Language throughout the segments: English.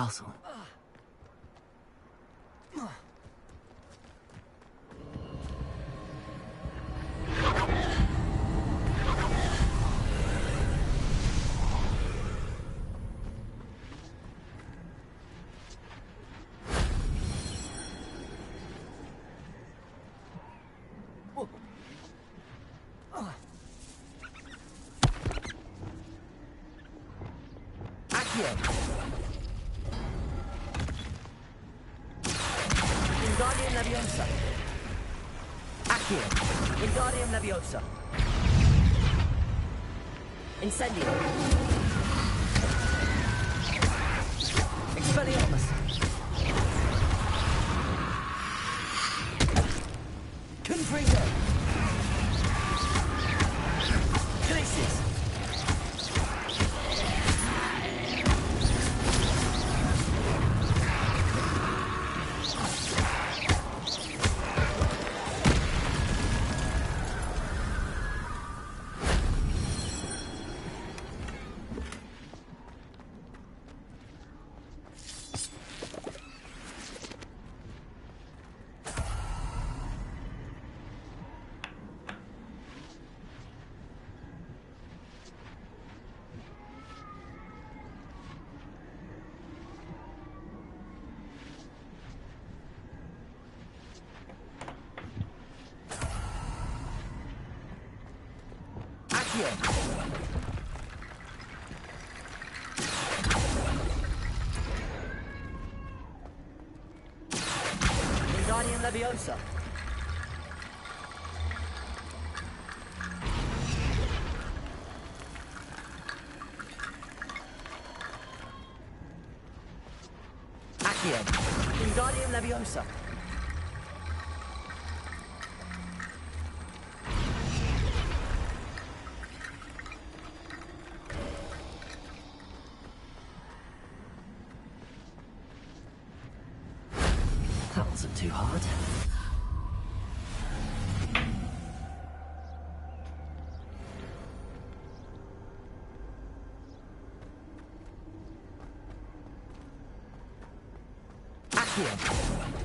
castle. Wingardium Leviosa. Accio. Wingardium Leviosa. Incendio. Expelliarmus. Confringo. Glacius. Wingardium Leviosa. Accio. Wingardium Leviosa. That wasn't too hard. Accio.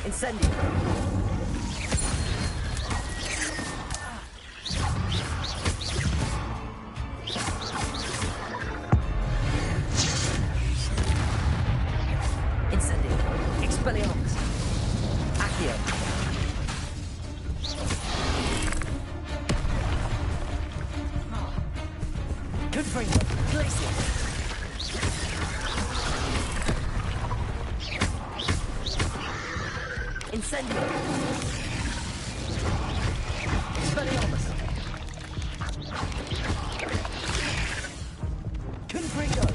Incendio. Incendio. Expelliarmus. Accio. Confringo. Glacius. Incendio. Expelliarmus. Confringo.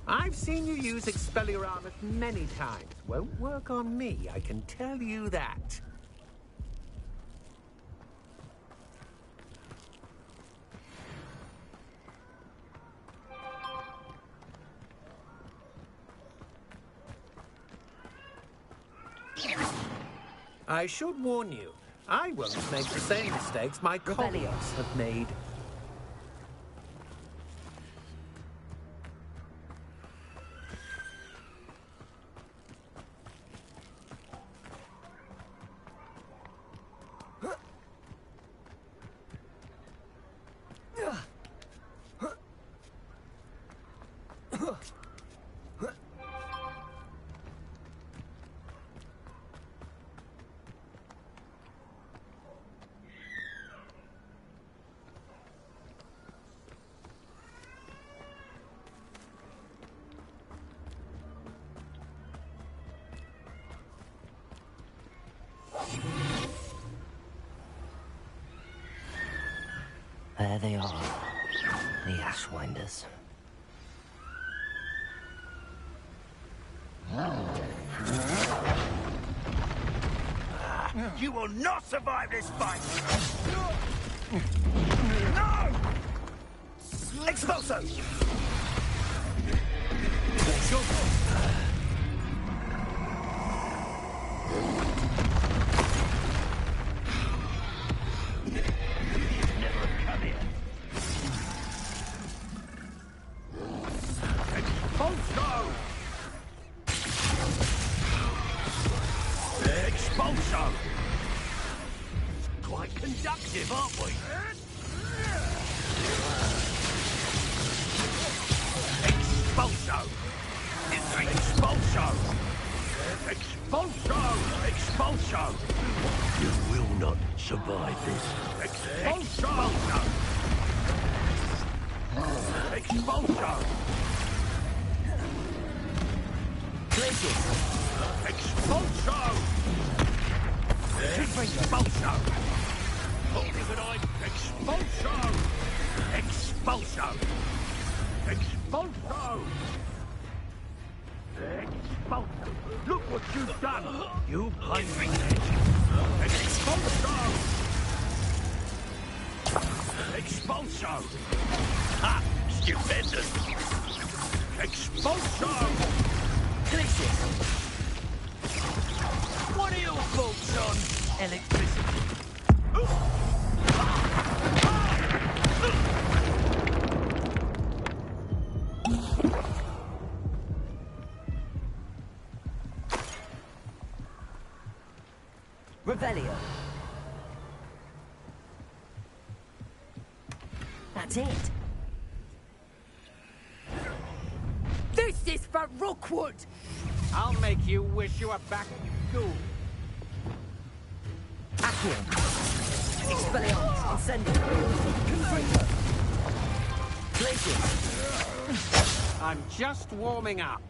I've seen you use Expelliarmus many times. Won't work on me, I can tell you that. I should warn you, I won't make the same mistakes my colleagues have made. There they are. The Ashwinders. You will not survive this fight! No! Expulso! Expulso! Quite conductive, aren't we? Expulso! Expulso! Expulso! Expulso! You will not survive this. Expulso! Expulso! Places. Expulso! Expulso! Expulso! Expulso! Expulso! Expulso! Look what you've done! You hungry Expulso! Expulso! Ha! Stupendous! Expulso! Places. What are your thoughts on electricity? Revelio. That's it. This is for Rookwood! I'll make you wish you were back at school. Accio. Expelliarmus. Incendio. Confringo. Places. I'm just warming up.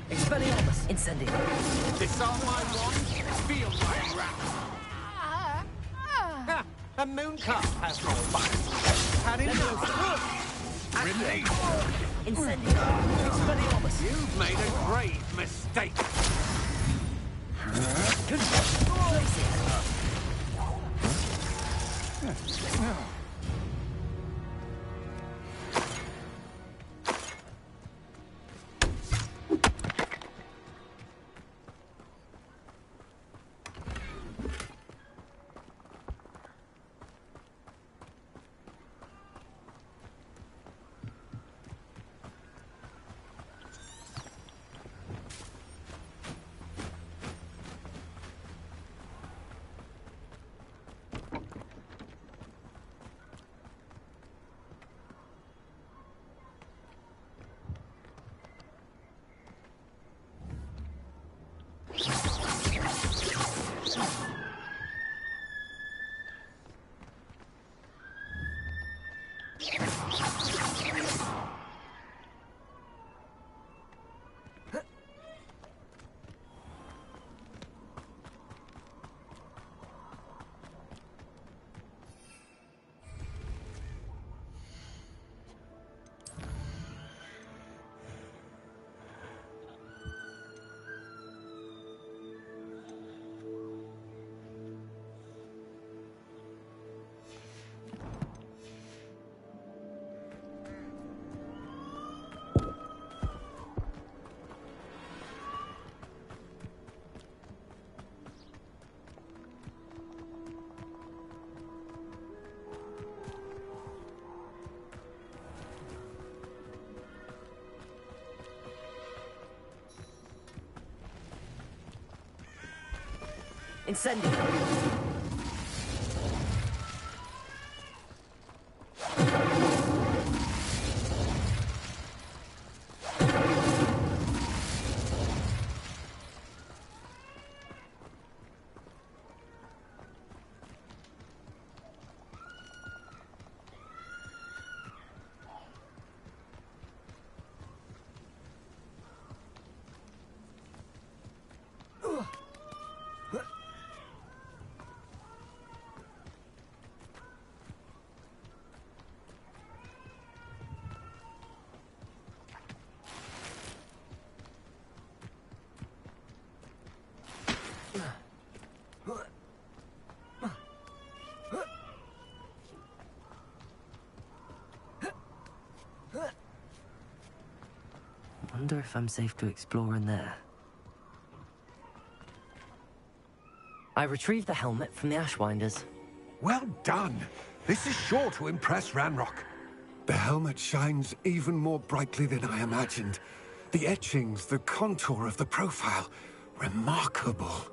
Expelliarmus. Incendio. Disarm my wand, feel my wrath. Ha! A moon calf has more fun. Had enough. Release. Incendio. Expelliarmus. You've made a grave mistake. Places. Incendio. Wonder if I'm safe to explore in there. I retrieved the helmet from the Ashwinders. Well done. This is sure to impress Ranrock. The helmet shines even more brightly than I imagined. The etchings, the contour of the profile, remarkable.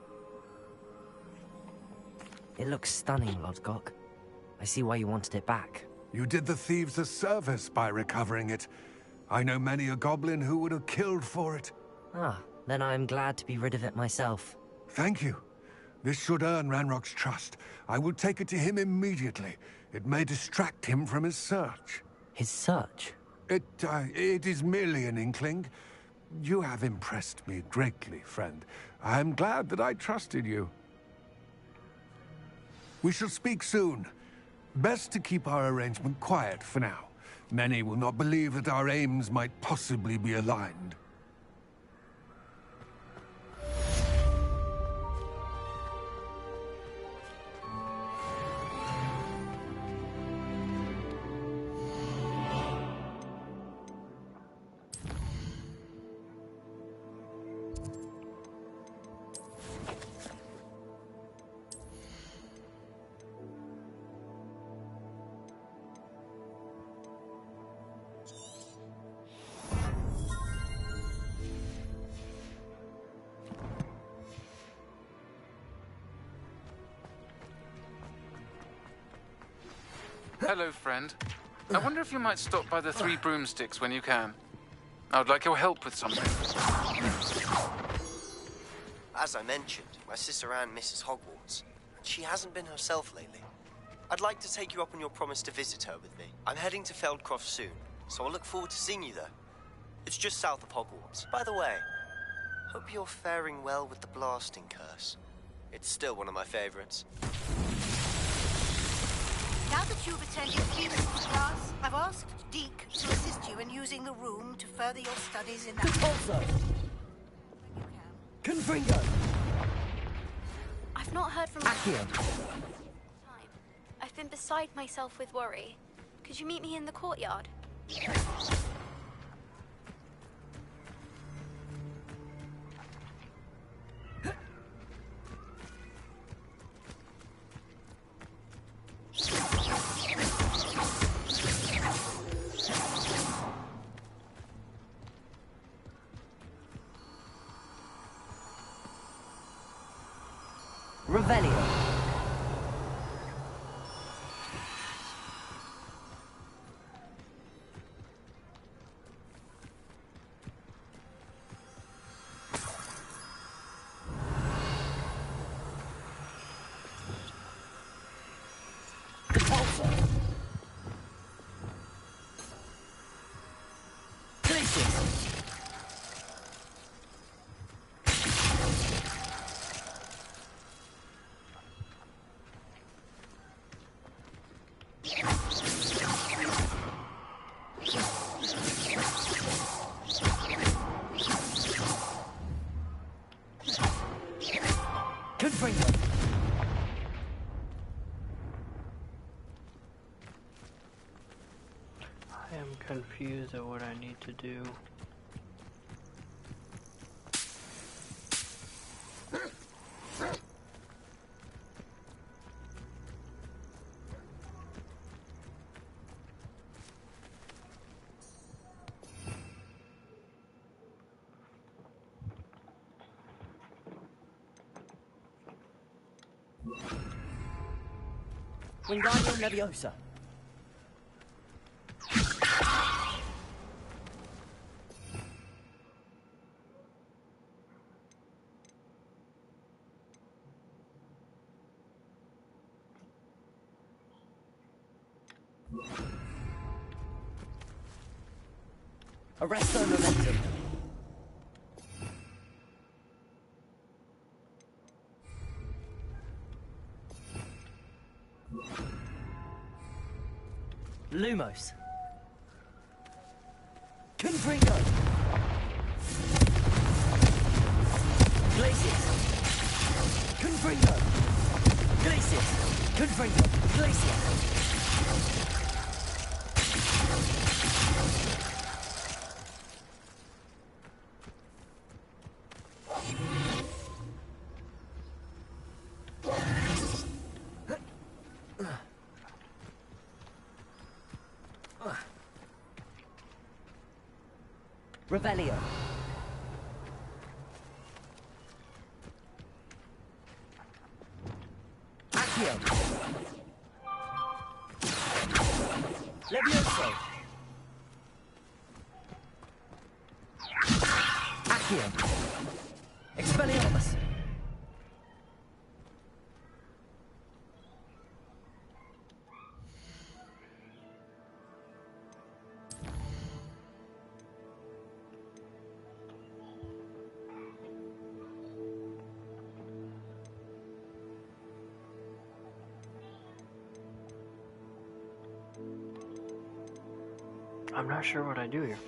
It looks stunning, Lodgok. I see why you wanted it back. You did the thieves a service by recovering it. I know many a goblin who would have killed for it. Ah, then I'm glad to be rid of it myself. Thank you. This should earn Ranrock's trust. I will take it to him immediately. It may distract him from his search. His search? It is merely an inkling. You have impressed me greatly, friend. I am glad that I trusted you. We shall speak soon. Best to keep our arrangement quiet for now. Many will not believe that our aims might possibly be aligned. Hello, friend. I wonder if you might stop by the Three Broomsticks when you can. I would like your help with something. As I mentioned, my sister Anne misses Hogwarts, and she hasn't been herself lately. I'd like to take you up on your promise to visit her with me. I'm heading to Feldcroft soon, so I'll look forward to seeing you there. It's just south of Hogwarts. By the way, hope you're faring well with the blasting curse. It's still one of my favorites. Now that you've attended Phoenix's class, I've asked Deke to assist you in using the room to further your studies in that... Also, Confringo! I've not heard from Accio! time. I've been beside myself with worry. Could you meet me in the courtyard? Revelio. I am confused at what I need to do. Wingardium Leviosa. Arresto Momentum. Lumos. Confringo. Glacius. Confringo. Glacius. Confringo. Glacius. Revelio. Accio. Levioso. Accio. Expelliarmus. I'm not sure what I do here.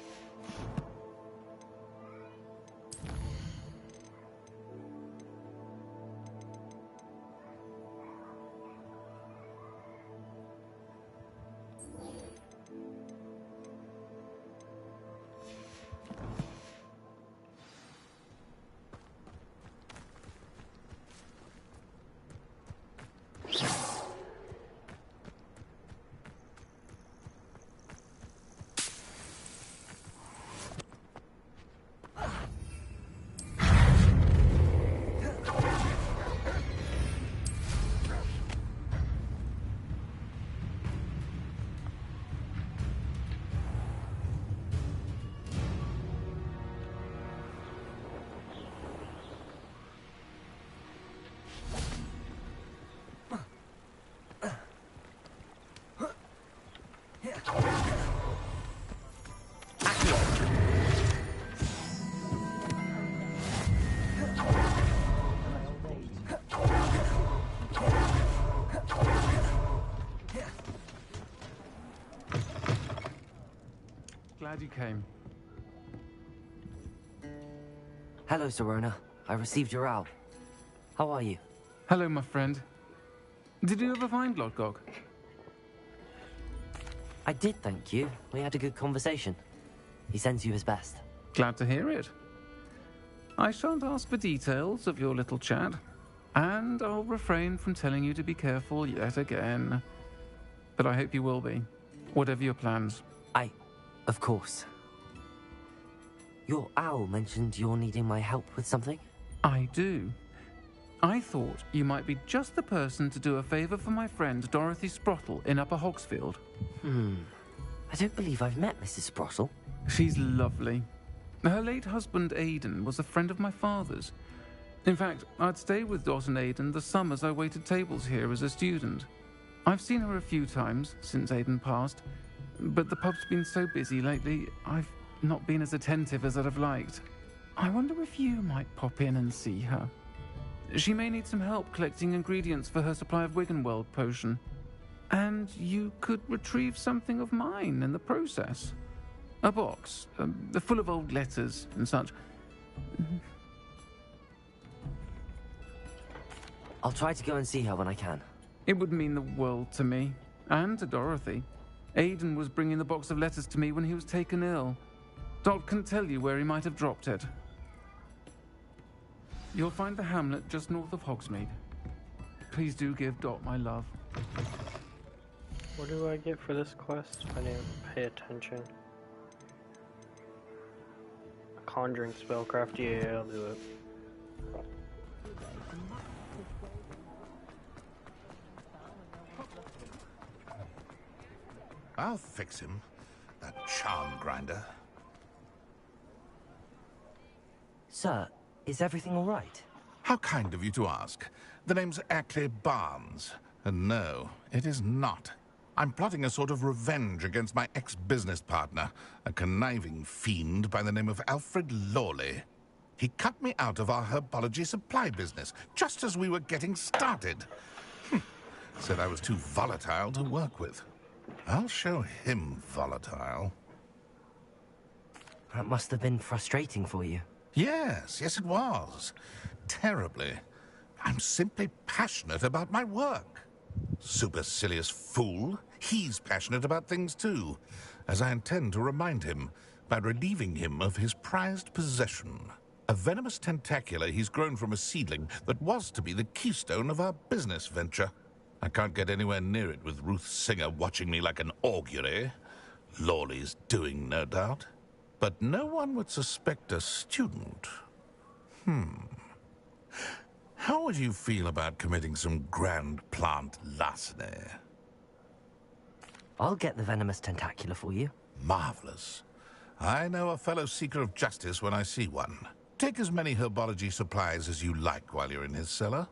Glad you came. Hello, Serona. I received your owl. How are you? Hello, my friend. Did you ever find Lodgok? I did, thank you. We had a good conversation. He sends you his best. Glad to hear it. I shan't ask for details of your little chat, and I'll refrain from telling you to be careful yet again. But I hope you will be, whatever your plans. Of course. Your owl mentioned you're needing my help with something? I do. I thought you might be just the person to do a favor for my friend Dorothy Sprottle in Upper Hogsfield. I don't believe I've met Mrs. Sprottle. She's lovely. Her late husband Aidan was a friend of my father's. In fact, I'd stay with Dot and Aidan the summers I waited tables here as a student. I've seen her a few times since Aidan passed, but the pub's been so busy lately, I've not been as attentive as I'd have liked. I wonder if you might pop in and see her. She may need some help collecting ingredients for her supply of Wiggenweld potion. And you could retrieve something of mine in the process. A box, full of old letters and such. I'll try to go and see her when I can. It would mean the world to me, and to Dorothy. Aidan was bringing the box of letters to me when he was taken ill. Dot can tell you where he might have dropped it. You'll find the hamlet just north of Hogsmeade. Please do give Dot my love. What do I get for this quest? I didn't pay attention. Conjuring spellcraft, yeah, I'll do it. I'll fix him, that charm grinder. Sir, is everything all right? How kind of you to ask. The name's Ackley Barnes, and no, it is not. I'm plotting a sort of revenge against my ex-business partner, a conniving fiend by the name of Alfred Lawley. He cut me out of our herbology supply business, just as we were getting started. Said I was too volatile to work with. I'll show him volatile. That must have been frustrating for you. Yes, it was. Terribly. I'm simply passionate about my work. Supercilious fool. He's passionate about things too, as I intend to remind him by relieving him of his prized possession. A venomous tentacula he's grown from a seedling that was to be the keystone of our business venture. I can't get anywhere near it with Ruth Singer watching me like an augury. Lawley's doing, no doubt. But no one would suspect a student. How would you feel about committing some grand plant larceny? I'll get the venomous tentacula for you. Marvelous. I know a fellow seeker of justice when I see one. Take as many herbology supplies as you like while you're in his cellar.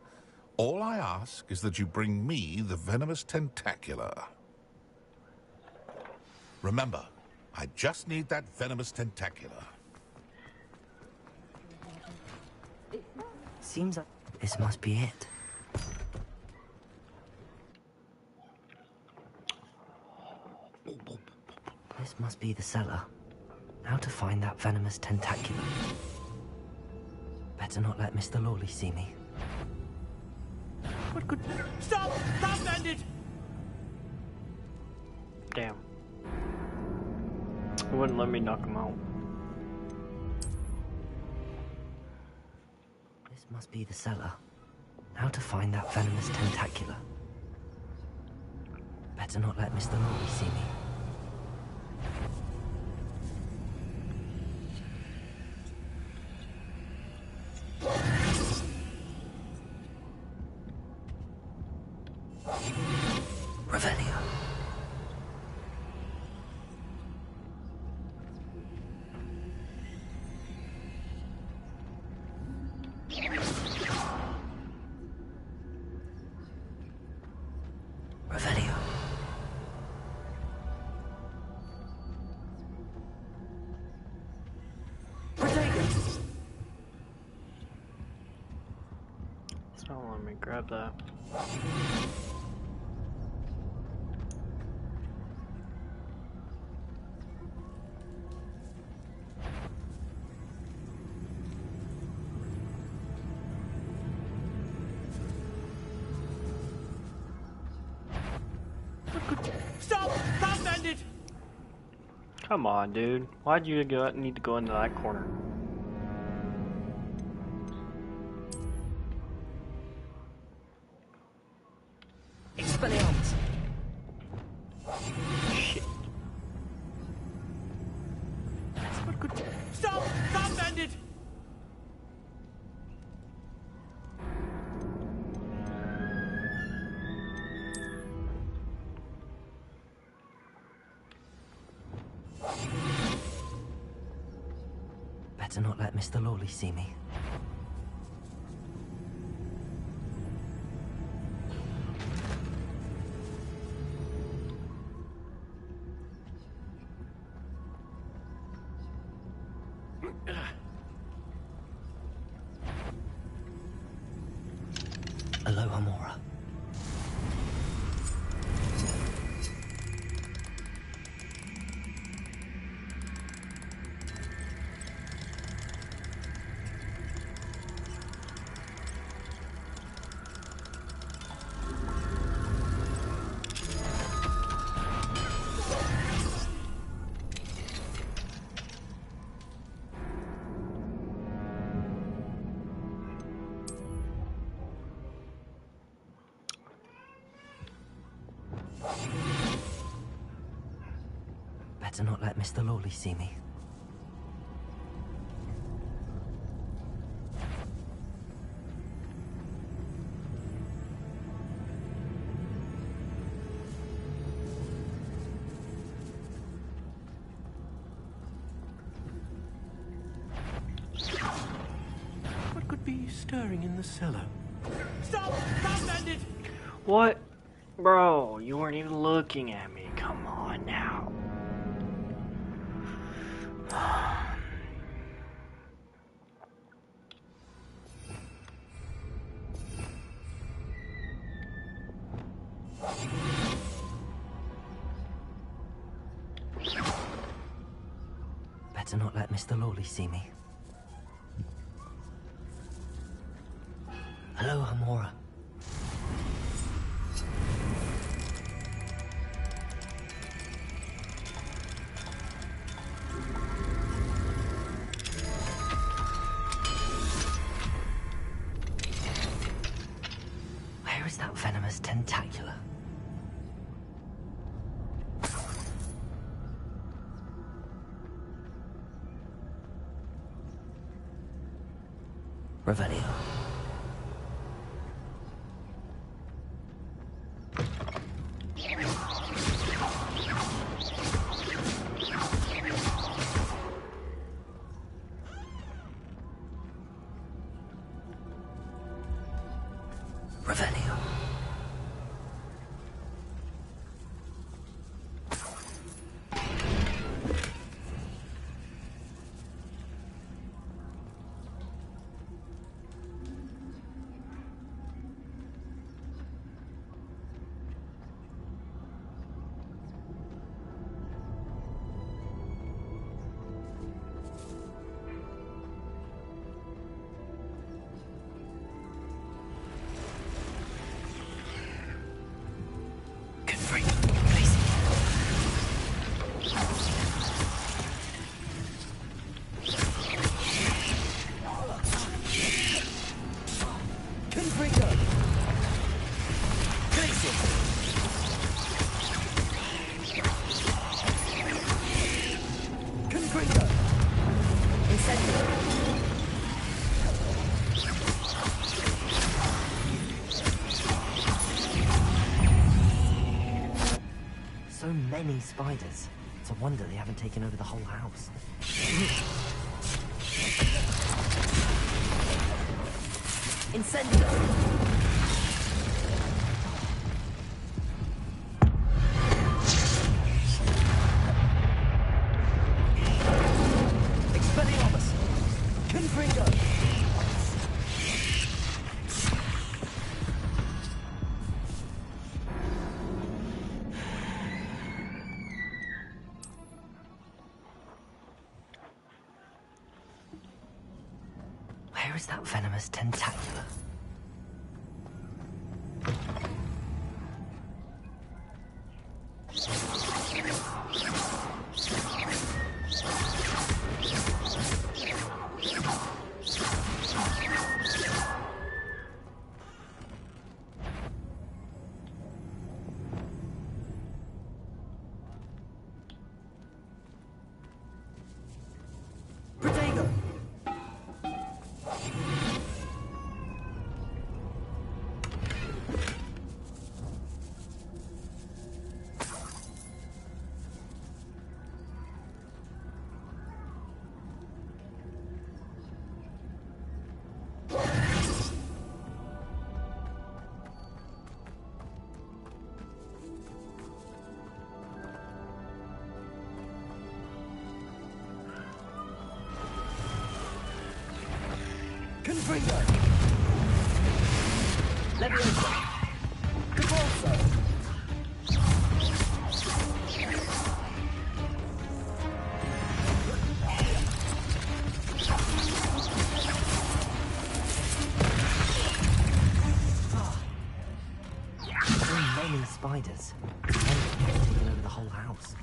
All I ask is that you bring me the venomous tentacula. Remember, I just need that venomous tentacula. Seems like this must be it. This must be the cellar. How to find that venomous tentacula? Better not let Mr. Lawley see me. What could... Stop! Stop, bandit! Damn. It wouldn't let me knock him out. This must be the cellar. How to find that venomous tentacula? Better not let Mr. Lawley see me. Revelio. Revelio. It's not letting me grab that. Stop! Stop, bandit! Come on, dude. Why'd you need to go into that corner? Expelliarmus. Shit. What could... Stop! Stop, bandit! Better not let Mr. Lawley see me. Aloha Mora. Better not let Mr. Lawley see me. What could be stirring in the cellar? Stop! Stop, bandit! What? Bro, you weren't even looking at me. Come on now. Better not let Mr. Lawley see me. Aloha Mora. Where is that venomous tentacula? Revelio. Revelio. So many spiders. It's a wonder they haven't taken over the whole house. Incendio! Where is that venomous tentacula? Confringo! Leviosa! Cabalso! So many spiders. They've taken over the whole house.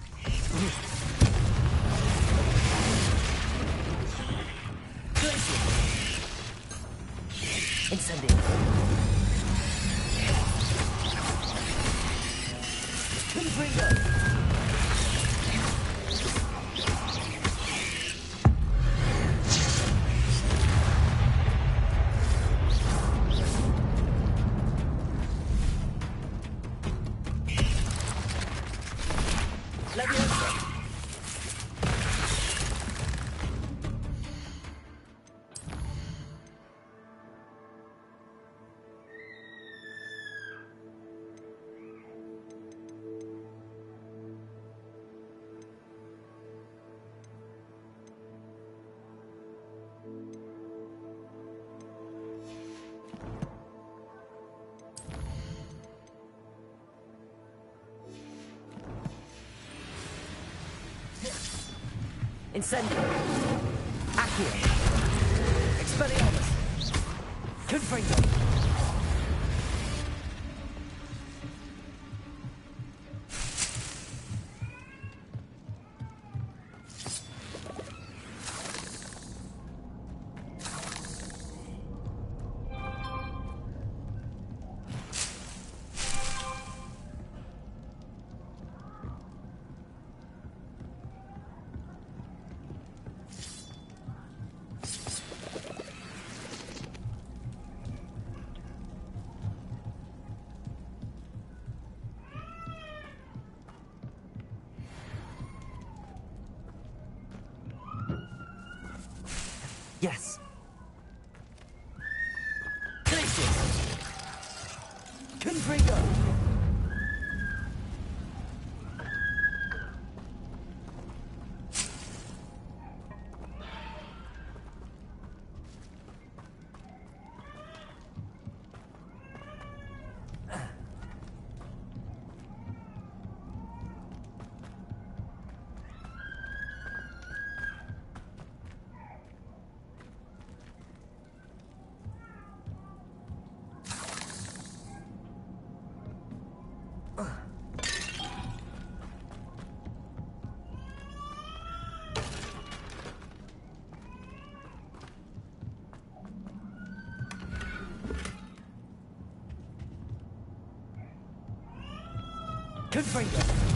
Incendio. Confringo. Leviosa. Incendio. Accio. Expelliarmus. Confringo. Yes. Glacius! Confringo! Confringo!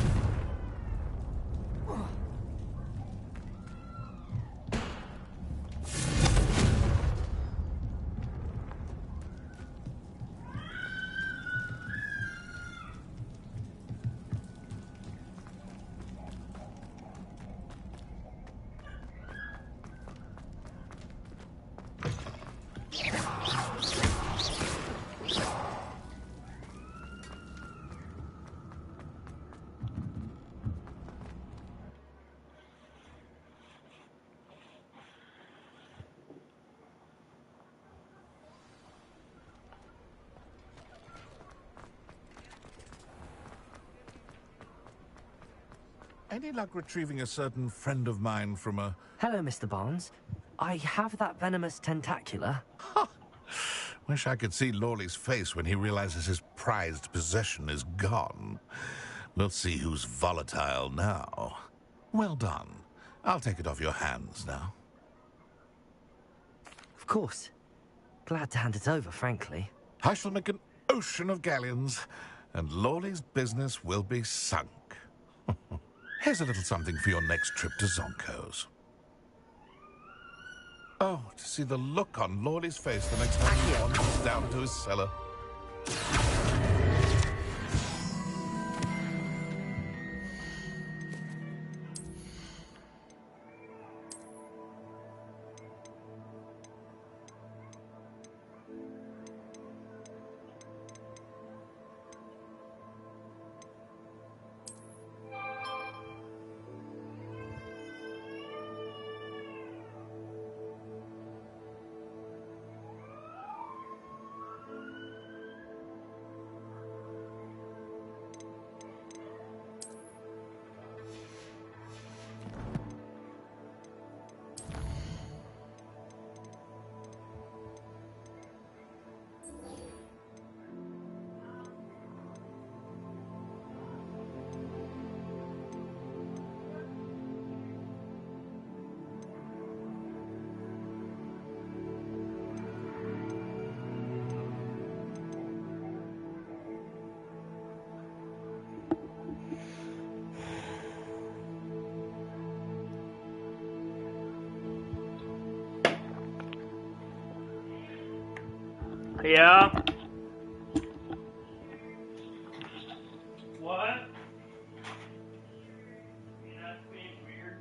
Any luck retrieving a certain friend of mine from a... Hello, Mr. Barnes. I have that venomous tentacula. Wish I could see Lawley's face when he realizes his prized possession is gone. We'll see who's volatile now. Well done. I'll take it off your hands now. Of course. Glad to hand it over, frankly. I shall make an ocean of galleons, and Lawley's business will be sunk. Here's a little something for your next trip to Zonko's. Oh, to see the look on Lawley's face the next time he wanders down to his cellar. Yeah. What? That's being weird.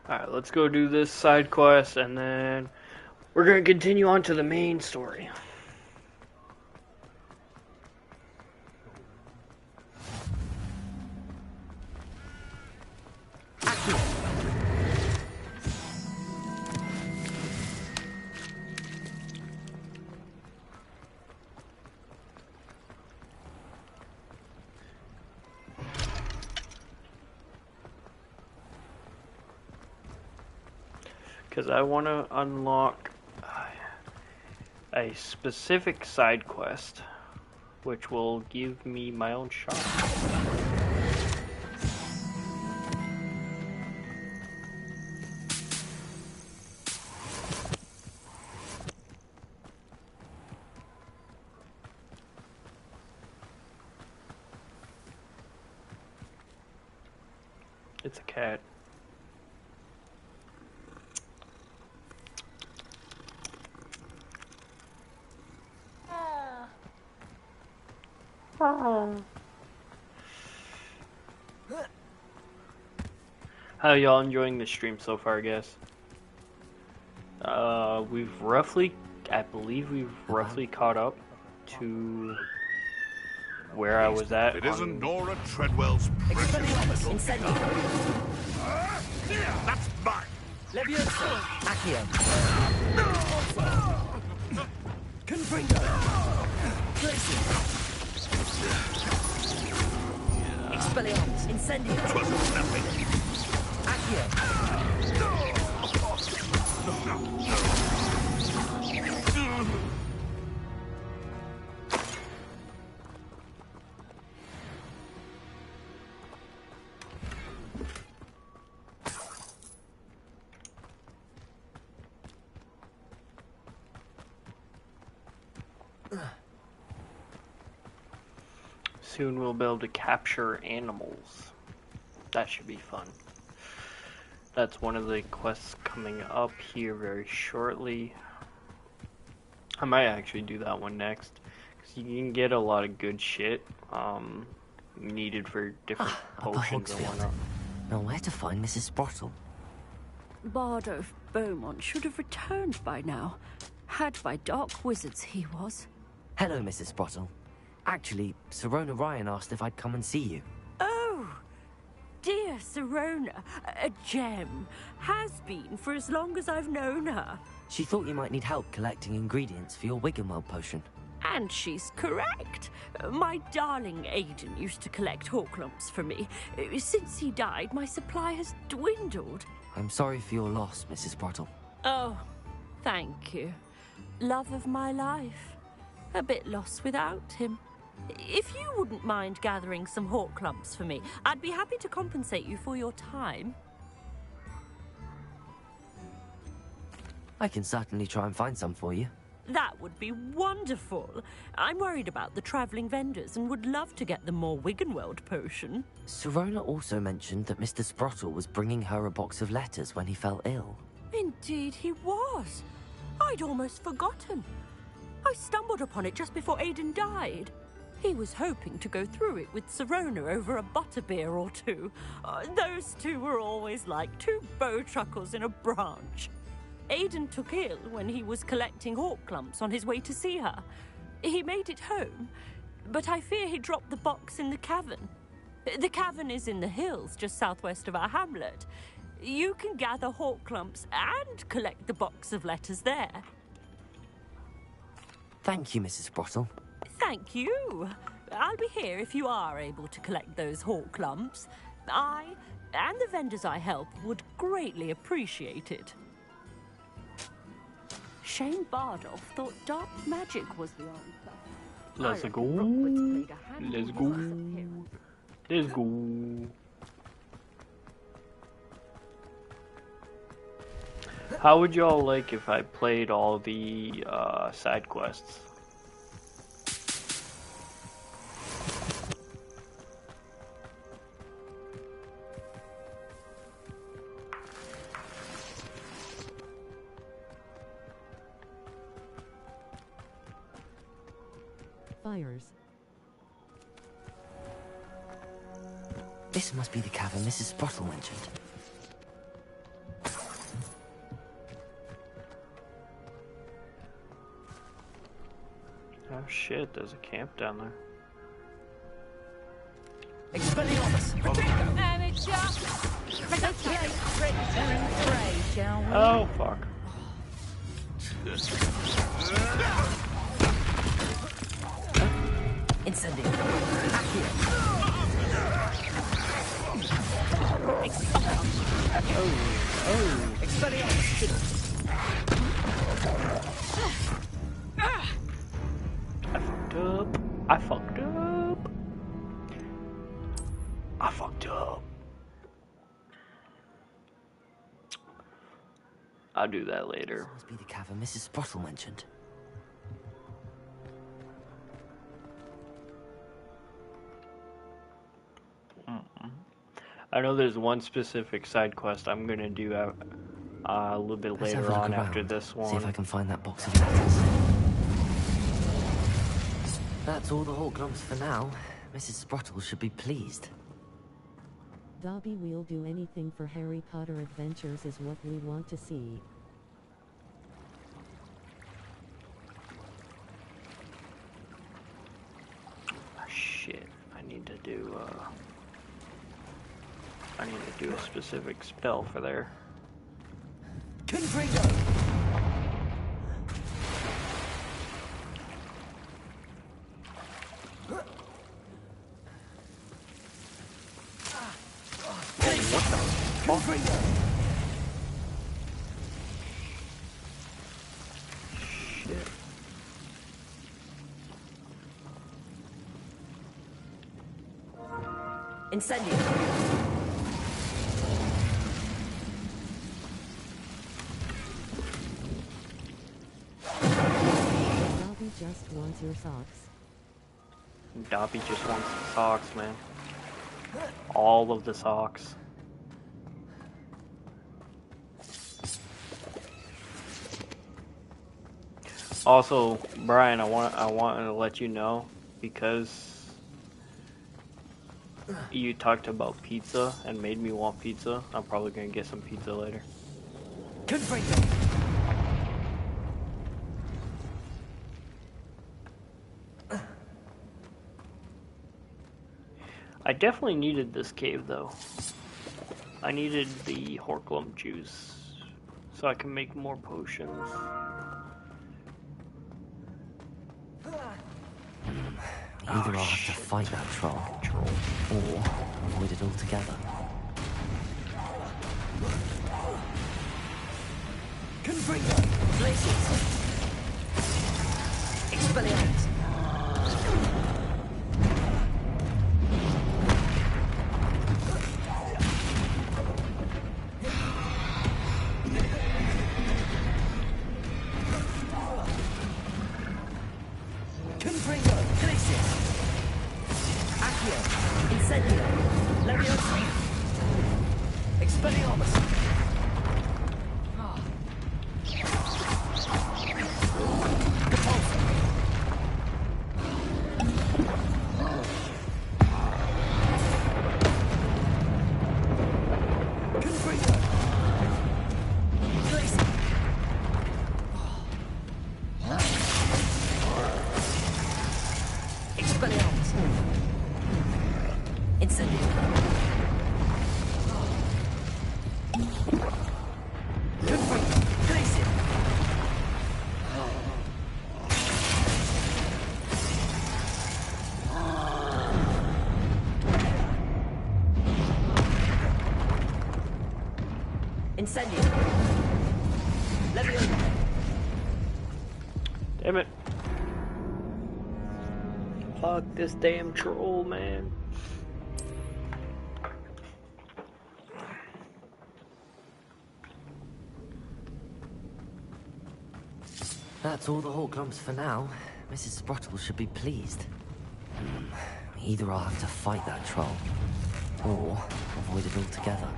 Alright, let's go do this side quest and then we're gonna continue on to the main story. Because I want to unlock a specific side quest, which will give me my own shop. It's a cat. How y'all enjoying the stream so far, guys? We've roughly, I believe we've roughly caught up to where I was at. It isn't Nora Treadwell's precious. That's mine. Leviosa! Accio! Confringo! Expelliarmus! Incendio! Twas nothing. Accio! Soon we'll be able to capture animals. That should be fun. That's one of the quests coming up here very shortly. I might actually do that one next, because you can get a lot of good shit needed for different potions and whatnot. Now where to find Mrs. Sprottle? Bardo Beaumont should have returned by now. Had by dark wizards he was. Hello, Mrs. Sprottle. Actually, Sirona Ryan asked if I'd come and see you. Oh, dear Sirona, a gem. Has been for as long as I've known her. She thought you might need help collecting ingredients for your Wiggenweld potion. And she's correct. My darling Aiden used to collect Horklumps for me. Since he died, my supply has dwindled. I'm sorry for your loss, Mrs. Sprottle. Oh, thank you. Love of my life. A bit lost without him. If you wouldn't mind gathering some Horklumps for me, I'd be happy to compensate you for your time. I can certainly try and find some for you. That would be wonderful. I'm worried about the travelling vendors and would love to get them more Wiggenweld potion. Sirona also mentioned that Mr. Sprottle was bringing her a box of letters when he fell ill. Indeed he was. I'd almost forgotten. I stumbled upon it just before Aiden died. He was hoping to go through it with Sirona over a butterbeer or two. Those two were always like two bowtruckles in a branch. Aiden took ill when he was collecting Horklumps on his way to see her. He made it home, but I fear he dropped the box in the cavern. The cavern is in the hills just southwest of our hamlet. You can gather Horklumps and collect the box of letters there. Thank you, Mrs. Sprottle. Thank you. I'll be here if you are able to collect those Horklumps. I and the vendors I help would greatly appreciate it. Shane Bardolph thought dark magic was the answer. Let's go. Let's go. Let's go. How would y'all like if I played all the side quests? fires. This must be the cavern Mrs. Sprottle mentioned. Oh shit, there's a camp down there. Oh fuck. Incendio. I fucked up. I fucked up. I'll do that later. This must be the cavern Mrs. Sprottle mentioned. I know there's one specific side quest I'm gonna do a little bit later on after this one. See if I can find that box of letters. That's all the Horklumps for now. Mrs. Sprottle should be pleased. Dobby, we'll do anything for Harry Potter adventures is what we want to see. Shit, I need to do a specific spell for there. Confringo! Shit. Incendio. Dobby just wants your socks. Dobby just wants the socks, man. All of the socks. Also, Brian, I want to let you know, because you talked about pizza and made me want pizza. I'm probably gonna get some pizza later. I definitely needed this cave though. I needed the Horklump juice so I can make more potions. Either I'll have to fight that troll, or avoid it altogether. Confringo! Glaciers! Expelliarmus! Confringo! Glaciers! Accio! Incendio! Leviosa! Expelliarmus! Incendio. Leviosa. Damn it. Fuck this damn troll, man. That's all the Horklumps for now. Mrs. Sprottle should be pleased. Either I'll have to fight that troll, or avoid it altogether.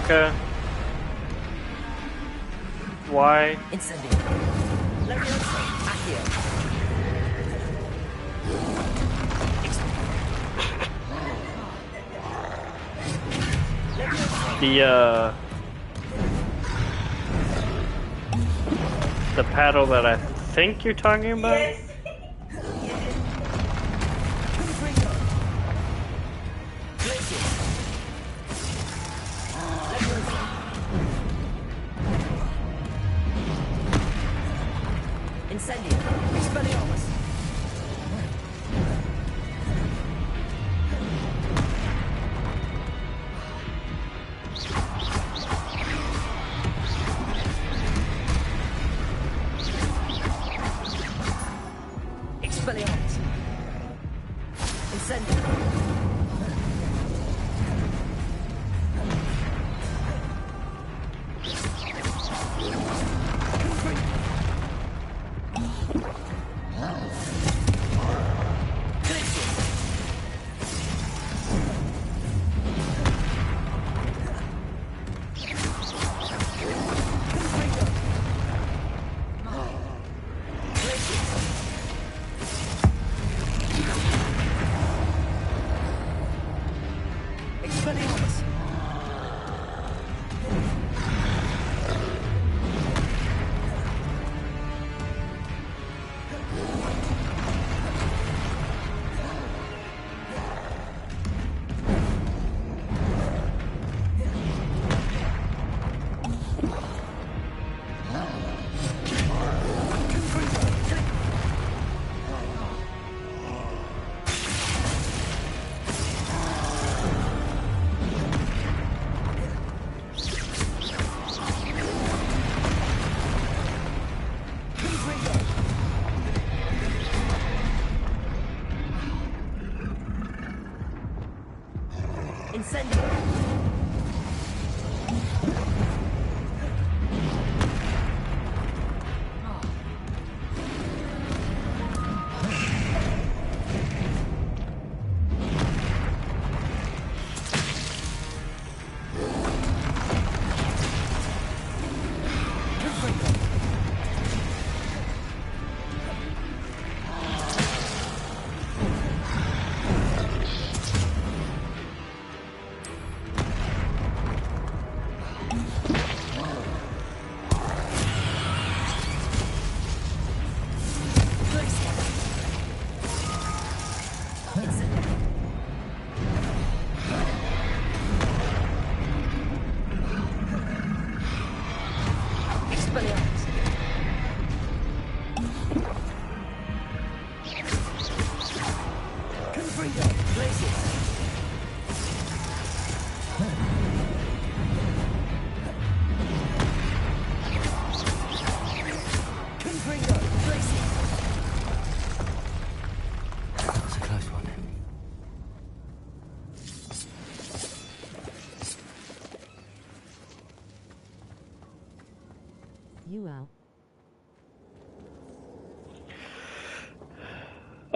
America. Why? Incendio. Leviosa. Accio. The paddle that I think you're talking about? Yes. Incendio. Expelliarmus. Expelliarmus. Incendio.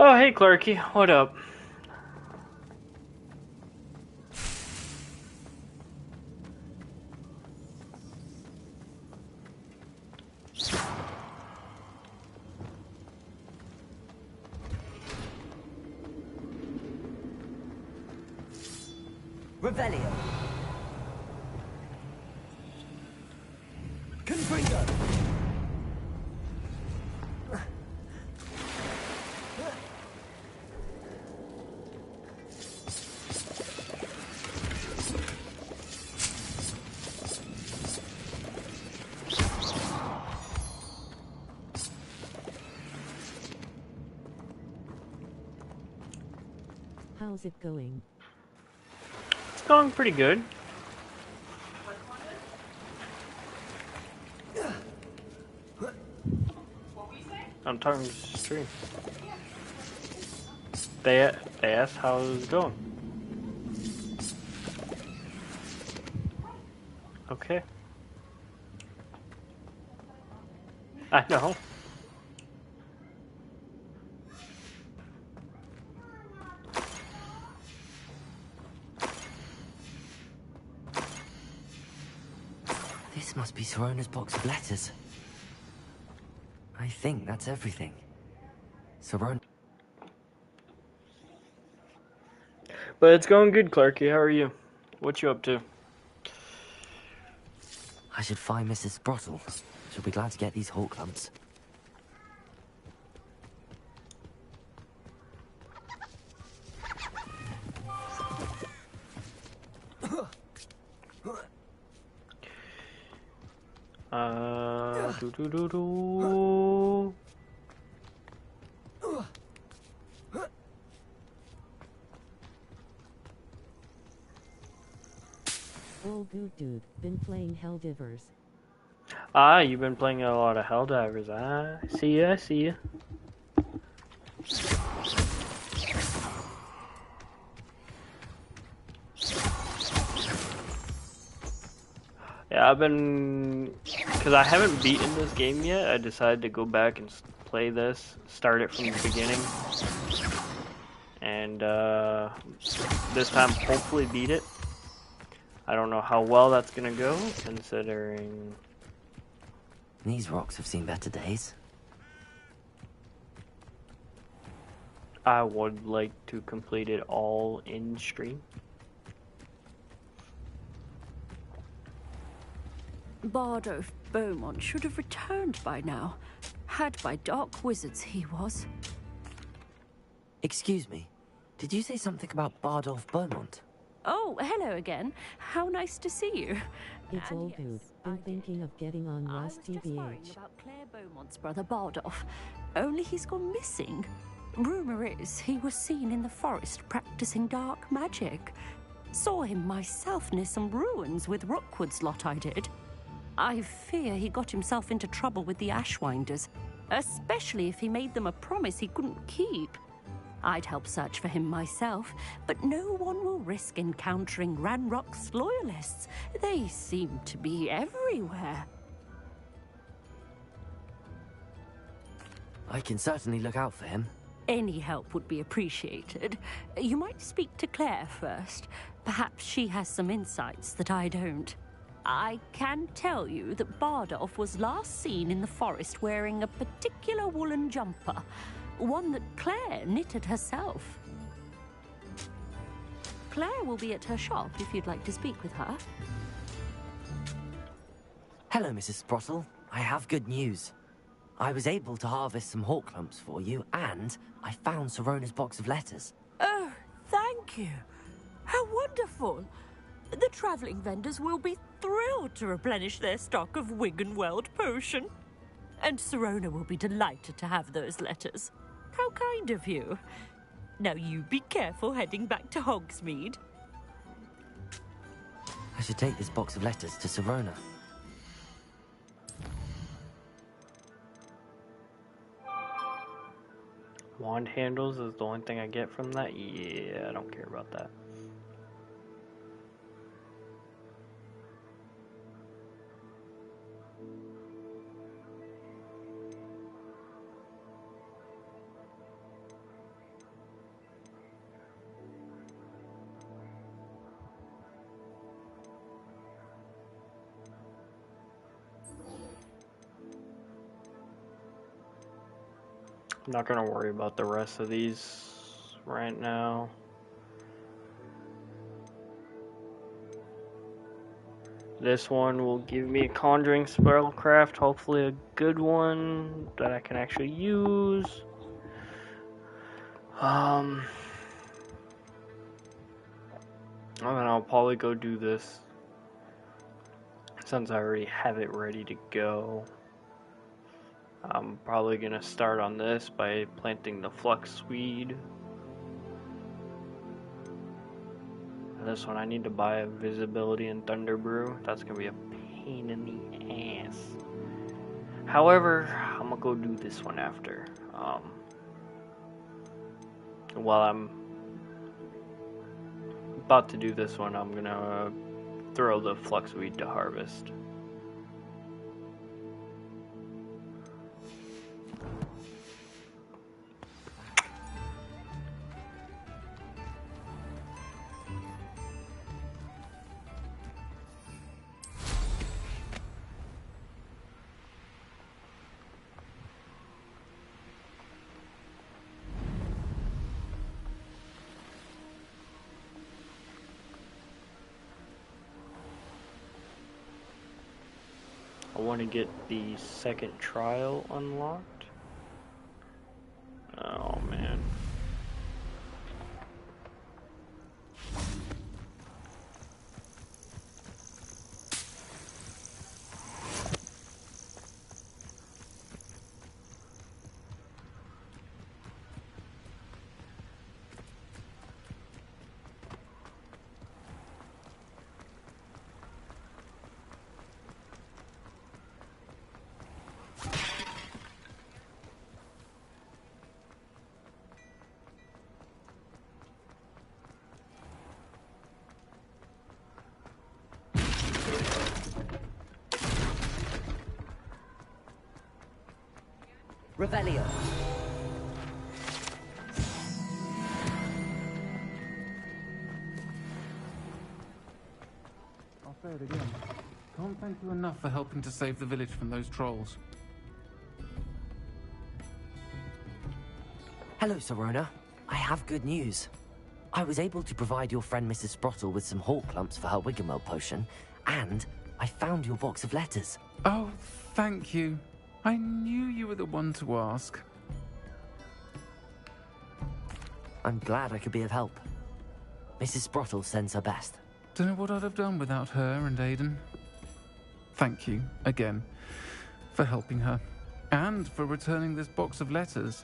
Oh, hey, Clarky. What up? Revelio. Confringo. How's it going? It's going pretty good. I'm talking to stream. They asked how it was going. Okay. I know. This must be Sirona's box of letters. I think that's everything. Sirona... But it's going good, Clarky. How are you? What you up to? I should find Mrs. Sprottle. She'll be glad to get these Hawk lumps. Do. Oh, good dude. Been playing Helldivers. Ah, you've been playing a lot of Helldivers. Ah, I see ya, I see ya. Yeah, I've been... Because I haven't beaten this game yet, I decided to go back and play this, start it from the beginning. And, this time hopefully beat it. I don't know how well that's gonna go, considering... These rocks have seen better days. I would like to complete it all in stream. Bardolph Beaumont should have returned by now. Had by dark wizards he was. Excuse me, did you say something about Bardolph Beaumont? Oh, hello again. How nice to see you. It's old dude. Been thinking of getting on last TBH. About Claire Beaumont's brother Bardolph. Only he's gone missing. Rumor is he was seen in the forest practicing dark magic. Saw him myself near some ruins with Rookwood's lot I did. I fear he got himself into trouble with the Ashwinders, especially if he made them a promise he couldn't keep. I'd help search for him myself, but no one will risk encountering Ranrock's loyalists. They seem to be everywhere. I can certainly look out for him. Any help would be appreciated. You might speak to Claire first. Perhaps she has some insights that I don't. I can tell you that Bardolph was last seen in the forest wearing a particular woolen jumper. One that Claire knitted herself. Claire will be at her shop if you'd like to speak with her. Hello, Mrs. Sprottle. I have good news. I was able to harvest some hawk lumps for you, and I found Sirona's box of letters. Oh, thank you. How wonderful. The travelling vendors will be thrilled to replenish their stock of Wiggenweld potion. And Sirona will be delighted to have those letters. How kind of you. Now you be careful heading back to Hogsmeade. I should take this box of letters to Sirona. Wand handles is the only thing I get from that? Yeah, I don't care about that. I'm not gonna worry about the rest of these right now. This one will give me a conjuring spellcraft, hopefully a good one that I can actually use. And then I'll probably go do this since I already have it ready to go. I'm probably gonna start on this by planting the fluxweed. This one I need to buy a visibility and thunder brew. That's gonna be a pain in the ass. However, I'm gonna go do this one after. While I'm about to do this one, I'm gonna throw the fluxweed to harvest. want to get the second trial unlocked. Oh man. Revelio. I'll say it again. Can't thank you enough for helping to save the village from those trolls. Hello, Serona. I have good news. I was able to provide your friend Mrs. Sprottle with some hawk clumps for her Wiggenweld potion, and I found your box of letters. Oh, thank you. I knew you were the one to ask. I'm glad I could be of help. Mrs. Sprottle sends her best. Don't know what I'd have done without her and Aiden. Thank you, again, for helping her, and for returning this box of letters.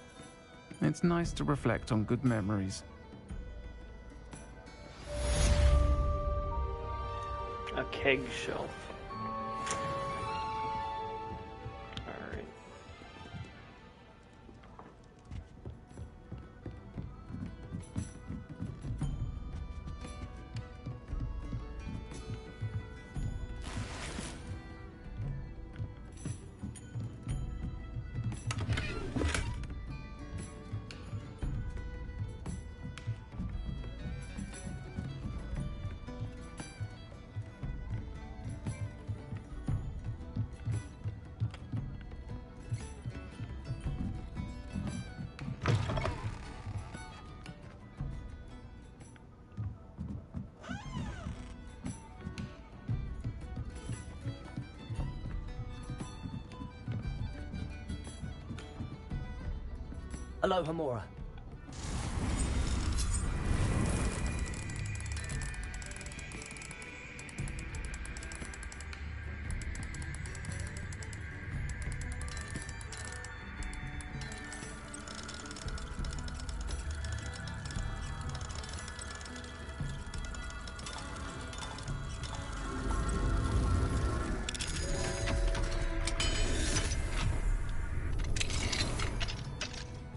It's nice to reflect on good memories. A keg shelf. Alright. Aloha, Mora.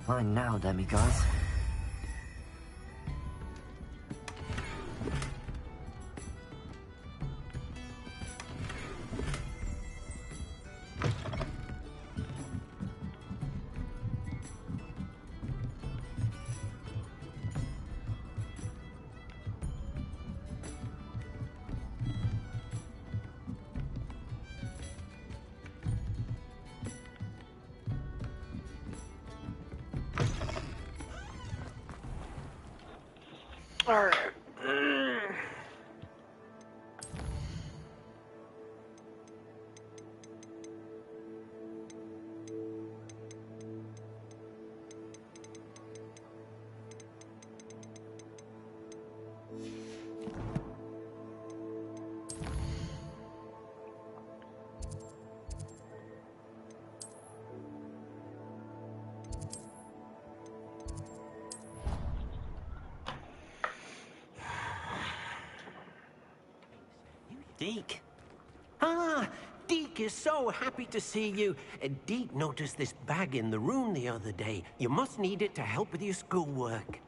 Fine now, demigods. Alright. Deke. Ah, Deke is so happy to see you. Deke noticed this bag in the room the other day. You must need it to help with your schoolwork.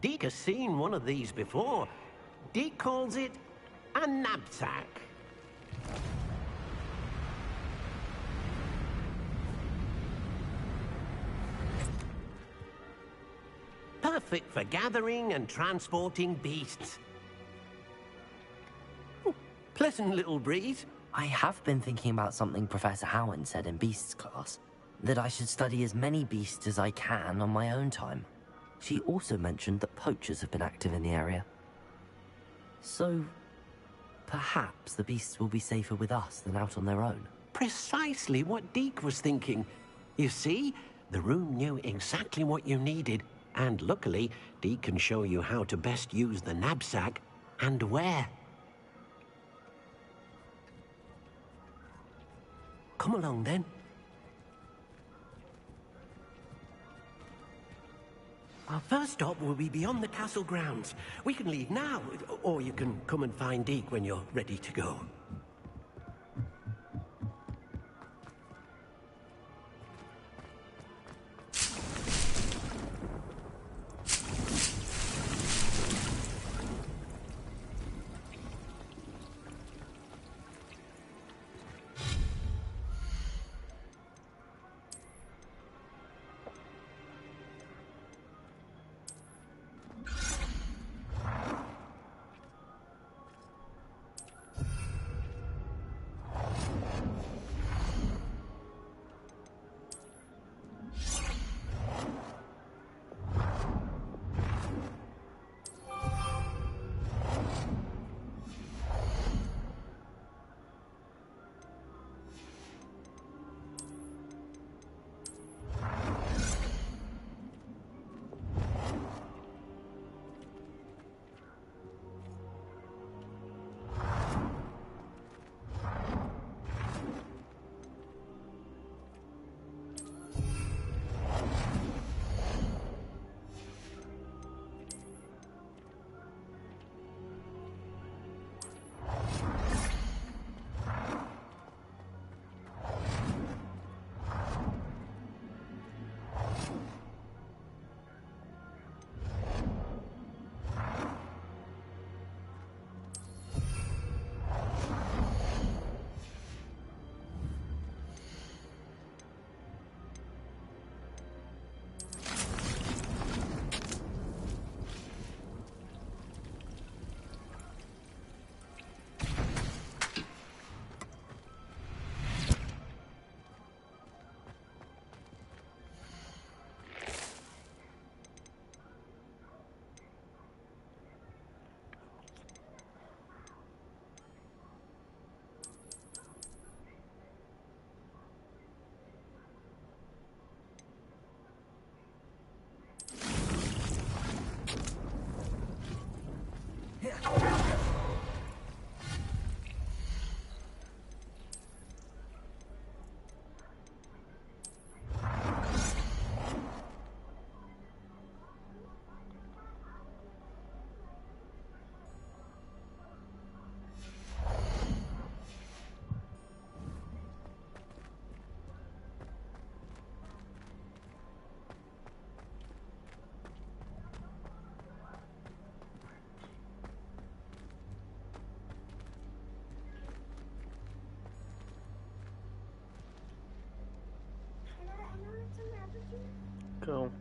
Deke has seen one of these before. Deke calls it a knapsack. Perfect for gathering and transporting beasts. Pleasant little breeze. I have been thinking about something Professor Howard said in Beasts class, that I should study as many beasts as I can on my own time. She also mentioned that poachers have been active in the area. So, perhaps the beasts will be safer with us than out on their own. precisely what Deke was thinking. You see, the room knew exactly what you needed, and luckily, Deke can show you how to best use the knapsack and where. Come along, then. Our first stop will be beyond the castle grounds. We can leave now, or you can come and find Deke when you're ready to go. Go.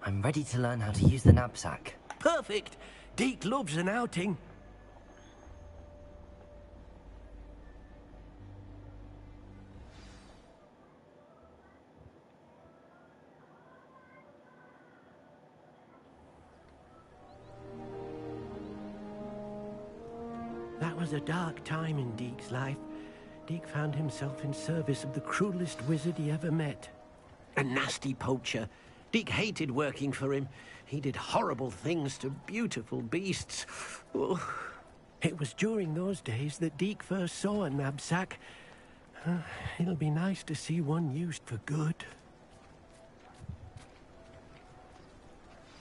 I'm ready to learn how to use the knapsack. Perfect. Deke loves an outing. That was a dark time in Deke's life. Deke found himself in service of the cruelest wizard he ever met. A nasty poacher. Deke hated working for him. He did horrible things to beautiful beasts. Oh. It was during those days that Deke first saw a knapsack. It'll be nice to see one used for good.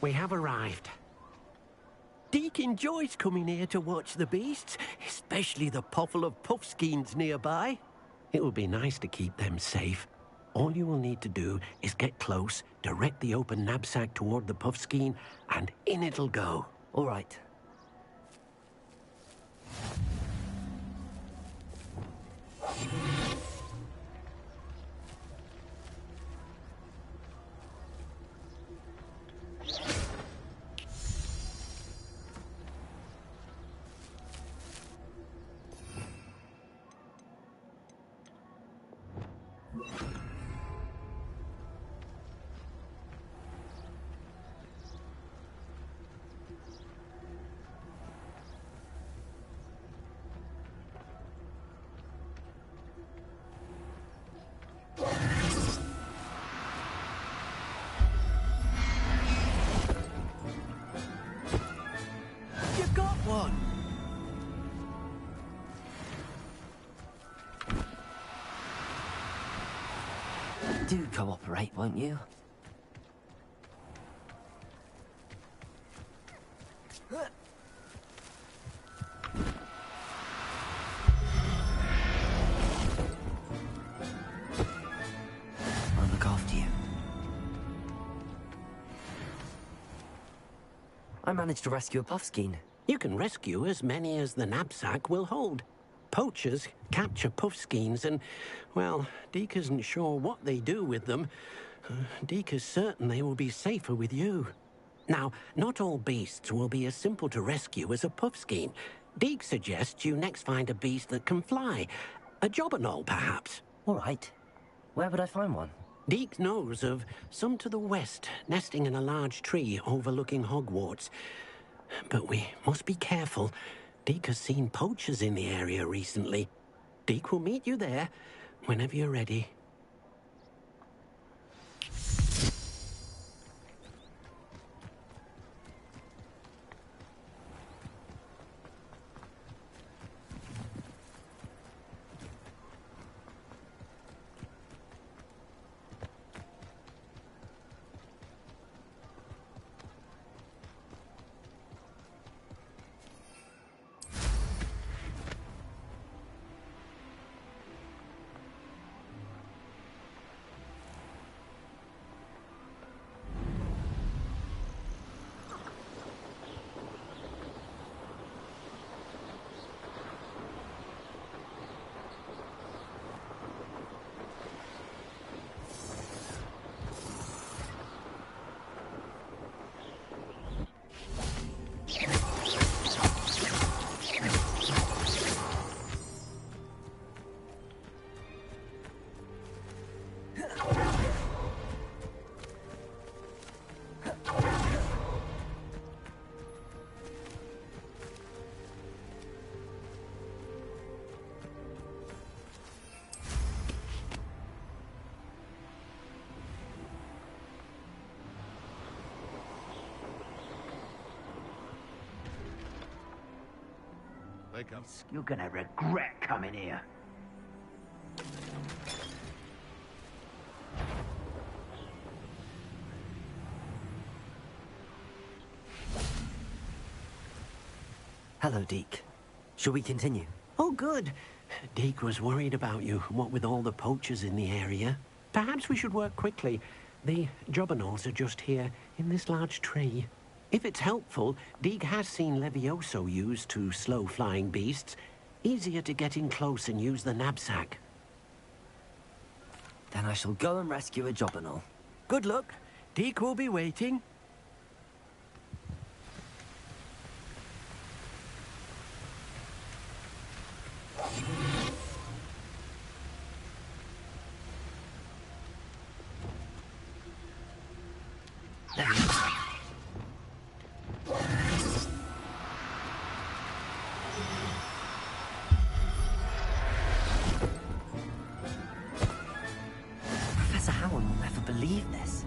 We have arrived. Deke enjoys coming here to watch the beasts, especially the potful of puffskeins nearby. It will be nice to keep them safe. All you will need to do is get close, direct the open knapsack toward the puffskein, and in it'll go. All right. You got one! Do cooperate, won't you? I'll look after you. I managed to rescue a puffskein. You can rescue as many as the knapsack will hold. Poachers capture puffskeins and, well, Deke isn't sure what they do with them. Deke is certain they will be safer with you. Now, not all beasts will be as simple to rescue as a puffskein. Deke suggests you next find a beast that can fly. A jobberknoll, perhaps. All right. Where would I find one? Deke knows of some to the west, nesting in a large tree overlooking Hogwarts. But we must be careful. Deke has seen poachers in the area recently. Deke will meet you there whenever you're ready. You're gonna regret coming here. Hello, Deke. Shall we continue? Oh, good. Deke was worried about you, what with all the poachers in the area. Perhaps we should work quickly. The jobberknolls are just here, in this large tree. If it's helpful, Deke has seen Levioso used to slow flying beasts. Easier to get in close and use the knapsack. Then I shall go and rescue a jobberknoll. Good luck. Deke will be waiting. Professor Howard will never believe this.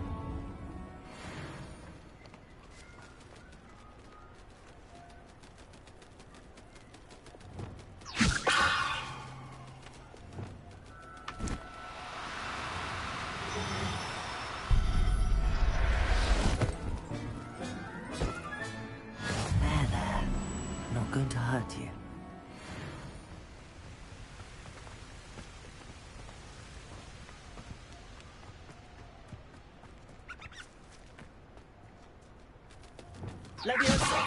not going to hurt you. Leviosa!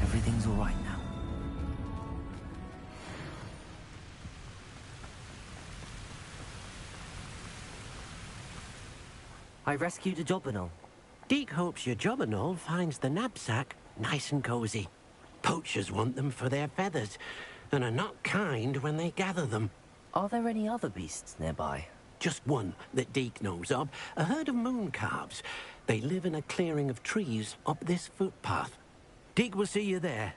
Everything's all right now. I rescued a Jobberknoll. Deke hopes your Jobberknoll finds the knapsack nice and cozy. Poachers want them for their feathers, and are not kind when they gather them. Are there any other beasts nearby? Just one that Deke knows of, a herd of moon calves. They live in a clearing of trees up this footpath. Deke will see you there.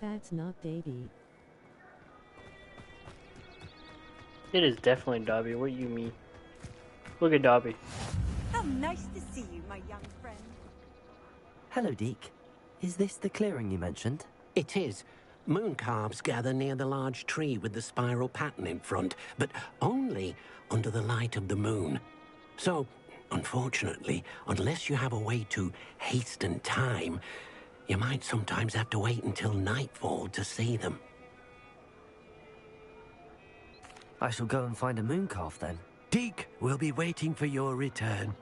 That's not Davy. It is definitely Dobby. What do you mean? Look at Dobby. How nice to see you, my young friend. Hello, Deke. Is this the clearing you mentioned? It is. Moon calves gather near the large tree with the spiral pattern in front, but only under the light of the moon. So, unfortunately, unless you have a way to hasten time, you might sometimes have to wait until nightfall to see them. I shall go and find a moon calf then. Deke will be waiting for your return.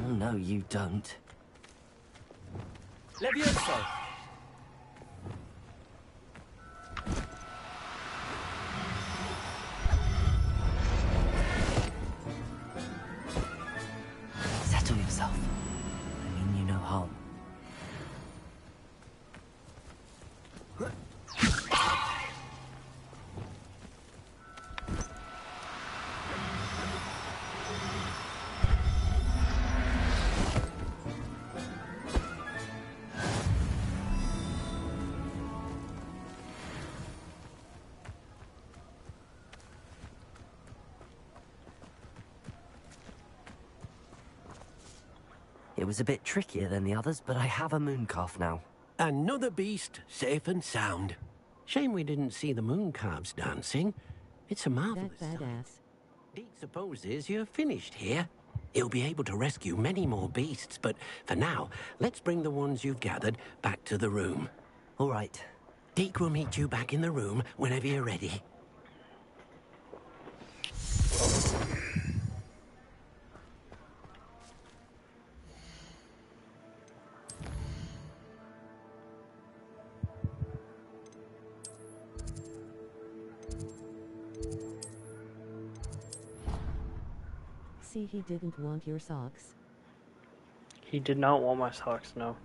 Oh, no, you don't. Levioso! Settle yourself. I mean you no harm. It was a bit trickier than the others, but I have a moon calf now. Another beast, safe and sound. Shame we didn't see the moon calves dancing. It's a marvelous That sight. badass. Deke supposes you're finished here. He'll be able to rescue many more beasts, but for now, let's bring the ones you've gathered back to the room. All right. Deke will meet you back in the room whenever you're ready. See, he didn't want your socks. He did not want my socks, no.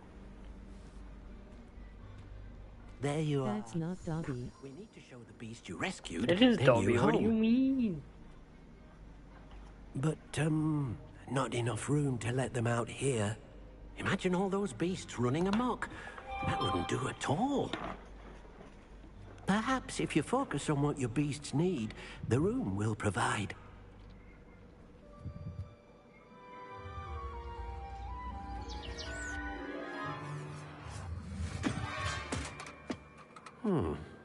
There you are. That's not Dobby. We need to show the beast you rescued. It is then Dobby. you What do you home. mean? But, not enough room to let them out here. Imagine all those beasts running amok. That wouldn't do at all. Perhaps if you focus on what your beasts need, the room will provide.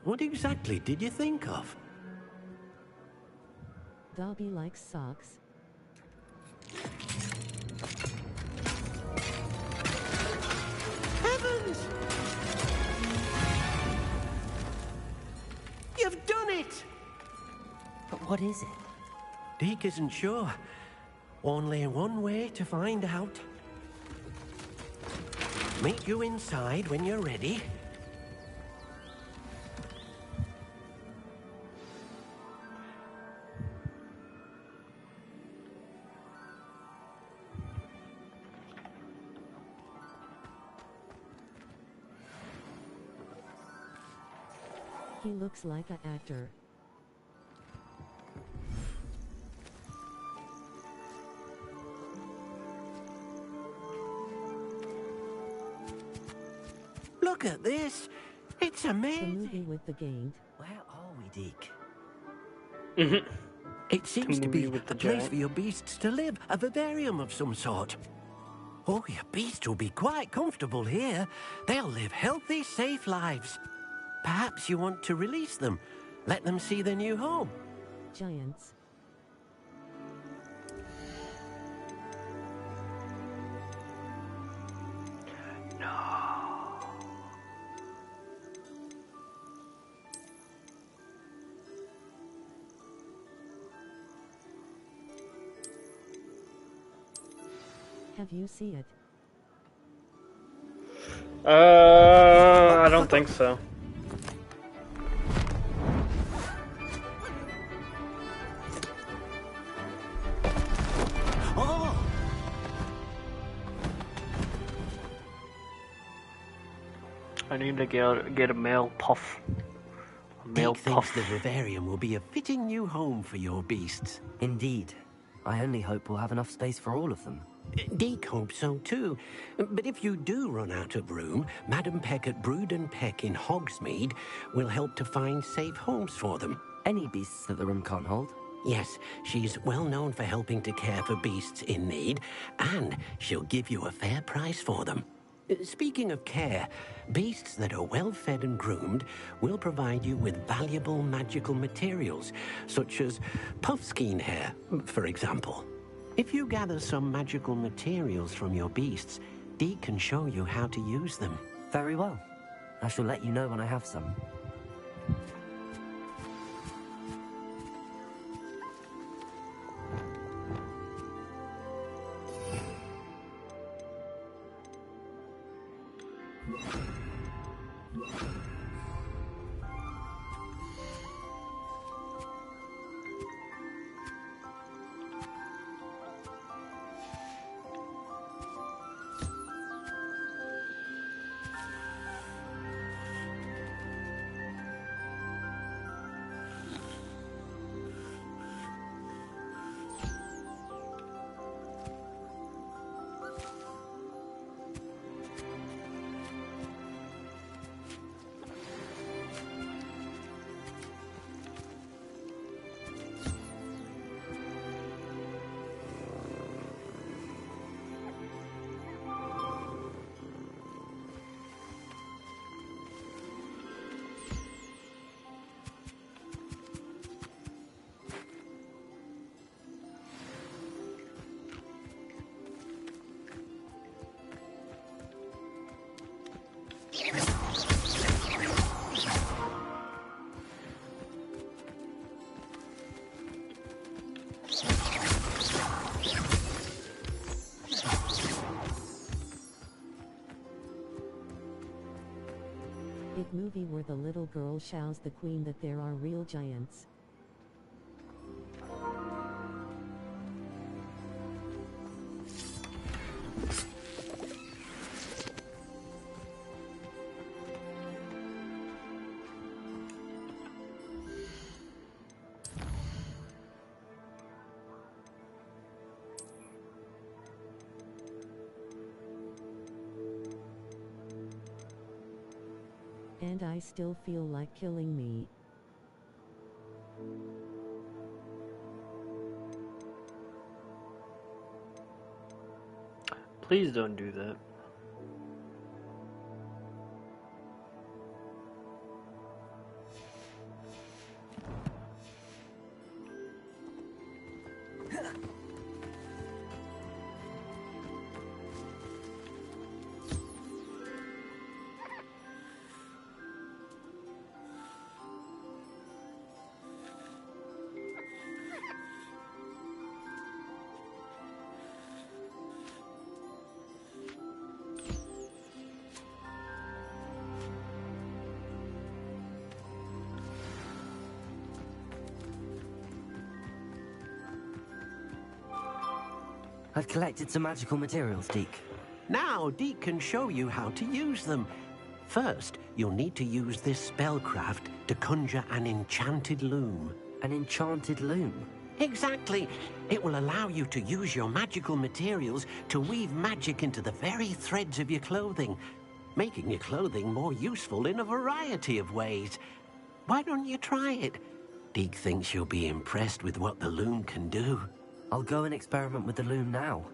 What exactly did you think of? Dobby likes socks. Heavens! You've done it! But what is it? Deke isn't sure. Only one way to find out. Meet you inside when you're ready. He looks like an actor. Look at this. It's The amazing. movie with the game. Where are we, Deke? It seems to movie be with the a place giant. for your beasts to live, a vivarium of some sort. Oh, your beasts will be quite comfortable here. They'll live healthy, safe lives. Perhaps you want to release them, let them see their new home. Giants. Have you seen it? I don't think so. Oh! I need to get a male puff. A male Deke thinks puff. the vivarium will be a fitting new home for your beasts. Indeed. I only hope we'll have enough space for all of them. Deke hopes so too. But if you do run out of room, Madam Peck at Brood and Peck in Hogsmeade will help to find safe homes for them. Any beasts that the room can't hold? Yes, she's well known for helping to care for beasts in need, and she'll give you a fair price for them. Speaking of care, beasts that are well fed and groomed will provide you with valuable magical materials, such as puffskein hair, for example. If you gather some magical materials from your beasts, Deke can show you how to use them. Very well. I shall let you know when I have some. It movie where the little girl shows the queen that there are real giants. And I still feel like killing me. Please don't do that. I've collected some magical materials, Deke. Now, Deke can show you how to use them. First, you'll need to use this spellcraft to conjure an enchanted loom. An enchanted loom? Exactly. It will allow you to use your magical materials to weave magic into the very threads of your clothing, making your clothing more useful in a variety of ways. Why don't you try it? Deke thinks you'll be impressed with what the loom can do. I'll go and experiment with the loom now.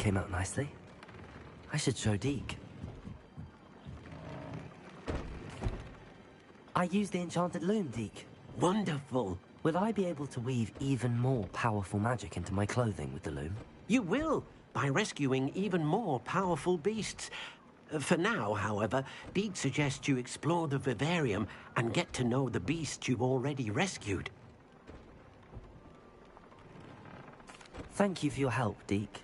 came out nicely. I should show Deke. I used the enchanted loom, Deke. Wonderful. Will I be able to weave even more powerful magic into my clothing with the loom? You will, by rescuing even more powerful beasts. For now, however, Deke suggests you explore the vivarium and get to know the beasts you've already rescued. Thank you for your help, Deke.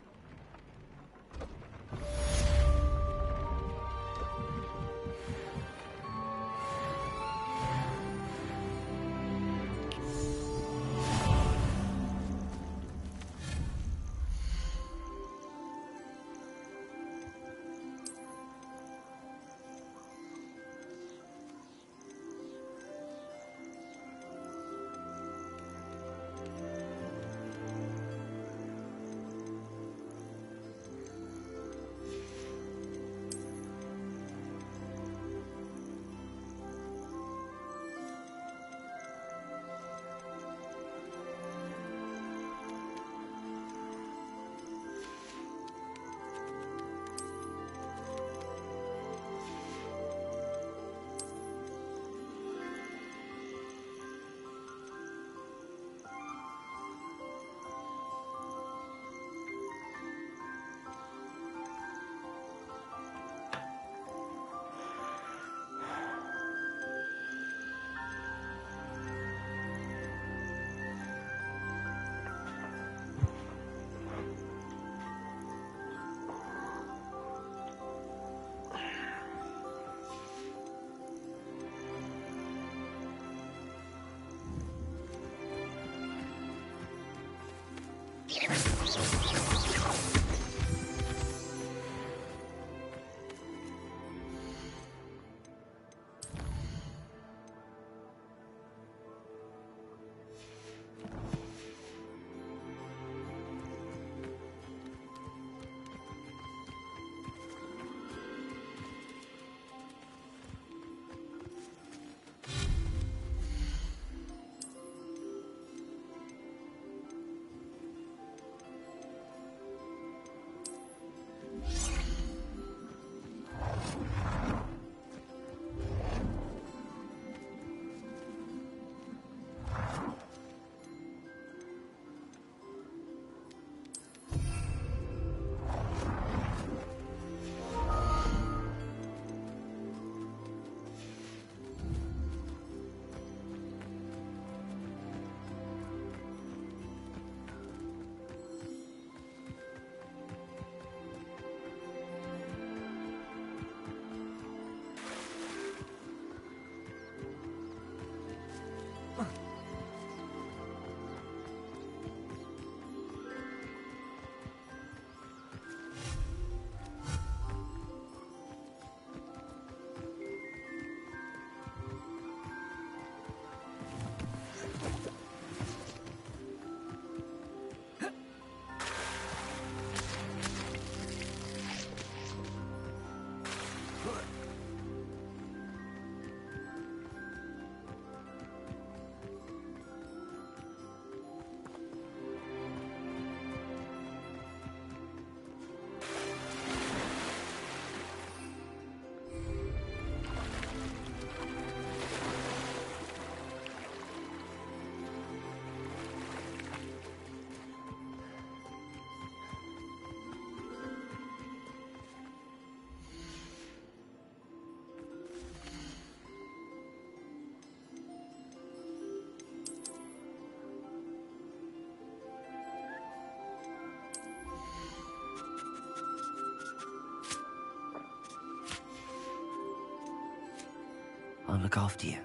I'll look after you.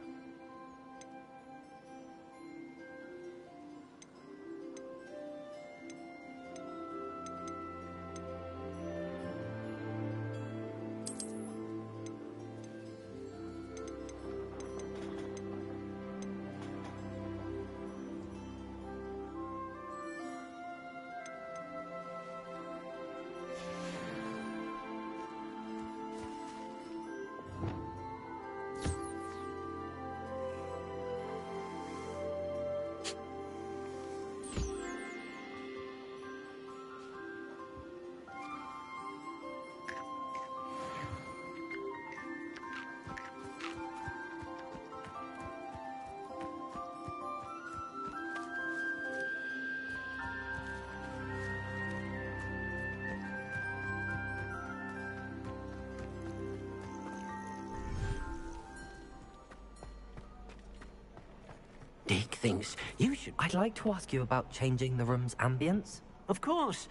thinks you should... I'd like to ask you about changing the room's ambience. Of course.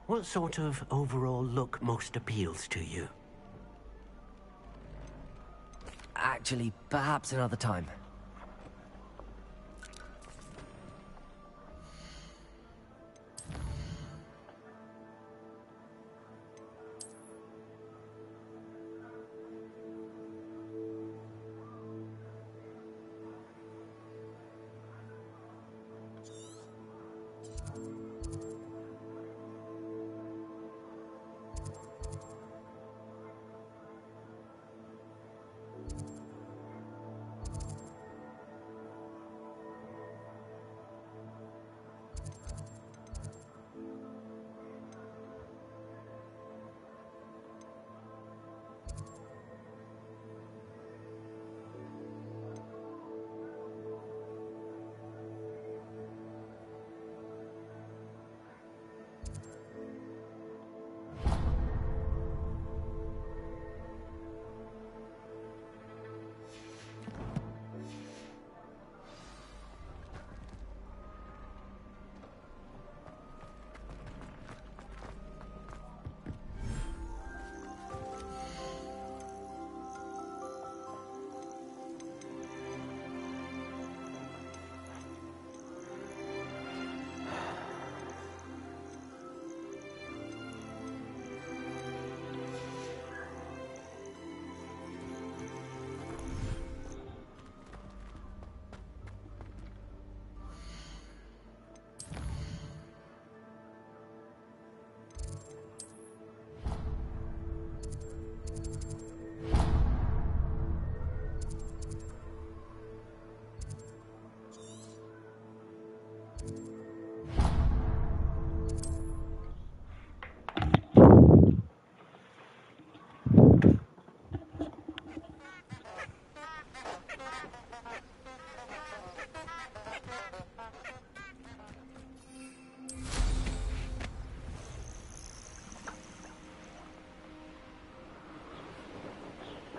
What sort of overall look most appeals to you? Actually, perhaps another time.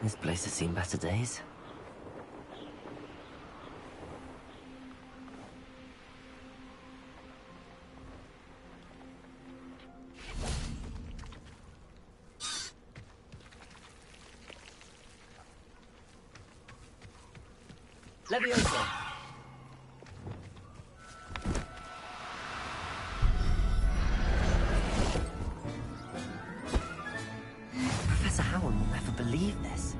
This place has seen better days. Leviosa! Professor Howard will never believe this.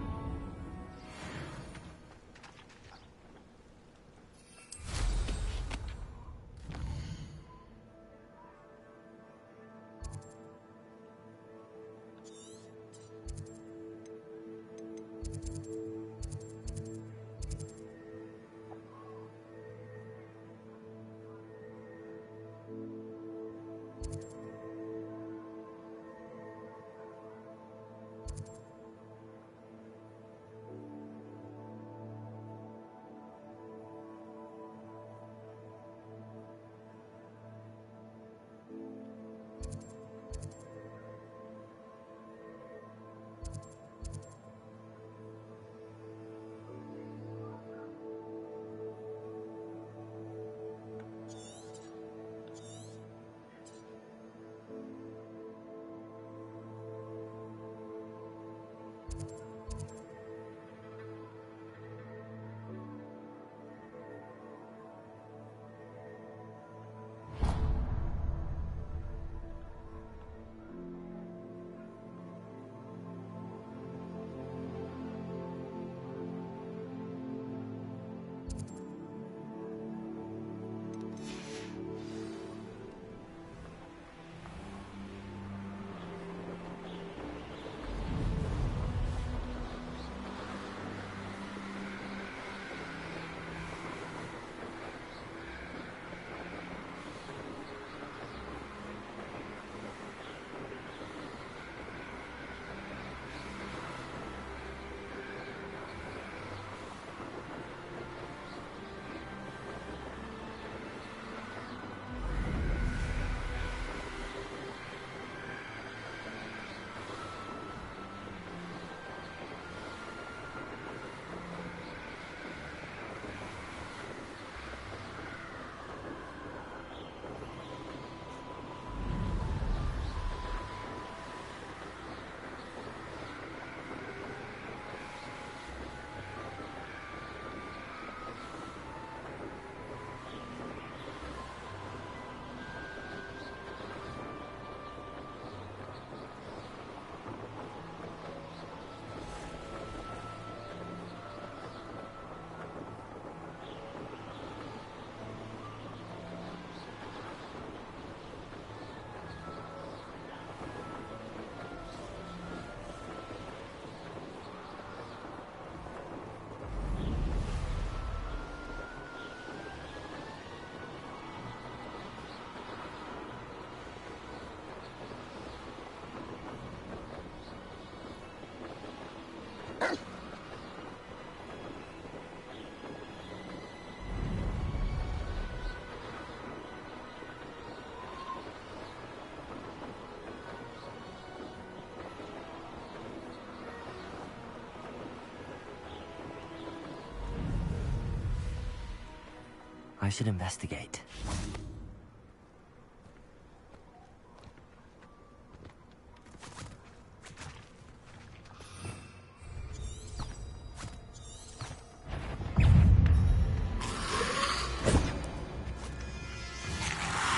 I should investigate.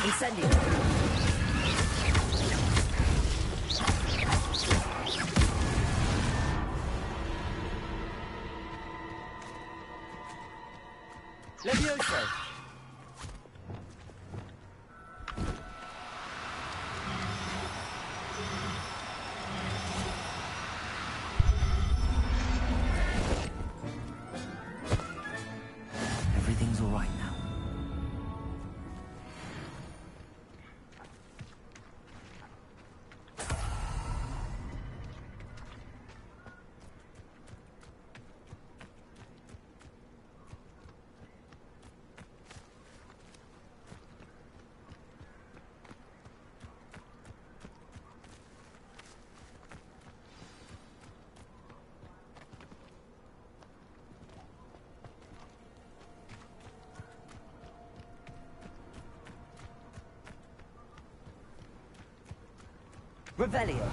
Incendio. Levioso. Everything's all right now. Revelio.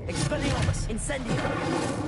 Expelliarmus! Incendio!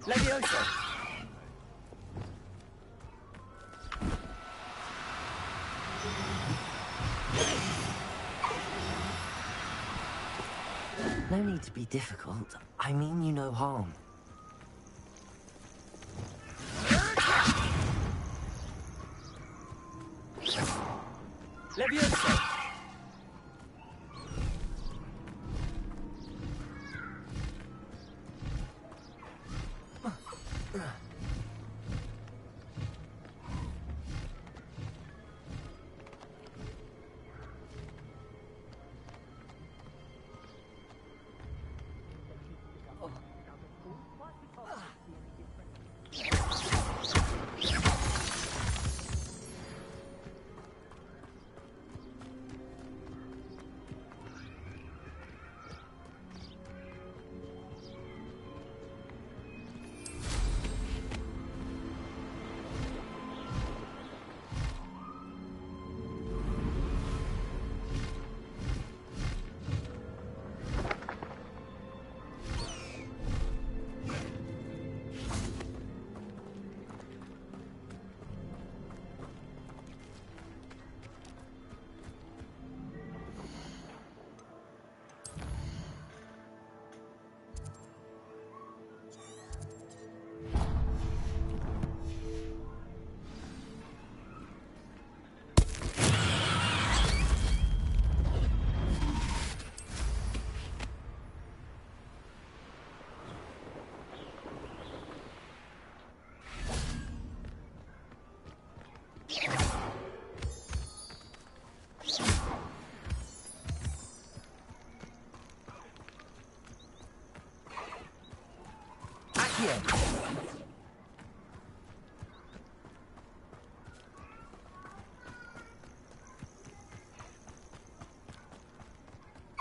Levioso! No need to be difficult. I mean you no harm. Levioso!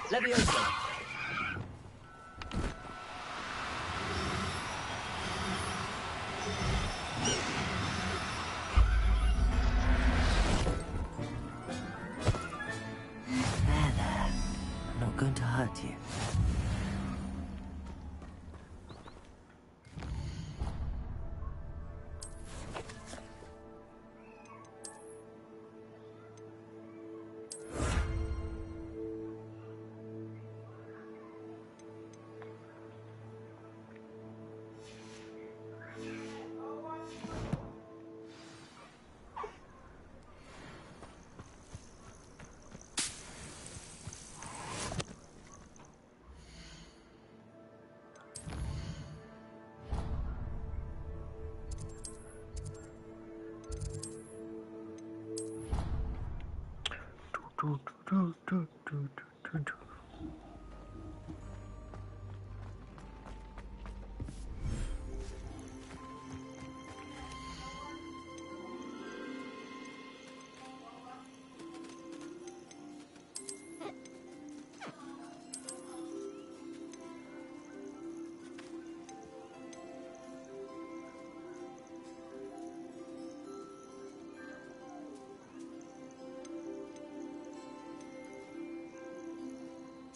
Levioso! There. I'm not going to hurt you.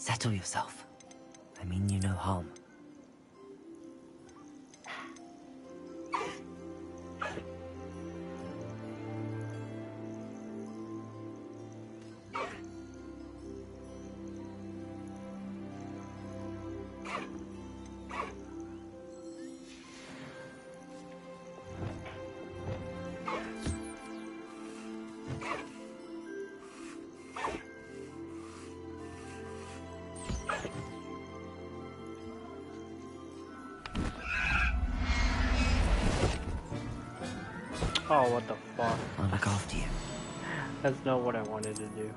Settle yourself. I mean you no harm. Oh, what the fuck? I'll look after you. That's not what I wanted to do.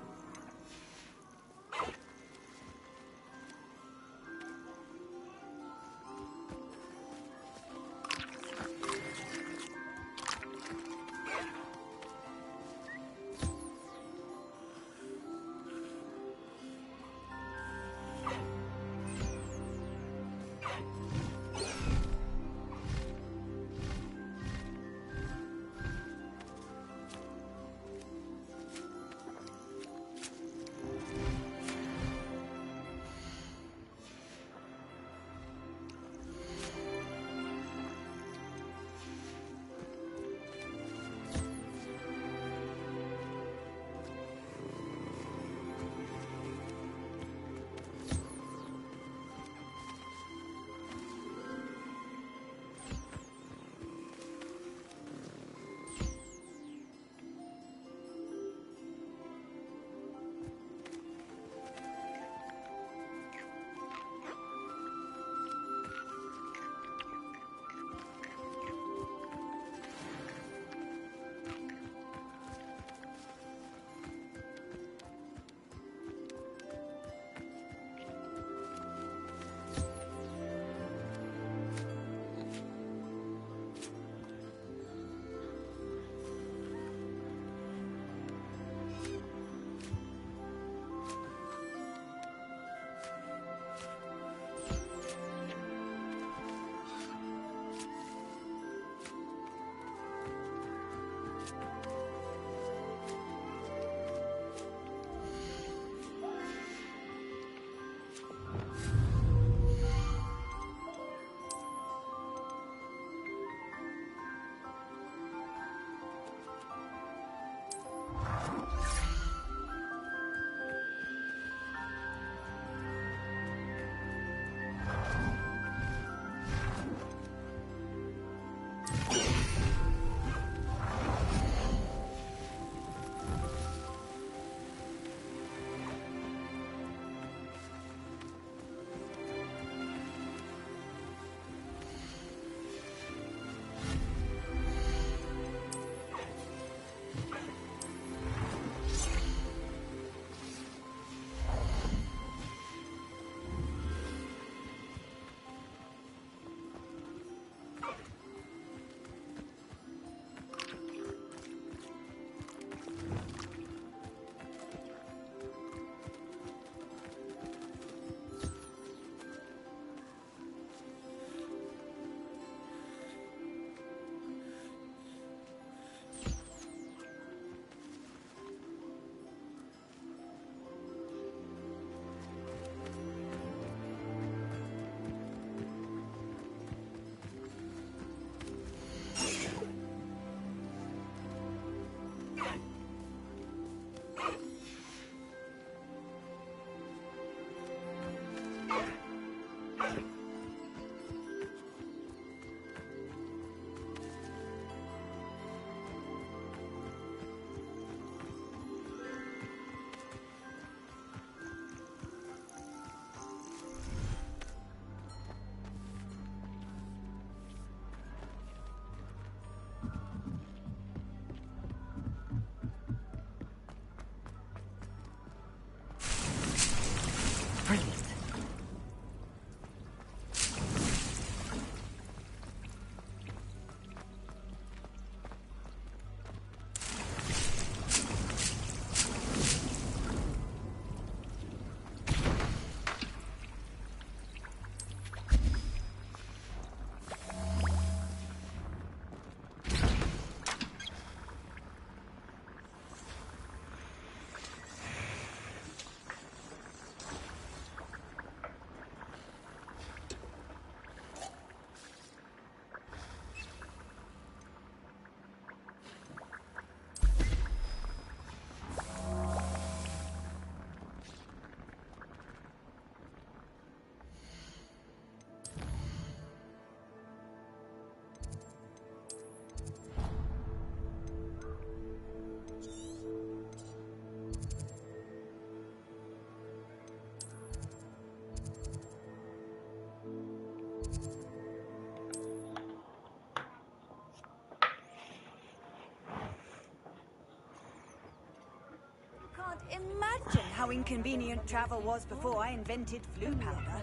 how inconvenient travel was before I invented flu powder.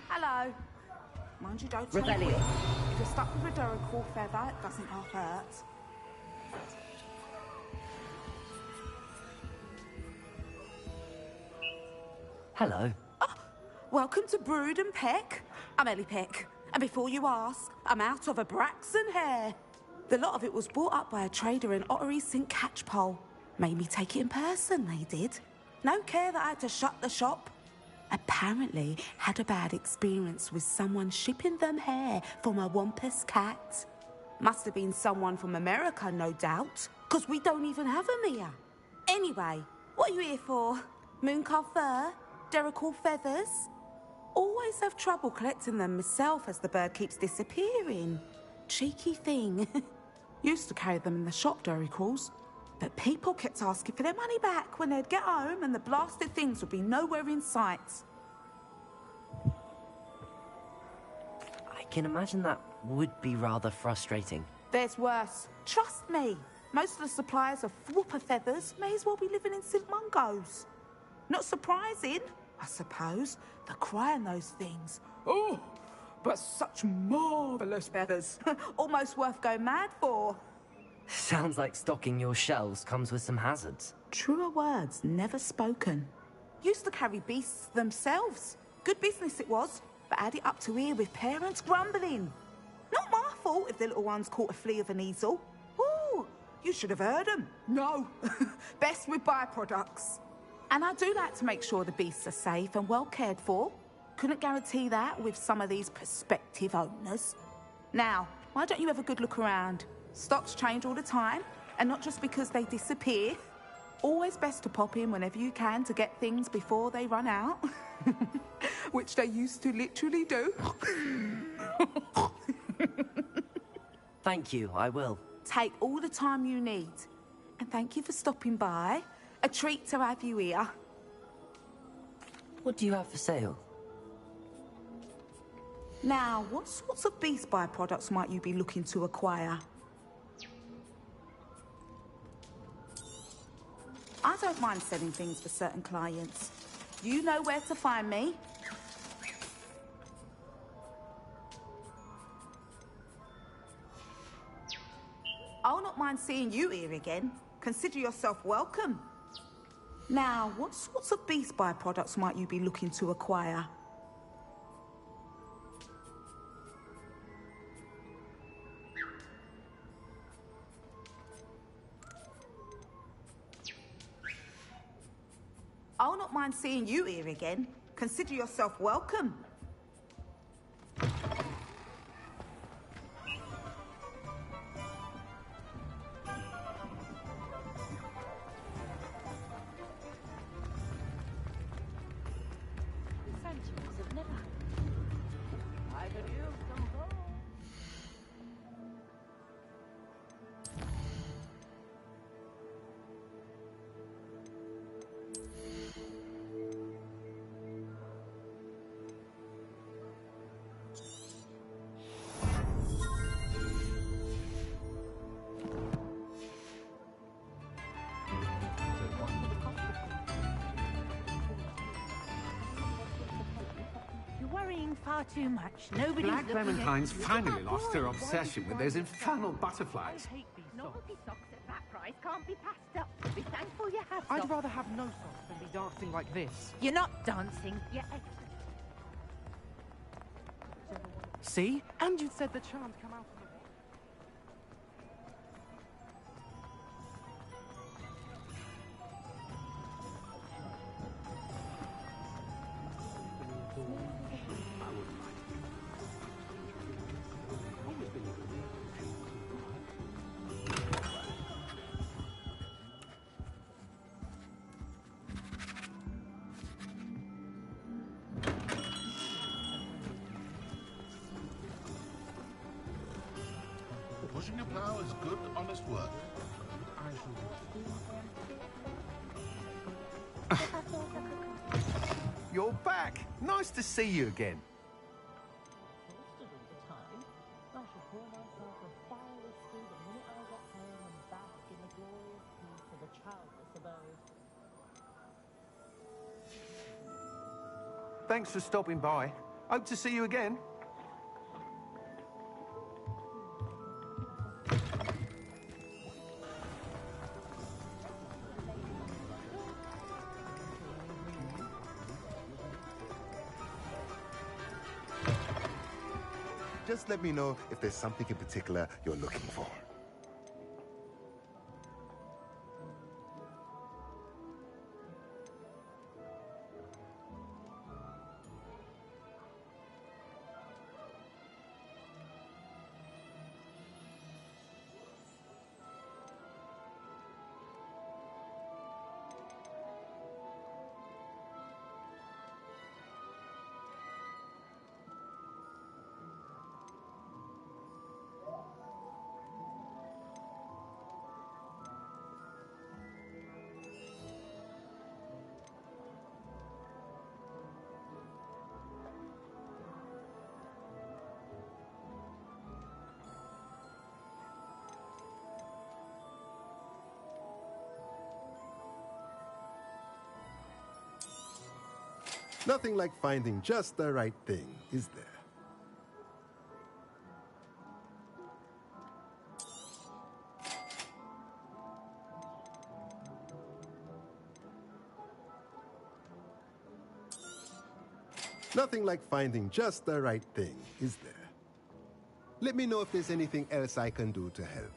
Hello. Mind you, don't take Revelio. it. If you're stuck with a Duracell feather, it doesn't half hurt. Hello. Welcome to Brood and Peck. I'm Ellie Peck. And before you ask, I'm out of a Braxton hair. The lot of it was bought up by a trader in Ottery St. Catchpole. Made me take it in person, they did. No care that I had to shut the shop. Apparently had a bad experience with someone shipping them hair from a Wampus cat. Must have been someone from America, no doubt, because we don't even have them here. Anyway, what are you here for? Mooncar fur? Derrickle feathers? Always have trouble collecting them myself as the bird keeps disappearing. Cheeky thing. Used to carry them in the shop, Derricles. But people kept asking for their money back when they'd get home and the blasted things would be nowhere in sight. I can imagine that would be rather frustrating. There's worse. Trust me. Most of the suppliers of whooper feathers may as well be living in St. Mungo's. Not surprising, I suppose, the cry on those things. Oh, but such marvellous feathers. Almost worth going mad for. Sounds like stocking your shelves comes with some hazards. Truer words never spoken. Used to carry beasts themselves. Good business it was, but add it up to here with parents grumbling. Not my fault if the little ones caught a flea of an easel. Ooh, you should have heard them. No, best with byproducts. And I do that to make sure the beasts are safe and well cared for. Couldn't guarantee that with some of these prospective owners. Now, why don't you have a good look around? Stocks change all the time, and not just because they disappear. Always best to pop in whenever you can to get things before they run out. Which they used to literally do. Thank you, I will. Take all the time you need. And thank you for stopping by. A treat to have you here. What do you have for sale? Now, what sorts of beast byproducts might you be looking to acquire? I don't mind selling things for certain clients. You know where to find me. I'll not mind seeing you here again. Consider yourself welcome. Now, what sorts of beast byproducts might you be looking to acquire? I'll not mind seeing you here again. Consider yourself welcome. Far too much. Nobody's Black Clementine's finally lost her obsession with those infernal butterflies. Novelty socks at that price can't be passed up. Be thankful you have I'd socks. rather have no socks than be dancing like this. You're not dancing, you're See? And you said the charms come out of the... Pushing a plow is good, honest work. You're back. Nice to see you again. Thanks for stopping by. Hope to see you again. Just let me know if there's something in particular you're looking for. Nothing like finding just the right thing, is there? Nothing like finding just the right thing, is there? Let me know if there's anything else I can do to help.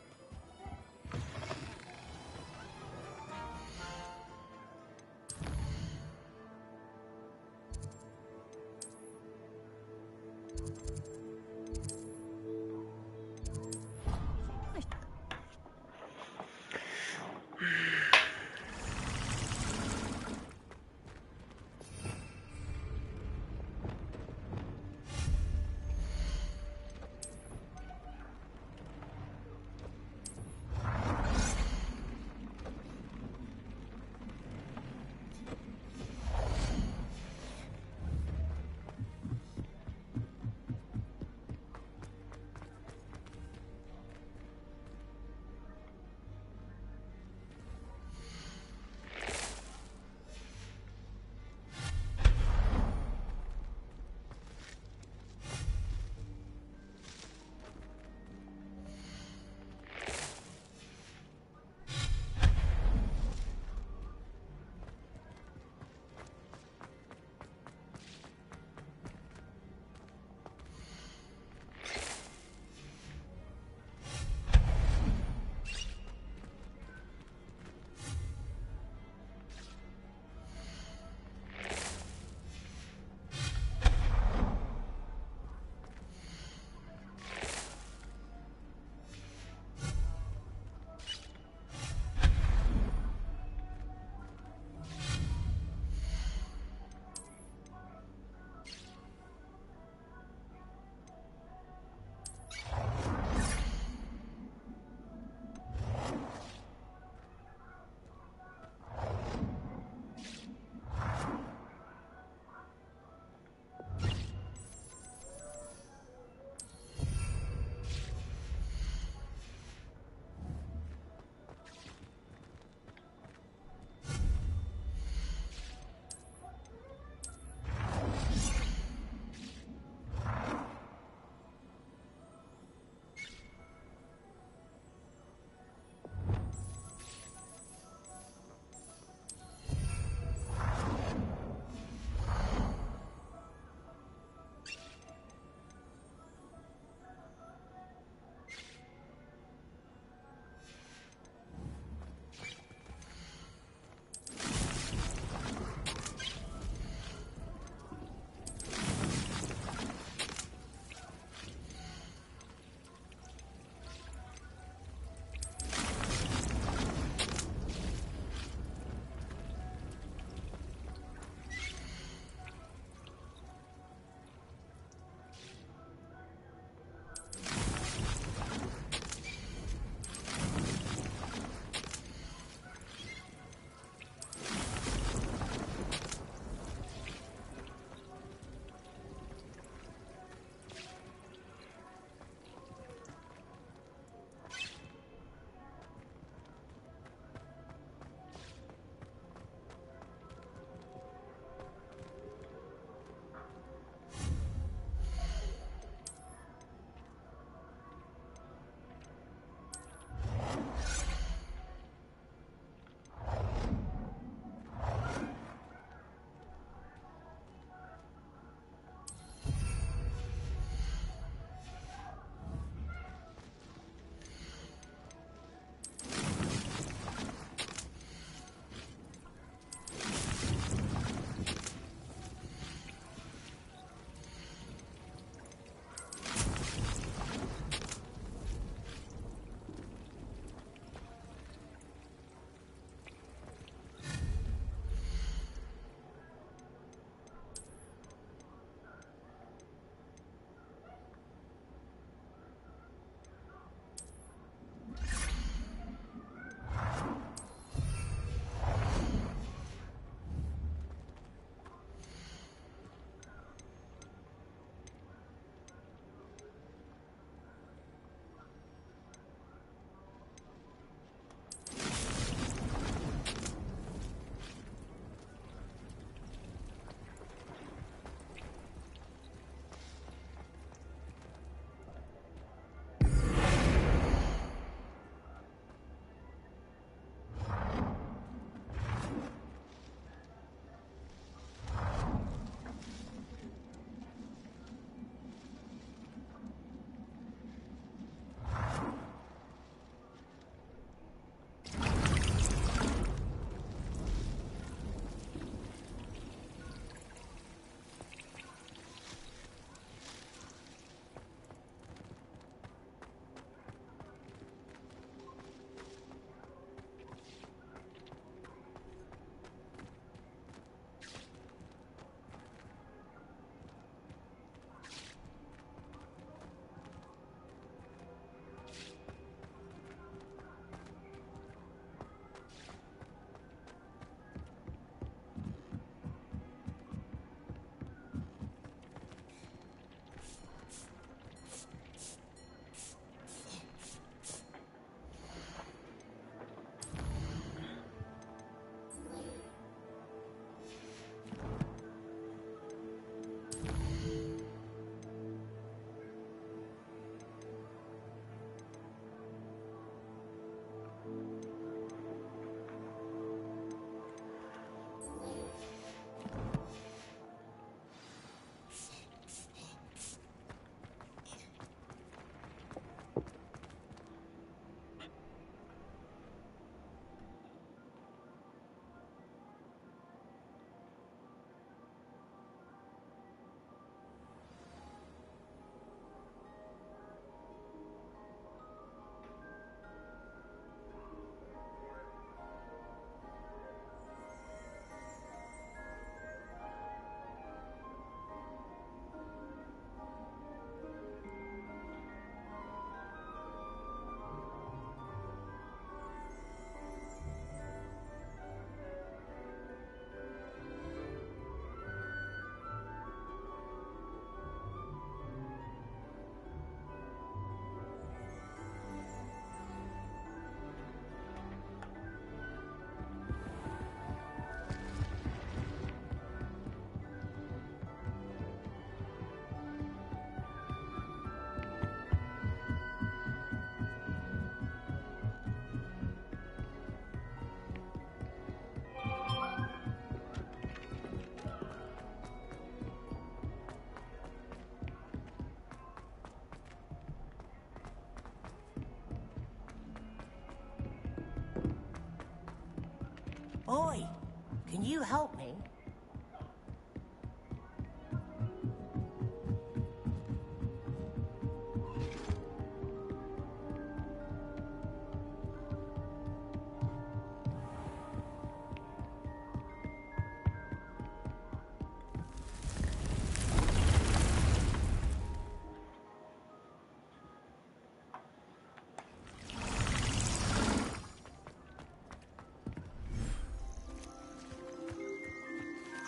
you help me?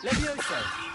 Levioso!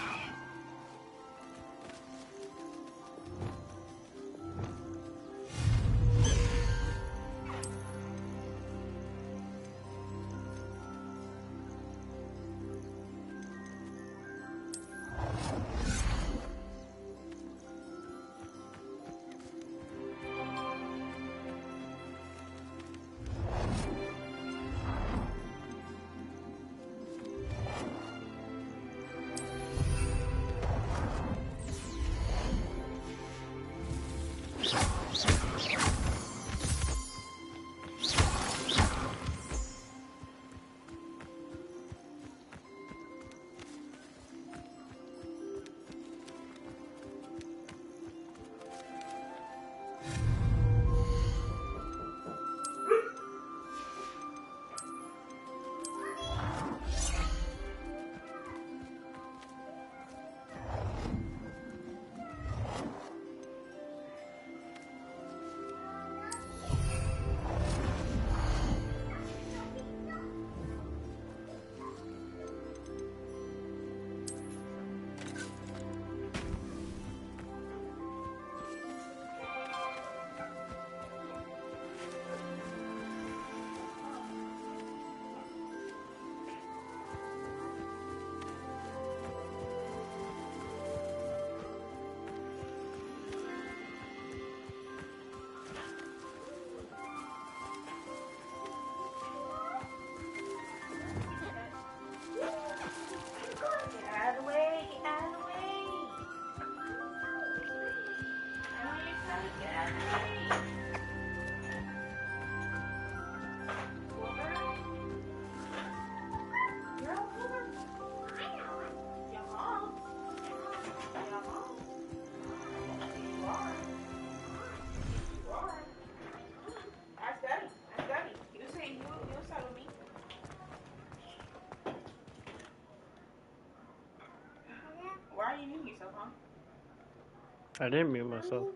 I didn't mute myself.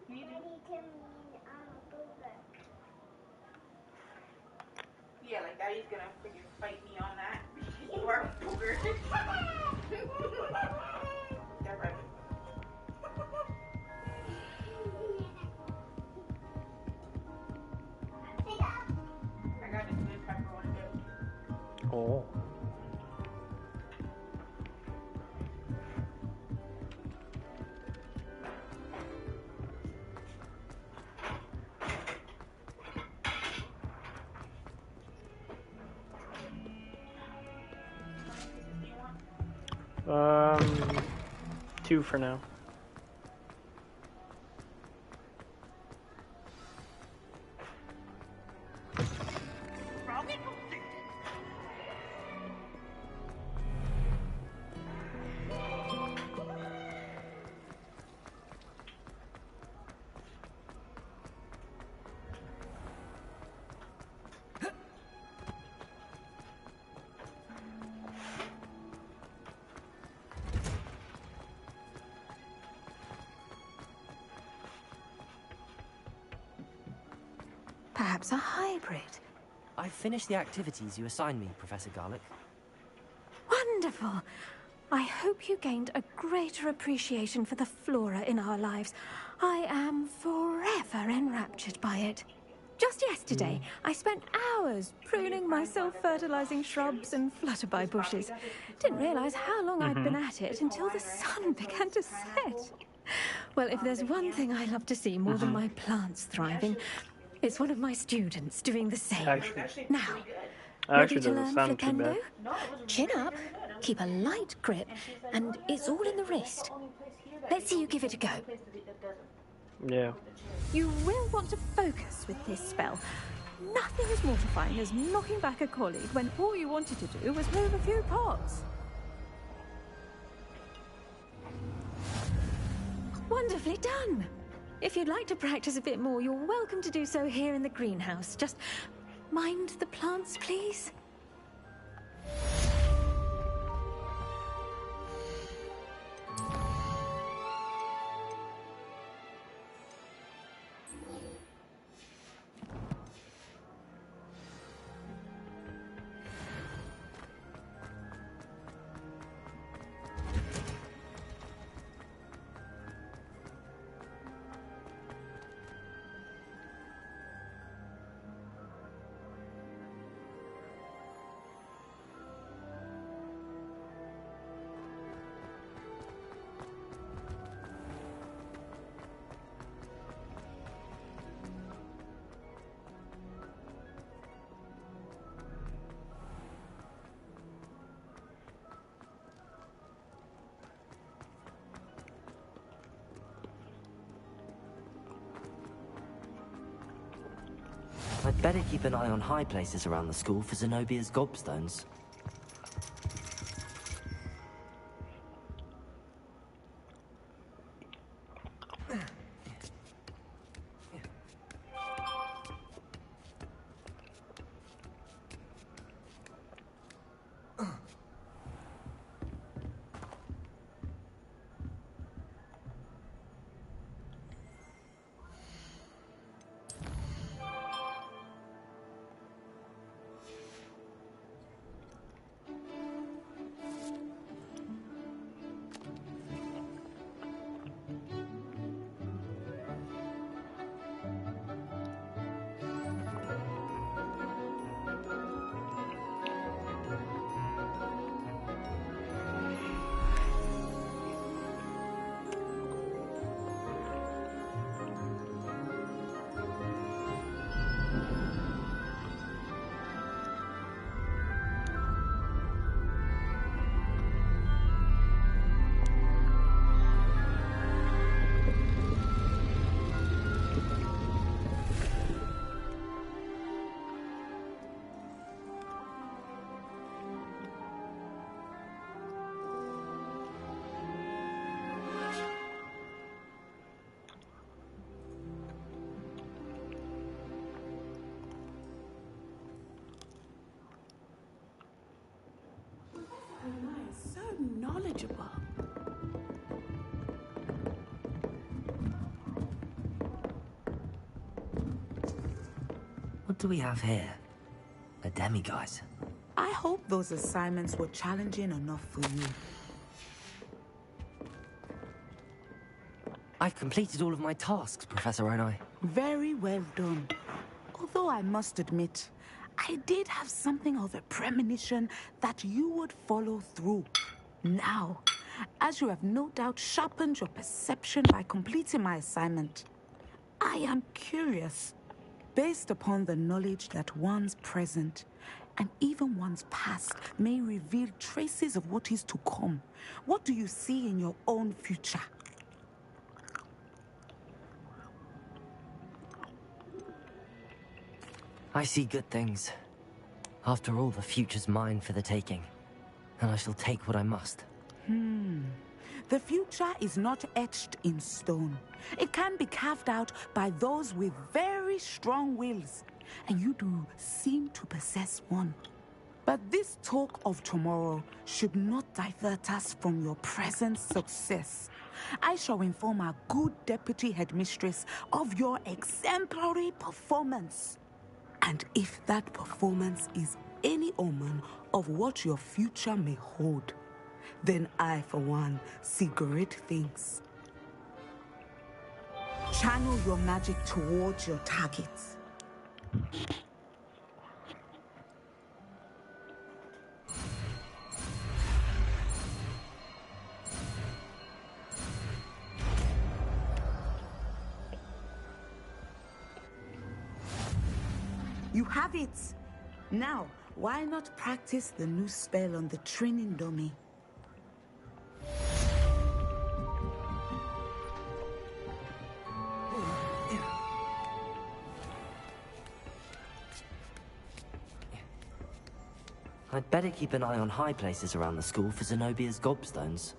Yeah, like Daddy's gonna freaking fight me on that. You are booger. That right. I got this good pepperoni dip. Oh. Two for now. Perhaps a hybrid. I've finished the activities you assigned me, Professor Garlick. Wonderful. I hope you gained a greater appreciation for the flora in our lives. I am forever enraptured by it. Just yesterday, I spent hours pruning my self-fertilizing shrubs and flutterby bushes. Didn't realize how long I'd been at it until the sun began to set. Well, if there's one thing I love to see more than my plants thriving, it's one of my students doing the same. Now, ready to learn flipendo? Chin up, keep a light grip, and it's all in the wrist. Let's see you give it a go. Yeah. You will want to focus with this spell. Nothing as mortifying as knocking back a colleague when all you wanted to do was move a few pots. Wonderfully done. If you'd like to practice a bit more, you're welcome to do so here in the greenhouse. Just mind the plants, please. I'd better keep an eye on high places around the school for Zenobia's gobstones. So knowledgeable. What do we have here? A demiguise. I hope those assignments were challenging enough for you. I've completed all of my tasks, Professor Onai. Very well done. Although I must admit, I did have something of a premonition that you would follow through. Now, as you have no doubt sharpened your perception by completing my assignment, I am curious, based upon the knowledge that one's present and even one's past may reveal traces of what is to come. What do you see in your own future? I see good things. After all, the future's mine for the taking, and I shall take what I must. The future is not etched in stone. It can be carved out by those with very strong wills, and you do seem to possess one. But this talk of tomorrow should not divert us from your present success. I shall inform our good deputy headmistress of your exemplary performance. And if that performance is any omen of what your future may hold, then I, for one, see great things. Channel your magic towards your targets. You have it. Now, why not practice the new spell on the training dummy? I'd better keep an eye on high places around the school for Zenobia's gobstones.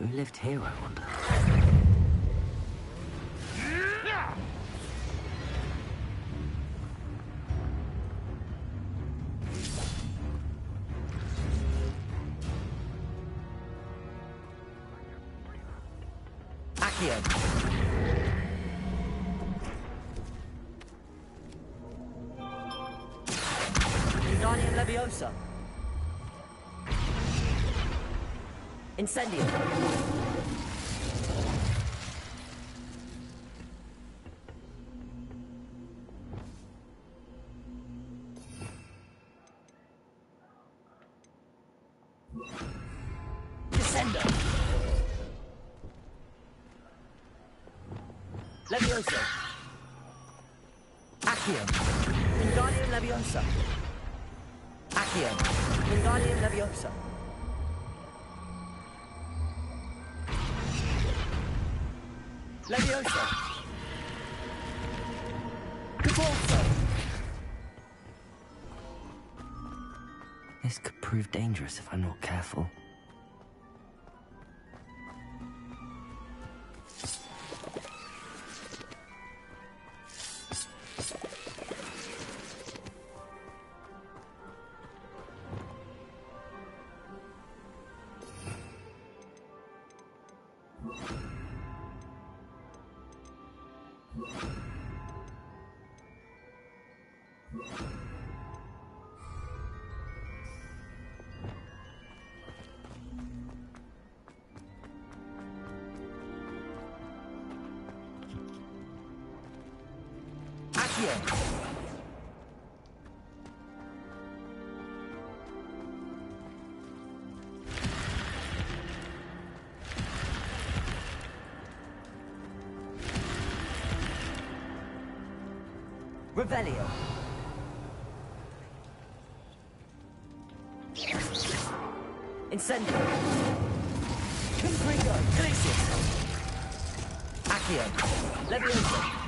Who lived here, I wonder? Accio! Wingardium Leviosa! Incendio! Descendo! Leviosa! Accio! Wingardium Leviosa! Accio! Wingardium Leviosa! Leviosa! Cabalso! This could prove dangerous if I'm not careful. Revelio. Incendio. Confringo. Glacius. Accio. Leviosa.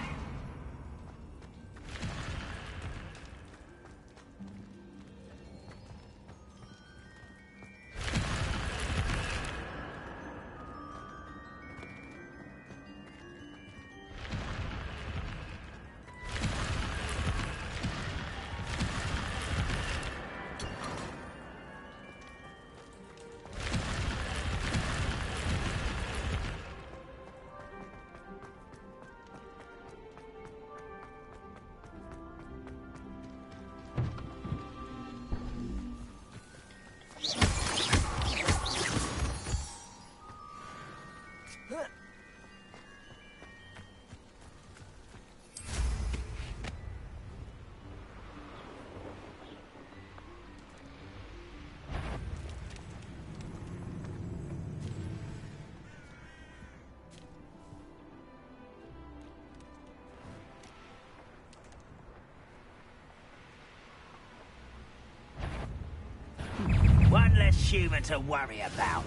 One less human to worry about.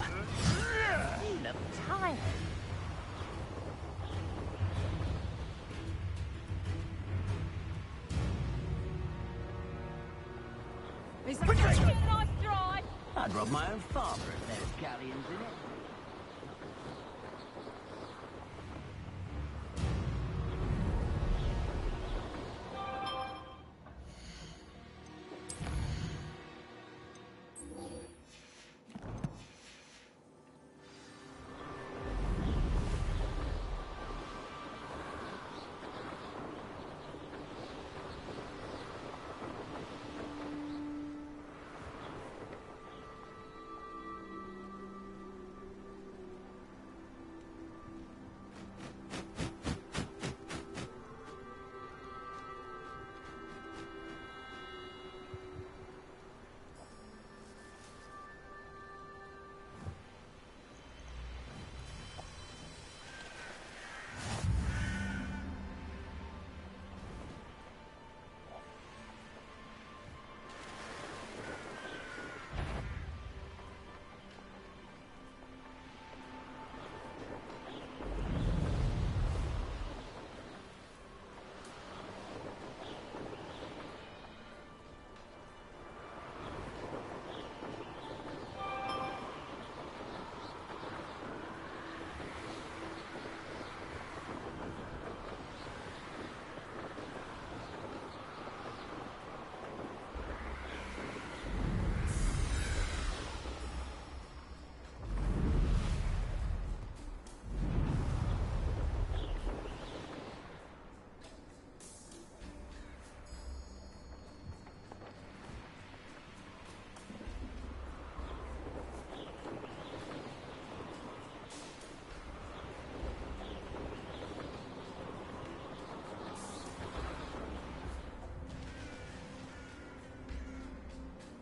You look tired. Is that a nice drive? I'd rob my own father if there was galleons in it.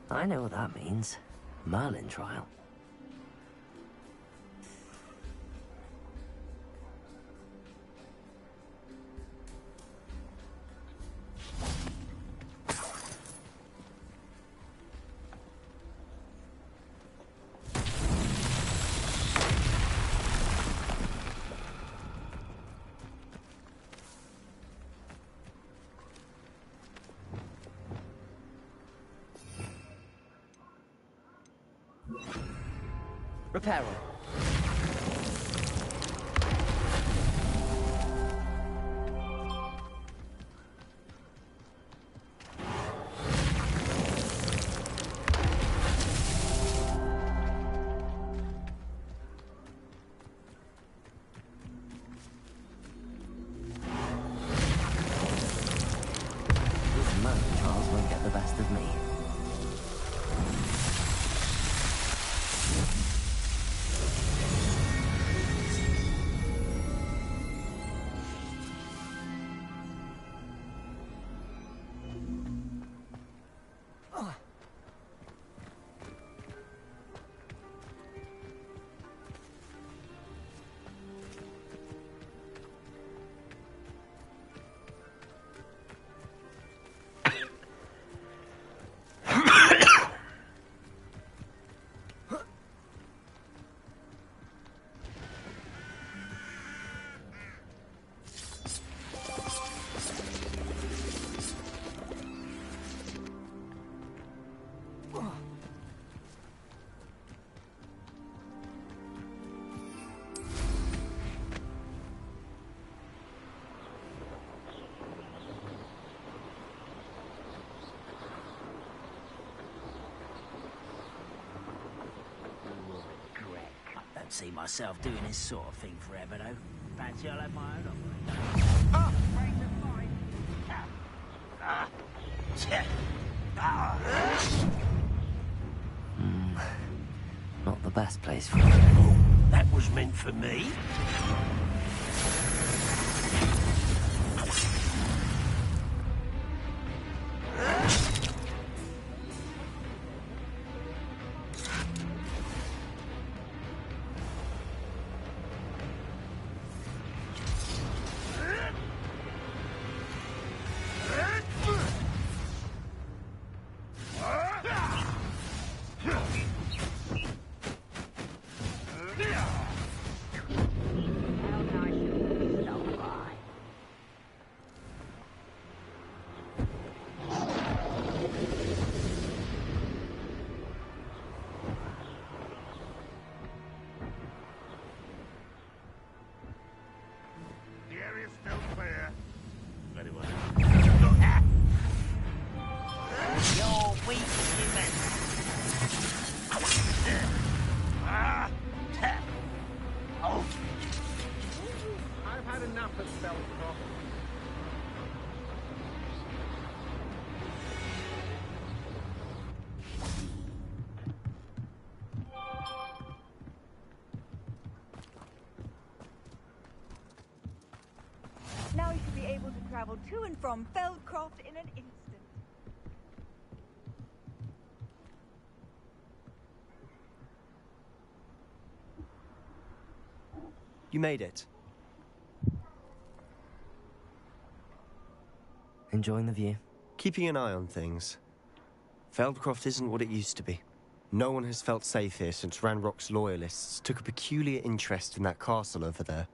I know what that means. Merlin trial. Repair. These Merlin trials won't get the best of me. Don't see myself doing this sort of thing forever, though. Fancy I'll have my own operation. Not the best place for you. That was meant for me. The area's still clear. Very well. You're weak, human. Oh. I've had enough of Feldcroft. Now you should be able to travel to and from Feldcroft in an instant. You made it. Enjoying the view? Keeping an eye on things. Feldcroft isn't what it used to be. No one has felt safe here since Ranrock's loyalists took a peculiar interest in that castle over there.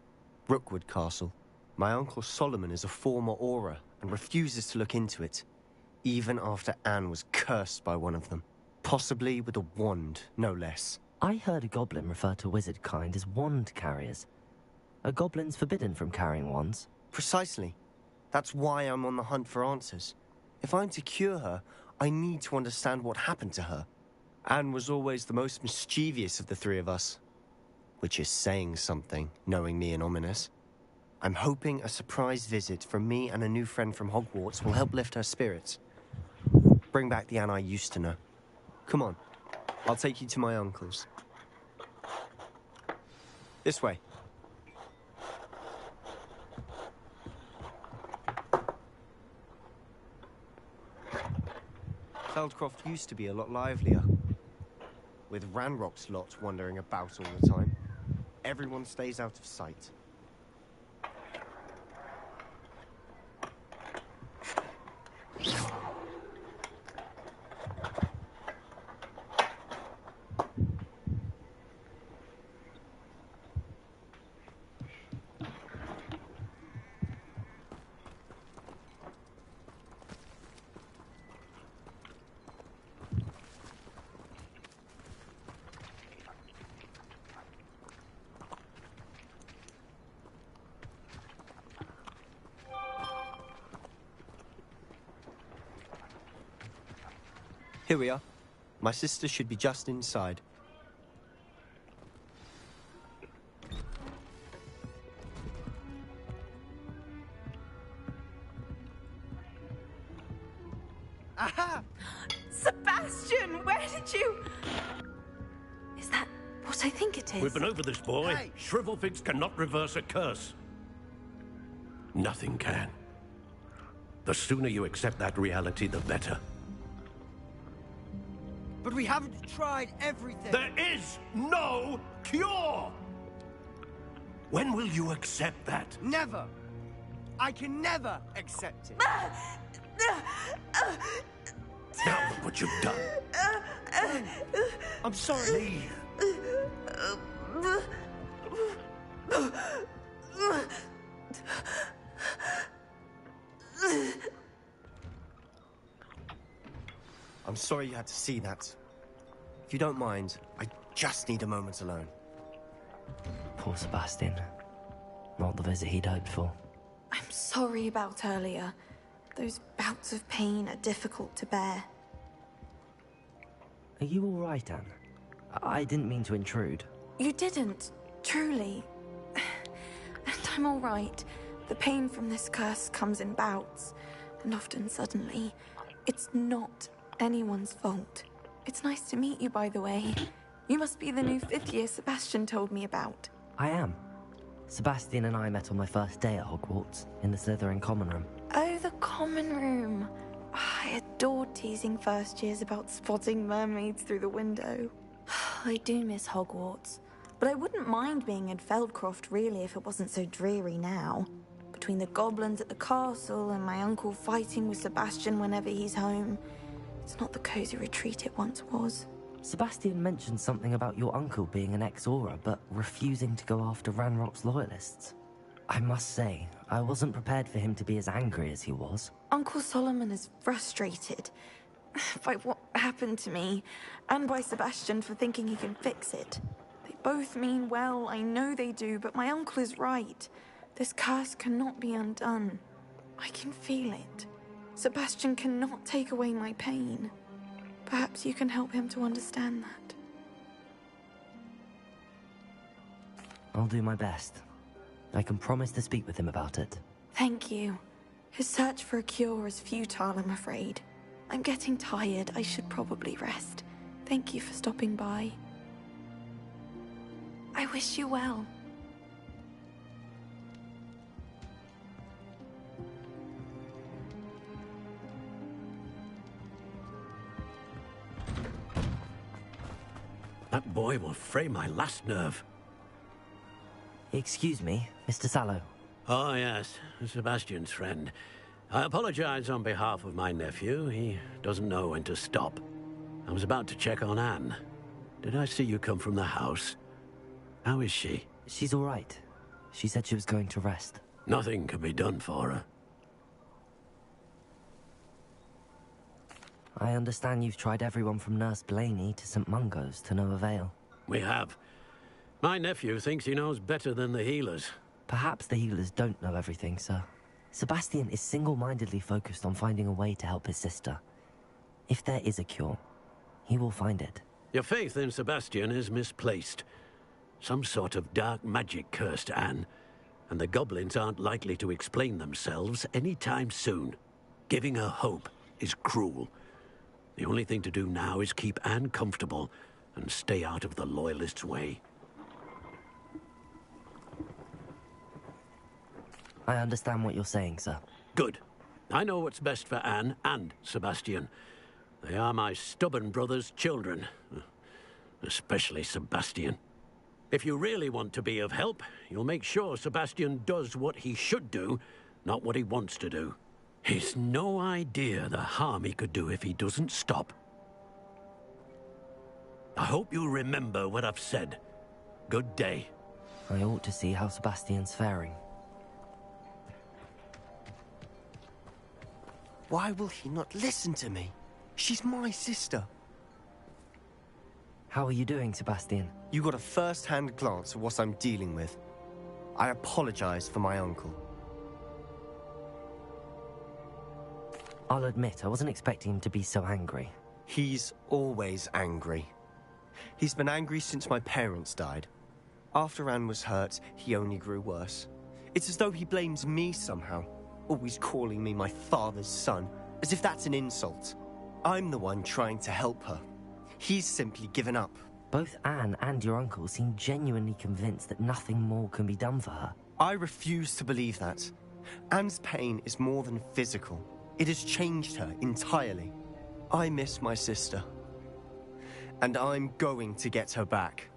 Rookwood Castle. My uncle Solomon is a former Auror and refuses to look into it, even after Anne was cursed by one of them. Possibly with a wand, no less. I heard a goblin refer to wizard kind as wand carriers. Are goblins forbidden from carrying wands? Precisely. That's why I'm on the hunt for answers. If I'm to cure her, I need to understand what happened to her. Anne was always the most mischievous of the three of us. Which is saying something, knowing me and Ominous. I'm hoping a surprise visit from me and a new friend from Hogwarts will help lift her spirits. Bring back the Anne I used to know. Come on, I'll take you to my uncle's. This way. Feldcroft used to be a lot livelier. With Ranrock's lot wandering about all the time. Everyone stays out of sight. Here we are. My sister should be just inside. Aha! Sebastian, where did you... Is that what I think it is? We've been over this, boy. Hey. Shrivelfigs cannot reverse a curse. Nothing can. The sooner you accept that reality, the better. But we haven't tried everything. There is no cure! When will you accept that? Never. I can never accept it. Now look what you've done. I'm sorry. I'm sorry you had to see that. If you don't mind, I just need a moment alone. Poor Sebastian. Not the visit he'd hoped for. I'm sorry about earlier. Those bouts of pain are difficult to bear. Are you all right, Anne? I didn't mean to intrude. You didn't, truly. And I'm all right. The pain from this curse comes in bouts, and often suddenly. It's not anyone's fault. It's nice to meet you, by the way. You must be the new 5th year Sebastian told me about. I am. Sebastian and I met on my first day at Hogwarts, in the Slytherin common room. Oh, the common room. I adored teasing first years about spotting mermaids through the window. I do miss Hogwarts, but I wouldn't mind being in Feldcroft, really, if it wasn't so dreary now. Between the goblins at the castle and my uncle fighting with Sebastian whenever he's home, it's not the cozy retreat it once was. Sebastian mentioned something about your uncle being an ex-Auror, but refusing to go after Ranrock's loyalists. I must say, I wasn't prepared for him to be as angry as he was. Uncle Solomon is frustrated by what happened to me, and by Sebastian for thinking he can fix it. They both mean well, I know they do, but my uncle is right. This curse cannot be undone. I can feel it. Sebastian cannot take away my pain. Perhaps you can help him to understand that. I'll do my best. I can promise to speak with him about it. Thank you. His search for a cure is futile, I'm afraid. I'm getting tired. I should probably rest. Thank you for stopping by. I wish you well. That boy will fray my last nerve. Excuse me, Mr. Sallow. Oh, yes, Sebastian's friend. I apologize on behalf of my nephew. He doesn't know when to stop. I was about to check on Anne. Did I see you come from the house? How is she? She's all right. She said she was going to rest. Nothing can be done for her. I understand you've tried everyone from Nurse Blaney to St. Mungo's to no avail. We have. My nephew thinks he knows better than the healers. Perhaps the healers don't know everything, sir. Sebastian is single-mindedly focused on finding a way to help his sister. If there is a cure, he will find it. Your faith in Sebastian is misplaced. Some sort of dark magic cursed Anne, and the goblins aren't likely to explain themselves anytime soon. Giving her hope is cruel. The only thing to do now is keep Anne comfortable and stay out of the Loyalists' way. I understand what you're saying, sir. Good. I know what's best for Anne and Sebastian. They are my stubborn brother's children. Especially Sebastian. If you really want to be of help, you'll make sure Sebastian does what he should do, not what he wants to do. He's no idea the harm he could do if he doesn't stop. I hope you'll remember what I've said. Good day. I ought to see how Sebastian's faring. Why will he not listen to me? She's my sister. How are you doing, Sebastian? You got a first-hand glance of what I'm dealing with. I apologize for my uncle. I'll admit, I wasn't expecting him to be so angry. He's always angry. He's been angry since my parents died. After Anne was hurt, he only grew worse. It's as though he blames me somehow, always calling me my father's son, as if that's an insult. I'm the one trying to help her. He's simply given up. Both Anne and your uncle seem genuinely convinced that nothing more can be done for her. I refuse to believe that. Anne's pain is more than physical. It has changed her entirely. I miss my sister. And I'm going to get her back.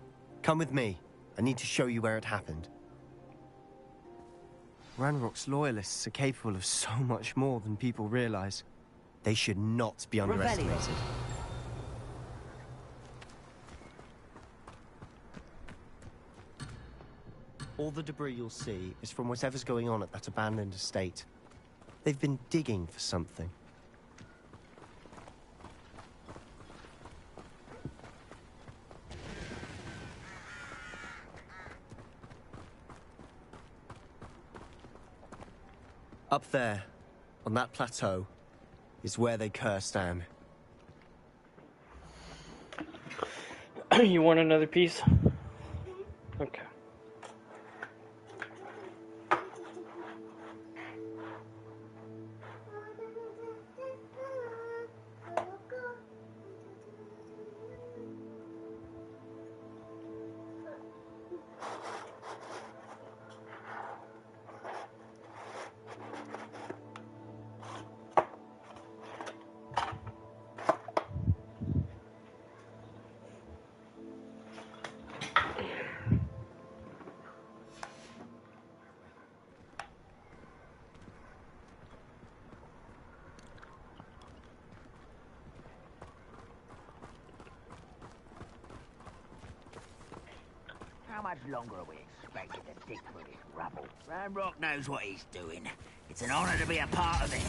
Come with me. I need to show you where it happened. Ranrock's loyalists are capable of so much more than people realize. They should not be underestimated. All the debris you'll see is from whatever's going on at that abandoned estate. They've been digging for something. Up there, on that plateau, is where they cursed Anne. You want another piece? Okay. How much longer are we expected to dig through this rubble? Ranrock knows what he's doing. It's an honor to be a part of it.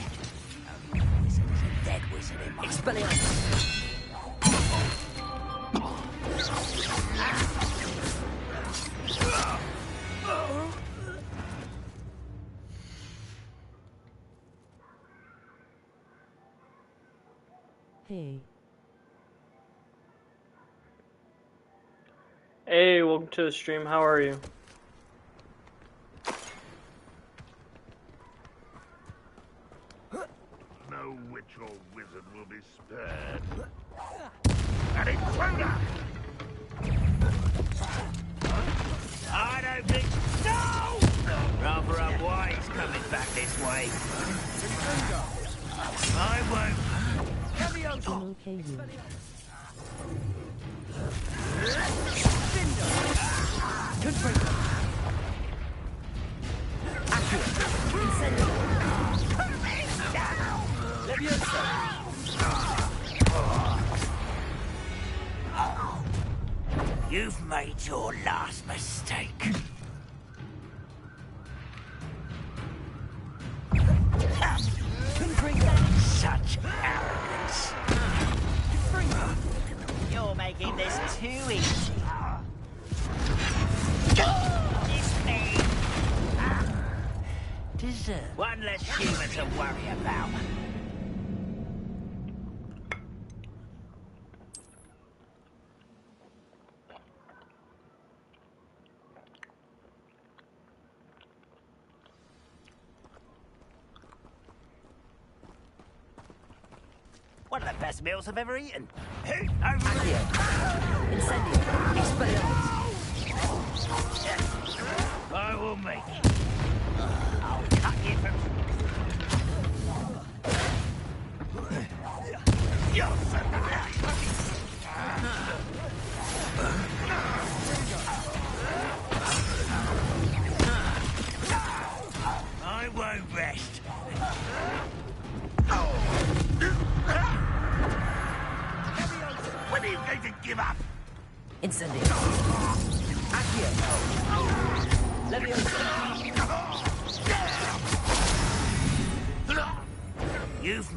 Oh, wizard is a dead wizard in my Expelliarmus! Hey. Hey, welcome to the stream. How are you? No witch or wizard will be spared. An intruder! I don't think... No! Rather unwise coming back this way. I won't. Okay, you. You've made your last mistake. Such arrogance. You're making this too easy. It's me. Dessert. One less human to worry about. One of the best meals I've ever eaten. Over here. Incendio! Expelliarmus! I will make it. I'll cut you from... You're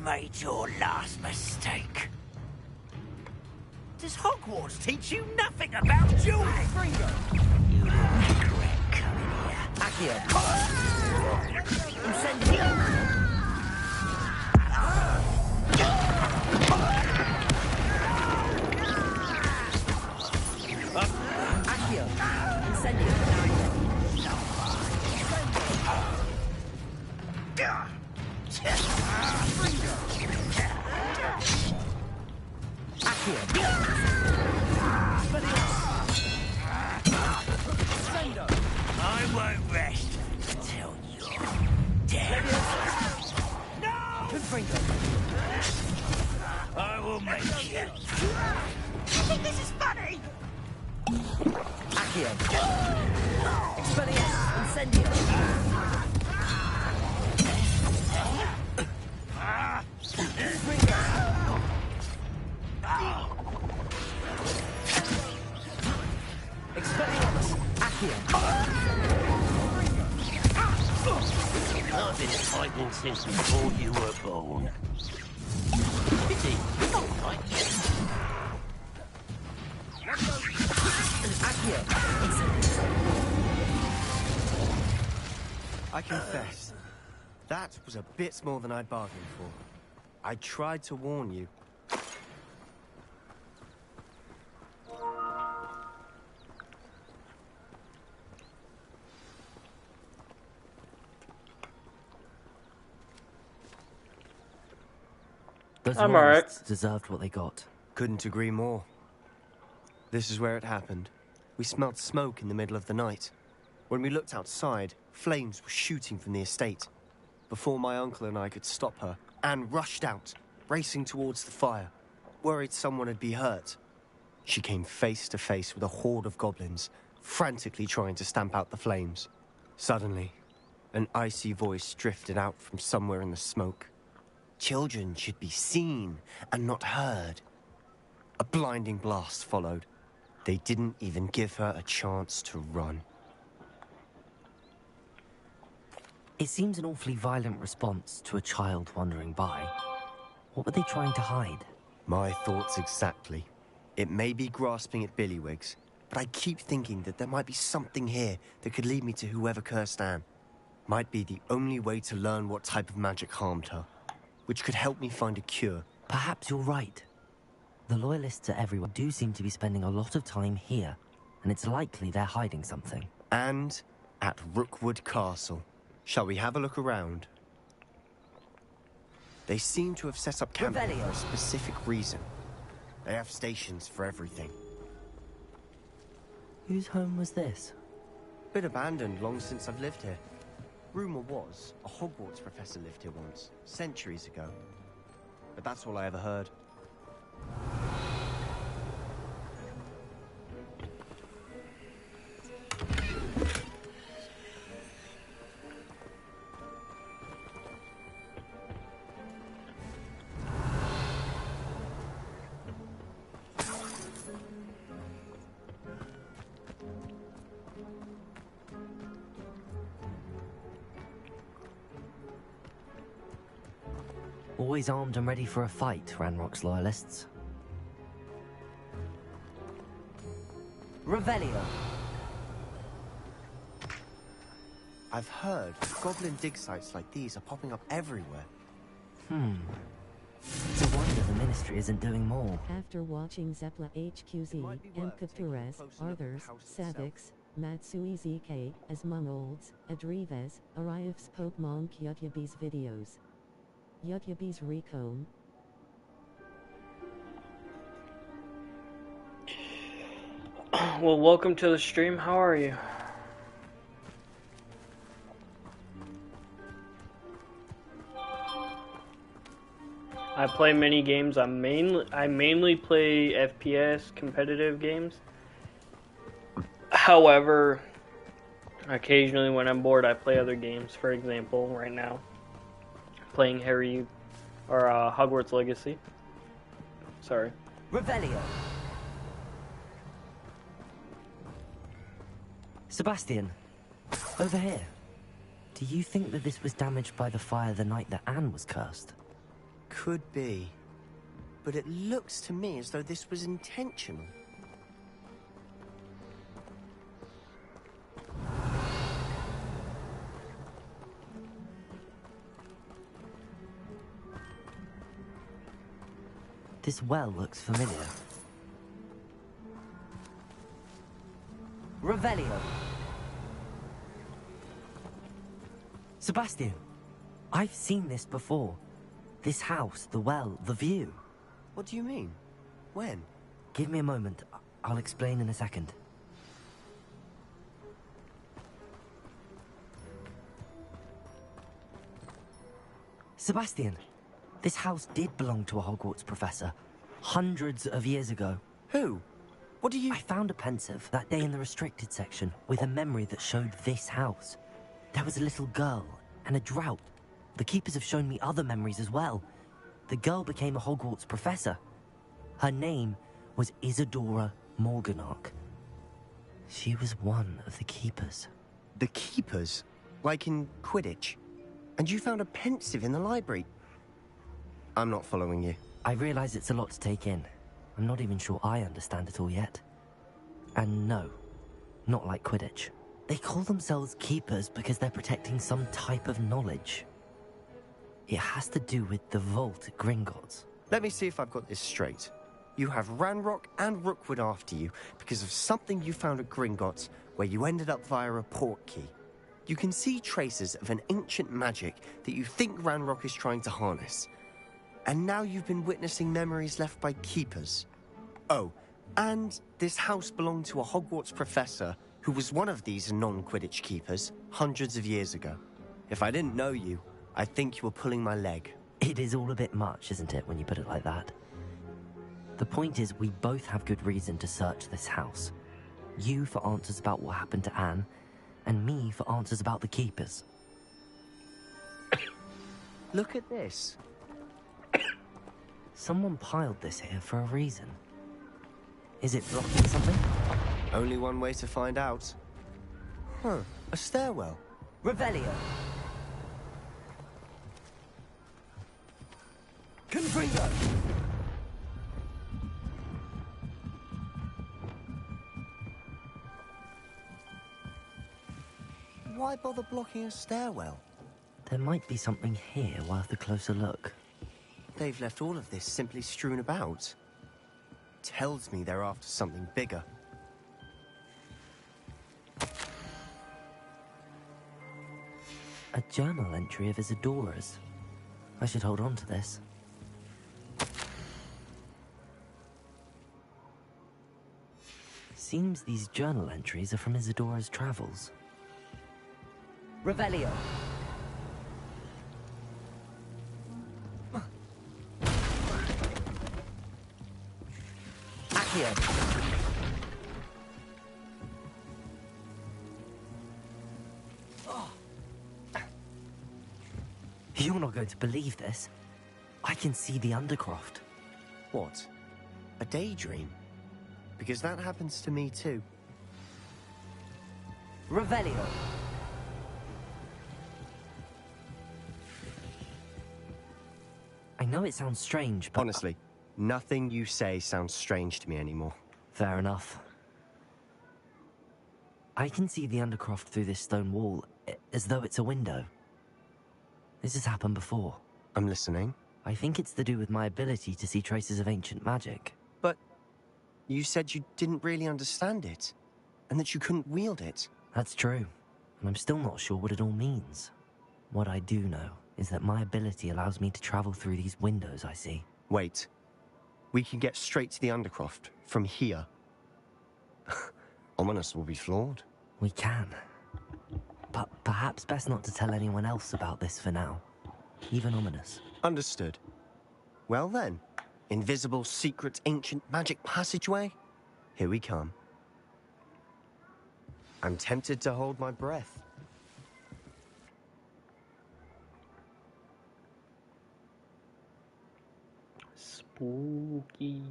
made your last mistake. Does Hogwarts teach you nothing about dueling? You will regret coming here. Accio! Incendio! Accio! Incendio! Accio! I won't rest until you're dead. No! I will make you. You think this is funny? Accio! Expelliarmus! Incendio! Expelliarmus! Accio! I've been fighting since before you were born. Pity, you don't fight yet. Accio! I confess, that was a bit more than I'd bargained for. I tried to warn you. Those I'm alright. loyalists deserved what they got. Couldn't agree more. This is where it happened. We smelled smoke in the middle of the night. When we looked outside, flames were shooting from the estate. Before my uncle and I could stop her, Anne rushed out, racing towards the fire, worried someone would be hurt. She came face to face with a horde of goblins, frantically trying to stamp out the flames. Suddenly, an icy voice drifted out from somewhere in the smoke. Children should be seen and not heard. A blinding blast followed. They didn't even give her a chance to run. It seems an awfully violent response to a child wandering by. What were they trying to hide? My thoughts exactly. It may be grasping at Billywigs, but I keep thinking that there might be something here that could lead me to whoever cursed Anne. Might be the only way to learn what type of magic harmed her, which could help me find a cure. Perhaps you're right. The loyalists at everywhere do seem to be spending a lot of time here, and it's likely they're hiding something. And at Rookwood Castle. Shall we have a look around? They seem to have set up camp here for a specific reason. They have stations for everything. Whose home was this? Been abandoned long since I've lived here. Rumor was, a Hogwarts professor lived here once, centuries ago. But that's all I ever heard. Always armed and ready for a fight, Ranrock's loyalists. Revelio. I've heard goblin dig sites like these are popping up everywhere. It's a wonder the Ministry isn't doing more. After watching Zepla HQZ, Emka Perez, Arthurs, Savix, Matsui ZK, as Mongolds, Adrives, Arief spoke Monk Yutyabi's videos. Yutyabi's Recomb. Well, welcome to the stream. How are you? I play many games. I mainly play FPS competitive games. However, occasionally when I'm bored, I play other games. For example, right now, playing Hogwarts Legacy. Sorry. Revelio. Sebastian, over here. Do you think that this was damaged by the fire the night that Anne was cursed? Could be. But it looks to me as though this was intentional. This well looks familiar. Revelio! Sebastian, I've seen this before. This house, the well, the view. What do you mean? When? Give me a moment. I'll explain in a second. Sebastian, this house did belong to a Hogwarts professor. Hundreds of years ago. Who? What do you... I found a pensive that day in the restricted section with a memory that showed this house. There was a little girl and a drought. The keepers have shown me other memories as well. The girl became a Hogwarts professor. Her name was Isadora Morganach. She was one of the keepers. The keepers? Like in Quidditch? And you found a pensive in the library? I'm not following you. I realize it's a lot to take in. I'm not even sure I understand it all yet. And no, not like Quidditch. They call themselves keepers because they're protecting some type of knowledge. It has to do with the vault at Gringotts. Let me see if I've got this straight. You have Ranrock and Rookwood after you because of something you found at Gringotts where you ended up via a port key. You can see traces of an ancient magic that you think Ranrock is trying to harness. And now you've been witnessing memories left by keepers. Oh, and this house belonged to a Hogwarts professor who was one of these non-Quidditch keepers hundreds of years ago. If I didn't know you, I think you were pulling my leg. It is all a bit much, isn't it, when you put it like that? The point is, we both have good reason to search this house. You for answers about what happened to Anne, and me for answers about the keepers. Look at this. Someone piled this here for a reason. Is it blocking something? Only one way to find out. Huh, a stairwell. Revelio! Confringo! Why bother blocking a stairwell? There might be something here worth a closer look. They've left all of this simply strewn about. Tells me they're after something bigger. A journal entry of Isadora's. I should hold on to this. Seems these journal entries are from Isadora's travels. Revelio! Accio! You're not going to believe this. I can see the Undercroft. What? A daydream? Because that happens to me too. Revelio! I know it sounds strange, but... Honestly, nothing you say sounds strange to me anymore. Fair enough. I can see the Undercroft through this stone wall, as though it's a window. This has happened before. I'm listening. I think it's to do with my ability to see traces of ancient magic. But you said you didn't really understand it, and that you couldn't wield it. That's true, and I'm still not sure what it all means. What I do know is that my ability allows me to travel through these windows I see. Wait. We can get straight to the Undercroft from here. Ominous will be flawed. We can. But perhaps best not to tell anyone else about this for now. Even Ominous. Understood. Well then, invisible, secret, ancient magic passageway? Here we come. I'm tempted to hold my breath. Spooky.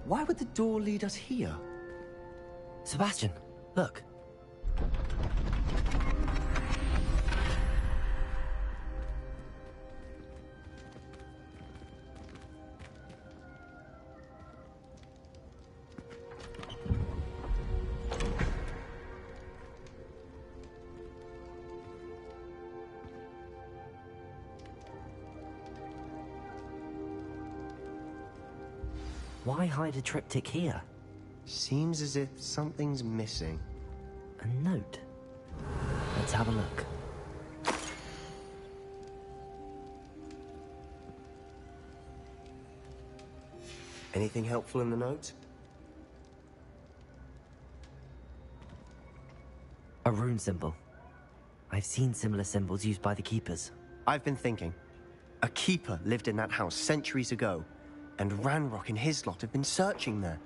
Why would the door lead us here? Sebastian, look. Why hide a triptych here? Seems as if something's missing. A note. Let's have a look. Anything helpful in the note? A rune symbol. I've seen similar symbols used by the keepers. I've been thinking. A keeper lived in that house centuries ago, and Ranrock and his lot have been searching there.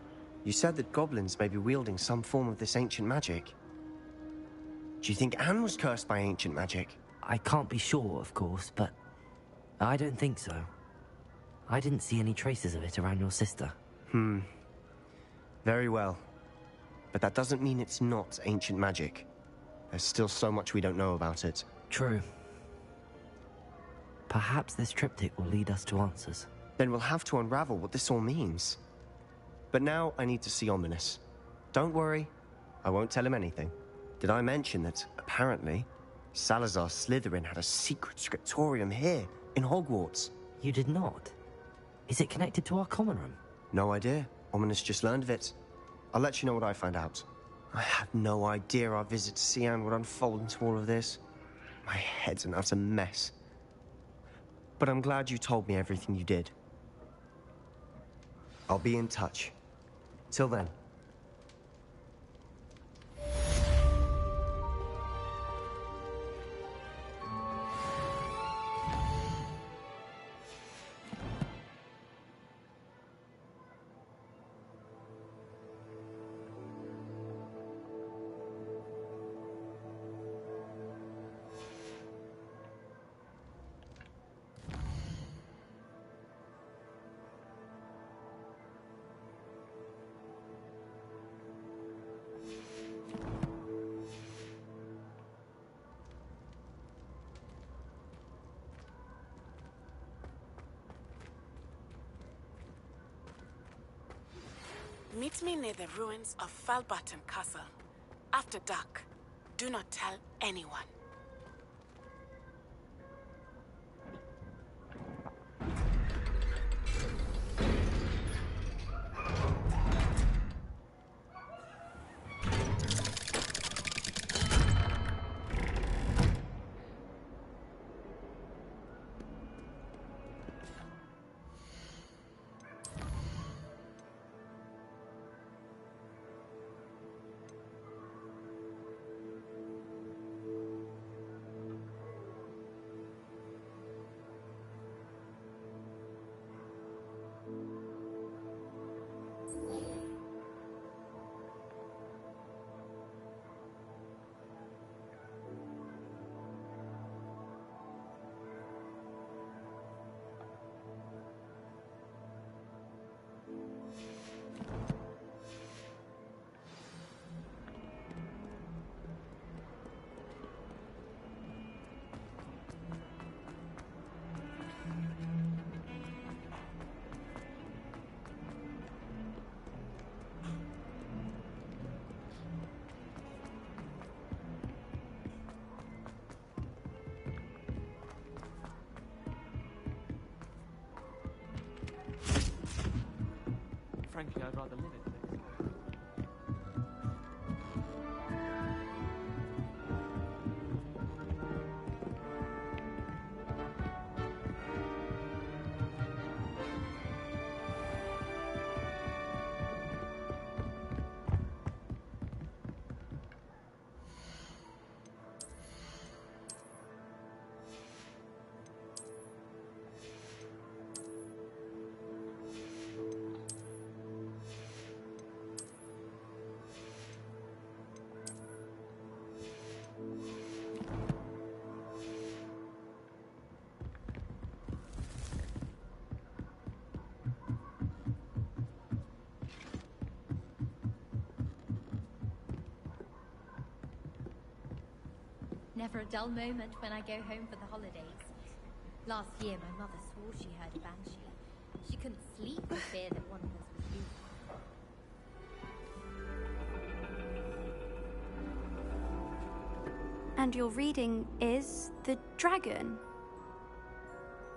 You said that goblins may be wielding some form of this ancient magic. Do you think Anne was cursed by ancient magic? I can't be sure, of course, but I don't think so. I didn't see any traces of it around your sister. Very well. But that doesn't mean it's not ancient magic. There's still so much we don't know about it. True. Perhaps this triptych will lead us to answers. Then we'll have to unravel what this all means. But now I need to see Ominous. Don't worry, I won't tell him anything. Did I mention that, apparently, Salazar Slytherin had a secret scriptorium here, in Hogwarts? You did not? Is it connected to our common room? No idea. Ominous just learned of it. I'll let you know what I find out. I had no idea our visit to Cian would unfold into all of this. My head's an utter mess. But I'm glad you told me everything you did. I'll be in touch. Till then. Meet me near the ruins of Falbaton Castle. After dark. Do not tell anyone. Frankly, I'd rather live in this. never a dull moment when I go home for the holidays. Last year, my mother swore she heard a banshee. She couldn't sleep for fear that one of us was you. And your reading is The Dragon.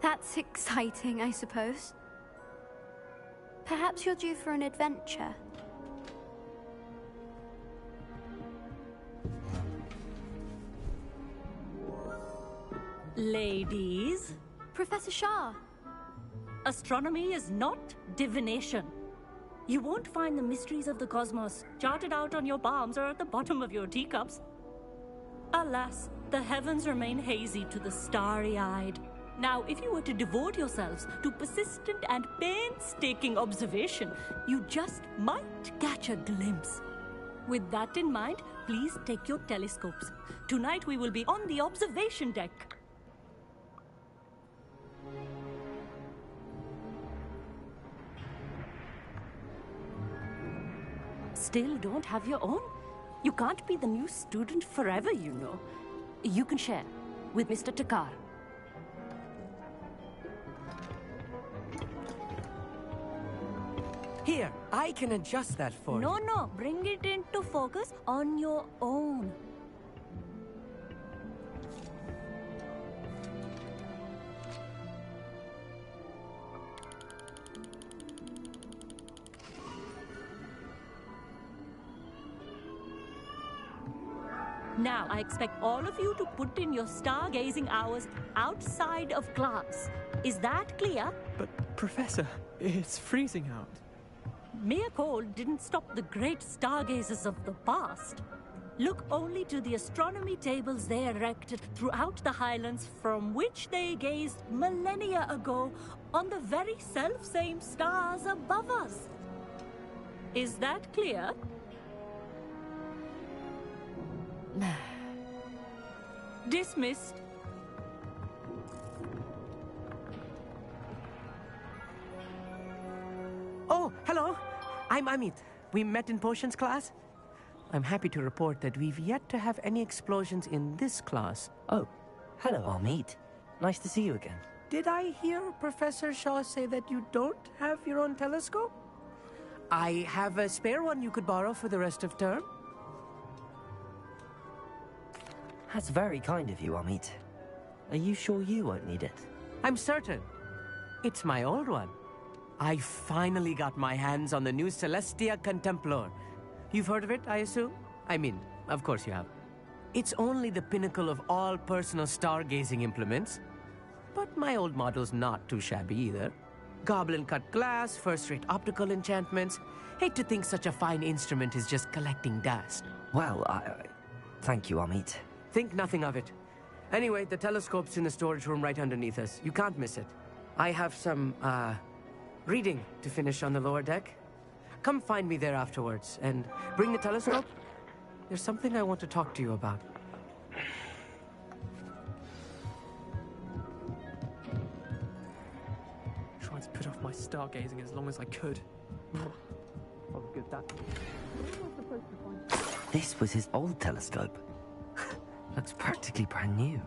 That's exciting, I suppose. Perhaps you're due for an adventure. Ladies, Professor Shah. astronomy is not divination. You won't find the mysteries of the cosmos charted out on your palms or at the bottom of your teacups. Alas, the heavens remain hazy to the starry-eyed. Now, if you were to devote yourselves to persistent and painstaking observation, you just might catch a glimpse. With that in mind, please take your telescopes. Tonight we will be on the observation deck. Still don't have your own? You can't be the new student forever, you know. You can share with Mr. Takar. Here, I can adjust that for you. No, bring it into focus on your own. Now, I expect all of you to put in your stargazing hours outside of class. Is that clear? But, Professor, it's freezing out. Mere cold didn't stop the great stargazers of the past. Look only to the astronomy tables they erected throughout the highlands from which they gazed millennia ago on the very self-same stars above us. Is that clear? Dismissed. Oh, hello. I'm Amit. We met in potions class. I'm happy to report that we've yet to have any explosions in this class. Oh, hello, Amit. Nice to see you again. Did I hear Professor Shaw say that you don't have your own telescope? I have a spare one you could borrow for the rest of term. That's very kind of you, Amit. Are you sure you won't need it? I'm certain. It's my old one. I finally got my hands on the new Celestia Contemplar. You've heard of it, I assume? I mean, of course you have. It's only the pinnacle of all personal stargazing implements. But my old model's not too shabby either. Goblin-cut glass, first-rate optical enchantments. Hate to think such a fine instrument is just collecting dust. Well, thank you, Amit. Think nothing of it. Anyway, the telescope's in the storage room right underneath us. You can't miss it. I have some, reading to finish on the lower deck. Come find me there afterwards, and bring the telescope. There's something I want to talk to you about. Tried to put off my stargazing as long as I could. This was his old telescope. Looks practically brand new.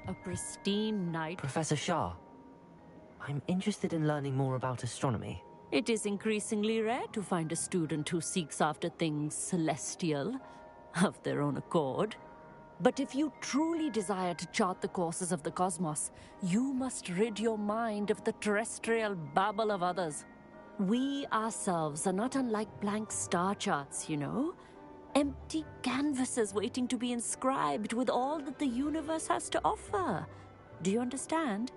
A pristine night. Professor Shah, I'm interested in learning more about astronomy. It is increasingly rare to find a student who seeks after things celestial, of their own accord. But if you truly desire to chart the courses of the cosmos, you must rid your mind of the terrestrial babble of others. We ourselves are not unlike blank star charts, you know. Empty canvases waiting to be inscribed with all that the universe has to offer. Do you understand?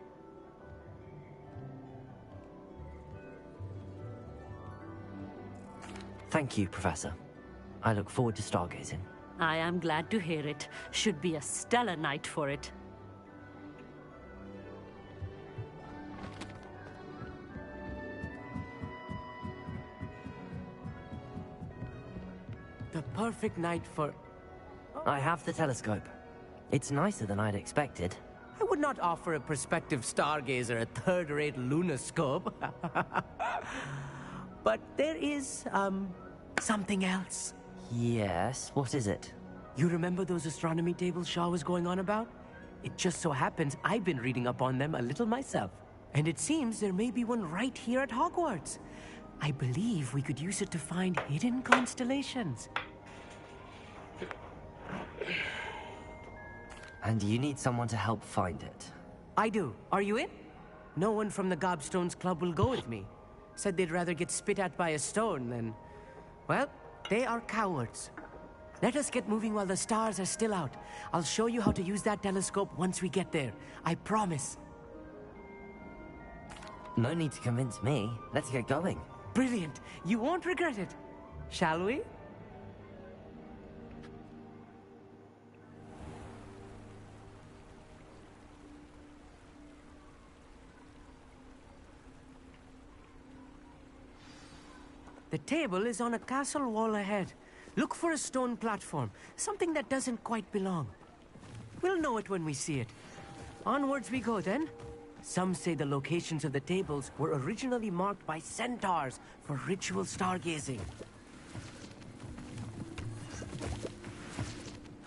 Thank you, Professor. I look forward to stargazing. I am glad to hear it. Should be a stellar night for it. The perfect night for... I have the telescope. It's nicer than I'd expected. I would not offer a prospective stargazer a third-rate lunoscope. But there is, something else. Yes, what is it? You remember those astronomy tables Shaw was going on about? It just so happens I've been reading up on them a little myself. And it seems there may be one right here at Hogwarts. I believe we could use it to find hidden constellations. And you need someone to help find it. I do. Are you in? No one from the Gobstones Club will go with me. Said they'd rather get spit at by a stone than... Well, they are cowards. Let us get moving while the stars are still out. I'll show you how to use that telescope once we get there. I promise. No need to convince me. Let's get going. Brilliant. You won't regret it. Shall we? The table is on a castle wall ahead. Look for a stone platform, something that doesn't quite belong. We'll know it when we see it. Onwards we go then. Some say the locations of the tables were originally marked by centaurs for ritual stargazing.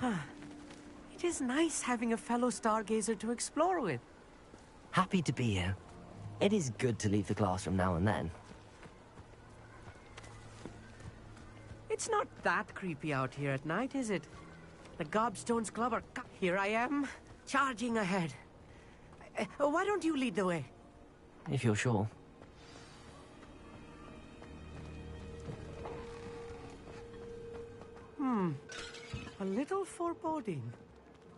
It is nice having a fellow stargazer to explore with. Happy to be here. It is good to leave the classroom now and then. It's not that creepy out here at night, is it? The Gobstones Club are... Here I am, charging ahead. Why don't you lead the way? If you're sure. A little foreboding.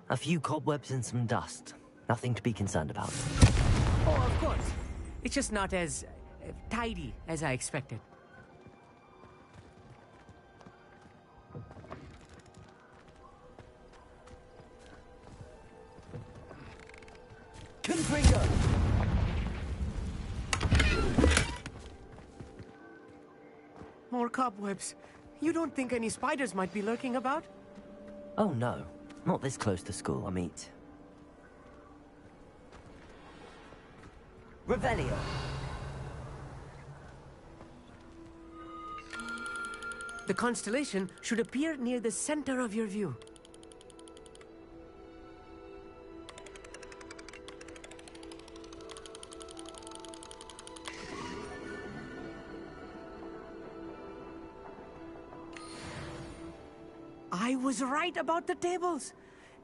A few cobwebs and some dust. Nothing to be concerned about. Oh, of course. It's just not as tidy as I expected. Confringo! More cobwebs. You don't think any spiders might be lurking about? Oh no, not this close to school, Amit. Revelio! The constellation should appear near the center of your view. I was right about the tables.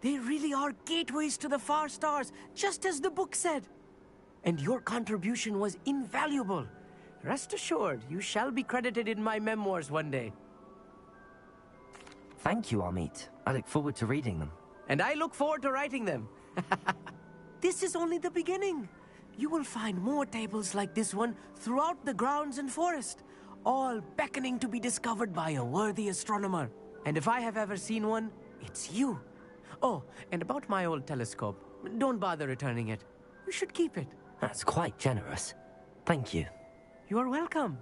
They really are gateways to the far stars, just as the book said. And your contribution was invaluable. Rest assured, you shall be credited in my memoirs one day. Thank you, Amit. I look forward to reading them. And I look forward to writing them. This is only the beginning. You will find more tables like this one throughout the grounds and forest, all beckoning to be discovered by a worthy astronomer. And if I have ever seen one, it's you. Oh, and about my old telescope, don't bother returning it. You should keep it. That's quite generous. Thank you. You are welcome.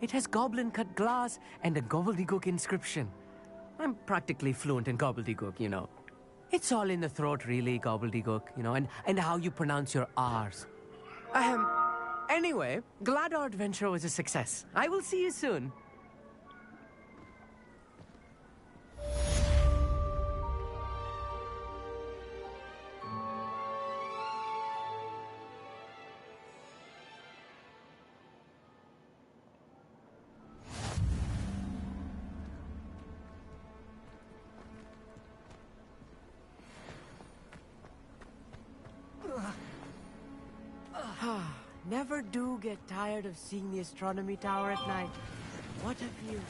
It has goblin-cut glass and a gobbledygook inscription. I'm practically fluent in gobbledygook, you know. It's all in the throat, really, gobbledygook, you know, and how you pronounce your R's. Anyway, glad our adventure was a success. I will see you soon. Never do get tired of seeing the astronomy tower at night. What a view.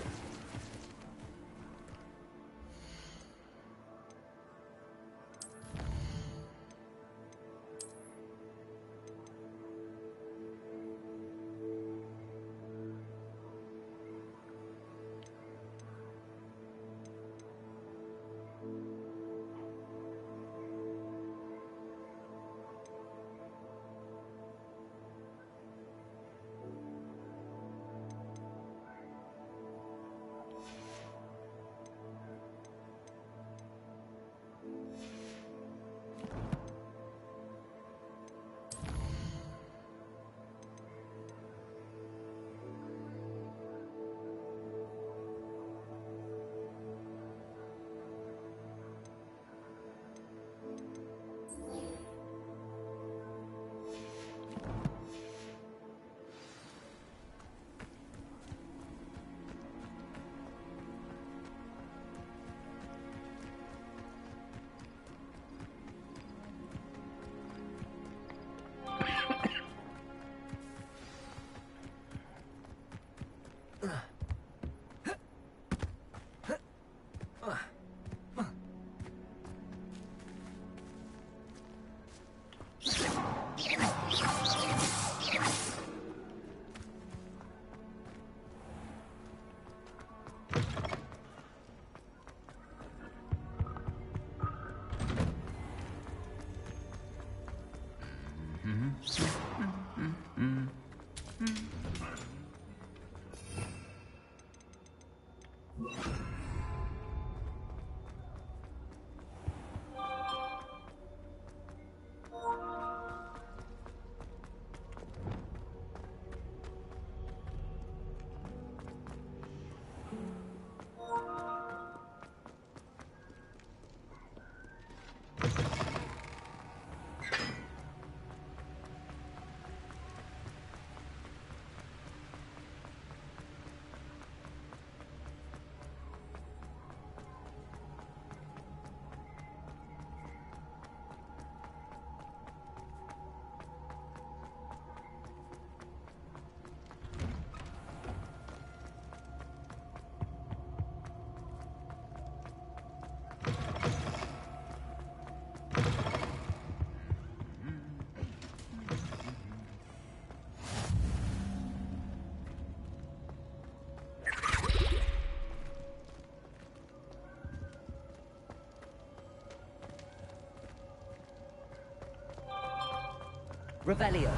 Revelio.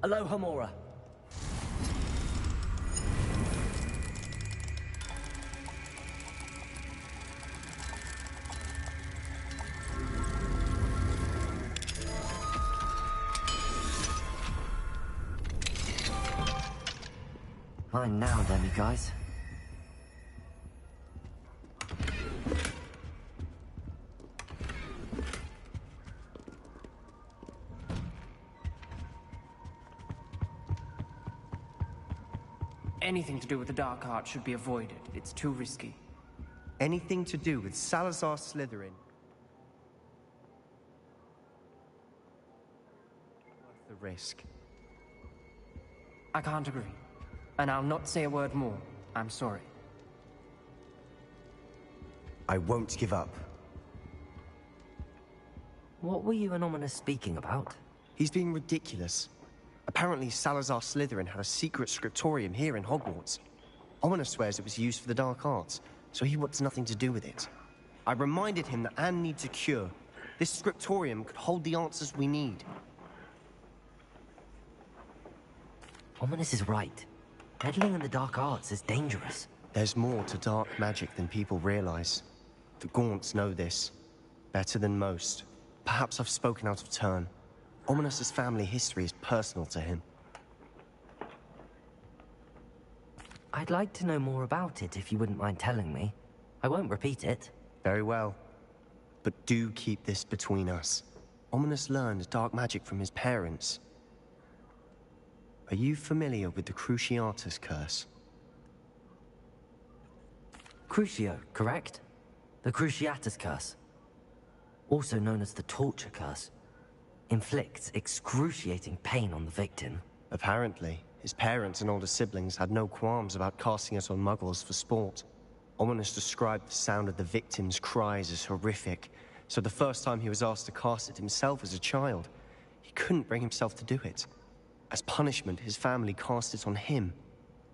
Aloha Mora. Fine now, then, you guys. Anything to do with the dark art should be avoided. It's too risky. Anything to do with Salazar Slytherin. Worth the risk. I can't agree. And I'll not say a word more. I'm sorry. I won't give up. What were you and Ominous speaking about? He's being ridiculous. Apparently Salazar Slytherin had a secret scriptorium here in Hogwarts. Ominous swears it was used for the dark arts, so he wants nothing to do with it. I reminded him that Anne needs a cure. This scriptorium could hold the answers we need. Ominous is right. Meddling in the dark arts is dangerous. There's more to dark magic than people realize. The Gaunts know this. Better than most. Perhaps I've spoken out of turn. Ominous's family history is personal to him. I'd like to know more about it if you wouldn't mind telling me. I won't repeat it. Very well. But do keep this between us. Ominous learned dark magic from his parents. Are you familiar with the Cruciatus curse? Crucio, correct? The Cruciatus curse. Also known as the torture curse. Inflicts excruciating pain on the victim. Apparently, his parents and older siblings had no qualms about casting it on muggles for sport. Ominous described the sound of the victim's cries as horrific, so the first time he was asked to cast it himself as a child, he couldn't bring himself to do it. As punishment, his family cast it on him.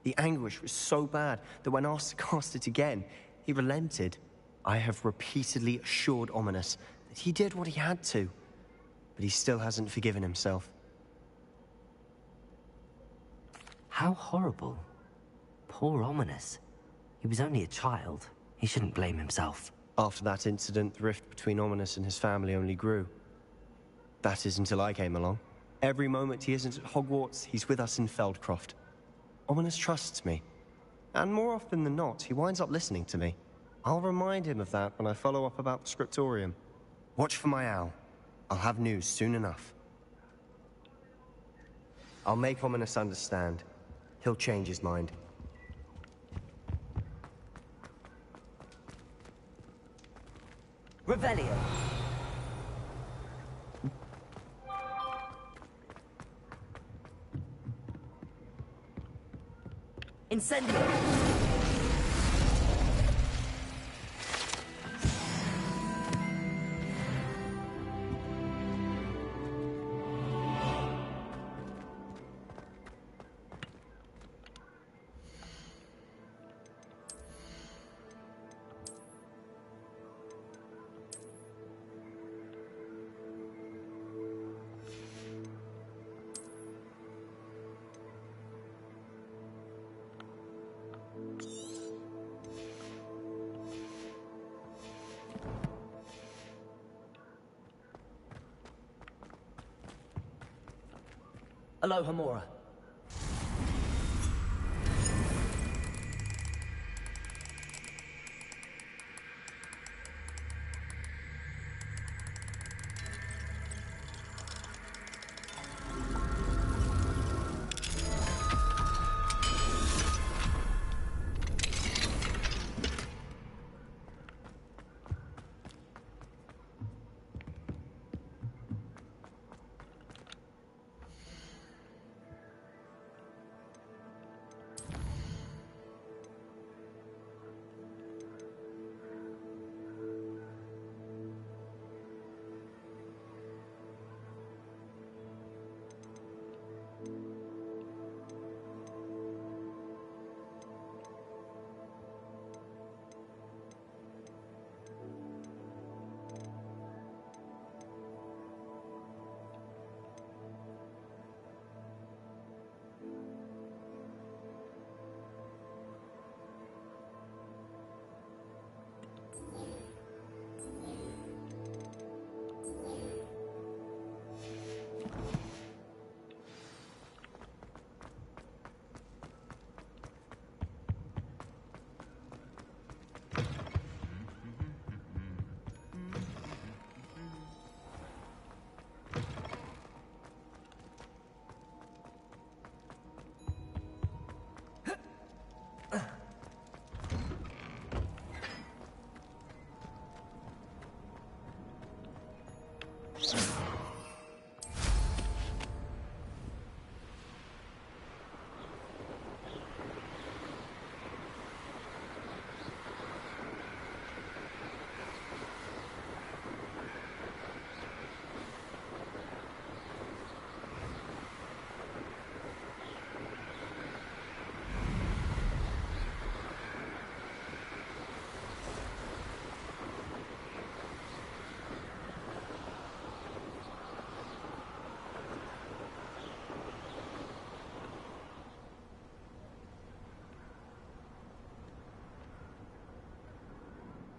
The anguish was so bad that when asked to cast it again, he relented. I have repeatedly assured Ominous that he did what he had to, but he still hasn't forgiven himself. How horrible. Poor Ominous. He was only a child. He shouldn't blame himself. After that incident, the rift between Ominous and his family only grew. That is until I came along. Every moment he isn't at Hogwarts, he's with us in Feldcroft. Ominous trusts me. And more often than not, he winds up listening to me. I'll remind him of that when I follow up about the scriptorium. Watch for my owl. I'll have news soon enough. I'll make Ominous understand. He'll change his mind. Revelio. Incendio. Aloha Mora.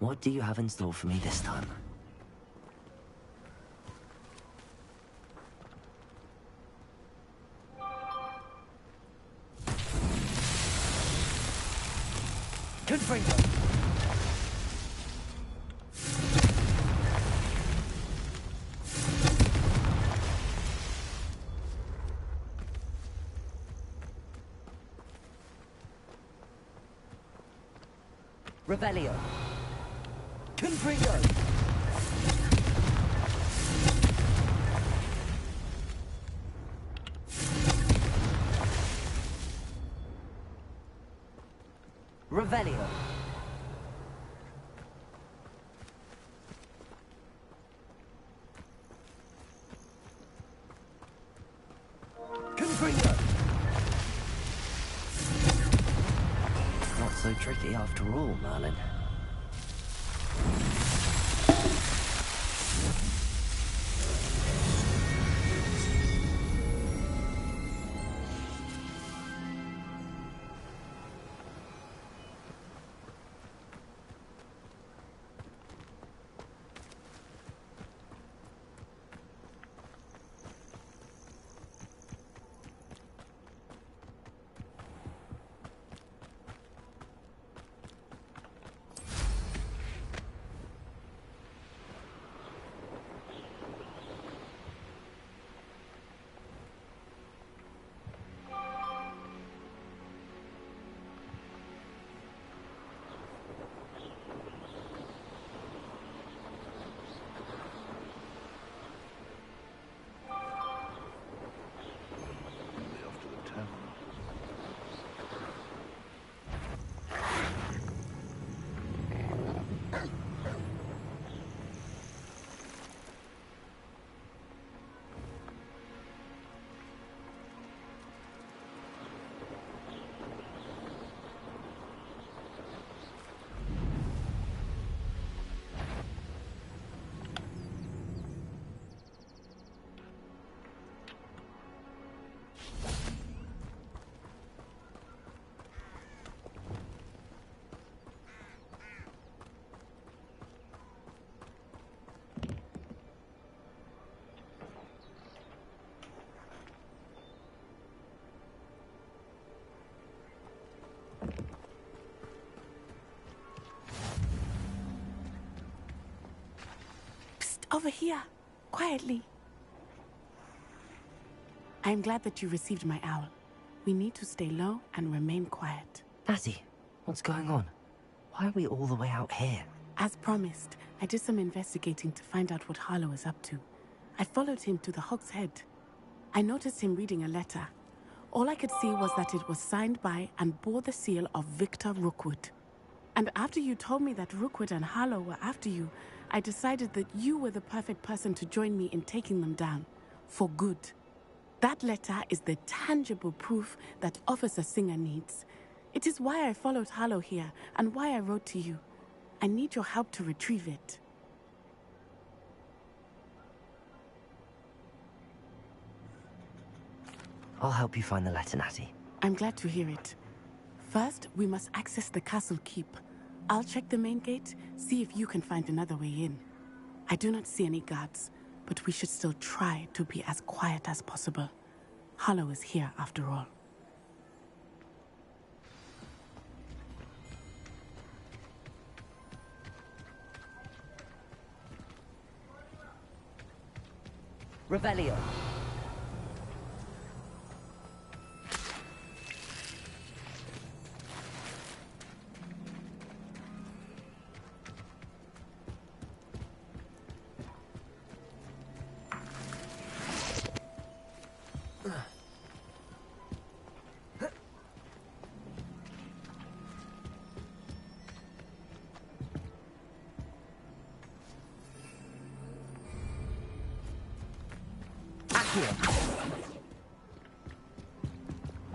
What do you have in store for me this time? Confringo! Revelio. Confringo! Revelio. Confringo! Not so tricky after all, Merlin. Over here, quietly. I am glad that you received my owl. We need to stay low and remain quiet. Natty, what's going on? Why are we all the way out here? As promised, I did some investigating to find out what Harlow is up to. I followed him to the Hog's Head. I noticed him reading a letter. All I could see was that it was signed by and bore the seal of Victor Rookwood. And after you told me that Rookwood and Harlow were after you, I decided that you were the perfect person to join me in taking them down. For good. That letter is the tangible proof that Officer Singer needs. It is why I followed Harlow here and why I wrote to you. I need your help to retrieve it. I'll help you find the letter, Natty. I'm glad to hear it. First, we must access the castle keep. I'll check the main gate, see if you can find another way in. I do not see any guards, but we should still try to be as quiet as possible. Harlow is here after all. Revelio.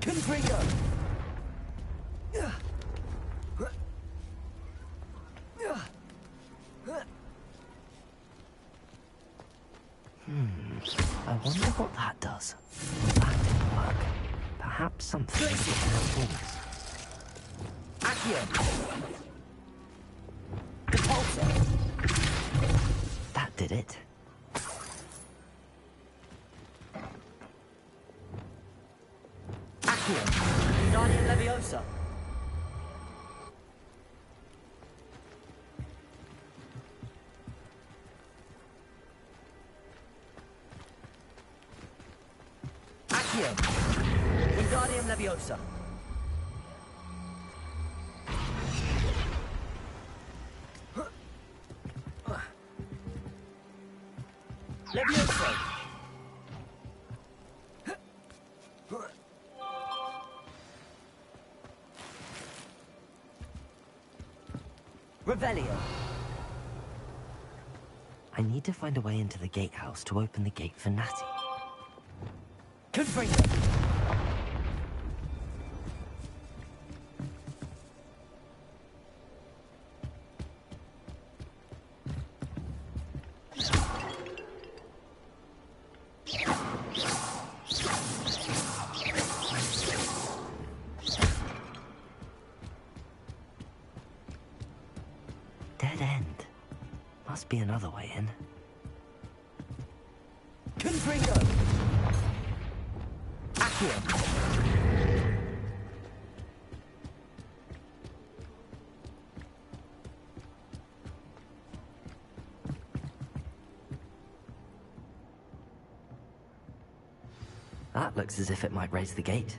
Confringo! I wonder what that does. Well, that didn't work. Perhaps something with different balls. Accio! That did it. Accio. Guardian Leviosa. Accio. Wingardium Leviosa. Leviosa. Revelio. I need to find a way into the gatehouse to open the gate for Natty. Confringo. Dead end. Must be another way in. Confringo. Accio. That looks as if it might raise the gate.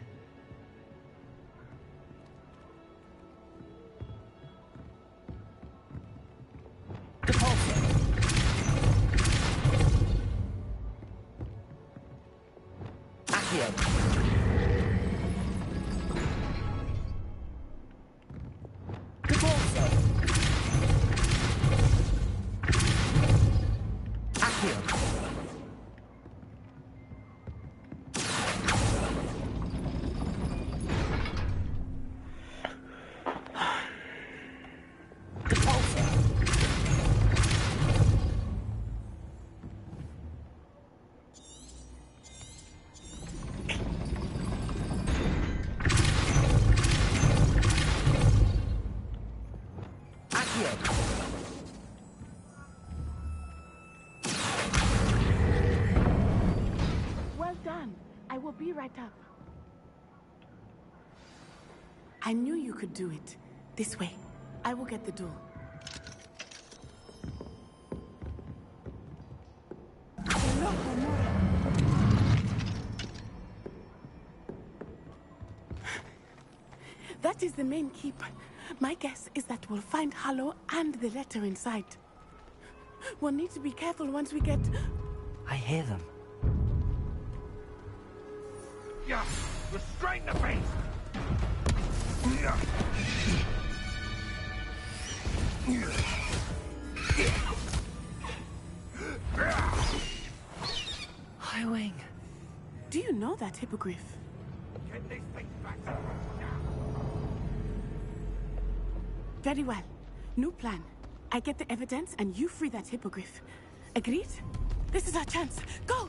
Well done. I will be right up. I knew you could do it. This way. I will get the door. That is the main keep. My guess is that we'll find Harlow and the letter inside. We'll need to be careful once we get... I hear them. Yeah, restrain the beast! Highwing. Do you know that hippogriff? Get these things back now! Very well. New plan. I get the evidence and you free that hippogriff. Agreed? This is our chance. Go!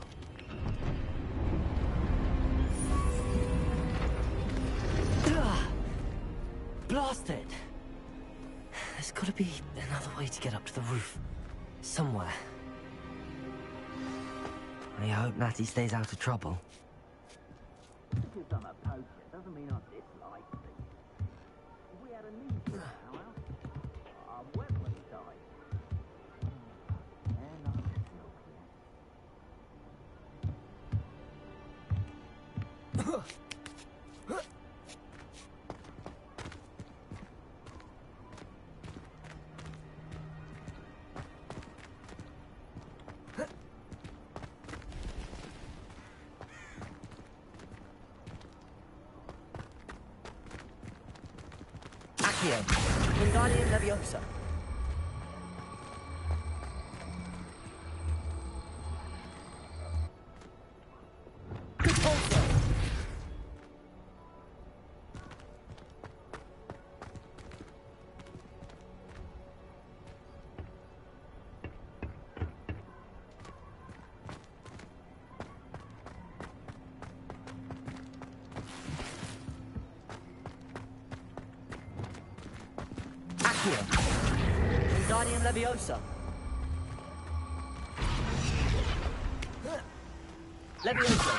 Blast it! There's gotta be another way to get up to the roof. Somewhere. I hope Natty stays out of trouble. Because I'm a poacher doesn't mean I dislike things. If we had a need for it, however, I went when he died. And I'm still here. Accio. Wingardium Leviosa. Wingardium Leviosa. Leviosa.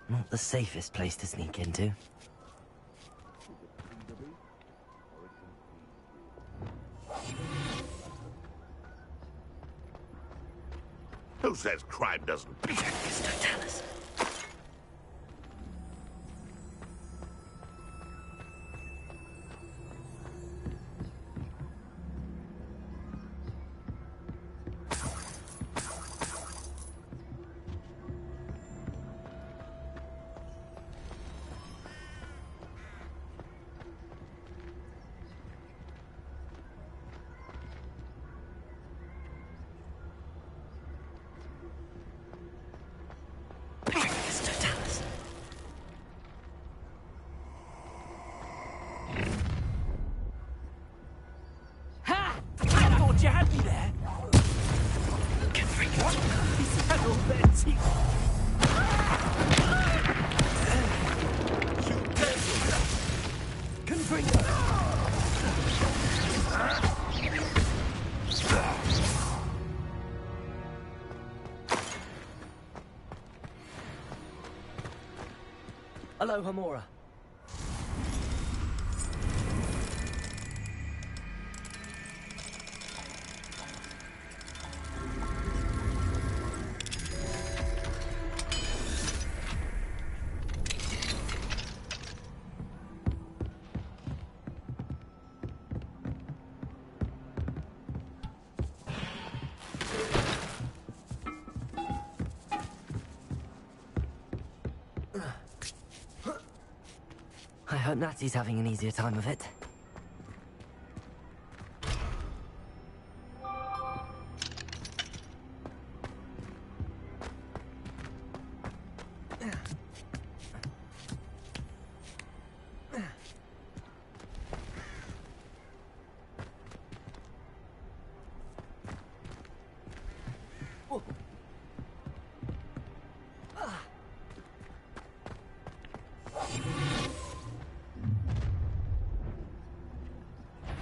Not the safest place to sneak into. Who says crime doesn't pay? Don't tell us. You had me there. What? He's had all their teeth. Confringo. Hello, Hamura. I hope Natty's having an easier time of it.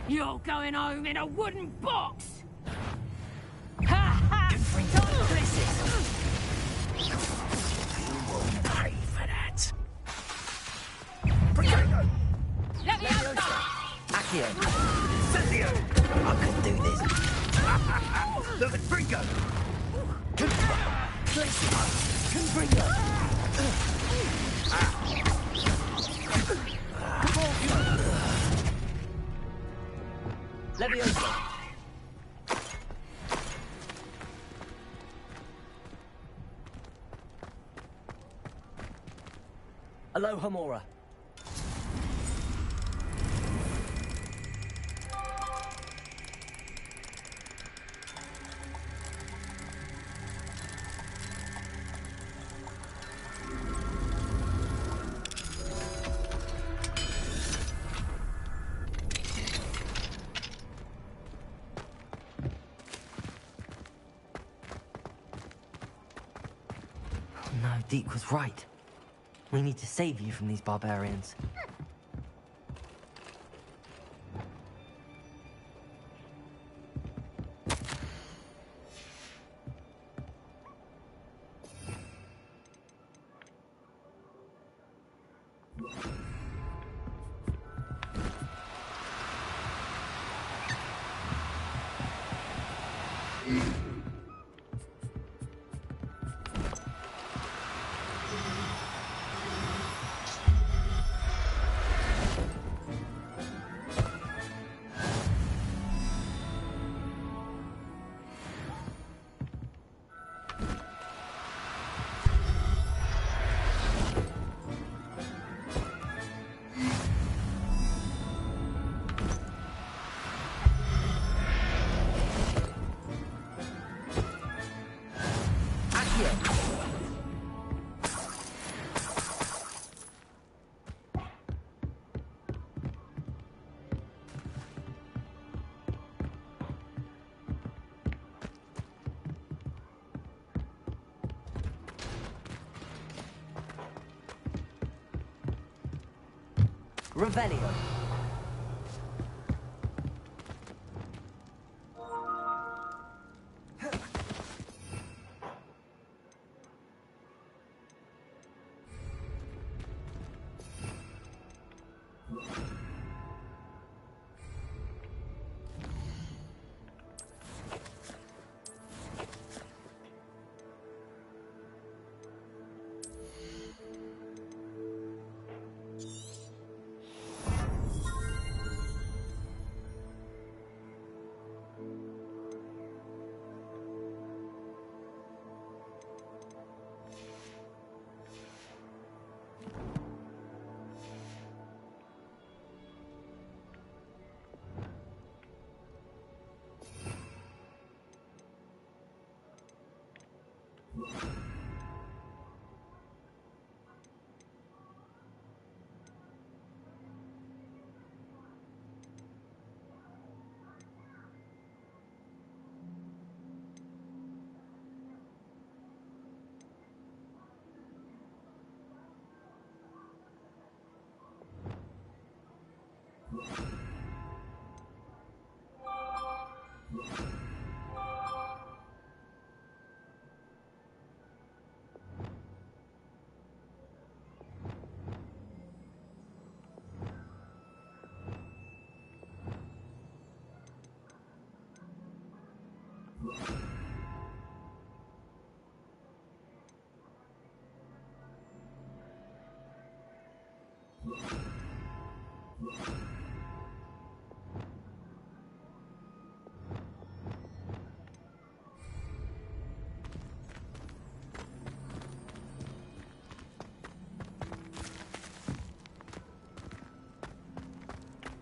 You're going home in a wooden box! Ha ha! You will pay for that. Leviosa! Accio! Incendio! I could do this. Look at Bringo! Confringo! Leviosa! Hello, Hamura. No, Deke was right. We need to save you from these barbarians. Revelio.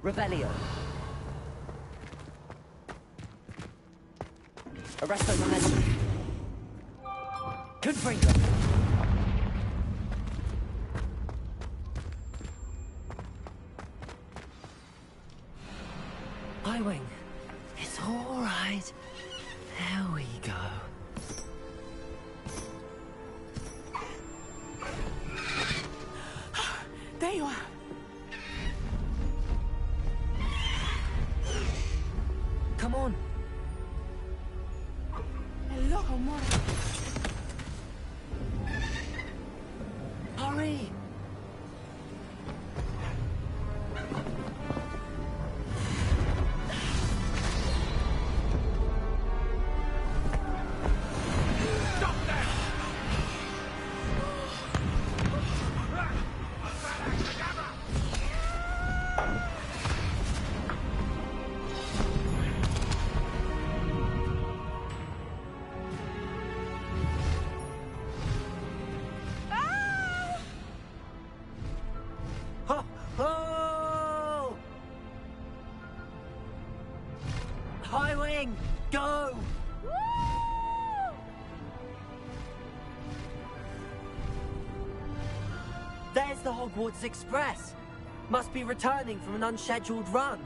Revelio. Arresto momentum. Confringo. Highwing. It's all right. There we go. There you are. Come on. Hello, amor. Hurry. Highwing, go! Woo! There's the Hogwarts Express. Must be returning from an unscheduled run.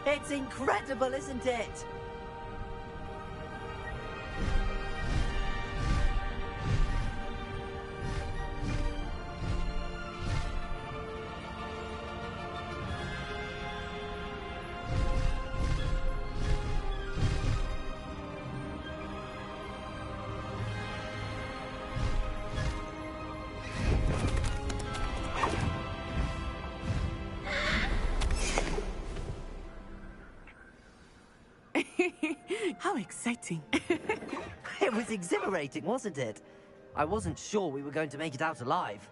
It's incredible, isn't it? How exciting. It was exhilarating, wasn't it? I wasn't sure we were going to make it out alive.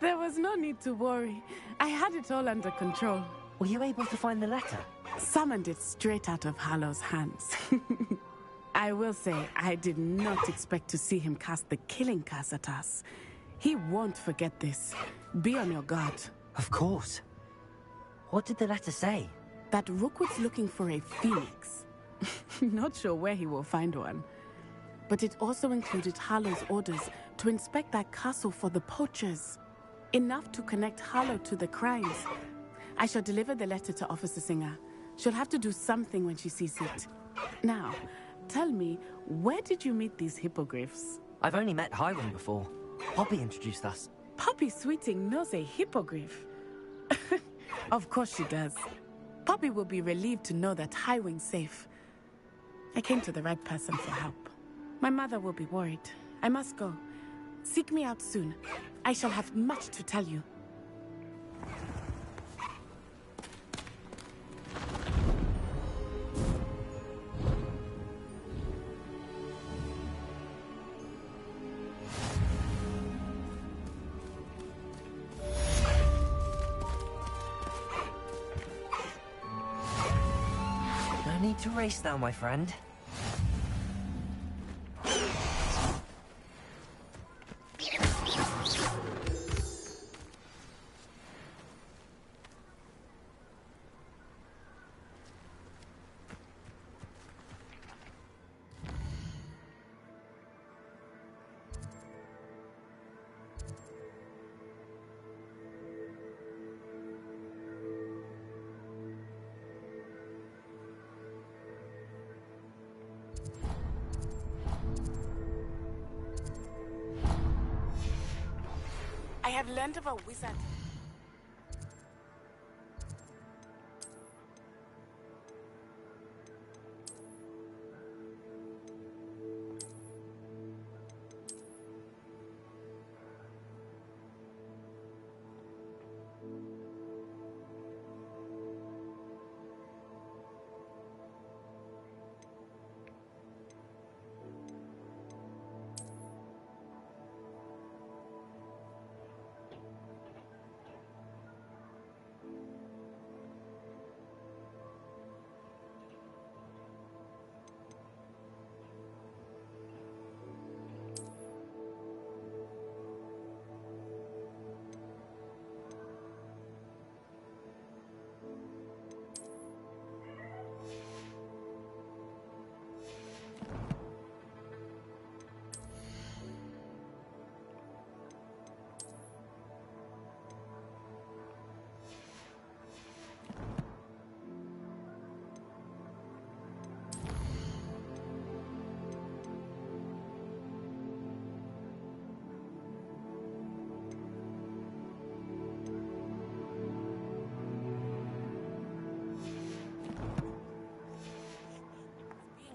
There was no need to worry. I had it all under control. Were you able to find the letter? Summoned it straight out of Hallow's hands. I will say, I did not expect to see him cast the killing curse at us. He won't forget this. Be on your guard. Of course. What did the letter say? That Rookwood's looking for a phoenix. Not sure where he will find one. But it also included Harlow's orders to inspect that castle for the poachers. Enough to connect Harlow to the crimes. I shall deliver the letter to Officer Singer. She'll have to do something when she sees it. Now, tell me, where did you meet these hippogriffs? I've only met Hiram before. Poppy introduced us. Poppy Sweeting knows a hippogriff. Of course she does. Poppy will be relieved to know that Highwing's safe. I came to the right person for help. My mother will be worried. I must go. Seek me out soon. I shall have much to tell you. No need to race now, my friend. I have learned of a wizard.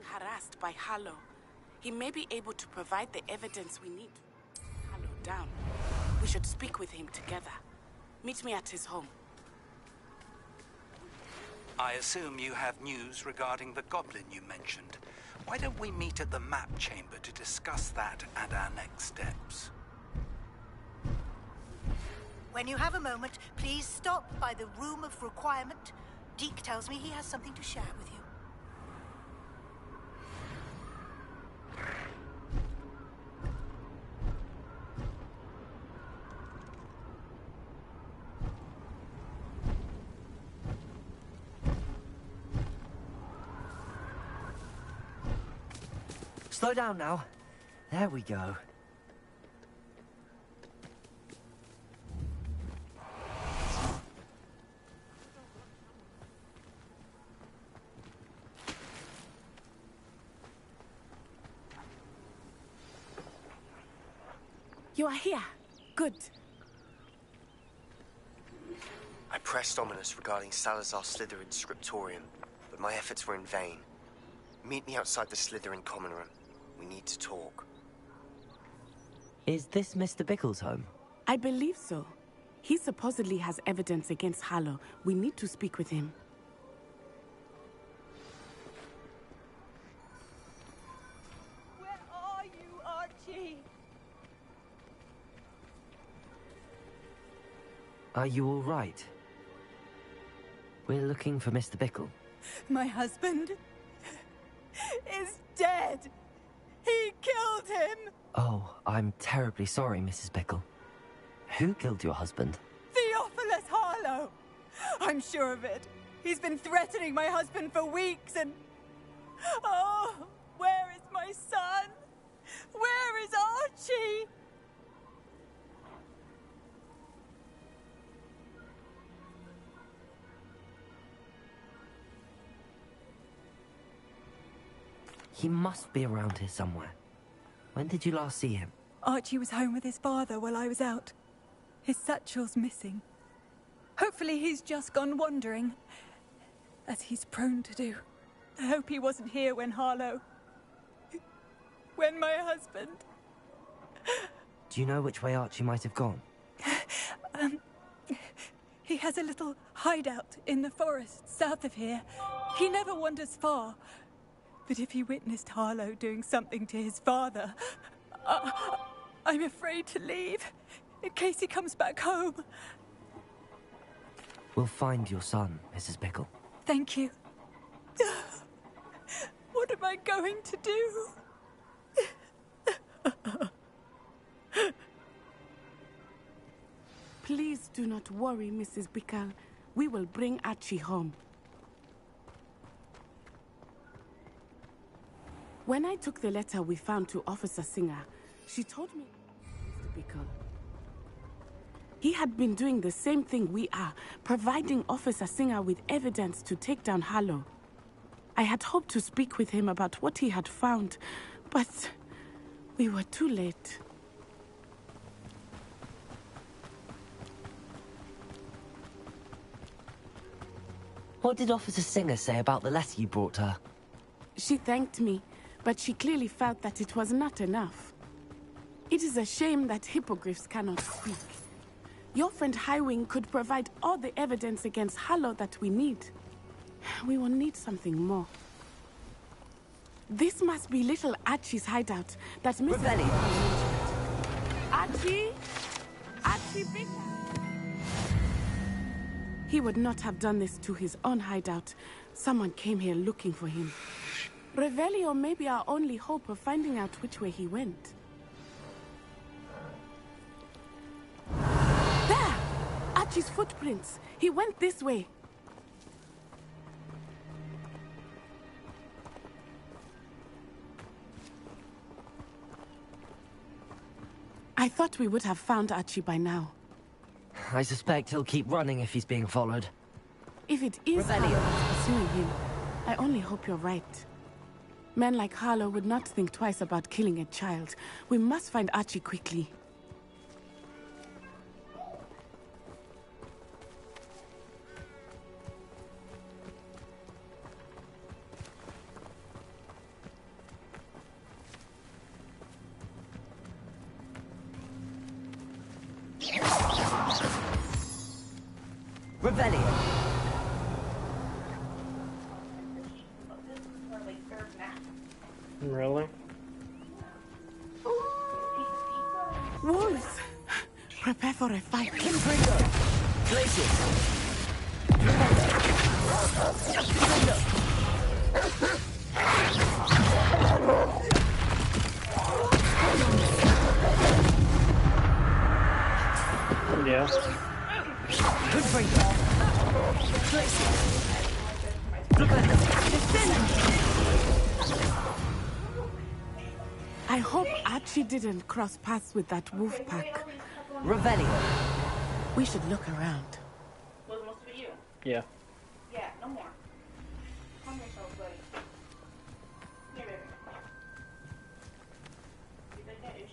Harassed by Harlow. He may be able to provide the evidence we need to take Harlow down. We should speak with him together. Meet me at his home. I assume you have news regarding the goblin you mentioned. Why don't we meet at the map chamber to discuss that and our next steps? When you have a moment, please stop by the room of requirement. Deke tells me he has something to share with you. Slow down now. There we go. You are here. Good. I pressed Ominous regarding Salazar Slytherin's scriptorium, but my efforts were in vain. Meet me outside the Slytherin common room. We need to talk. Is this Mr. Bickle's home? I believe so. He supposedly has evidence against Harlow. We need to speak with him. Are you all right? We're looking for Mr. Bickle. My husband is dead. He killed him. Oh, I'm terribly sorry, Mrs. Bickle. Who killed your husband? Theophilus Harlow. I'm sure of it. He's been threatening my husband for weeks and... Oh, where is my son? Where is Archie? He must be around here somewhere. When did you last see him? Archie was home with his father while I was out. His satchel's missing. Hopefully he's just gone wandering, as he's prone to do. I hope he wasn't here when when my husband... Do you know which way Archie might have gone? He has a little hideout in the forest south of here. He never wanders far. But if he witnessed Harlow doing something to his father, I'm afraid to leave, in case he comes back home. We'll find your son, Mrs. Bickle. Thank you. What am I going to do? Please do not worry, Mrs. Bickle. We will bring Archie home. When I took the letter we found to Officer Singer, she told me, Mr. Bickle, he had been doing the same thing we are, providing Officer Singer with evidence to take down Harlow. I had hoped to speak with him about what he had found, but we were too late. What did Officer Singer say about the letter you brought her? She thanked me, but she clearly felt that it was not enough. It is a shame that hippogriffs cannot speak. Your friend Highwing could provide all the evidence against Harlow that we need. We will need something more. This must be little Archie's hideout that Mrs. Archie? Archie Bickle? He would not have done this to his own hideout. Someone came here looking for him. Revelio may be our only hope of finding out which way he went. There! Archie's footprints. He went this way. I thought we would have found Archie by now. I suspect he'll keep running if he's being followed. If it is Harlow that's pursuing him, I only hope you're right. Men like Harlow would not think twice about killing a child. We must find Archie quickly. Revelio. Really? Wolves! Prepare for a fight. Kimbringer! Glacius! Yeah. Kimbringer! Glacius! I hope Archie didn't cross paths with that wolf pack. Revelio. We should look around. Yeah. Yeah, no more. Calm yourself, buddy. Here, baby. You think that issues?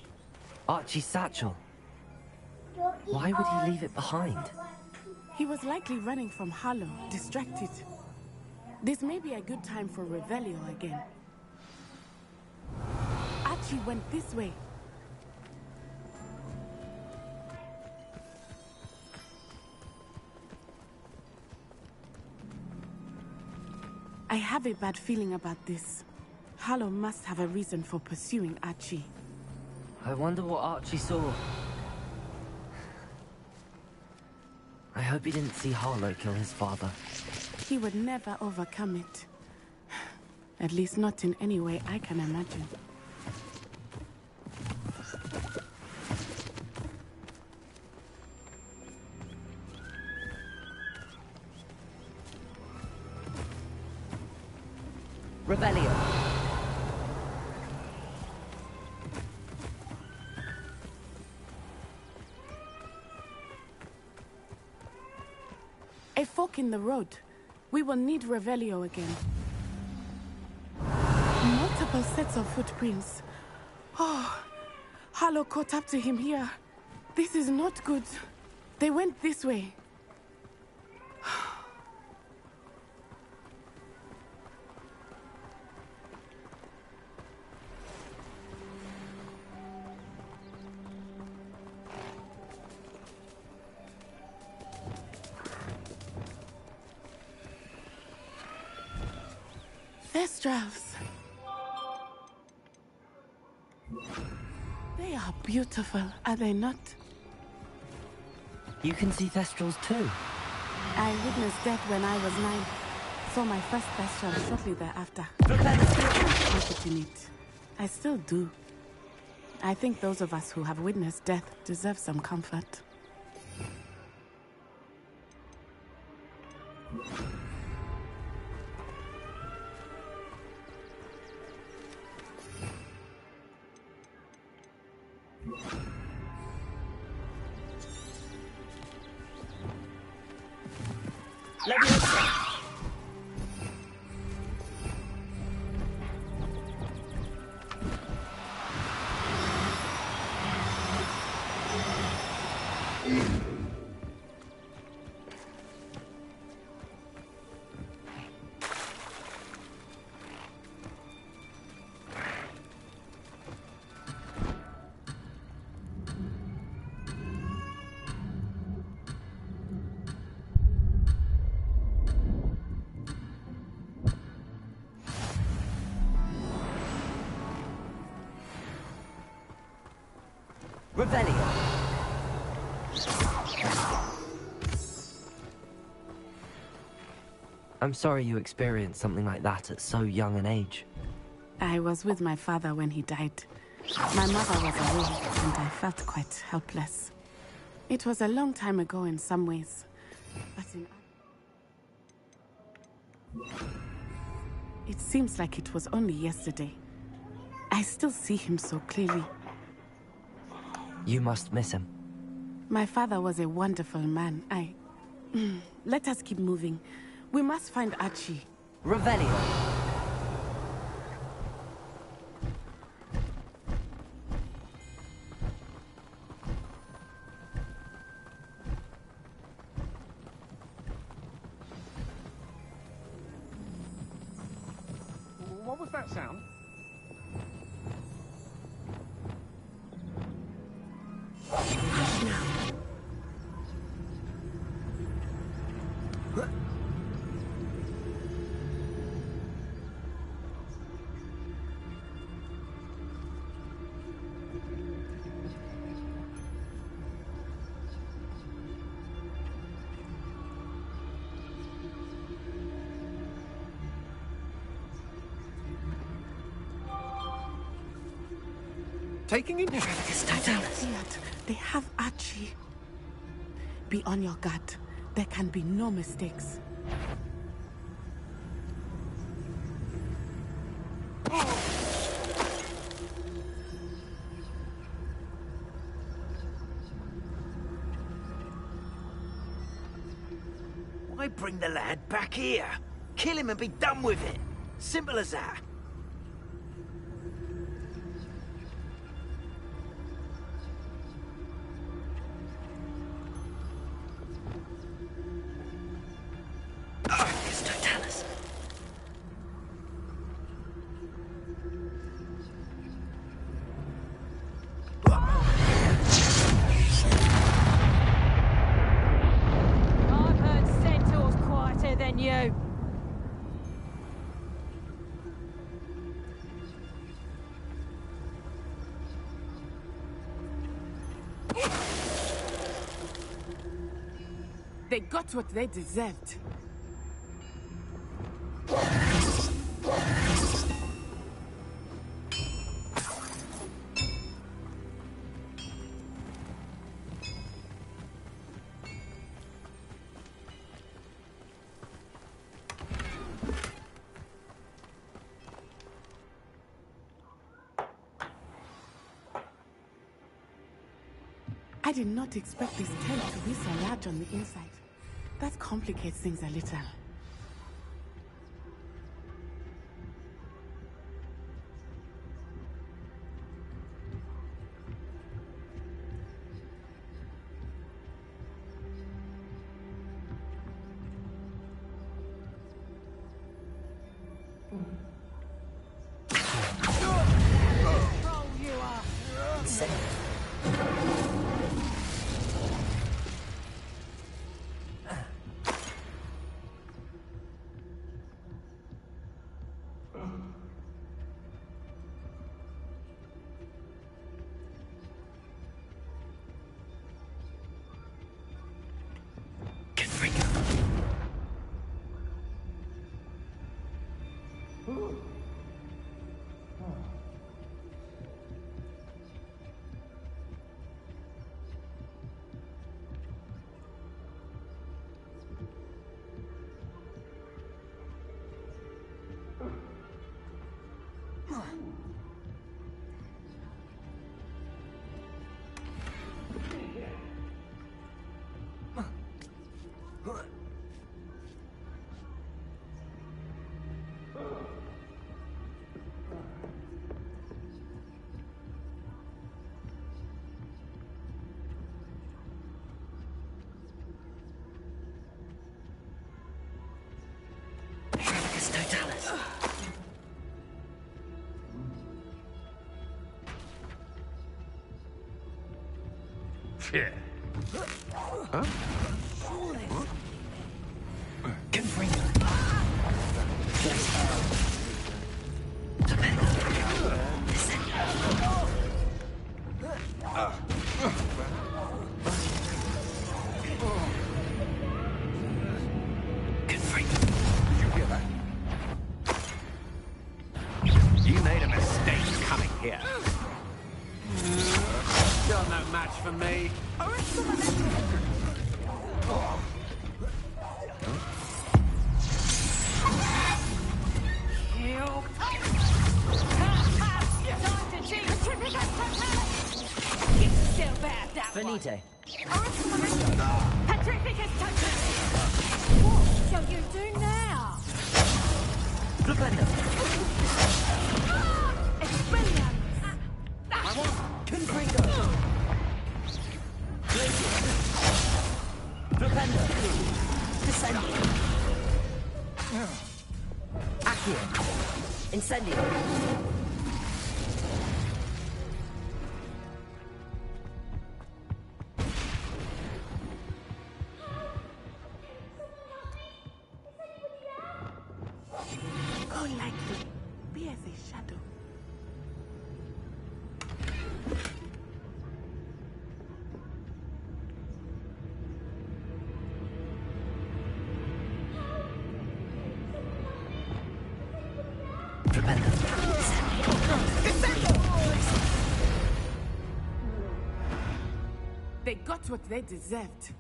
Archie's satchel. Why would he leave it behind? He was likely running from Harlow, distracted. This may be a good time for Revelio again. Archie went this way. I have a bad feeling about this. Harlow must have a reason for pursuing Archie. I wonder what Archie saw. I hope he didn't see Harlow kill his father. He would never overcome it. At least not in any way I can imagine. Revelio. A fork in the road. We will need Revelio again. Multiple sets of footprints. Oh, Harlow caught up to him here. This is not good. They went this way. Thestrals. They are beautiful, are they not? You can see Thestrals too. I witnessed death when I was 9. Saw my first Thestral shortly thereafter. Interested in it. I still do. I think those of us who have witnessed death deserve some comfort. Revelio. I'm sorry you experienced something like that at so young an age. I was with my father when he died. My mother was away, and I felt quite helpless. It was a long time ago in some ways, but in it seems like it was only yesterday. I still see him so clearly. You must miss him. My father was a wonderful man. Let us keep moving. We must find Archie. Revelio. What was that sound? Taking it. They have Archie. Be on your guard. There can be no mistakes. Why bring the lad back here? Kill him and be done with it. Simple as that. They got what they deserved. I did not expect this tent to be so large on the inside. That complicates things a little. Yeah. Huh? You made a mistake coming here. You're no match for me. Finite. Petrificus touches! What shall you do now? Blender. It's brilliant! I want Confringo. Blender. Descending. Accio. Incendio. Go lightly. Be as a shadow. They got what they deserved.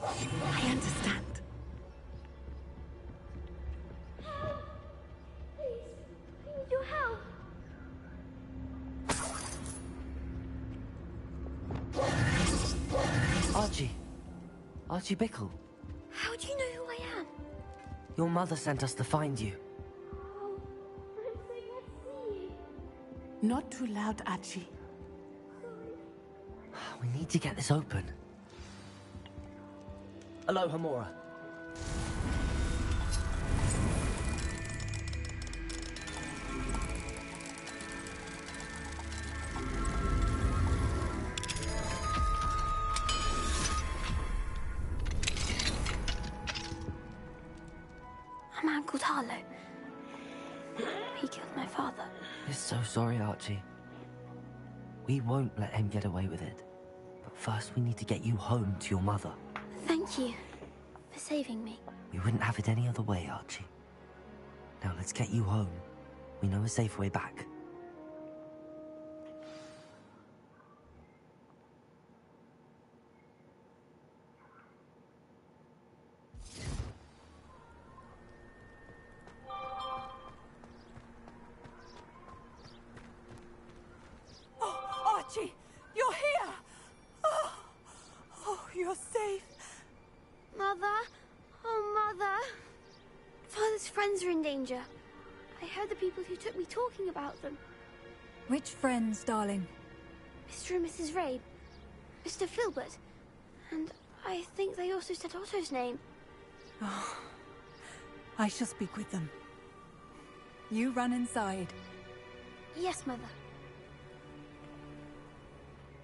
I understand. Your help! Archie Bickle. How do you know who I am? Your mother sent us to find you. Oh, I'm so glad to see you. Not too loud, Archie. We need to get this open. Hello, Hamura. A man called Harlow. He killed my father. We're so sorry, Archie. We won't let him get away with it. But first we need to get you home to your mother. Thank you for saving me. We wouldn't have it any other way, Archie. Now let's get you home. We know a safe way back. Oh, Archie, you're here! Oh, you're safe. Mother? Oh, Mother. Father's friends are in danger. I heard the people who took me talking about them. Which friends, darling? Mr. and Mrs. Rabe, Mr. Filbert, and I think they also said Otto's name. Oh, I shall speak with them. You run inside. Yes, Mother.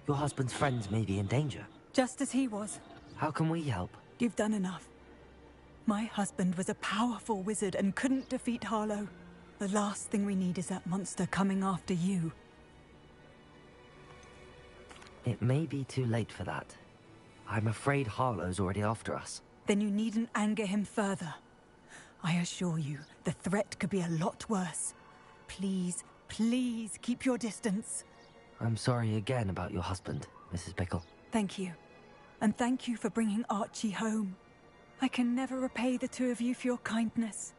Your husband's friends may be in danger. Just as he was. How can we help? You've done enough. My husband was a powerful wizard and couldn't defeat Harlow. The last thing we need is that monster coming after you. It may be too late for that. I'm afraid Harlow's already after us. Then you needn't anger him further. I assure you, the threat could be a lot worse. Please, please keep your distance. I'm sorry again about your husband, Mrs. Pickle. Thank you. And thank you for bringing Archie home. I can never repay the two of you for your kindness.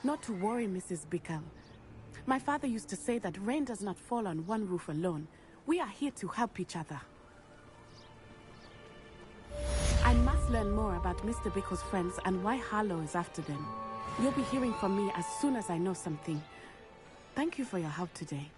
Not to worry, Mrs. Bickle. My father used to say that rain does not fall on one roof alone. We are here to help each other. I must learn more about Mr. Bickle's friends and why Harlow is after them. You'll be hearing from me as soon as I know something. Thank you for your help today.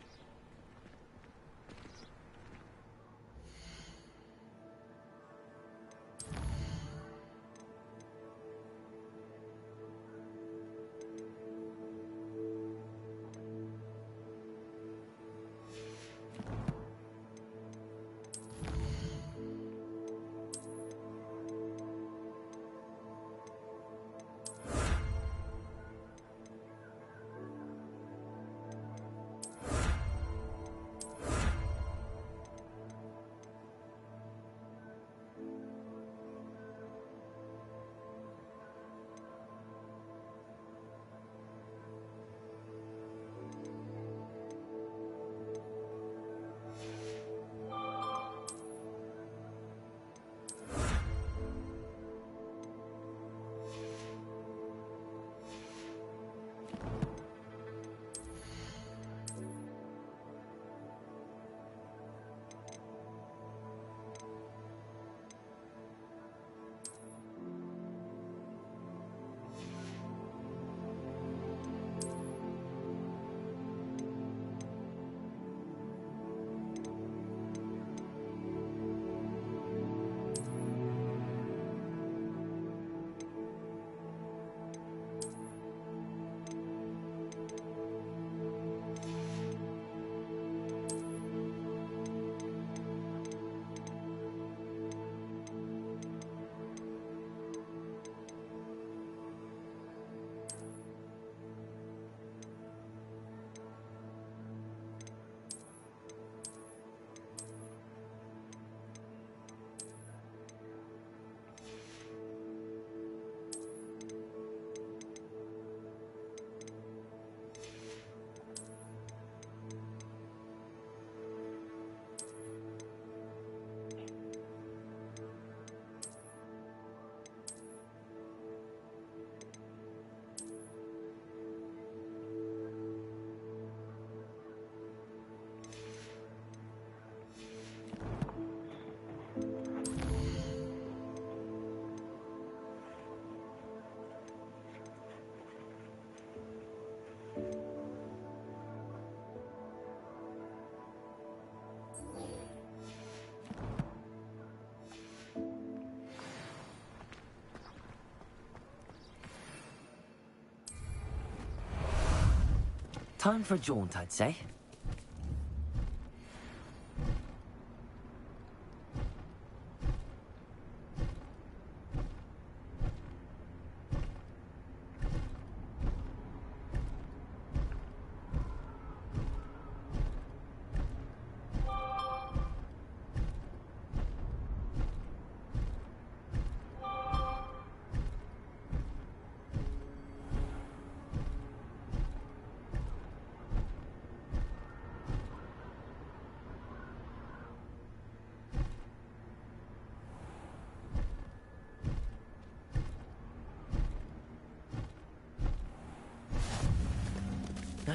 Time for a jaunt, I'd say.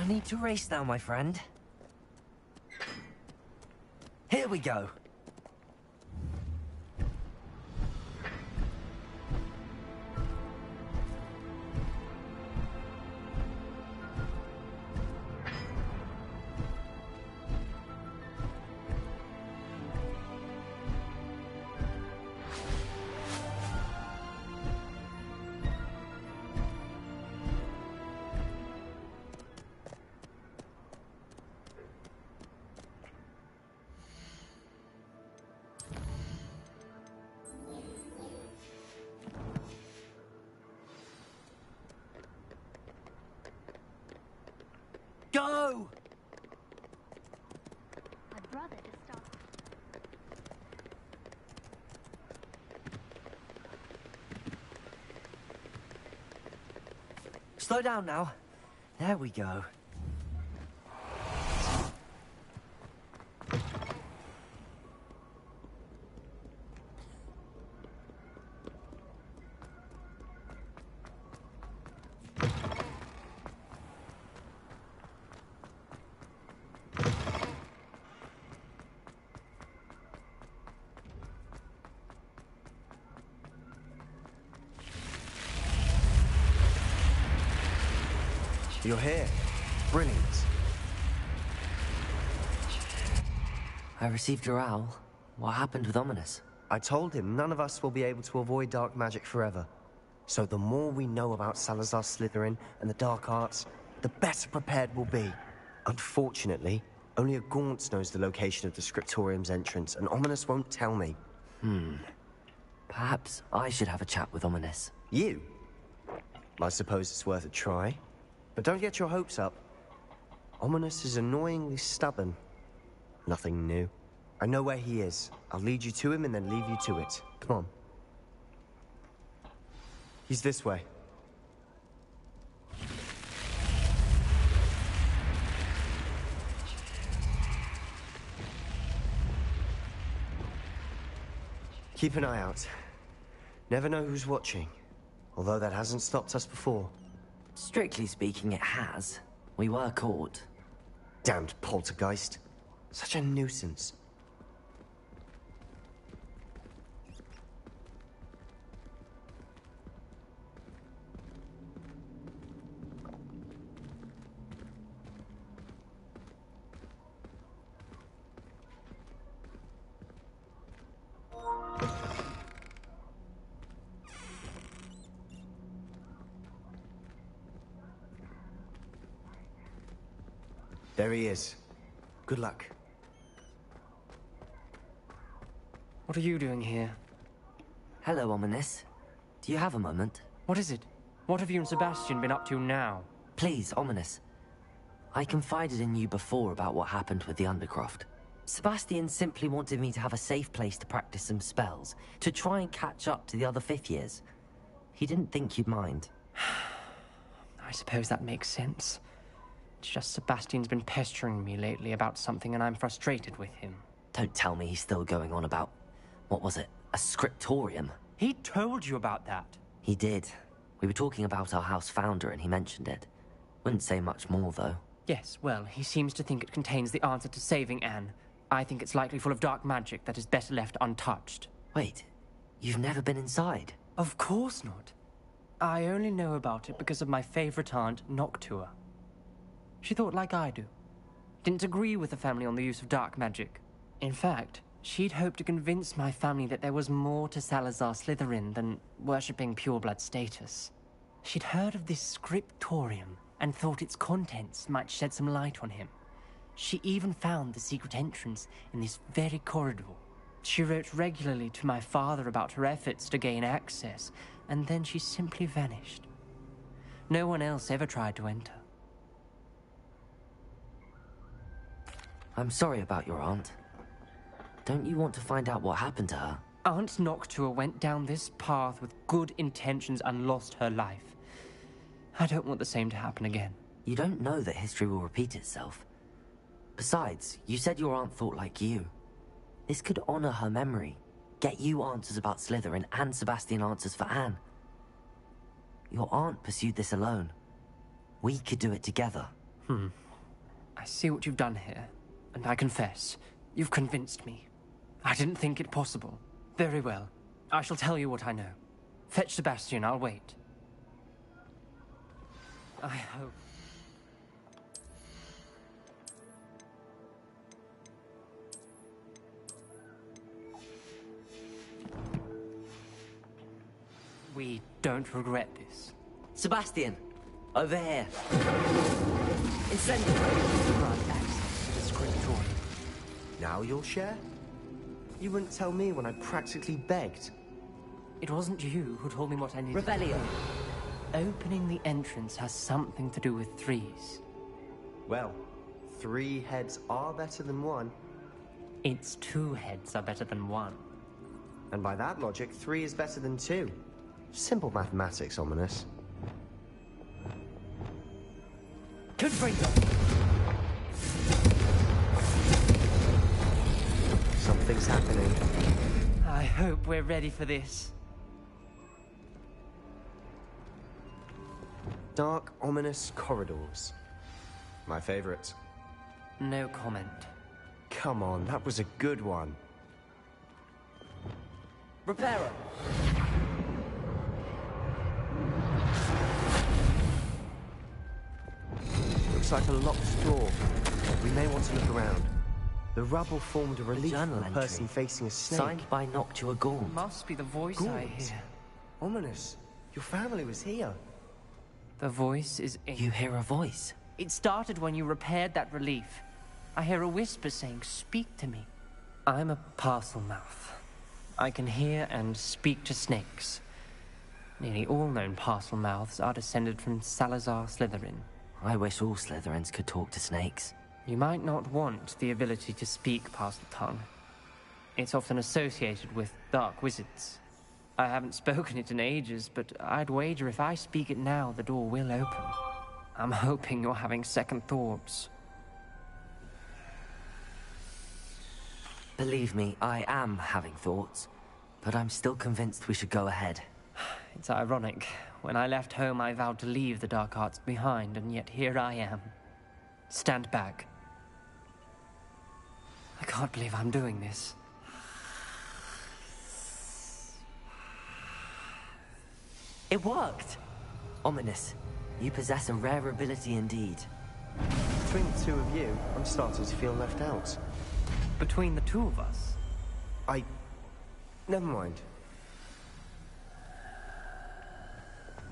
I need to race now, my friend. Here we go. Go! I'd rather just start. Slow down now. There we go. You're here. Brilliant. I received your owl. What happened with Ominous? I told him none of us will be able to avoid dark magic forever. So the more we know about Salazar Slytherin and the dark arts, the better prepared we'll be. Unfortunately, only a Gaunt knows the location of the Scriptorium's entrance, and Ominous won't tell me. Perhaps I should have a chat with Ominous. You? I suppose it's worth a try. But don't get your hopes up. Ominous is annoyingly stubborn. Nothing new. I know where he is. I'll lead you to him and then leave you to it. Come on. He's this way. Keep an eye out. Never know who's watching. Although that hasn't stopped us before. Strictly speaking, it has. We were caught. Damned poltergeist. Such a nuisance. There he is. Good luck. What are you doing here? Hello, Ominous. Do you have a moment? What is it? What have you and Sebastian been up to now? Please, Ominous. I confided in you before about what happened with the Undercroft. Sebastian simply wanted me to have a safe place to practice some spells, to try and catch up to the other fifth years. He didn't think you'd mind. I suppose that makes sense. It's just Sebastian's been pestering me lately about something and I'm frustrated with him. Don't tell me he's still going on about, what was it, a scriptorium? He told you about that? He did. We were talking about our house founder and he mentioned it. Wouldn't say much more, though. Yes, well, he seems to think it contains the answer to saving Anne. I think it's likely full of dark magic that is better left untouched. Wait, you've never been inside? Of course not. I only know about it because of my favorite aunt, Noctua. She thought like I do. Didn't agree with the family on the use of dark magic. In fact, she'd hoped to convince my family that there was more to Salazar Slytherin than worshipping pureblood status. She'd heard of this scriptorium and thought its contents might shed some light on him. She even found the secret entrance in this very corridor. She wrote regularly to my father about her efforts to gain access, and then she simply vanished. No one else ever tried to enter. I'm sorry about your aunt. Don't you want to find out what happened to her? Aunt Noctua went down this path with good intentions and lost her life. I don't want the same to happen again. You don't know that history will repeat itself. Besides, you said your aunt thought like you. This could honor her memory, get you answers about Slytherin and Sebastian answers for Anne. Your aunt pursued this alone. We could do it together. I see what you've done here, and I confess, you've convinced me. I didn't think it possible. Very well. I shall tell you what I know. Fetch Sebastian, I'll wait. I hope... we don't regret this. Sebastian, over here. Incendiary. Grant access to the scriptorium. Now you'll share? You wouldn't tell me when I practically begged. It wasn't you who told me what I needed. Rebellion. Opening the entrance has something to do with threes. Well, 3 heads are better than 1. It's 2 heads are better than 1. And by that logic, 3 is better than 2. Simple mathematics, Ominous. Confringo. Something's happening. I hope we're ready for this. Dark, ominous corridors. My favorite. No comment. Come on, that was a good one. Reparo. Looks like a locked door. We may want to look around. The rubble formed a relief journal from a entry. person facing a snake. Signed by Noctua Gaunt. Must be the voice I hear. Ominous. Your family was here. The voice is in... You hear a voice? It started when you repaired that relief. I hear a whisper saying, "Speak to me." I'm a parcel mouth. I can hear and speak to snakes. Nearly all known parcel mouths are descended from Salazar Slytherin. I wish all Slytherins could talk to snakes. You might not want the ability to speak parcel tongue. It's often associated with dark wizards. I haven't spoken it in ages, but I'd wager if I speak it now, the door will open. I'm hoping you're having second thoughts. Believe me, I am having thoughts, but I'm still convinced we should go ahead. It's ironic. When I left home, I vowed to leave the dark arts behind, and yet here I am. Stand back. I can't believe I'm doing this. It worked! Ominous, you possess a rare ability indeed. Between the 2 of you, I'm starting to feel left out. Between the 2 of us? Never mind.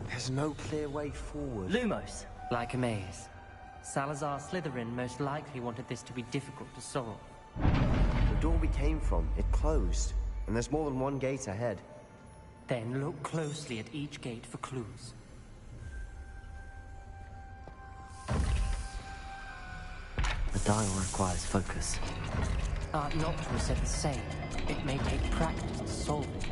There's no clear way forward. Lumos! Like a maze. Salazar Slytherin most likely wanted this to be difficult to solve. The door we came from, it closed. And there's more than 1 gate ahead. Then look closely at each gate for clues. The dial requires focus. Art Noctua said the same. It may take practice to solve it.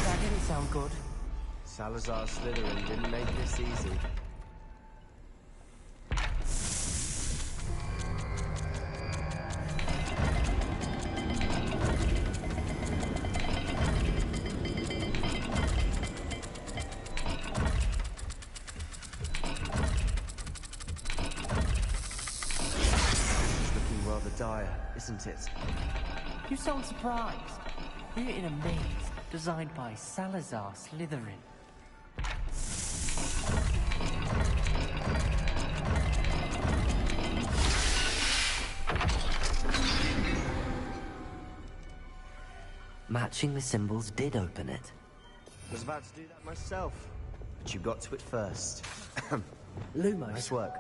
That didn't sound good. Salazar Slytherin didn't make this easy. Isn't it? You sound surprised. We're in a maze designed by Salazar Slytherin. Matching the symbols did open it. I was about to do that myself, but you got to it first. Lumos. Nice work.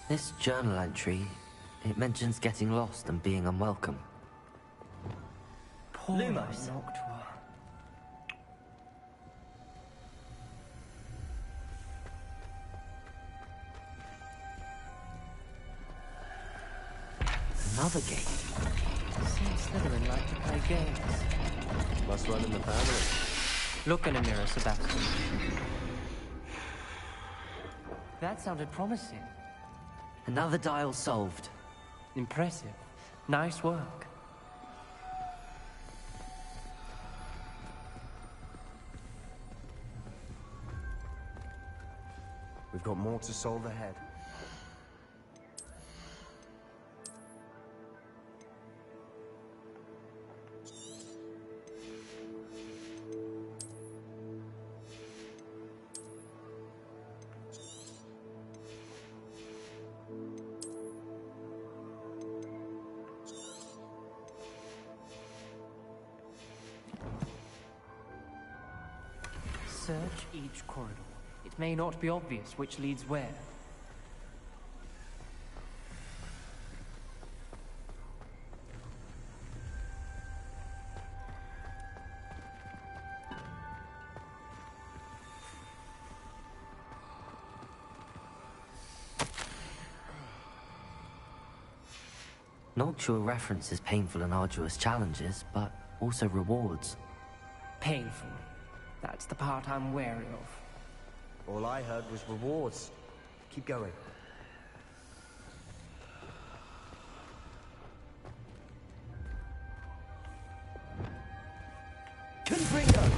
This journal entry, it mentions getting lost and being unwelcome. Poor Lumos. Noctua. Another gate. Seems Slytherin like to play games. Must run in the family. Look in a mirror, Sebastian. That sounded promising. Another dial solved. Impressive. Nice work. We've got more to solve ahead. Search each corridor. It may not be obvious which leads where. Noctua references painful and arduous challenges, but also rewards. Painful. That's the part I'm wary of. All I heard was rewards. Keep going. Confringo!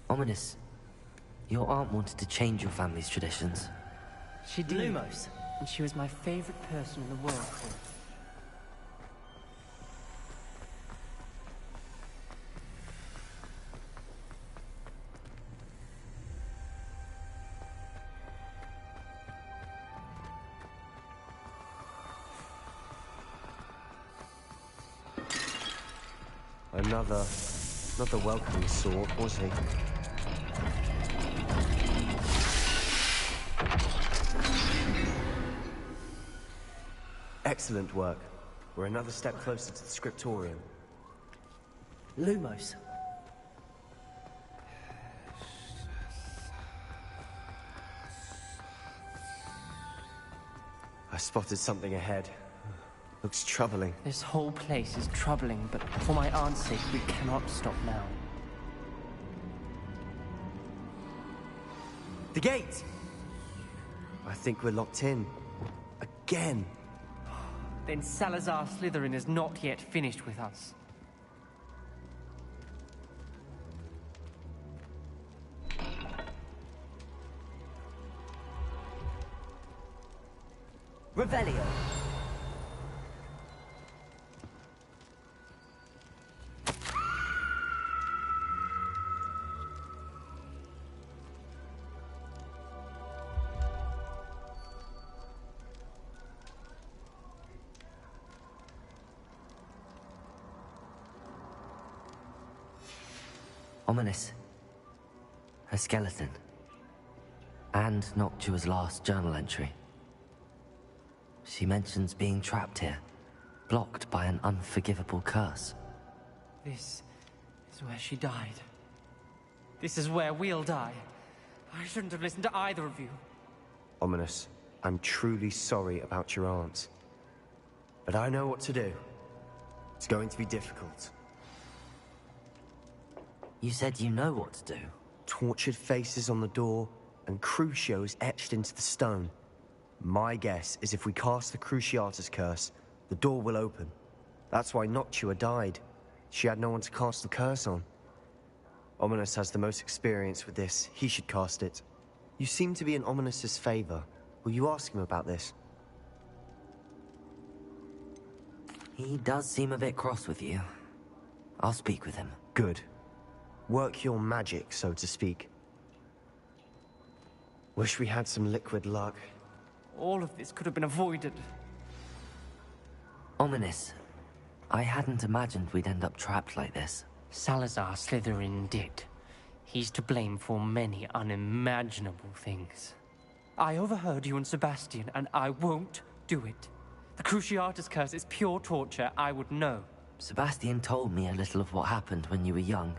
Ominous. Your aunt wanted to change your family's traditions. She did. Lumos. And she was my favorite person in the world. Not the welcoming sort, was he? Excellent work. We're another step closer to the scriptorium. Lumos. I spotted something ahead. Looks troubling. This whole place is troubling, but for my aunt's sake, we cannot stop now. The gate! I think we're locked in. Again. Then Salazar Slytherin is not yet finished with us. Revelio. Ominous. A skeleton. And Noctua's last journal entry. She mentions being trapped here, blocked by an unforgivable curse. This is where she died. This is where we'll die. I shouldn't have listened to either of you. Ominous, I'm truly sorry about your aunt. But I know what to do. It's going to be difficult. You said you know what to do. Tortured faces on the door, and Crucios etched into the stone. My guess is if we cast the Cruciatus curse, the door will open. That's why Noctua died. She had no one to cast the curse on. Ominous has the most experience with this. He should cast it. You seem to be in Ominous's favor. Will you ask him about this? He does seem a bit cross with you. I'll speak with him. Good. Work your magic, so to speak. Wish we had some liquid luck. All of this could have been avoided. Ominous. I hadn't imagined we'd end up trapped like this. Salazar Slytherin did. He's to blame for many unimaginable things. I overheard you and Sebastian, and I won't do it. The Cruciatus Curse is pure torture. I would know. Sebastian told me a little of what happened when you were young.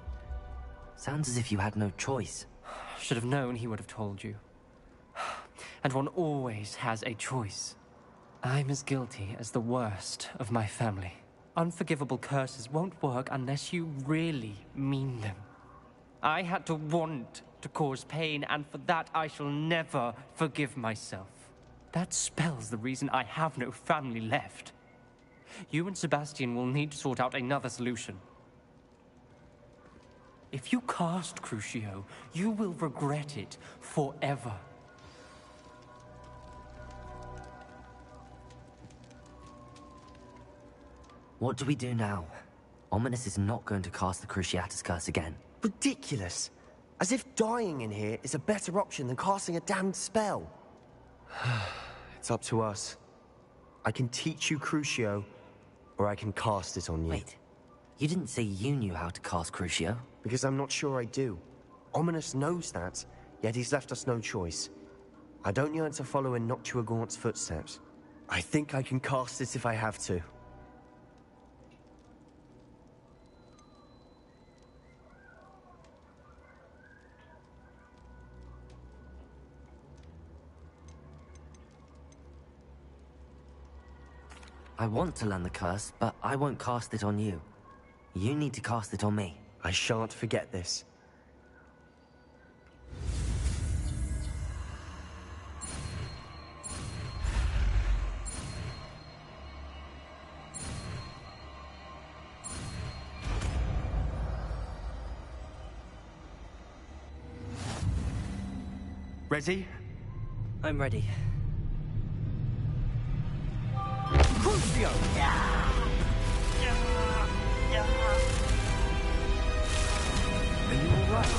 Sounds as if you had no choice. Should have known he would have told you. And one always has a choice. I'm as guilty as the worst of my family. Unforgivable curses won't work unless you really mean them. I had to want to cause pain, and for that I shall never forgive myself. That spells the reason I have no family left. You and Sebastian will need to sort out another solution. If you cast Crucio, you will regret it forever. What do we do now? Ominous is not going to cast the Cruciatus Curse again. Ridiculous. As if dying in here is a better option than casting a damned spell. It's up to us. I can teach you Crucio, or I can cast it on you. Wait, you didn't say you knew how to cast Crucio? Because I'm not sure I do. Ominous knows that, yet he's left us no choice. I don't yearn to follow in Noctua Gaunt's footsteps. I think I can cast it if I have to. I want to learn the curse, but I won't cast it on you. You need to cast it on me. I shan't forget this. Ready? I'm ready. Crucio! Are you alright?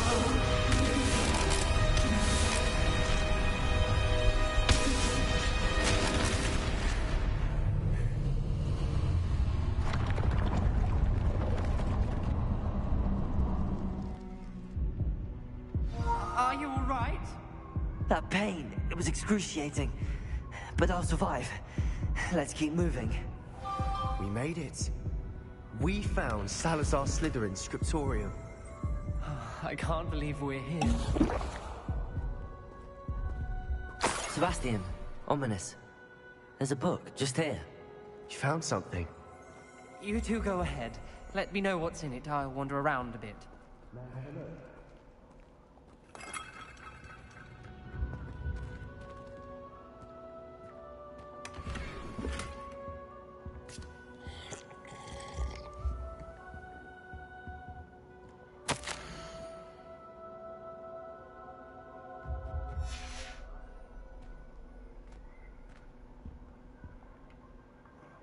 Are you alright? That pain, it was excruciating. But I'll survive. Let's keep moving. We made it. We found Salazar Slytherin's scriptorium. I can't believe we're here. Sebastian, Ominous. There's a book just here. You found something? You two go ahead. Let me know what's in it. I'll wander around a bit.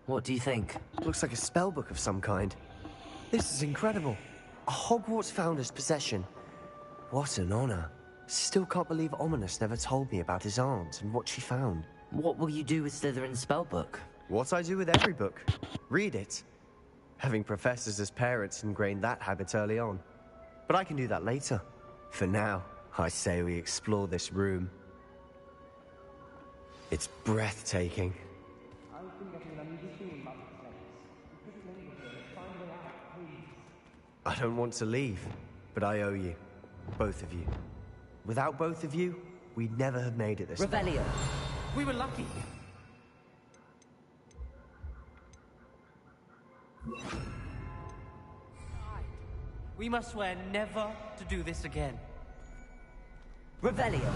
What do you think? Looks like a spellbook of some kind. This is incredible. A Hogwarts founder's possession. What an honor. Still can't believe Ominous never told me about his aunt and what she found. What will you do with Slytherin's spellbook? What I do with every book. Read it. Having professors as parents ingrained that habit early on. But I can do that later. For now, I say we explore this room. It's breathtaking. I don't want to leave, but I owe you. Both of you. Without both of you, we'd never have made it this far. Revelio. We were lucky. We must swear never to do this again. Revelio.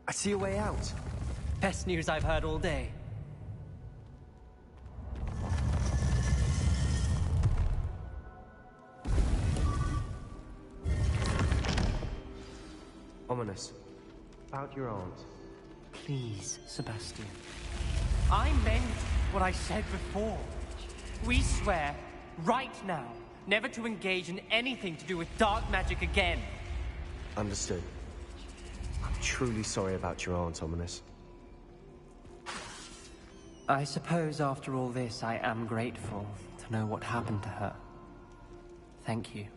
I see a way out. Best news I've heard all day. Ominous. About your aunt. Please, Sebastian. I meant what I said before. We swear, right now, never to engage in anything to do with dark magic again. Understood. I'm truly sorry about your aunt, Ominous. I suppose after all this, I am grateful to know what happened to her. Thank you.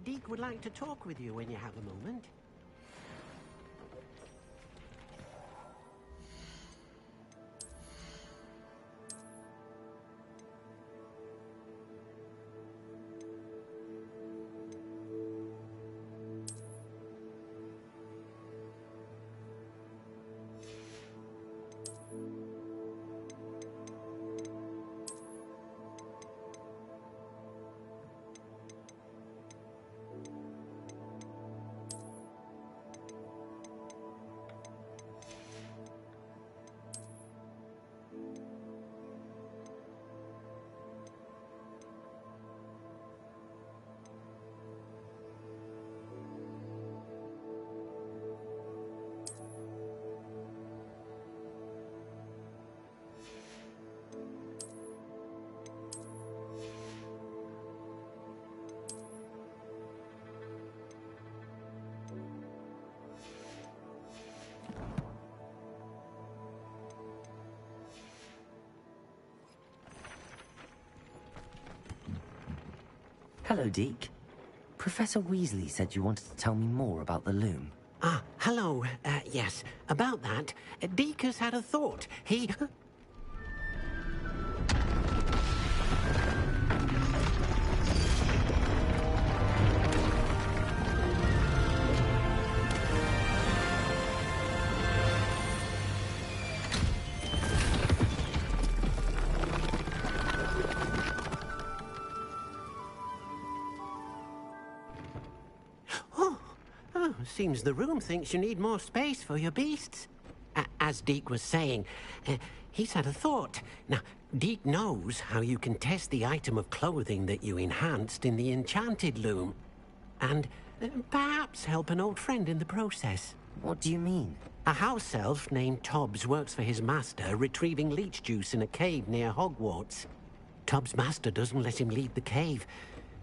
Deke would like to talk with you when you have a moment. Hello, Deke. Professor Weasley said you wanted to tell me more about the loom. Ah, hello. Yes, about that. Deke has had a thought. He... Seems the room thinks you need more space for your beasts. As Deke was saying, he's had a thought. Now, Deke knows how you can test the item of clothing that you enhanced in the enchanted loom. And perhaps help an old friend in the process. What do you mean? A house elf named Tobbs works for his master, retrieving leech juice in a cave near Hogwarts. Tobbs' master doesn't let him leave the cave,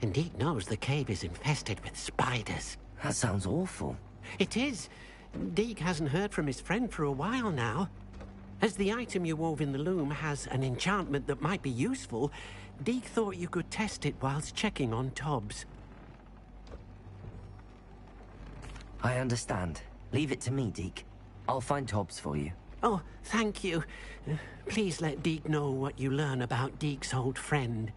and Deke knows the cave is infested with spiders. That sounds awful. It is. Deke hasn't heard from his friend for a while now. As the item you wove in the loom has an enchantment that might be useful, Deke thought you could test it whilst checking on Tobbs. I understand. Leave it to me, Deke. I'll find Tobbs for you. Oh, thank you. Please let Deke know what you learn about Deke's old friend.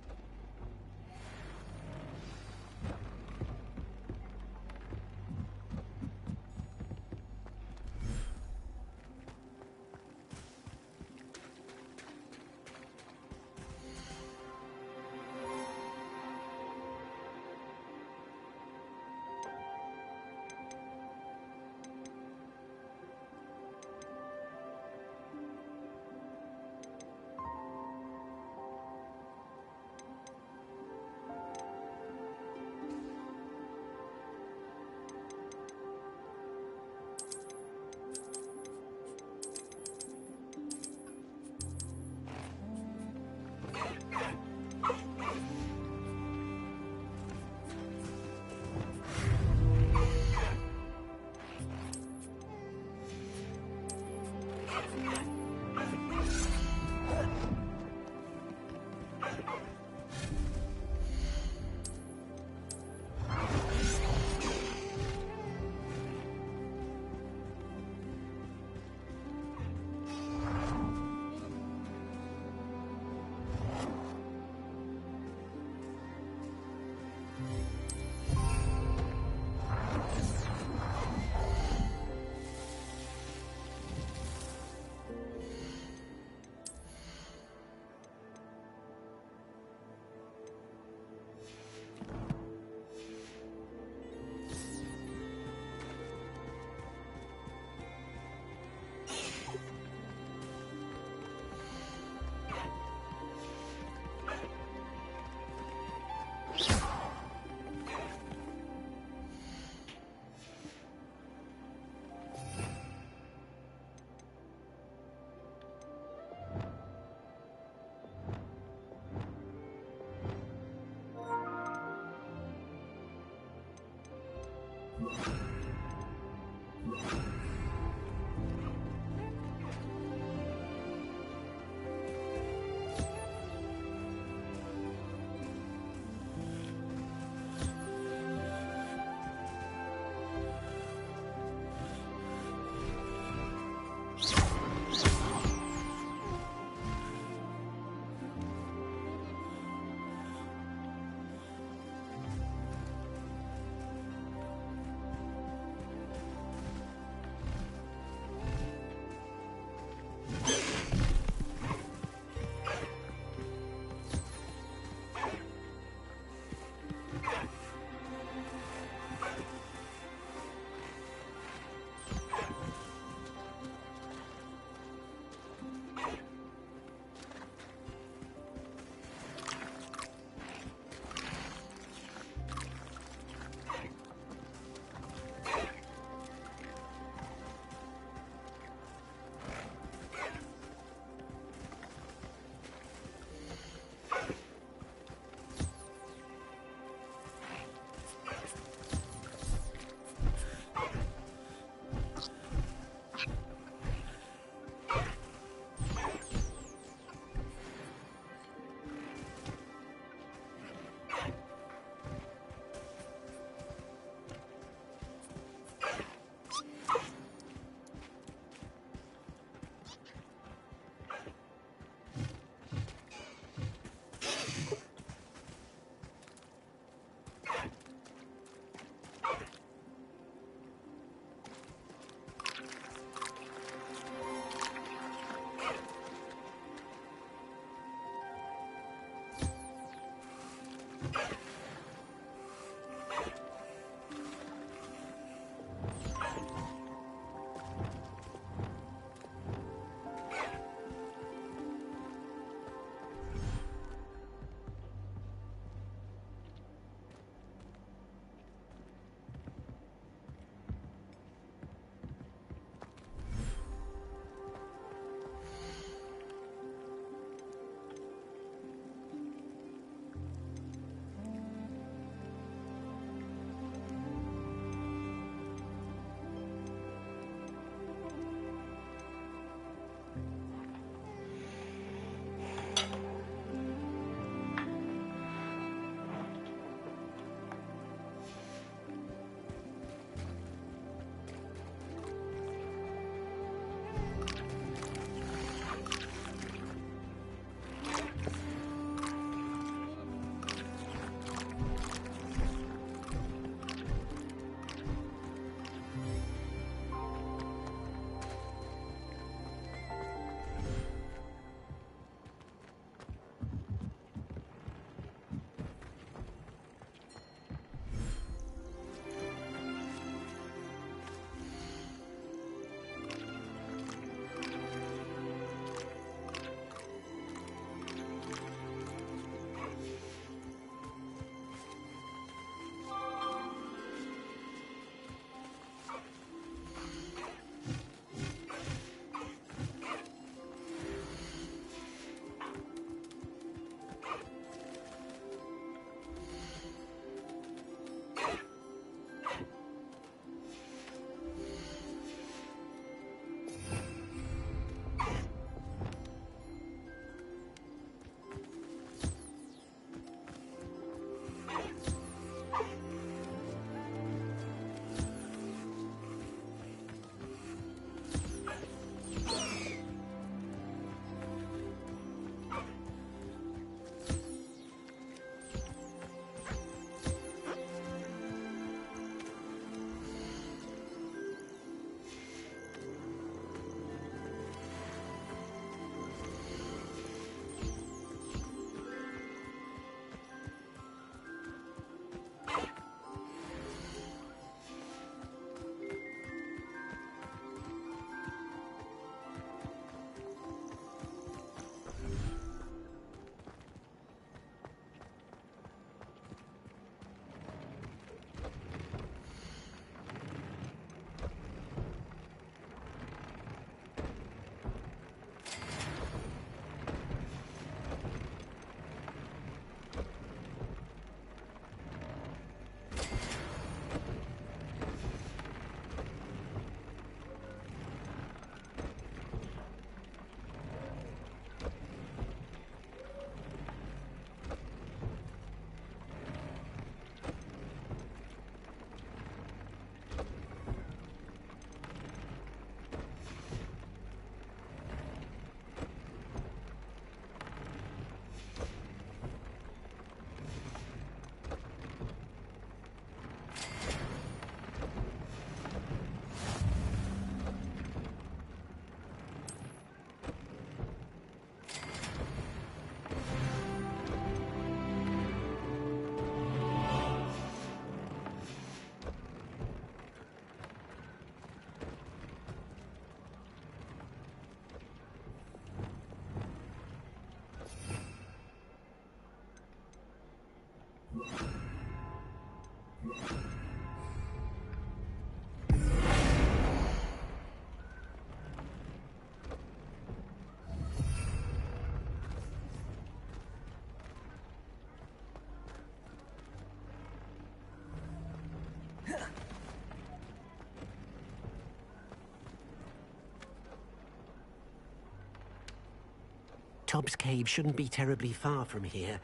Tobbs Cave shouldn't be terribly far from here.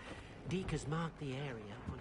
Deke has marked the area on...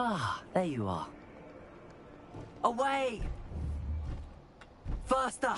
Ah, there you are. Away! Faster!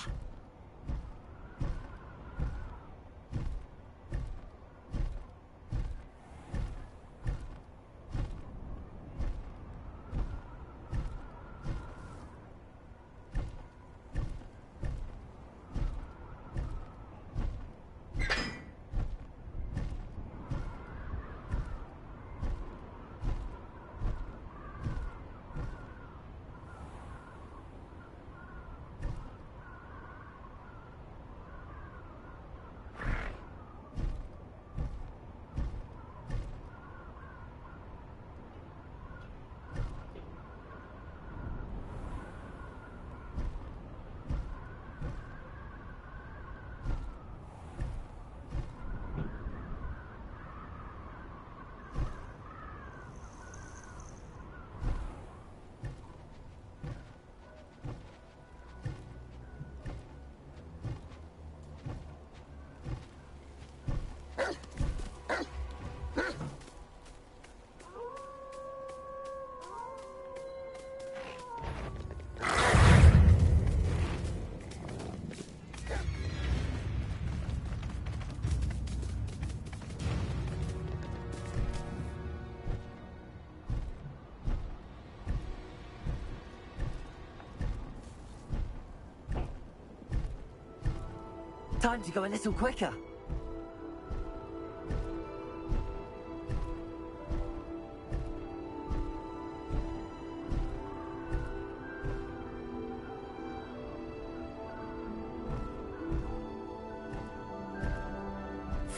Time to go a little quicker.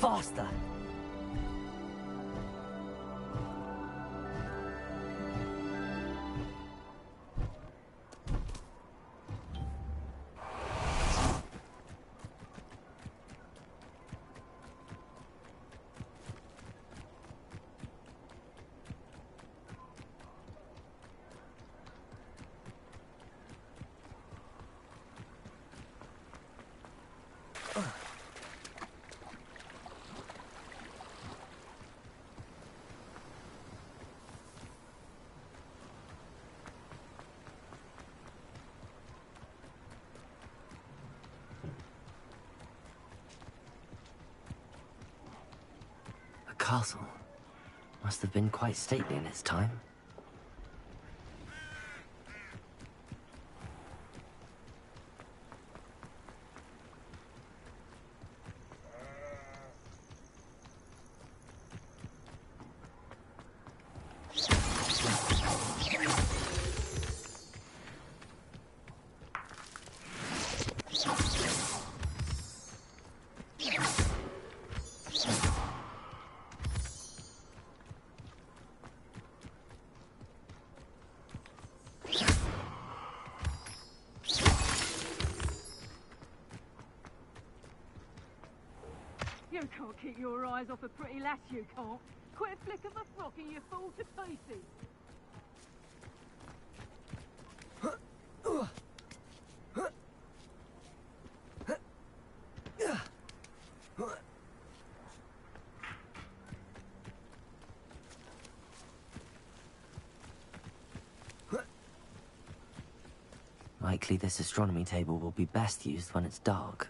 Faster! Castle. Must have been quite stately in its time. You can't keep your eyes off a pretty lass, you can't. Quit a flick of a frock and you fall to pieces. Likely this astronomy table will be best used when it's dark.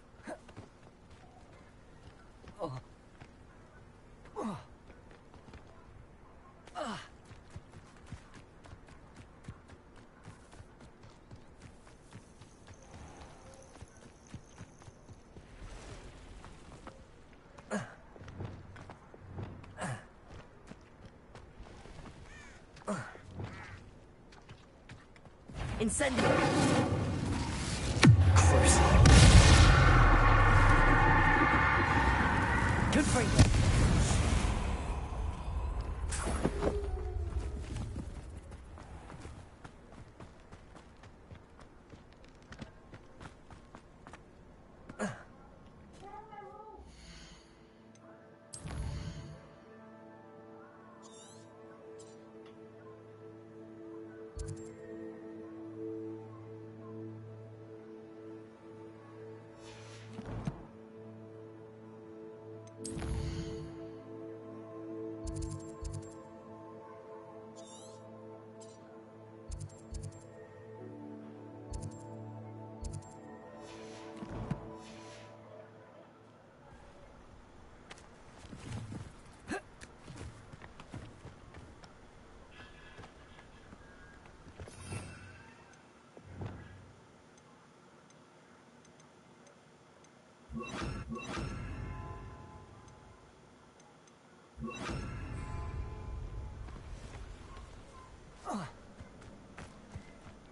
Incendio! Crucible! Good for you!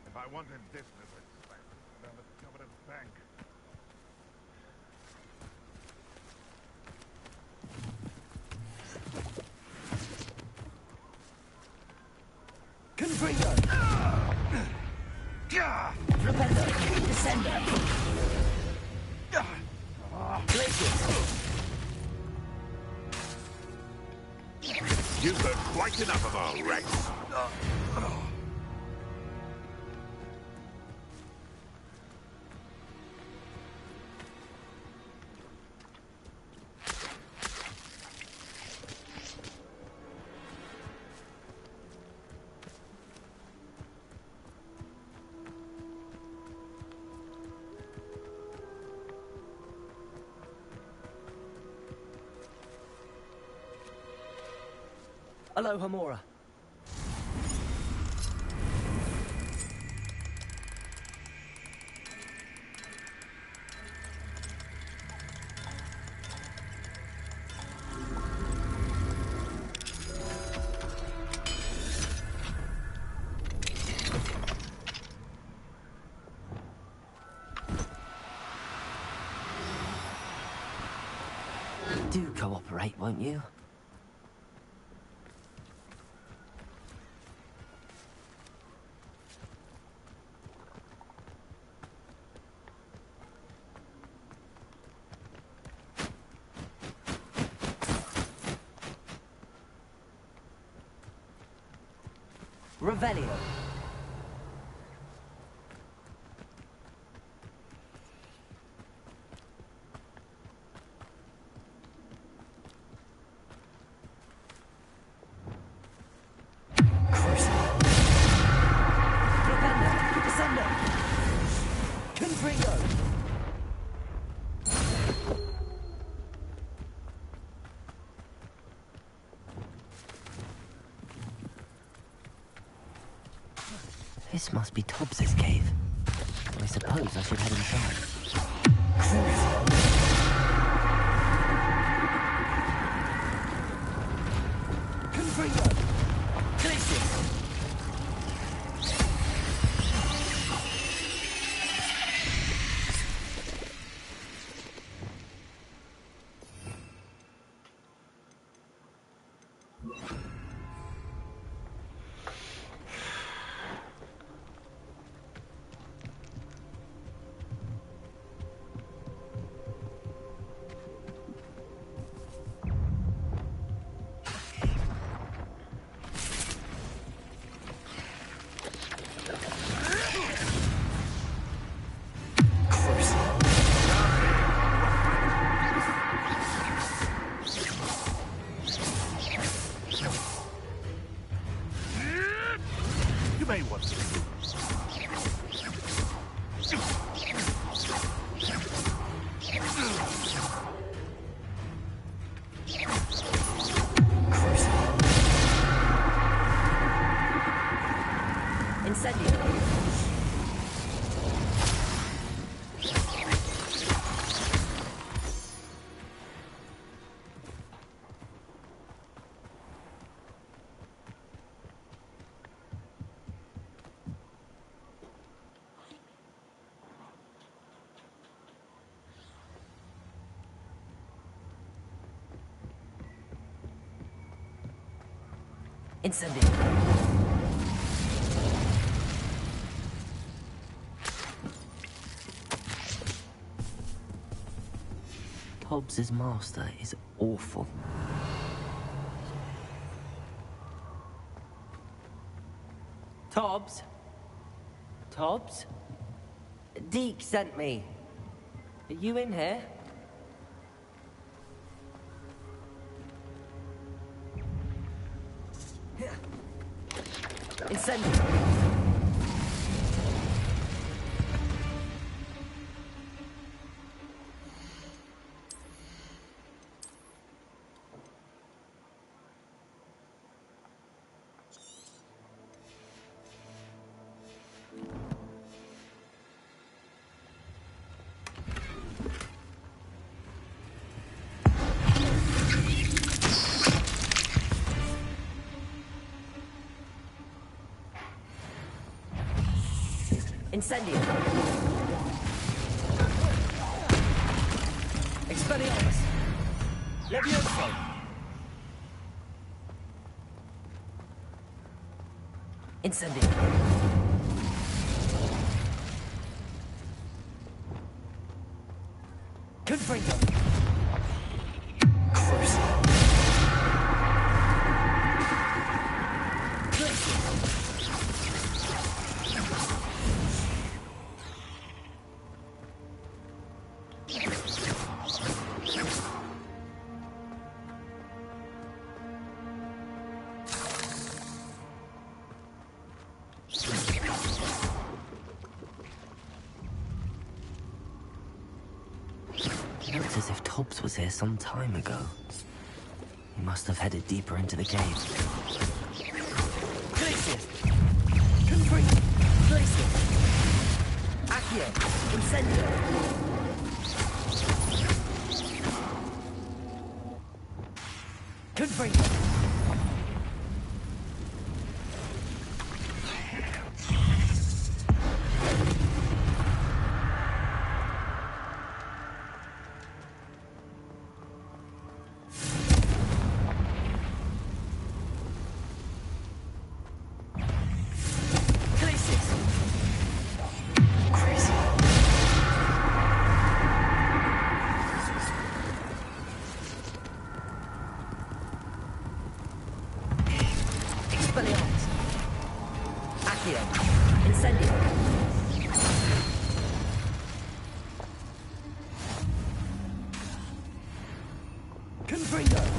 If I wanted this little experiment, I'd have a covered a bank. Confringo! Repender! Descender! Glacius! You've heard quite enough of our Rex. Aloha Mora. Do cooperate, won't you? Revelio. This must be Tobbs's cave. I suppose I should head inside. Confringo! Glacius! You may want to move. Incendio. Incendio. Tobbs's master is awful. Tobbs? Tobbs? Deke sent me. Are you in here? Incendio. Incendio. Expelliarmus. Levioso. Incendio. Confringo. Looks as if Tobbs was here some time ago. He must have headed deeper into the cave. Glacius! Confringo! Glacius! Accio! Incendio! Confringo! Confringo!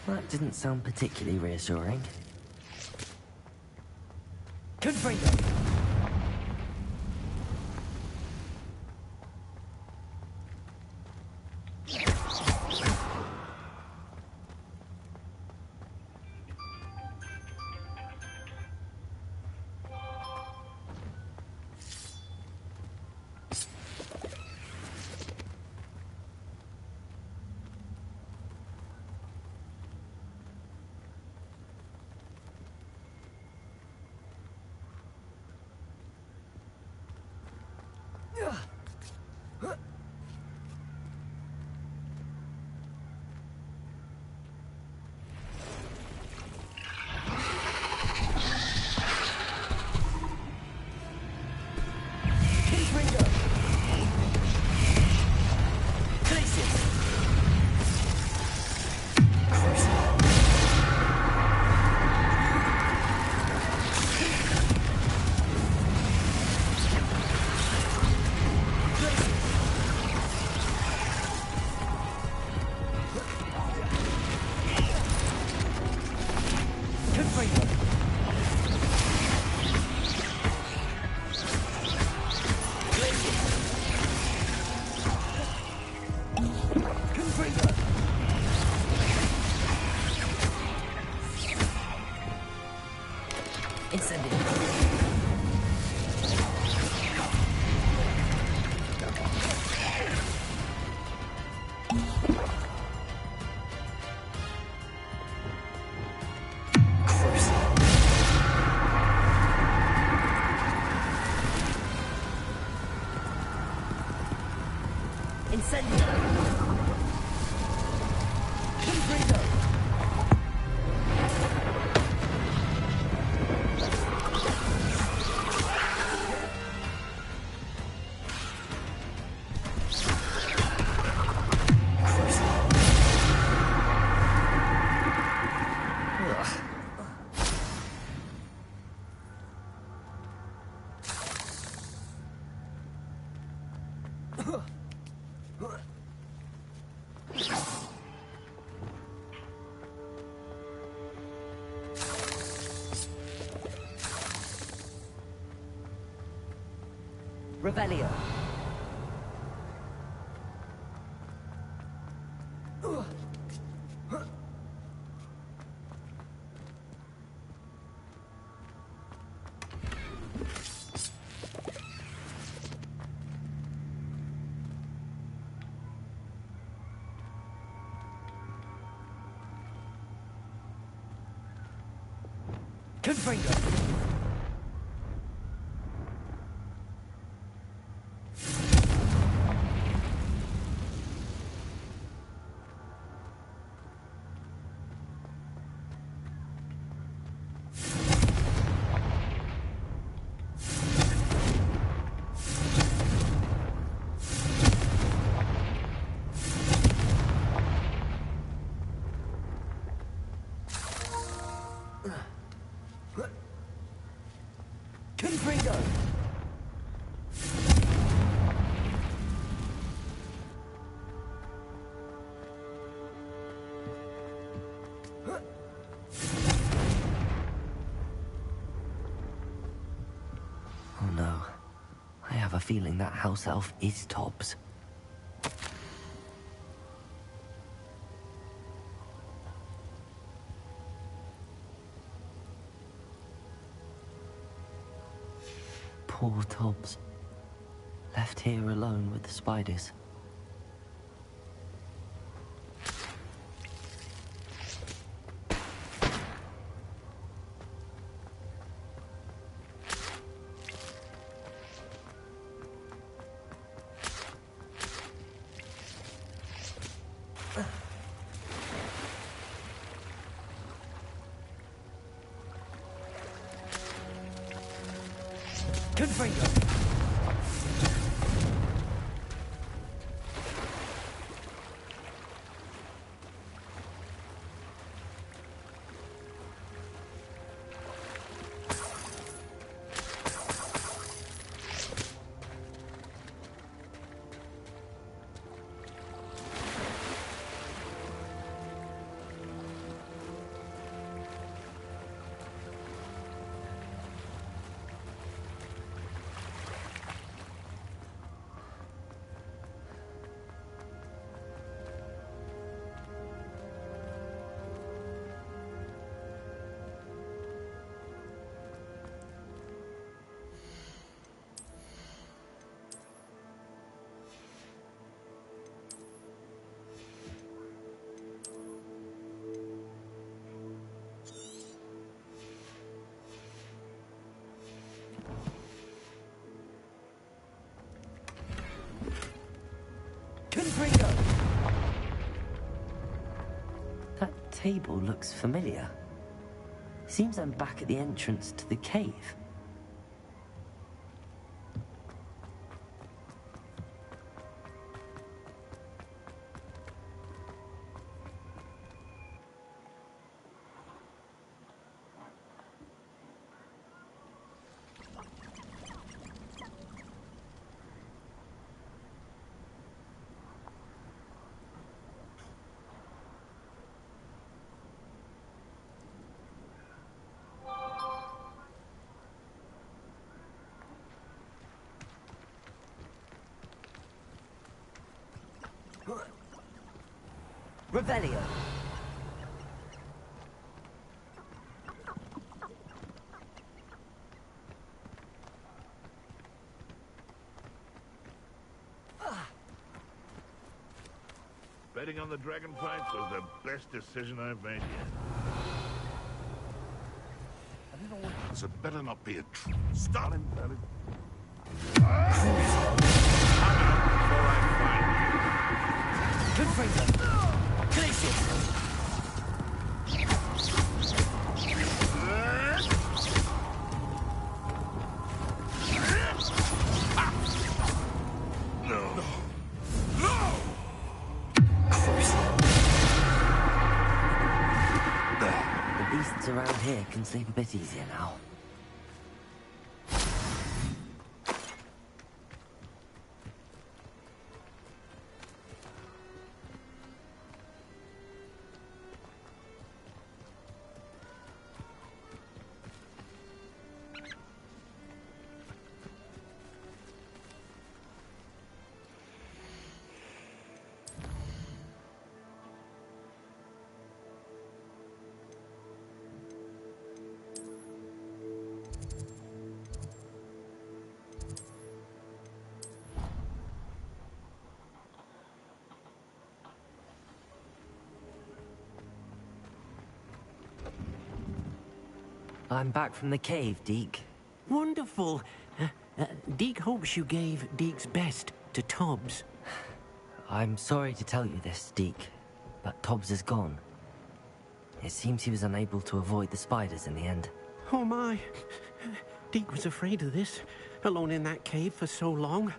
That didn't sound particularly reassuring. Confringo! Revelio. Confringo. Bingo! Oh no. I have a feeling that house elf is Tobbs. Poor Tobbs. Left here alone with the spiders. Confringo! Confringo! That table looks familiar. Seems I'm back at the entrance to the cave. Revelio. Betting on the dragon fights was the best decision I've made yet. So it better not be a Stop him, Belly. Confringo. Glacius. The beasts around here can sleep a bit easier now. I'm back from the cave, Deke. Wonderful. Deke hopes you gave Deke's best to Tobbs. I'm sorry to tell you this, Deke, but Tobbs is gone. It seems he was unable to avoid the spiders in the end. Oh my. Deke was afraid of this, alone in that cave for so long.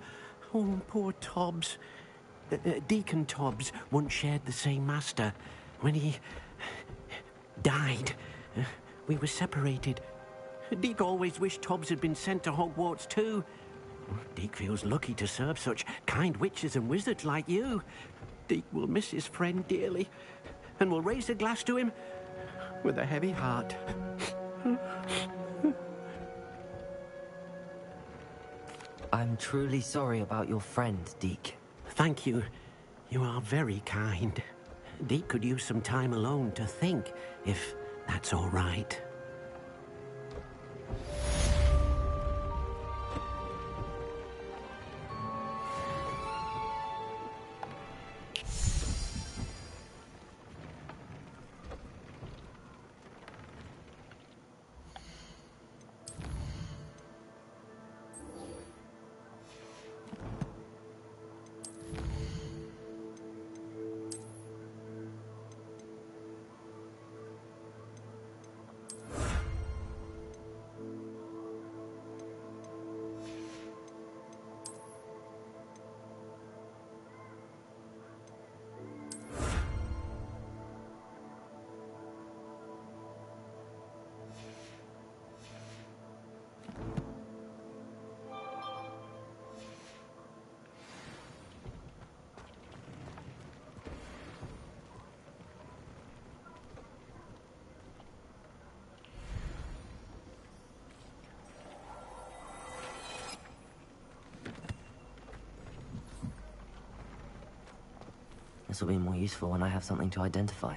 Oh, poor Tobbs. Deke and Tobbs once shared the same master. When he died, we were separated. Deke always wished Tobbs had been sent to Hogwarts too. Deke feels lucky to serve such kind witches and wizards like you. Deke will miss his friend dearly, and will raise a glass to him with a heavy heart. I'm truly sorry about your friend, Deke. Thank you. You are very kind. Deke could use some time alone to think, if that's all right. This will be more useful when I have something to identify.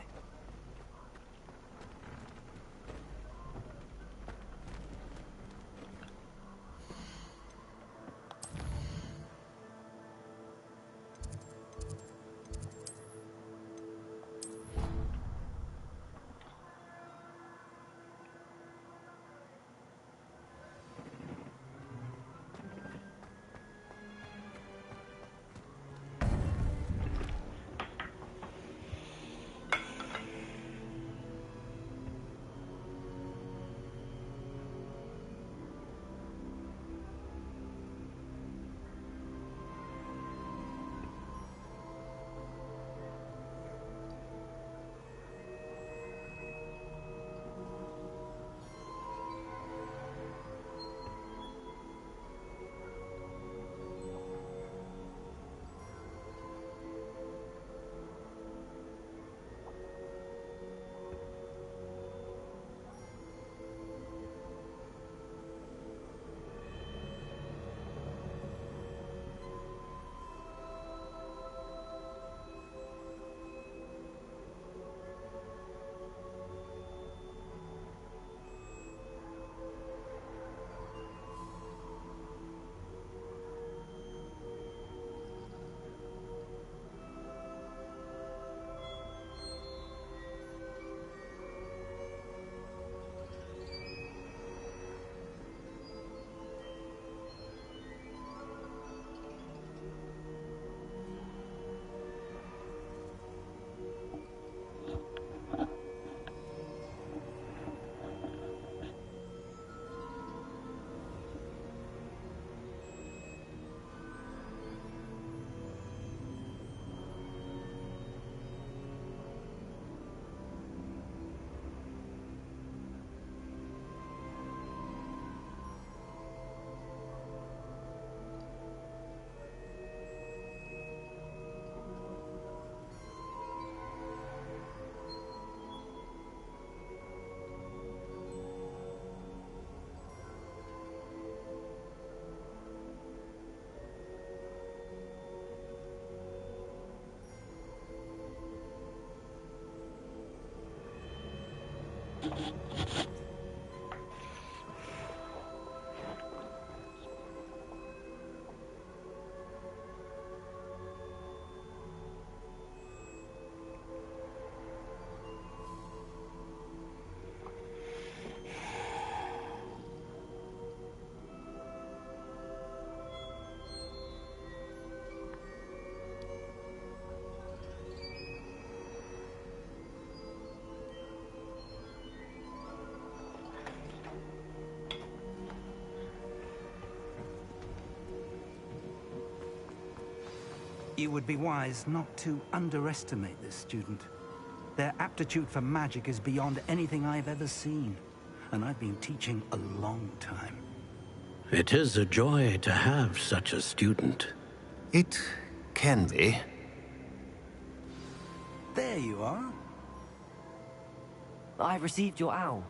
You would be wise not to underestimate this student. Their aptitude for magic is beyond anything I've ever seen. and I've been teaching a long time. It is a joy to have such a student. It can be. There you are. I received your owl.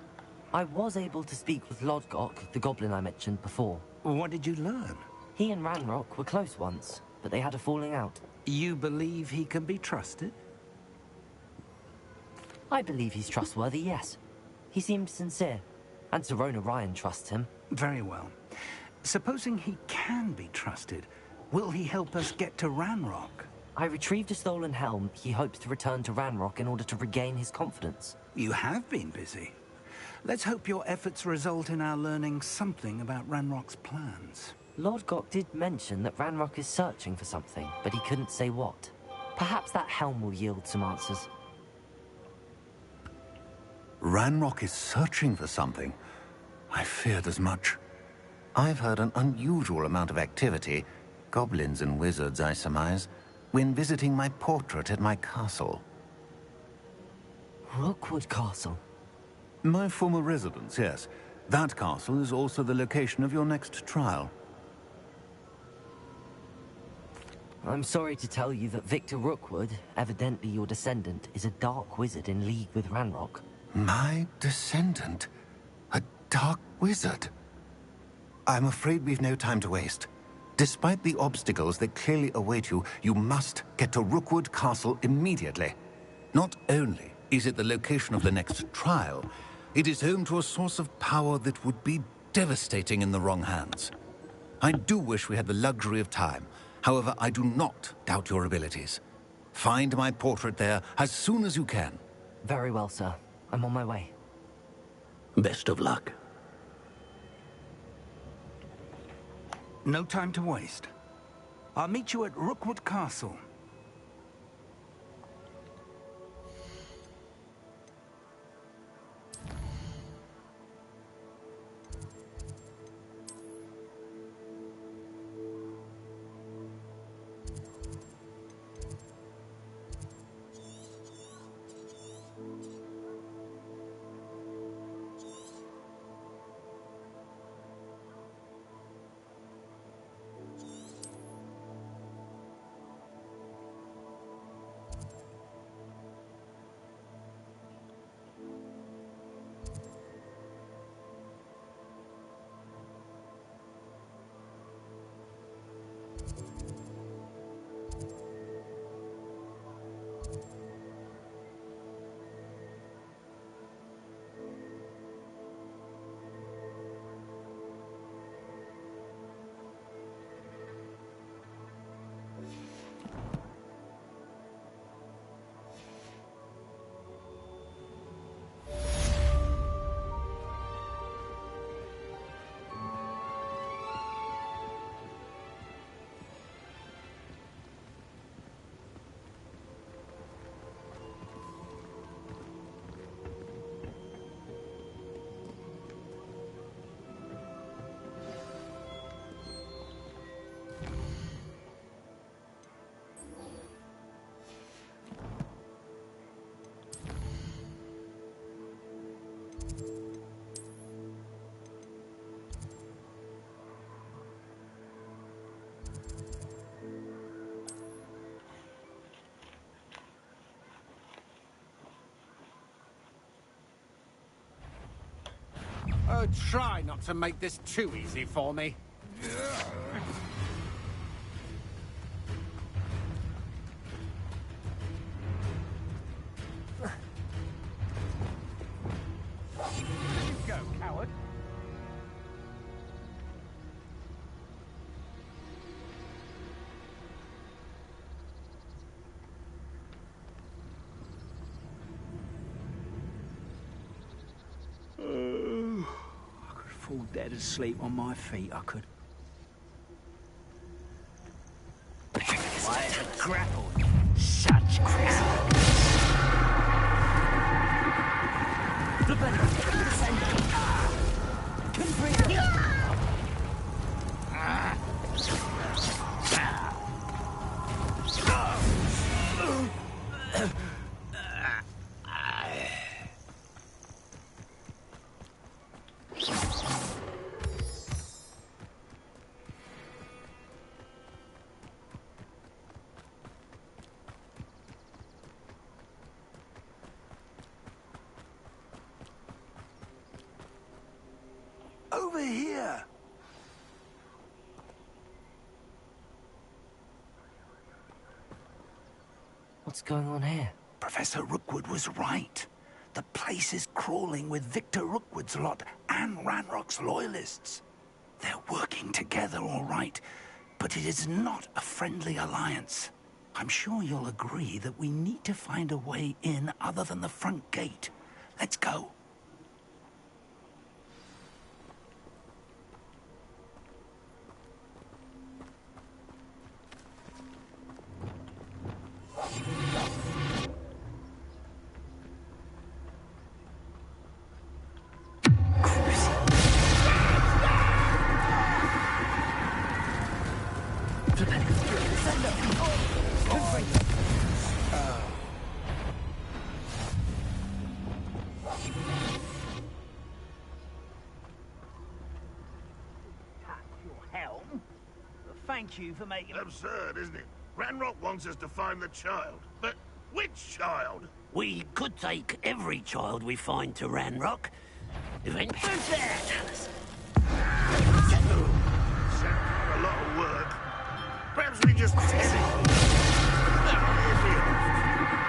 I was able to speak with Lodgok, the goblin I mentioned before. What did you learn? He and Ranrock were close once, but they had a falling out. You believe he can be trusted? I believe he's trustworthy, yes. He seemed sincere, and Sirona Ryan trusts him. Very well. Supposing he can be trusted, will he help us get to Ranrock? I retrieved a stolen helm. He hopes to return to Ranrock in order to regain his confidence. You have been busy. Let's hope your efforts result in our learning something about Ranrock's plans. Lodgok did mention that Ranrock is searching for something, but he couldn't say what. Perhaps that helm will yield some answers. Ranrock is searching for something. I feared as much. I've heard an unusual amount of activity, goblins and wizards, I surmise, when visiting my portrait at my castle. Rookwood Castle? My former residence, yes. That castle is also the location of your next trial. I'm sorry to tell you that Victor Rookwood, evidently your descendant, is a dark wizard in league with Ranrock. My descendant? A dark wizard? I'm afraid we've no time to waste. Despite the obstacles that clearly await you, you must get to Rookwood Castle immediately. Not only is it the location of the next trial, it is home to a source of power that would be devastating in the wrong hands. I do wish we had the luxury of time. However, I do not doubt your abilities. Find my portrait there as soon as you can. Very well, sir. I'm on my way. Best of luck. No time to waste. I'll meet you at Rookwood Castle. Oh, try not to make this too easy for me. You go, coward. I could fall dead asleep on my feet, I could. Why a grapple? Such crap. over here. What's going on here? Professor Rookwood was right. The place is crawling with Victor Rookwood's lot and Ranrock's loyalists. They're working together, all right, but it is not a friendly alliance. I'm sure you'll agree that we need to find a way in other than the front gate. Let's go. Thank you for making... Absurd, isn't it? Ranrock wants us to find the child. But which child? We could take every child we find to Ranrock. Eventually... Sounds like a lot of work. Perhaps we just tell it.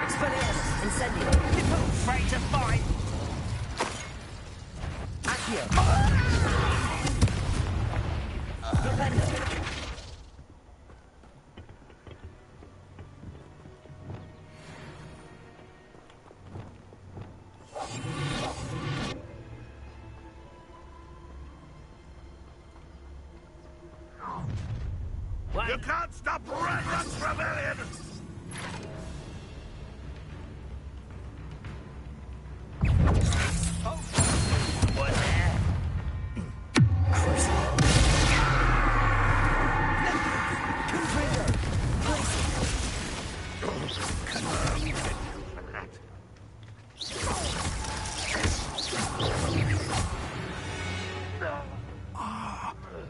Expelliarmus, incendio. You're afraid to fight. Accio. Propendo. You can't stop Ranrock's rebellion!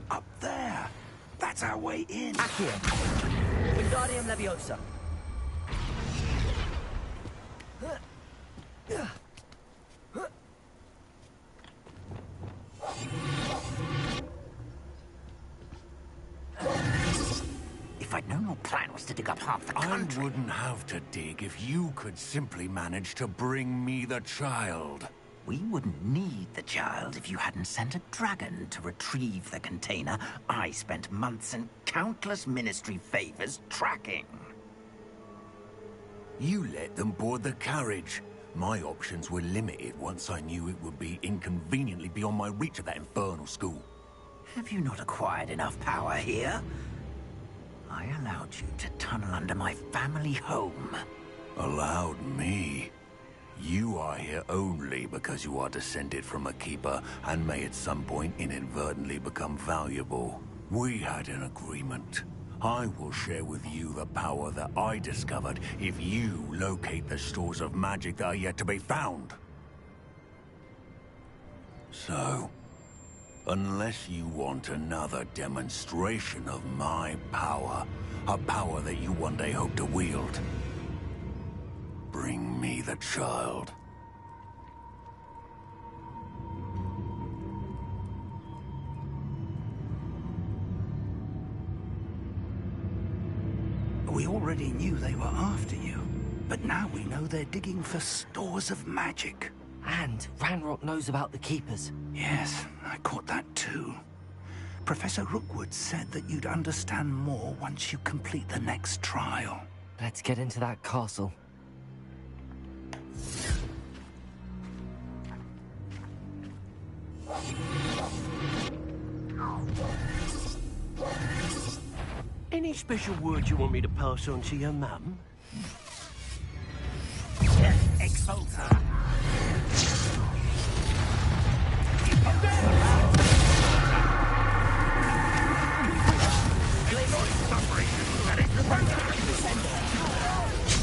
Up there. That's our way in. Accio. Wingardium Leviosa. If I'd known your plan was to dig up half the country... I wouldn't have to dig if you could simply manage to bring me the child. We wouldn't need the child if you hadn't sent a dragon to retrieve the container I spent months and countless ministry favors tracking. You let them board the carriage. My options were limited once I knew it would be inconveniently beyond my reach at that infernal school. Have you not acquired enough power here? I allowed you to tunnel under my family home. Allowed me? You are here only because you are descended from a keeper and may at some point inadvertently become valuable. We had an agreement. I will share with you the power that I discovered if you locate the stores of magic that are yet to be found. So, unless you want another demonstration of my power, a power that you one day hope to wield, bring me the child. We already knew they were after you, but now we know they're digging for stores of magic. And Ranrock knows about the Keepers. Yes, I caught that too. Professor Rookwood said that you'd understand more once you complete the next trial. Let's get into that castle. Any special word you want me to pass on to your mum? Expulsor.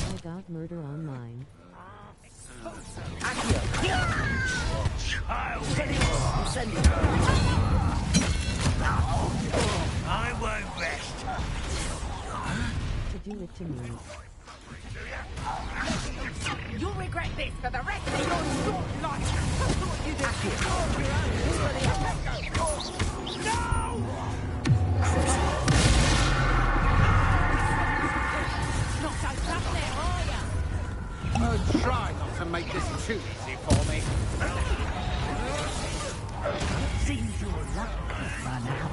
I got murder on mine. I won't rest. To do it to me. You'll regret this for the rest of your short life. That's what you did. No! Not so tough there, are ya? Oh, try not to make this too easy for me. Seems your luck has run out.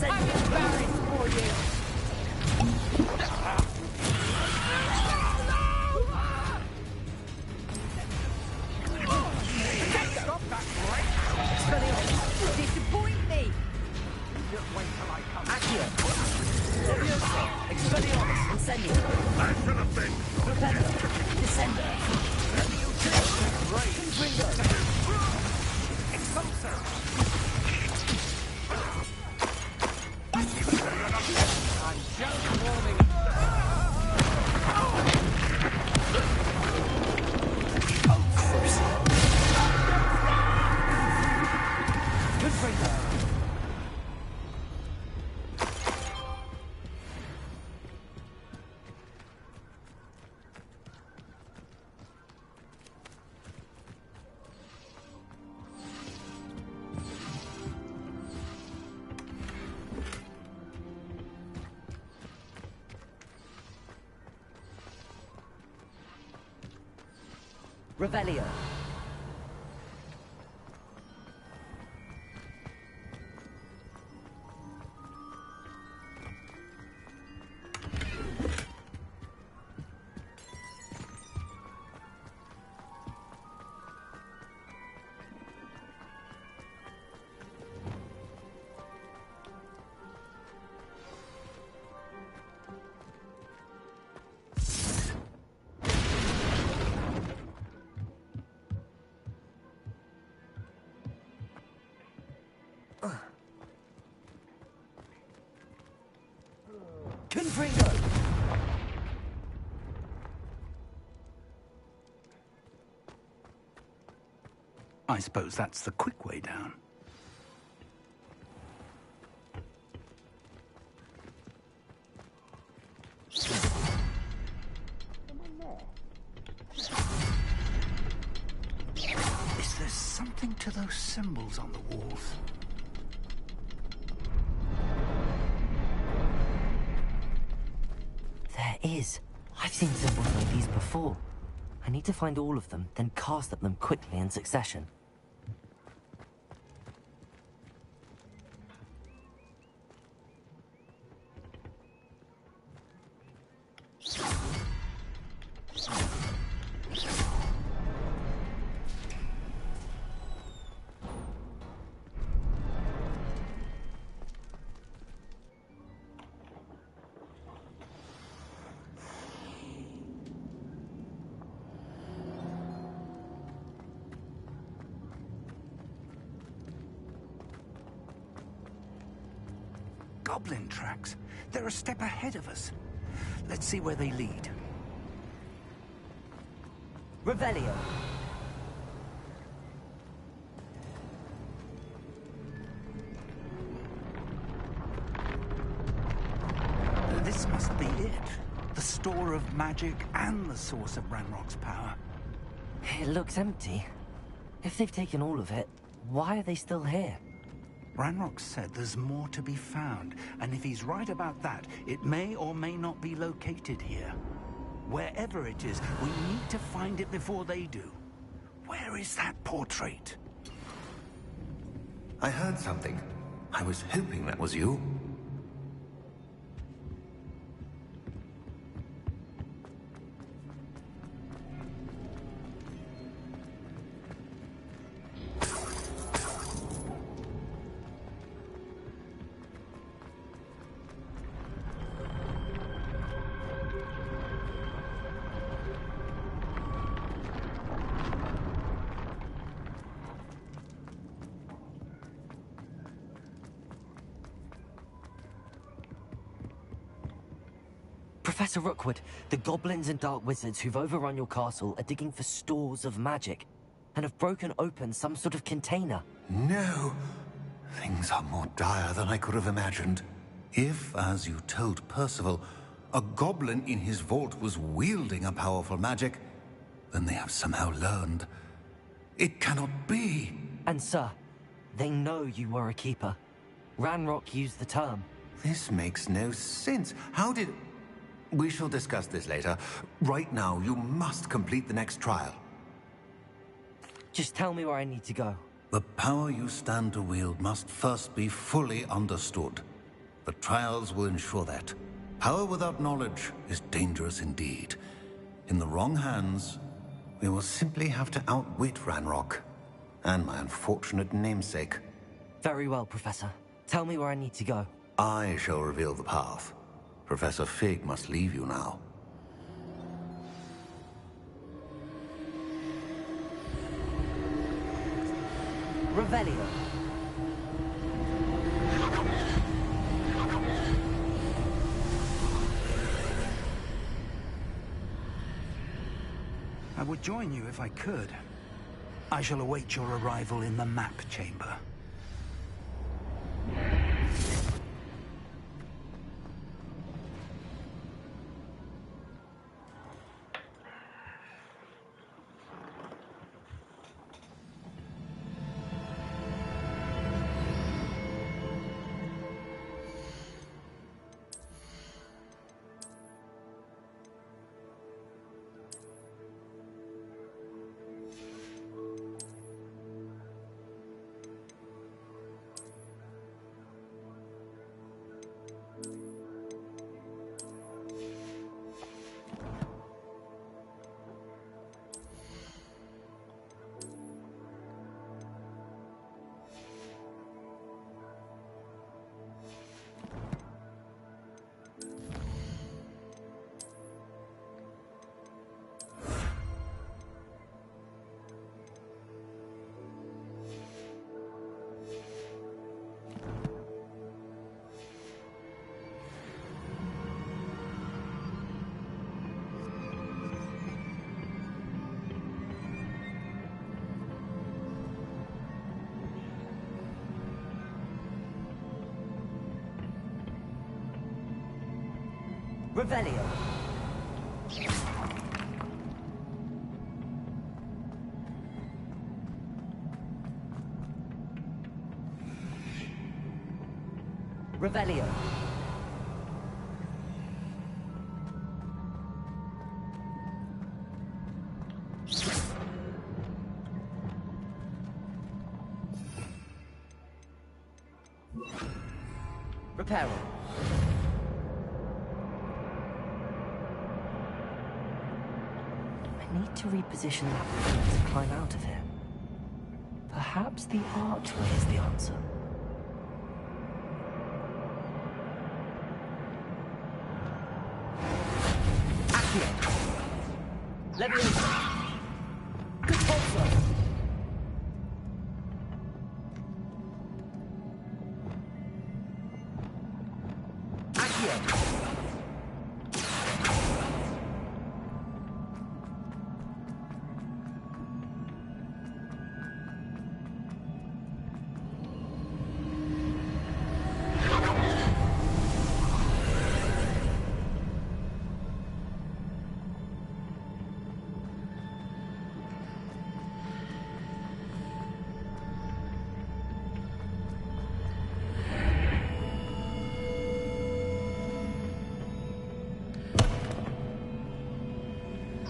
I'm embarrassed for you. Stop that break! You disappoint me. Just wait till I come. Accio. Levioso. Expelliarmus. Incendio. I should have been. Repello. Descender. Confringo. Expulsor. I'm just warming up. Confringo. Revelio. Confringo. I suppose that's the quick way down. Is there something to those symbols on the walls? There is. I've seen symbols like these before. I need to find all of them, then cast at them quickly in succession. Goblin tracks. They're a step ahead of us. Let's see where they lead. Revelio. This must be it. The store of magic and the source of Ranrock's power. It looks empty. If they've taken all of it, why are they still here? Ranrock said there's more to be found, and if he's right about that, it may or may not be located here. Wherever it is, we need to find it before they do. Where is that portrait? I heard something. I was hoping that was you. Professor Rookwood, the goblins and dark wizards who've overrun your castle are digging for stores of magic and have broken open some sort of container. No. Things are more dire than I could have imagined. If, as you told Percival, a goblin in his vault was wielding a powerful magic, then they have somehow learned. It cannot be. And sir, they know you were a keeper. Ranrock used the term. This makes no sense. How did... We shall discuss this later. Right now, you must complete the next trial. Just tell me where I need to go. The power you stand to wield must first be fully understood. The trials will ensure that. Power without knowledge is dangerous indeed. In the wrong hands, we will simply have to outwit Ranrock and my unfortunate namesake. Very well, Professor. Tell me where I need to go. I shall reveal the path. Professor Fig must leave you now. Revelio. I would join you if I could. I shall await your arrival in the map chamber. Revelio. Revelio. Reparo. I need to reposition that bridge to climb out of here. Perhaps the archway is the answer. Leviosa! Good sponsor! Accio!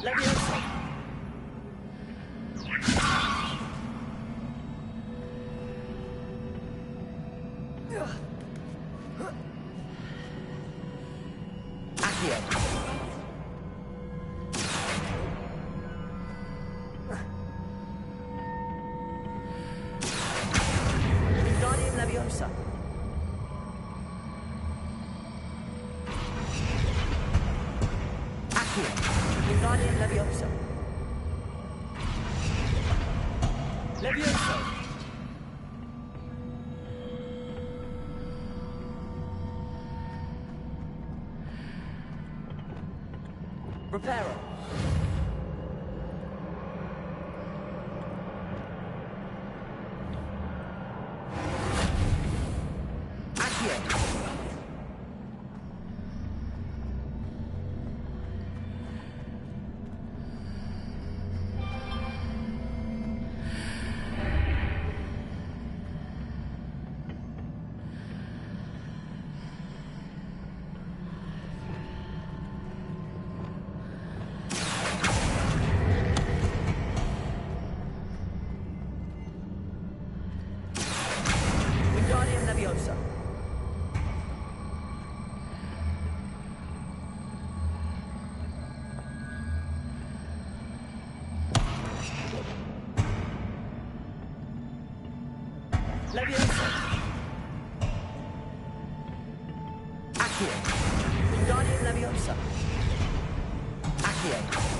Leviosa! Accio! Guardian Leviosa! Guardian Leviosa. Leviosa. Reparo. Accio. Leviosa! Accio! Wingardium Leviosa! Accio!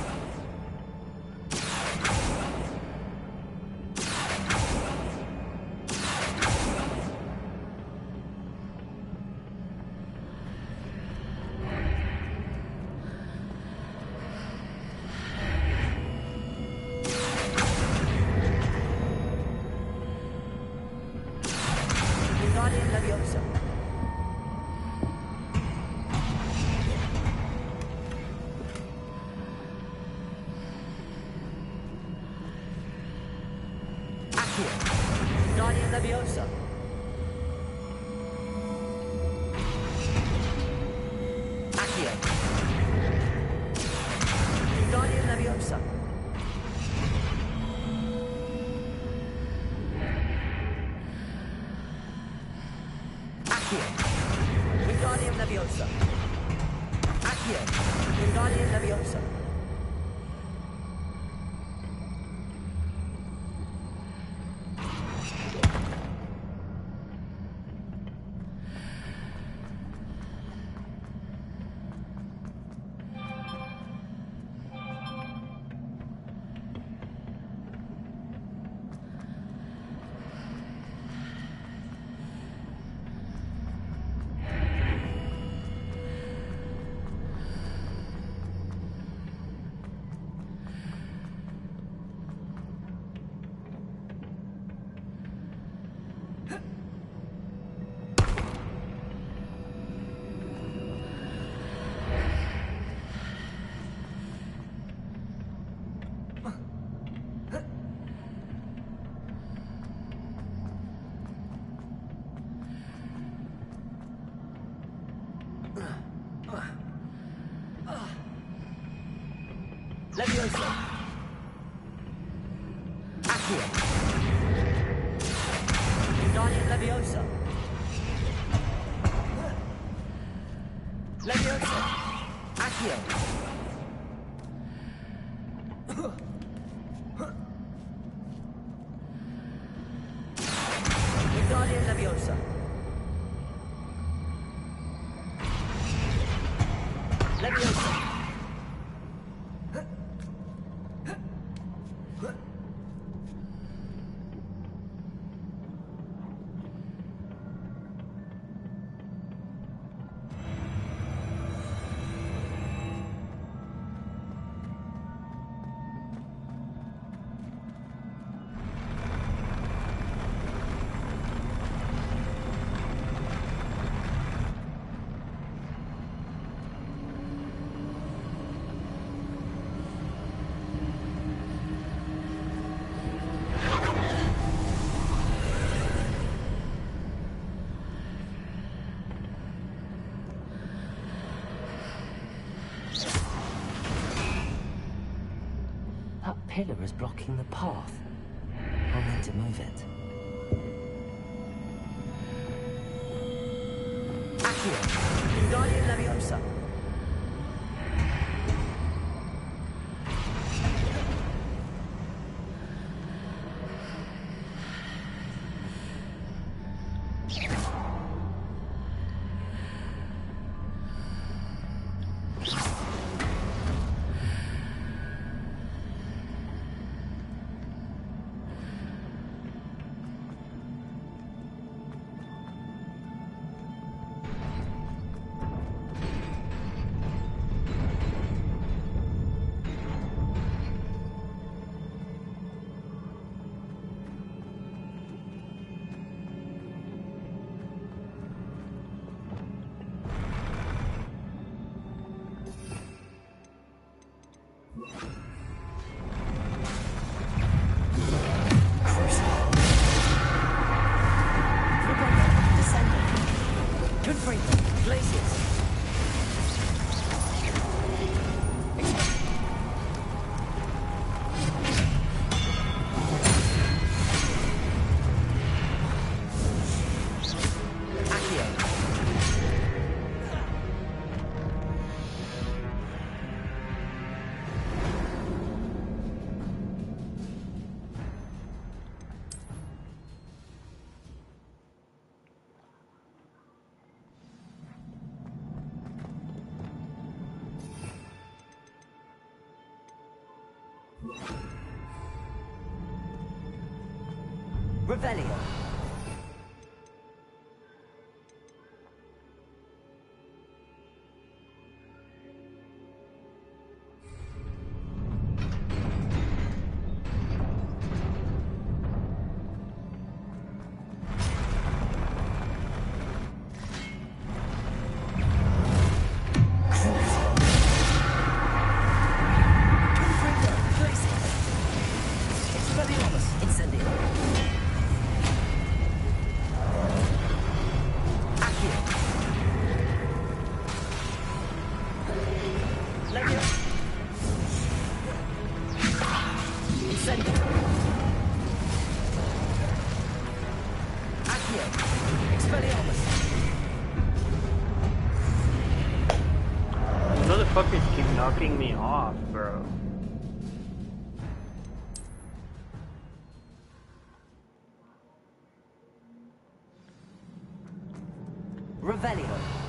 Wingardium Leviosa! Accio! Wingardium Leviosa! Accio! Wingardium Leviosa! Accio! Wingardium Leviosa! Accio! Wingardium Leviosa! Leviosa! Accio! Wingardium Leviosa! Leviosa! Accio! Wingardium Leviosa! Leviosa! That pillar is blocking the path. I'll need to move it. Accio! Wingardium Leviosa! Revelio. Motherfuckers keep knocking me off, bro. Revelio.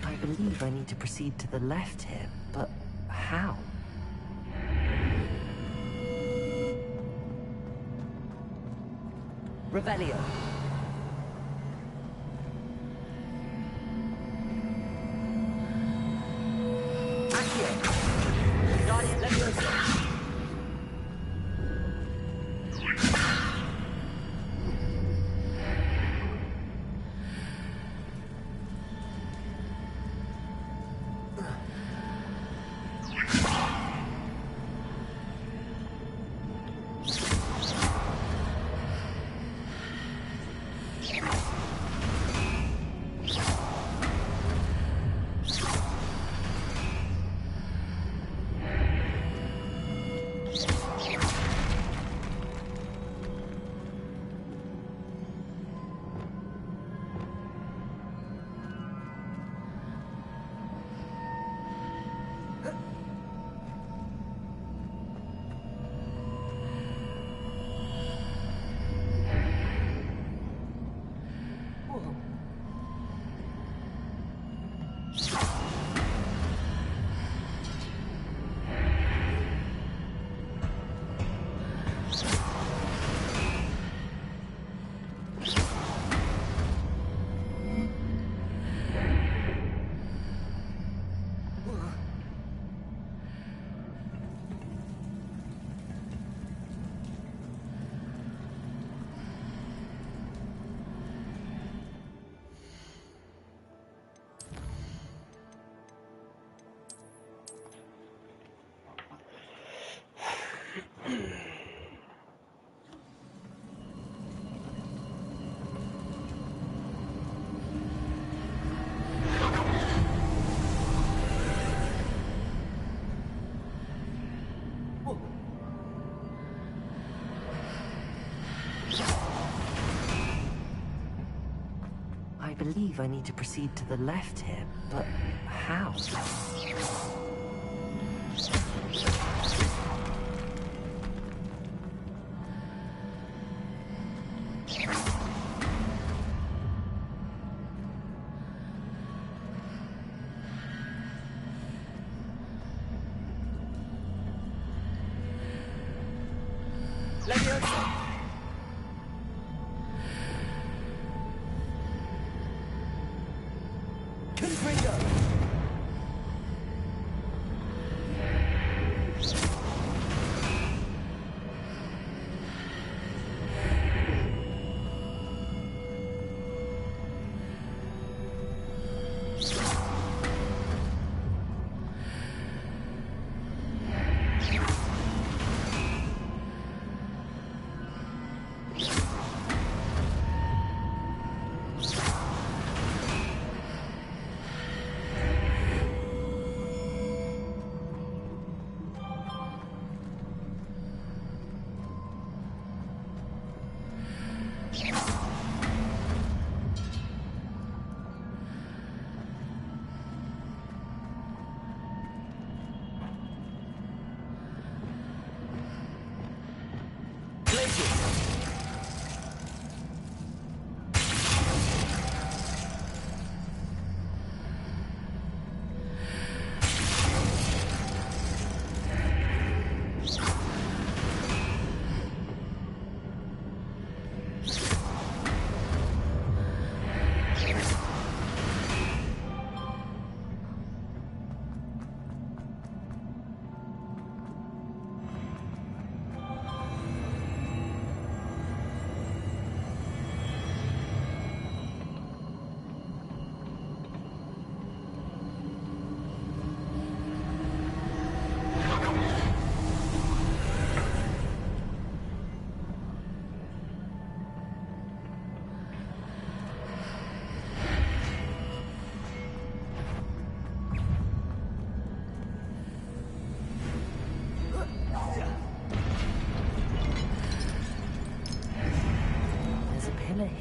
I believe I need to proceed to the left here, but how? Revelio. Accio. Guardian Leviosa. believe I need to proceed to the left here, but how?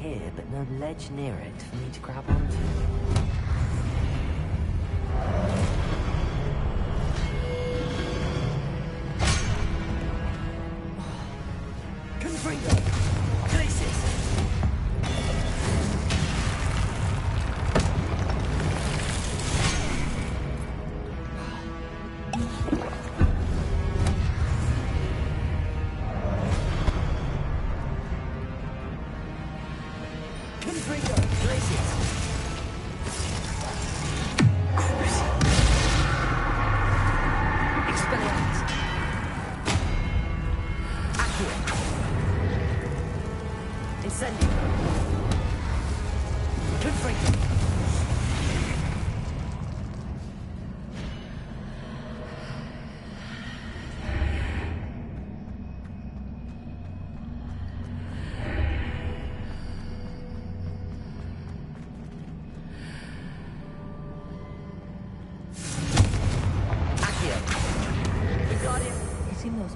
Here, but no ledge near it for me to grab onto.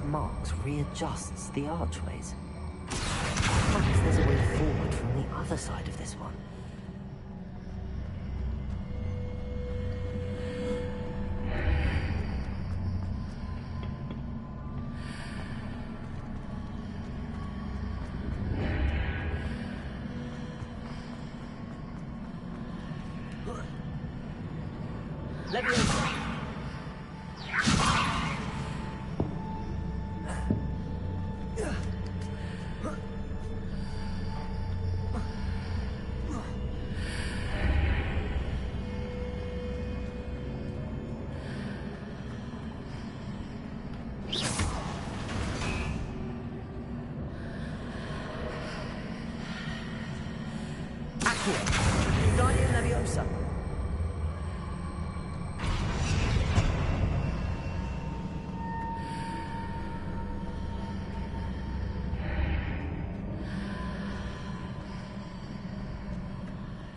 Marks readjusts the archways. Perhaps there's a way forward from the other side of this one.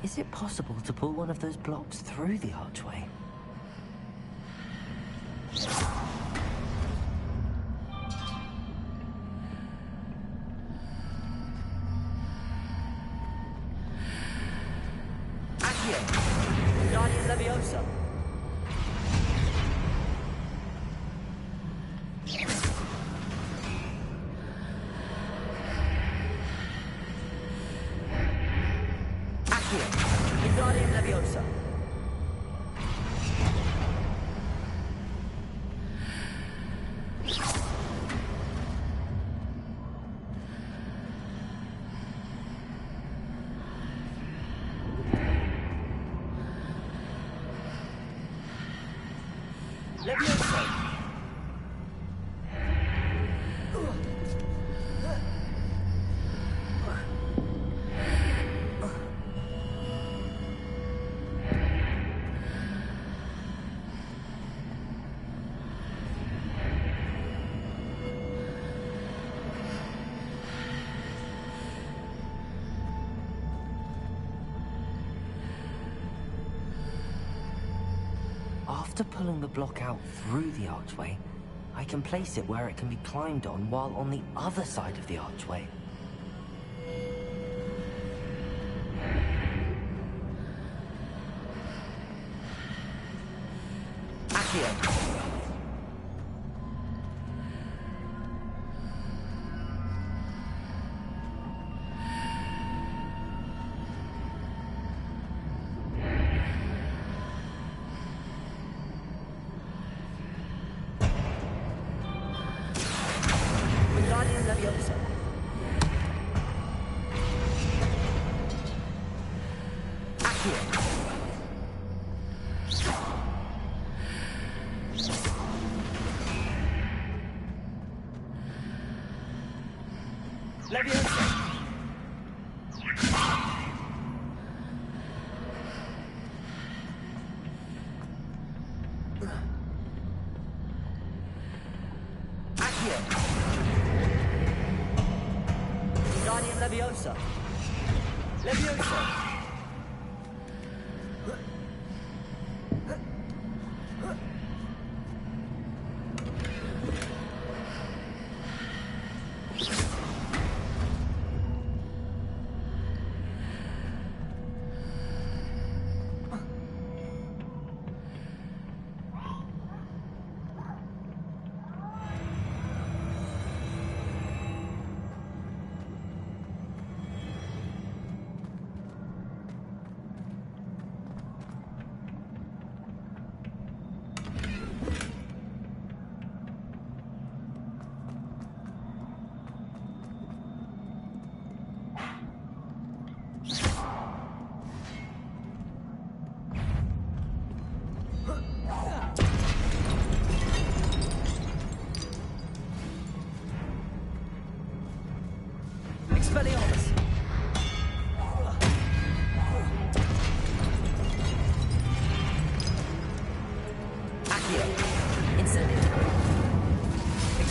Is it possible to pull one of those blocks through the archway? Levioso! After pulling the block out through the archway, I can place it where it can be climbed on while on the other side of the archway. Accio! Leviosa! Leviosa! Expelliarmus! Accio! Incendio! Expelliarmus!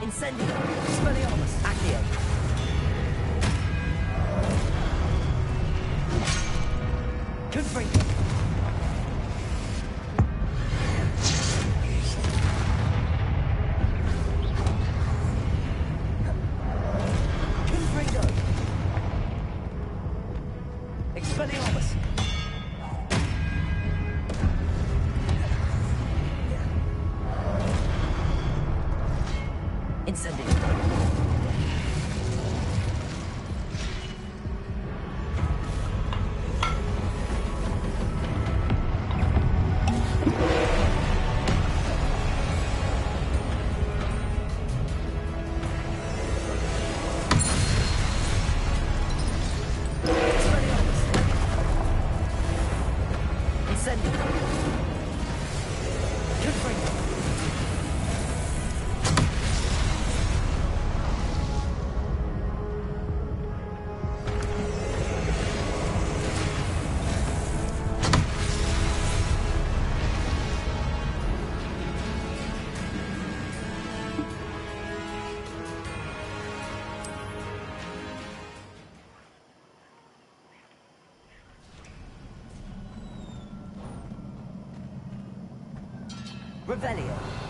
Incendio! Expelliarmus! Accio! Confringo! Confringo! Revelio.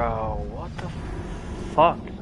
Bro, what the fuck, man?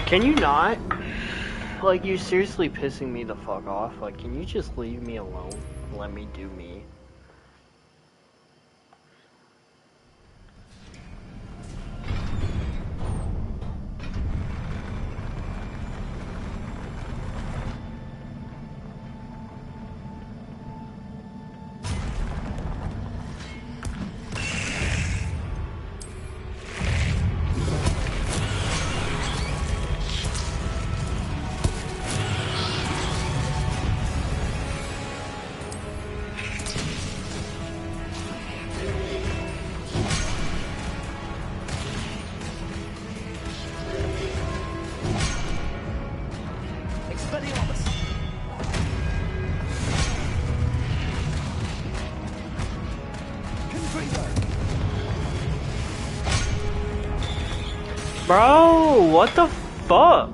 Can you not? Like, you're seriously pissing me the fuck off. Like, can you just leave me alone? Let me do me. Bro, what the fuck?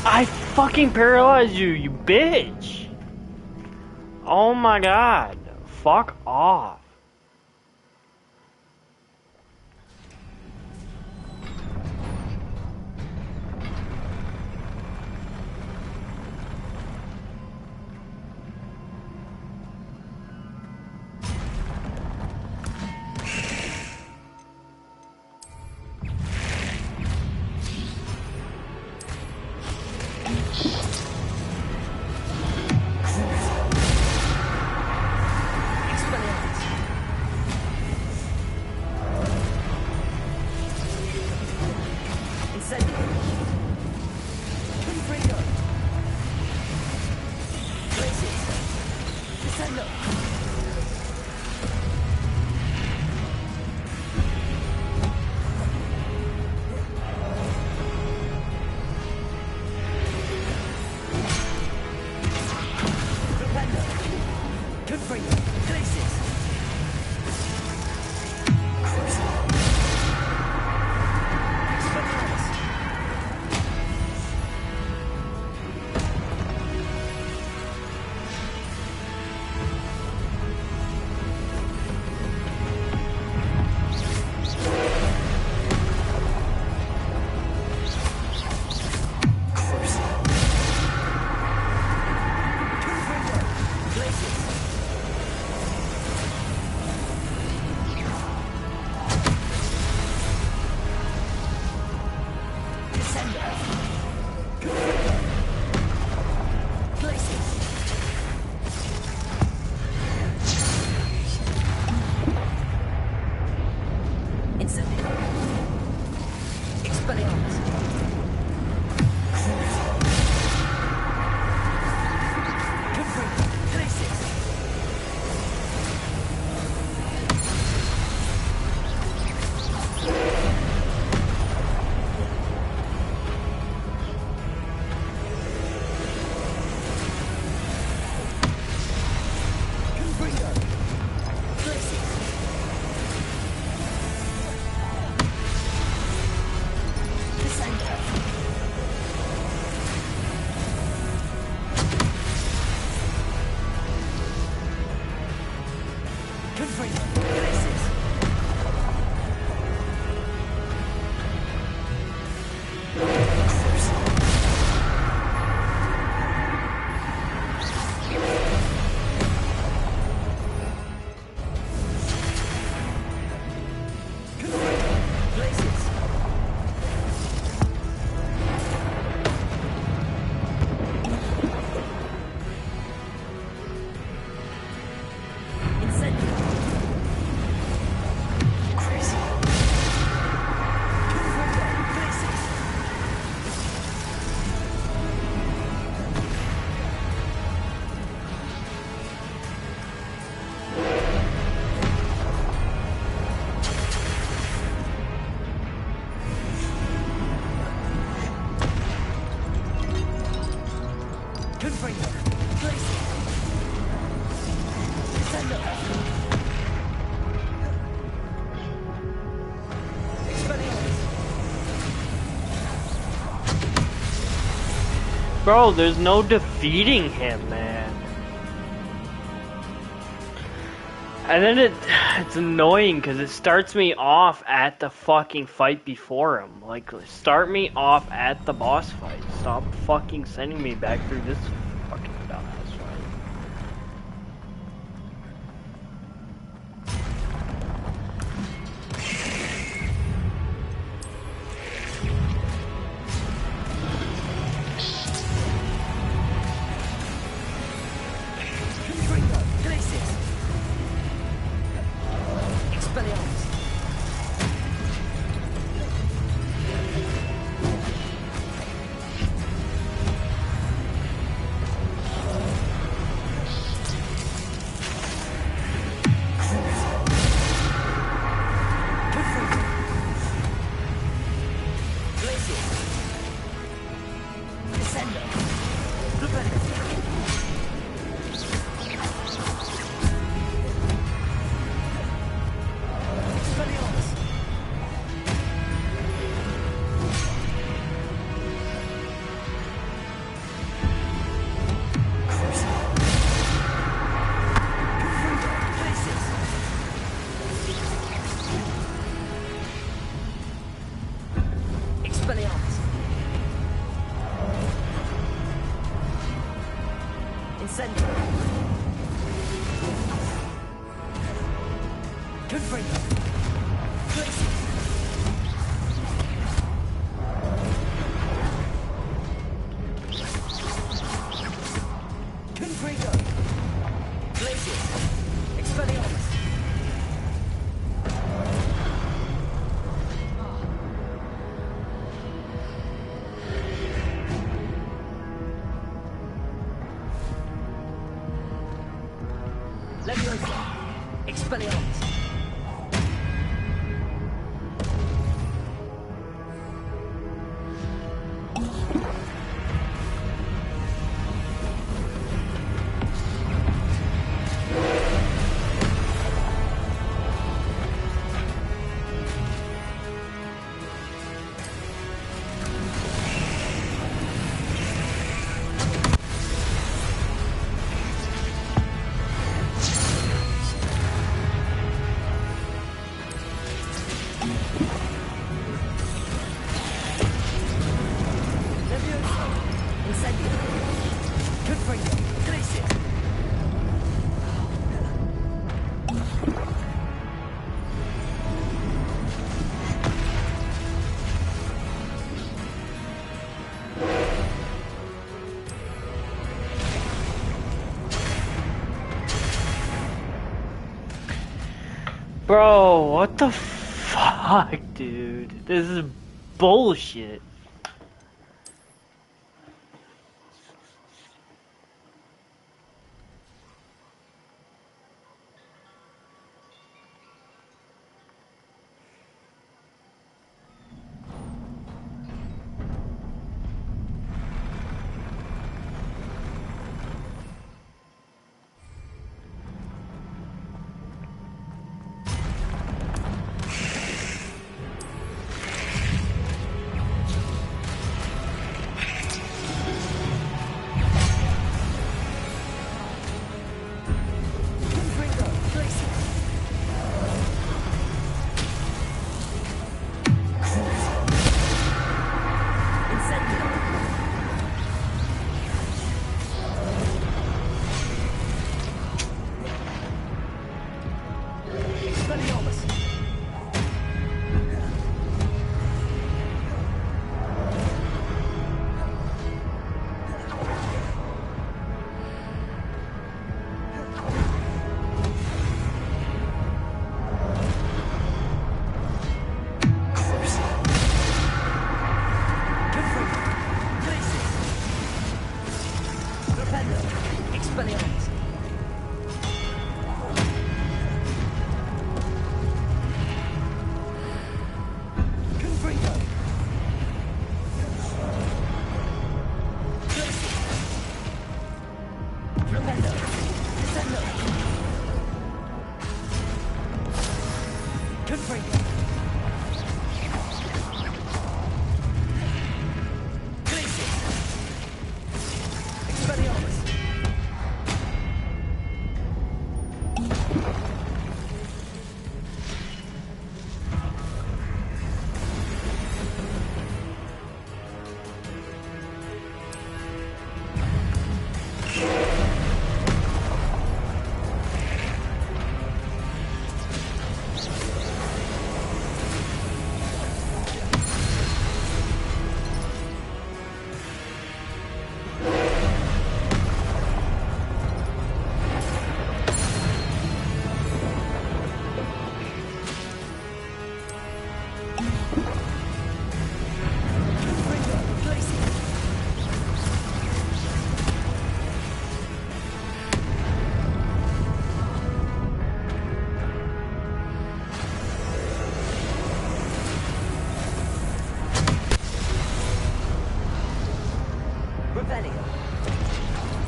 I fucking paralyzed you, you bitch! Oh my god. Fuck off. Bro, there's no defeating him, man. And then it's annoying because it starts me off at the fucking fight before him. Like, start me off at the boss fight. Stop fucking sending me back through this fucking dumbass fight. Bro, what the fuck, dude? This is bullshit.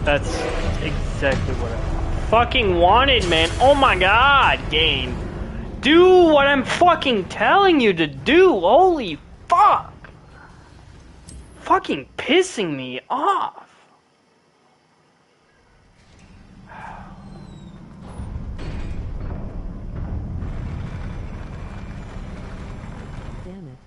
That's exactly what I fucking wanted, man. Oh my god, game. Do what I'm fucking telling you to do. Holy fuck. Fucking pissing me off. Damn it.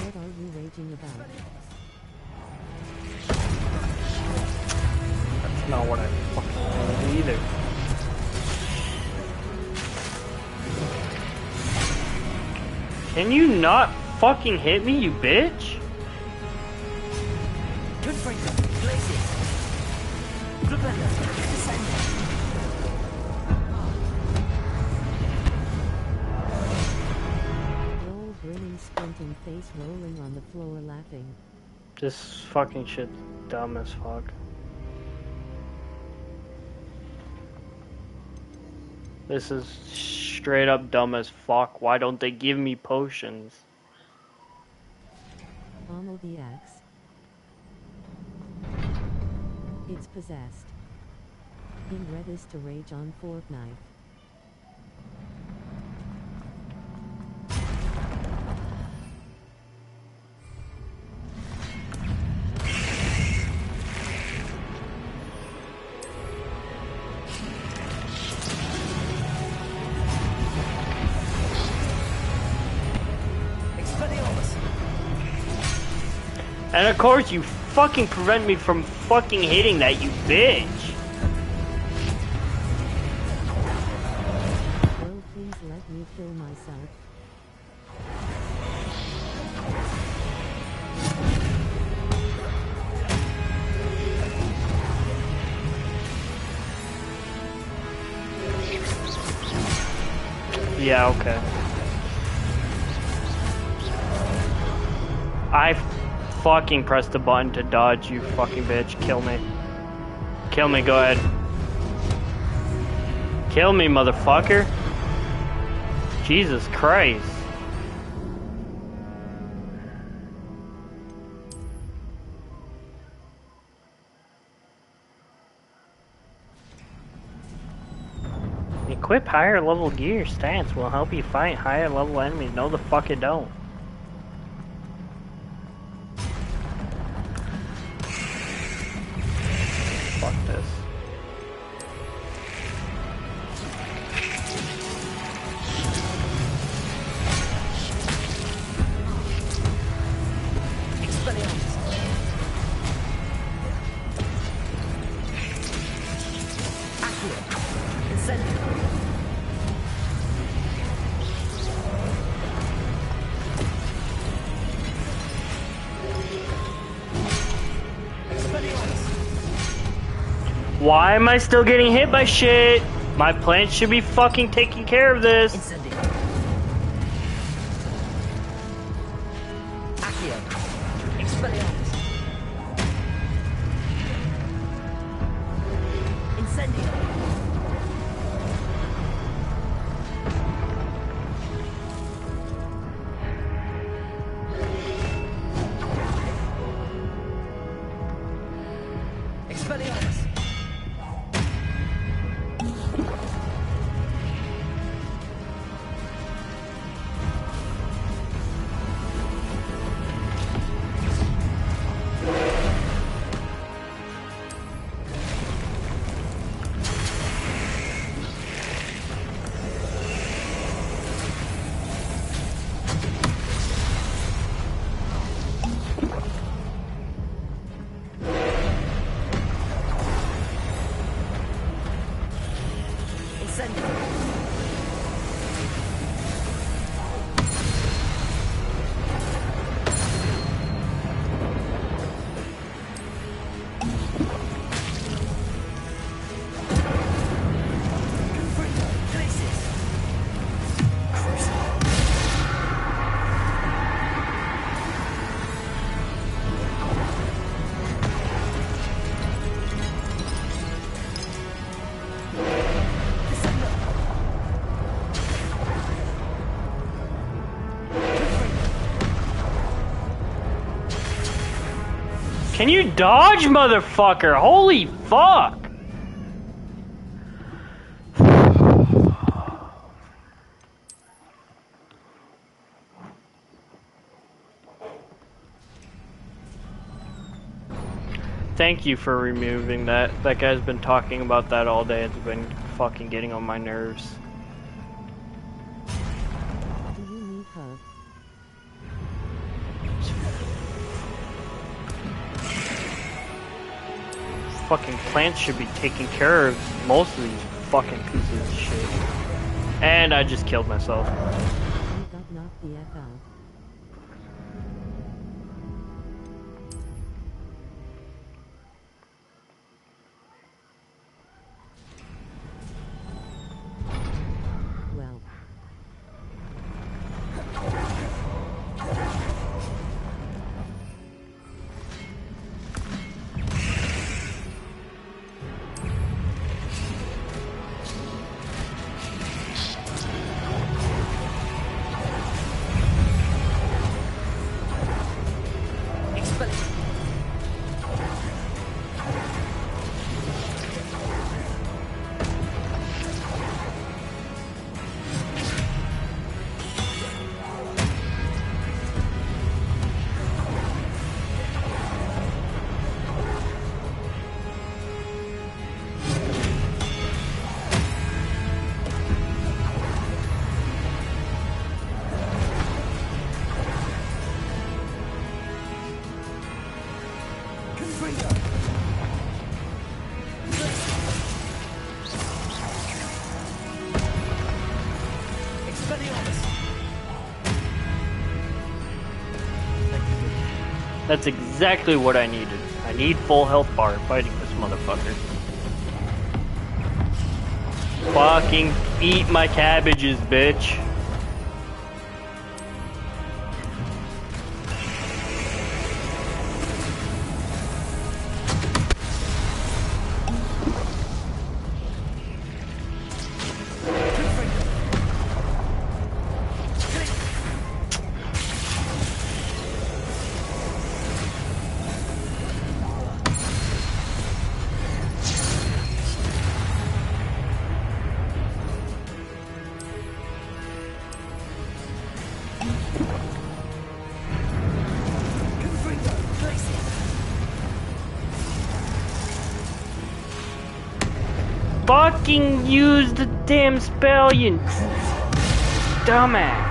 What are you raging about? That's not what I fucking wanted either. Can you not fucking hit me, you bitch? Roll, grinning, squinting face rolling on the floor laughing. This fucking shit's dumb as fuck. This is straight up dumb as fuck. Why don't they give me potions? Pommel the axe. It's possessed. In red is to rage on fork knife. And of course you fucking prevent me from fucking hitting that, you bitch? Will please let me kill myself? Yeah, okay. I fucking pressed the button to dodge, you fucking bitch. Kill me. Kill me, go ahead. Kill me, motherfucker. Jesus Christ. Equip higher level gear. Stats will help you fight higher level enemies. No, the fuck it don't. Fuck this. Why am I still getting hit by shit? My plant should be fucking taking care of this. Can you dodge, motherfucker? Holy fuck! Thank you for removing that. That guy's been talking about that all day. It's been fucking getting on my nerves. Do you need her? Fucking plants should be taking care of most of these fucking pieces of shit. And I just killed myself. You got knocked the F out. Well. That's exactly what I needed. I need full health bar fighting this motherfucker. Fucking eat my cabbages, bitch. Fucking use the damn spell, you dumbass.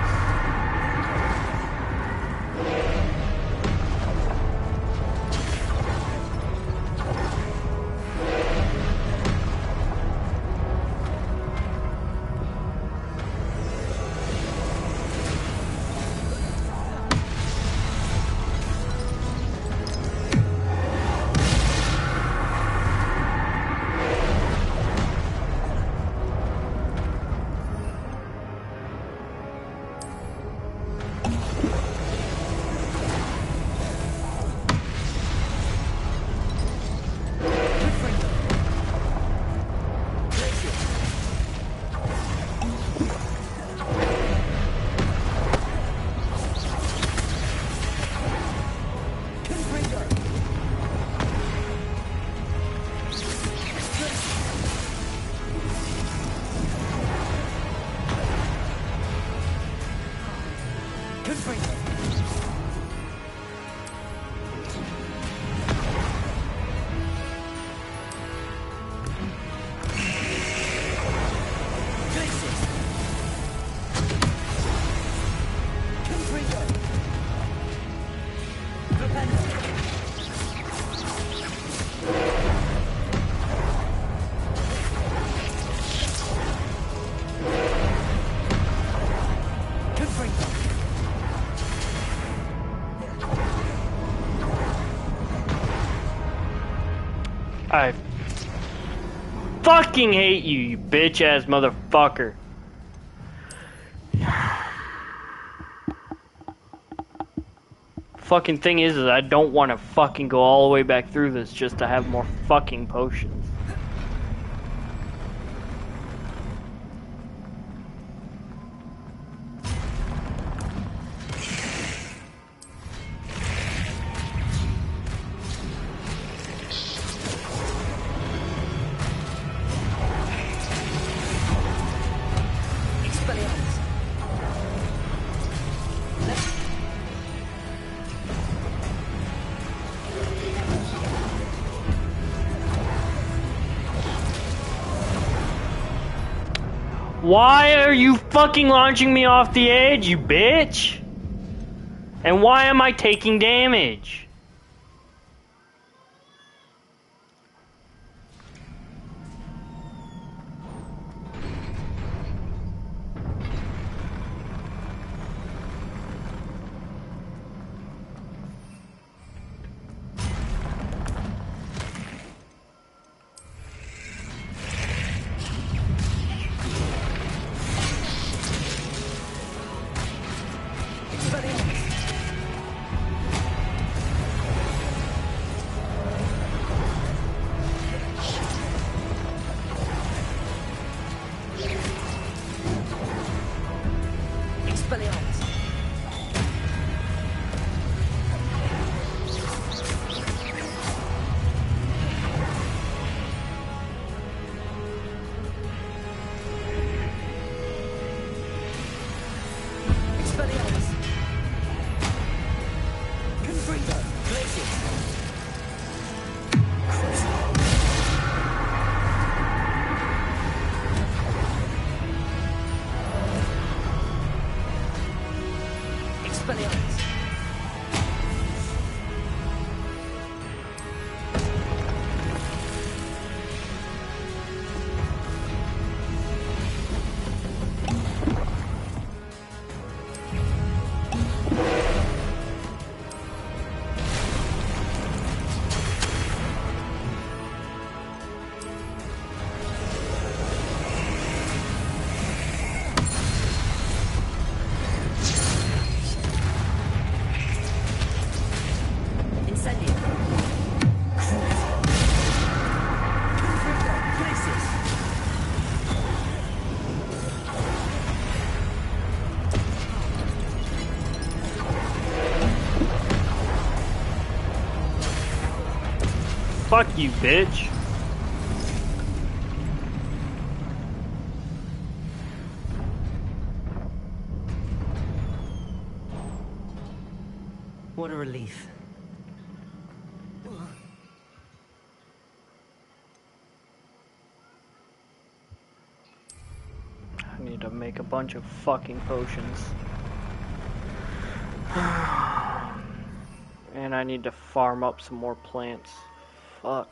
I fucking hate you, you bitch ass motherfucker. Fucking thing is I don't want to fucking go all the way back through this just to have more fucking potions. Why are you fucking launching me off the edge, you bitch? And why am I taking damage? Fuck you, bitch. What a relief. I need to make a bunch of fucking potions. And I need to farm up some more plants. Fuck.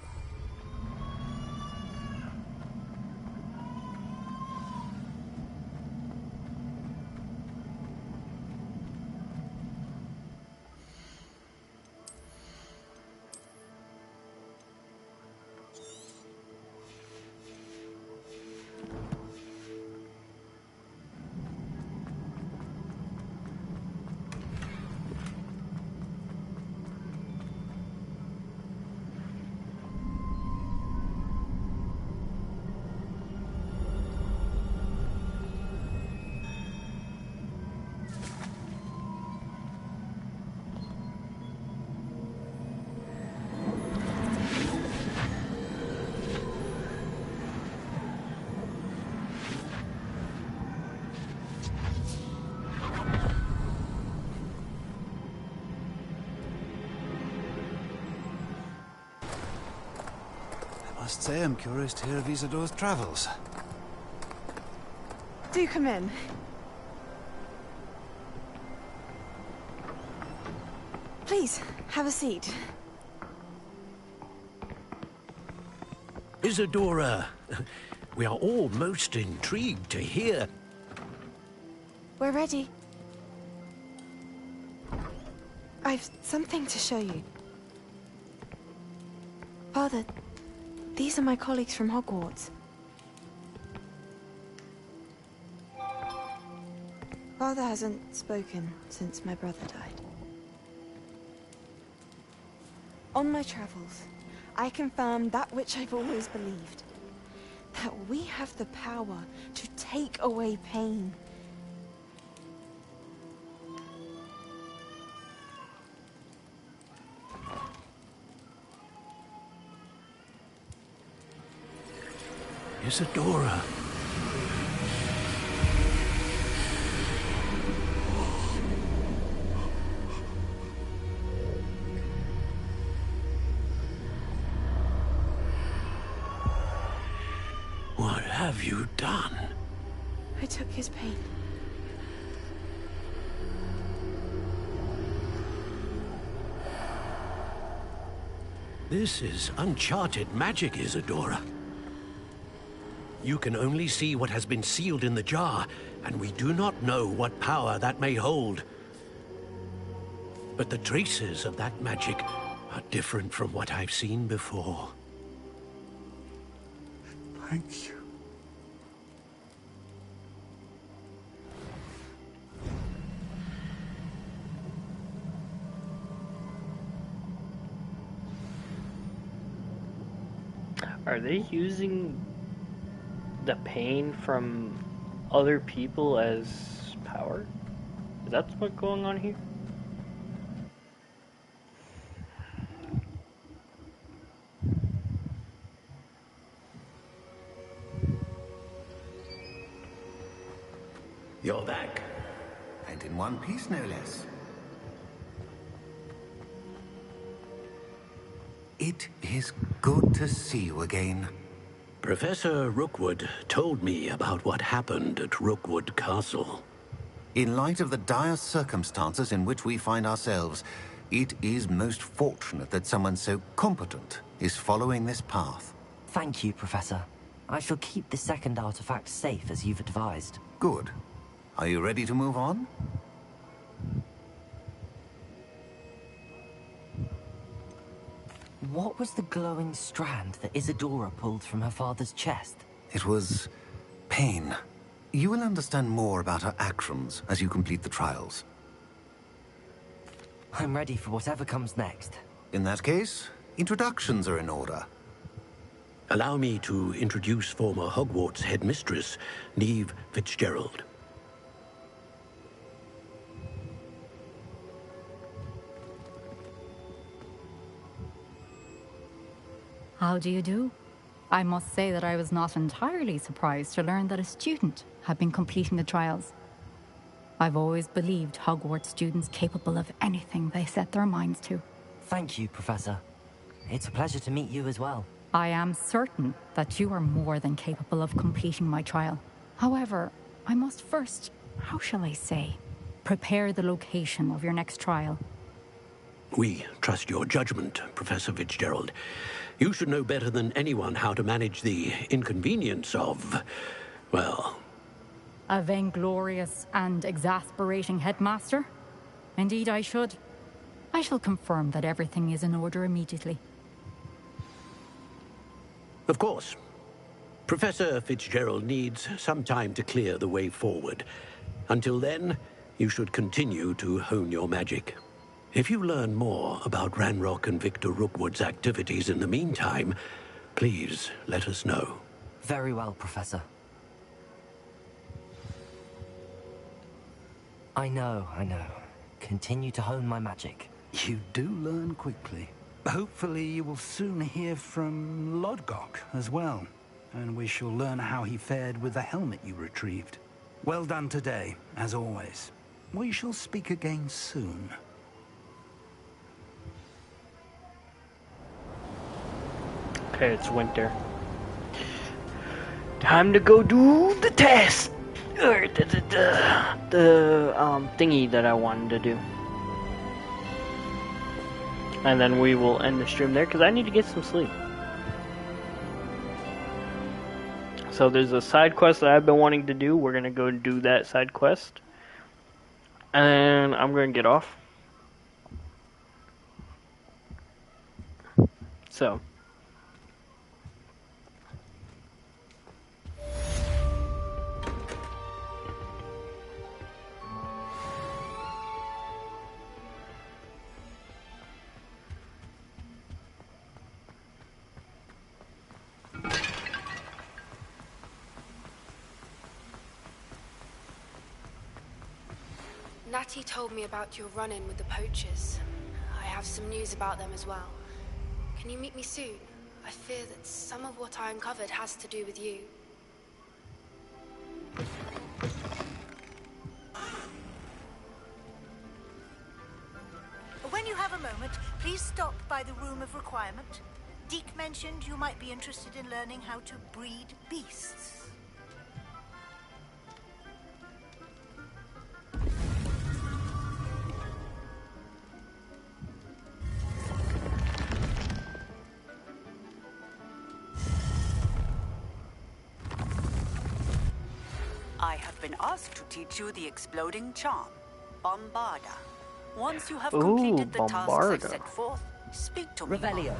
I must say I'm curious to hear of Isadore's travels. Do come in. Please, have a seat. Isadora, we are all most intrigued to hear. We're ready. I've something to show you. Father, these are my colleagues from Hogwarts. Father hasn't spoken since my brother died. On my travels, I confirmed that which I've always believed. That we have the power to take away pain. Isadora. What have you done? I took his pain. This is uncharted magic, Isadora. You can only see what has been sealed in the jar, and we do not know what power that may hold. But the traces of that magic are different from what I've seen before. Thank you. Are they using the pain from other people as power? Is that what's going on here? You're back. And in one piece, no less. It is good to see you again. Professor Rookwood told me about what happened at Rookwood Castle. In light of the dire circumstances in which we find ourselves, it is most fortunate that someone so competent is following this path. Thank you, Professor. I shall keep the second artifact safe as you've advised. Good. Are you ready to move on? What was the glowing strand that Isadora pulled from her father's chest? It was pain. You will understand more about her actions as you complete the trials. I'm ready for whatever comes next. In that case, introductions are in order. Allow me to introduce former Hogwarts headmistress, Neve Fitzgerald. How do you do? I must say that I was not entirely surprised to learn that a student had been completing the trials. I've always believed Hogwarts students capable of anything they set their minds to. Thank you, Professor. It's a pleasure to meet you as well. I am certain that you are more than capable of completing my trial. However, I must first, how shall I say, prepare the location of your next trial. We trust your judgment, Professor Fitzgerald. You should know better than anyone how to manage the inconvenience of, well... A vainglorious and exasperating headmaster? Indeed I should. I shall confirm that everything is in order immediately. Of course. Professor Fitzgerald needs some time to clear the way forward. Until then, you should continue to hone your magic. If you learn more about Ranrock and Victor Rookwood's activities in the meantime, please let us know. Very well, Professor. I know. Continue to hone my magic. You do learn quickly. Hopefully you will soon hear from Lodgok as well, and we shall learn how he fared with the helmet you retrieved. Well done today, as always. We shall speak again soon. Okay, it's winter. Time to go do the test! Or the thingy that I wanted to do. And then we will end the stream there, because I need to get some sleep. So there's a side quest that I've been wanting to do. We're going to go do that side quest. And I'm going to get off. So... Natty told me about your run-in with the poachers. I have some news about them as well. Can you meet me soon? I fear that some of what I uncovered has to do with you. When you have a moment, please stop by the Room of Requirement. Deke mentioned you might be interested in learning how to breed beasts. I have been asked to teach you the exploding charm, Bombarda. Once you have Ooh, completed the tasks I Bombarda. set forth, speak to me. Revelio.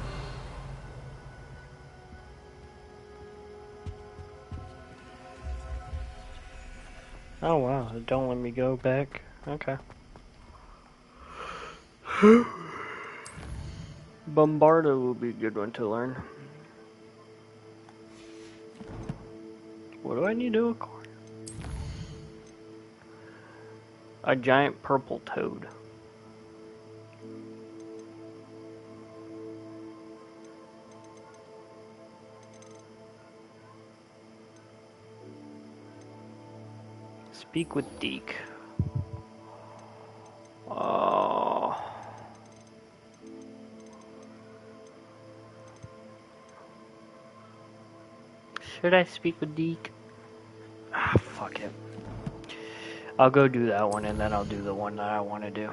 Oh wow, don't let me go back. Okay. Bombarda will be a good one to learn. What do I need to acquire? A giant purple toad. Speak with Deke. Oh. Should I speak with Deke? Ah, fuck it. I'll go do that one and then I'll do the one that I want to do.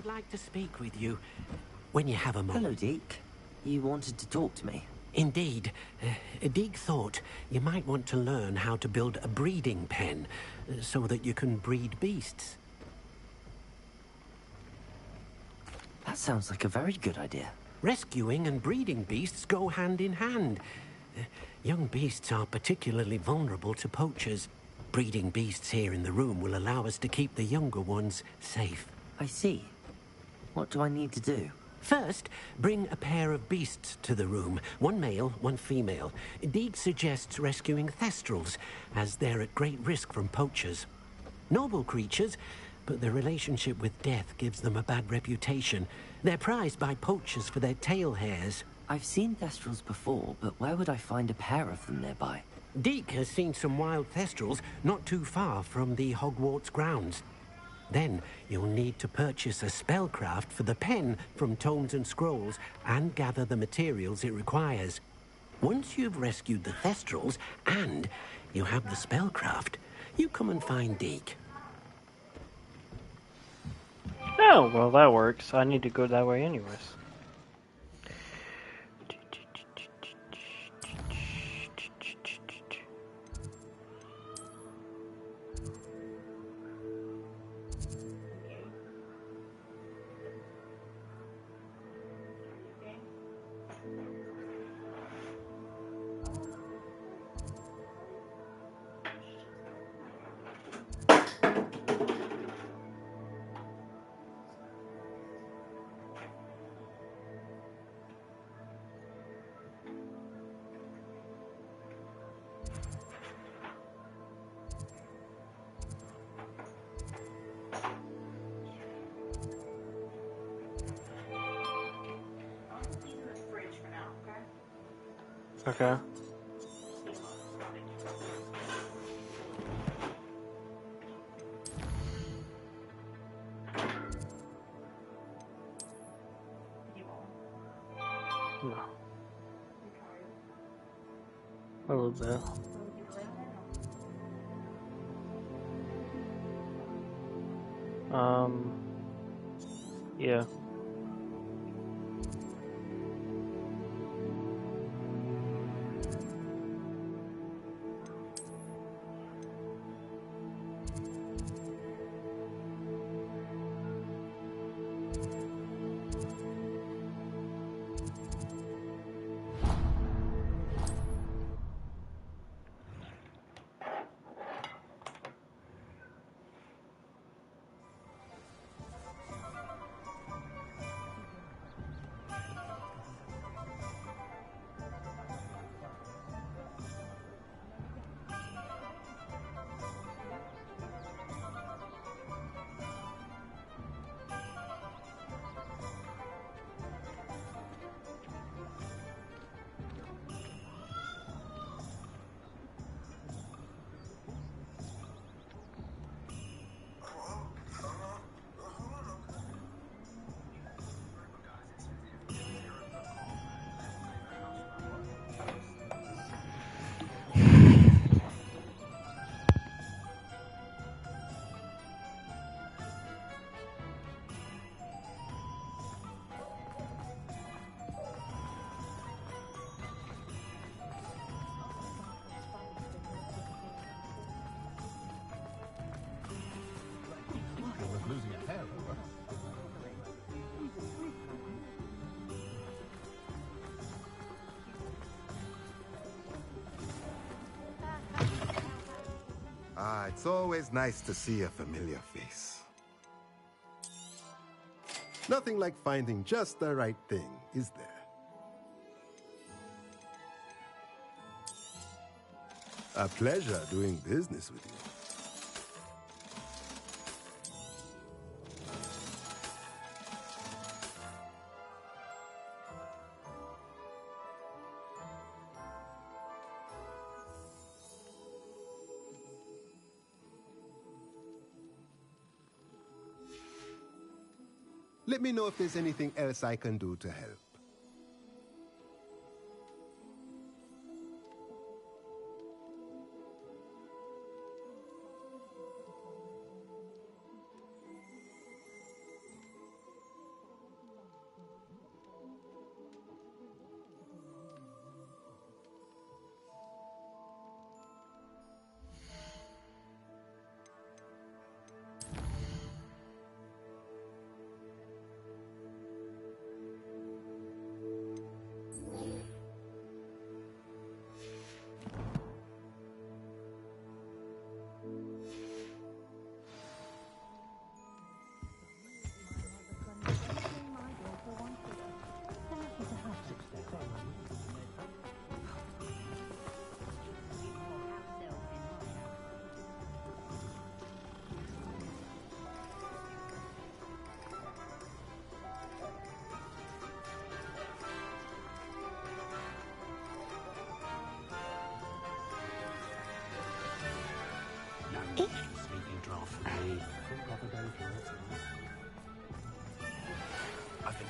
would like to speak with you when you have a moment. Hello, Deke. You wanted to talk to me? Indeed. Deke thought you might want to learn how to build a breeding pen so that you can breed beasts. That sounds like a very good idea. Rescuing and breeding beasts go hand in hand. Young beasts are particularly vulnerable to poachers. Breeding beasts here in the room will allow us to keep the younger ones safe. I see. What do I need to do? First, bring a pair of beasts to the room. One male, one female. Deke suggests rescuing thestrals, as they're at great risk from poachers. Noble creatures, but their relationship with death gives them a bad reputation. They're prized by poachers for their tail hairs. I've seen thestrals before, but where would I find a pair of them nearby? Deke has seen some wild thestrals not too far from the Hogwarts grounds. Then you'll need to purchase a spellcraft for the pen from tomes and scrolls and gather the materials it requires. Once you've rescued the thestrals and you have the spellcraft, you come and find Deke. Oh, well, that works. I need to go that way anyways. Okay. No. A little bit. Yeah. Ah, it's always nice to see a familiar face. Nothing like finding just the right thing, is there? A pleasure doing business with you. Let me know if there's anything else I can do to help.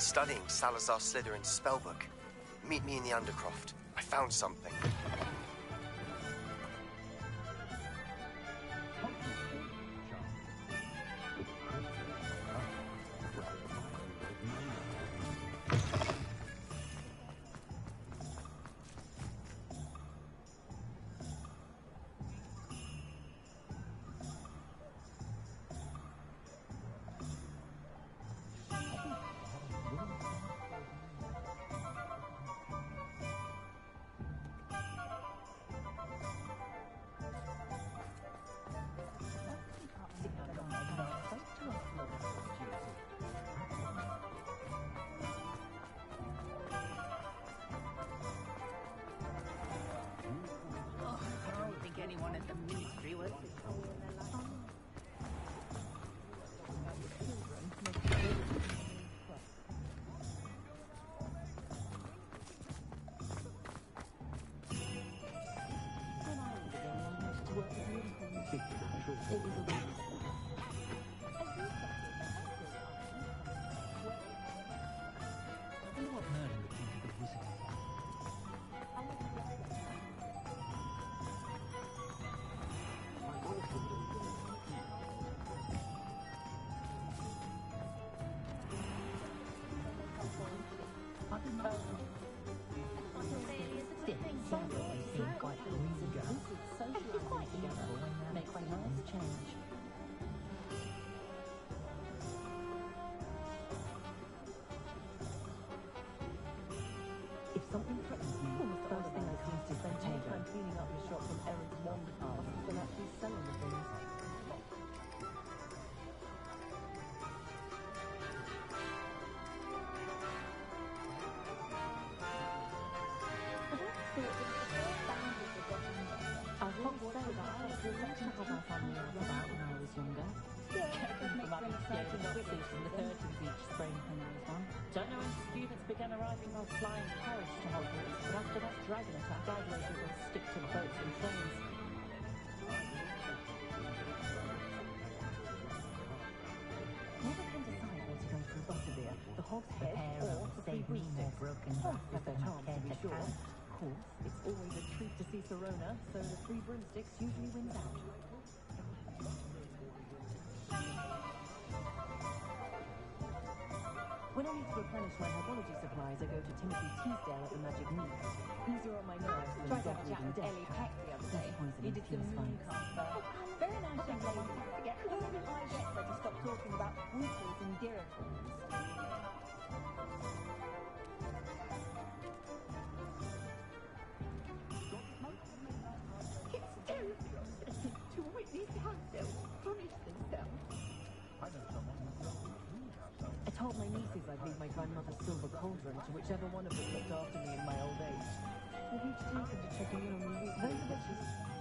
studying Salazar Slytherin's spellbook. Meet me in the Undercroft. I found something. Don't know when students began arriving by flying carriage to Hogwarts, but after that dragon attack, graduated will stick to boats and trains. Never can decide where to go for a butterbeer, the Hog's Head or the Free Broomsticks. If they're charmed, to be sure. Of course, it's always a treat to see Serona, so the Free Broomsticks usually wins out. When I need to replenish my herbology supplies, I go to Timothy Teasdale at the Magic Mead. Easier on my nerves than Tried to dog have a chat reading with death Ellie traps. Peck the other day. Poison He did some fuel moon spikes. transfer. Very nice young lady. Who did I get her to stop talking about woofers and diracles? It's terribly upsetting to witness how they'll punish themselves. I told my nieces I'd leave my grandmother's silver cauldron to whichever one of them looked after me in my old age. They've each taken to checking in on me weekly. Those are bitches.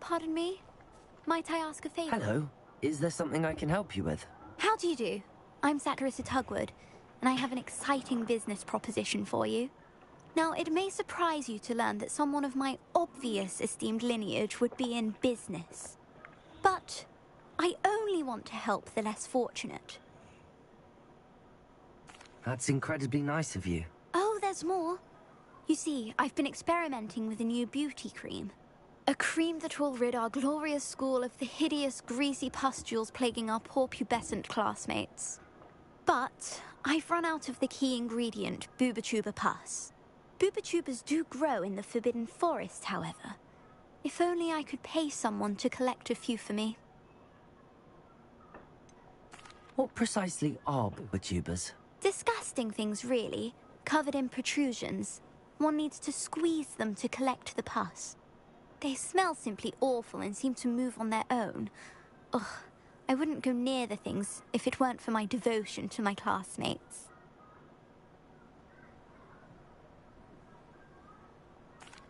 Pardon me? Might I ask a favor? Hello. Is there something I can help you with? How do you do? I'm Satirissa Tugwood, and I have an exciting business proposition for you. Now, it may surprise you to learn that someone of my obvious esteemed lineage would be in business. But I only want to help the less fortunate. That's incredibly nice of you. Oh, there's more. You see, I've been experimenting with a new beauty cream. A cream that will rid our glorious school of the hideous, greasy pustules plaguing our poor pubescent classmates. But I've run out of the key ingredient, boobotuber pus. Boobotubers do grow in the Forbidden Forest, however. If only I could pay someone to collect a few for me. What precisely are boobotubers? Disgusting things, really, covered in protrusions. One needs to squeeze them to collect the pus. They smell simply awful and seem to move on their own. Ugh, I wouldn't go near the things if it weren't for my devotion to my classmates.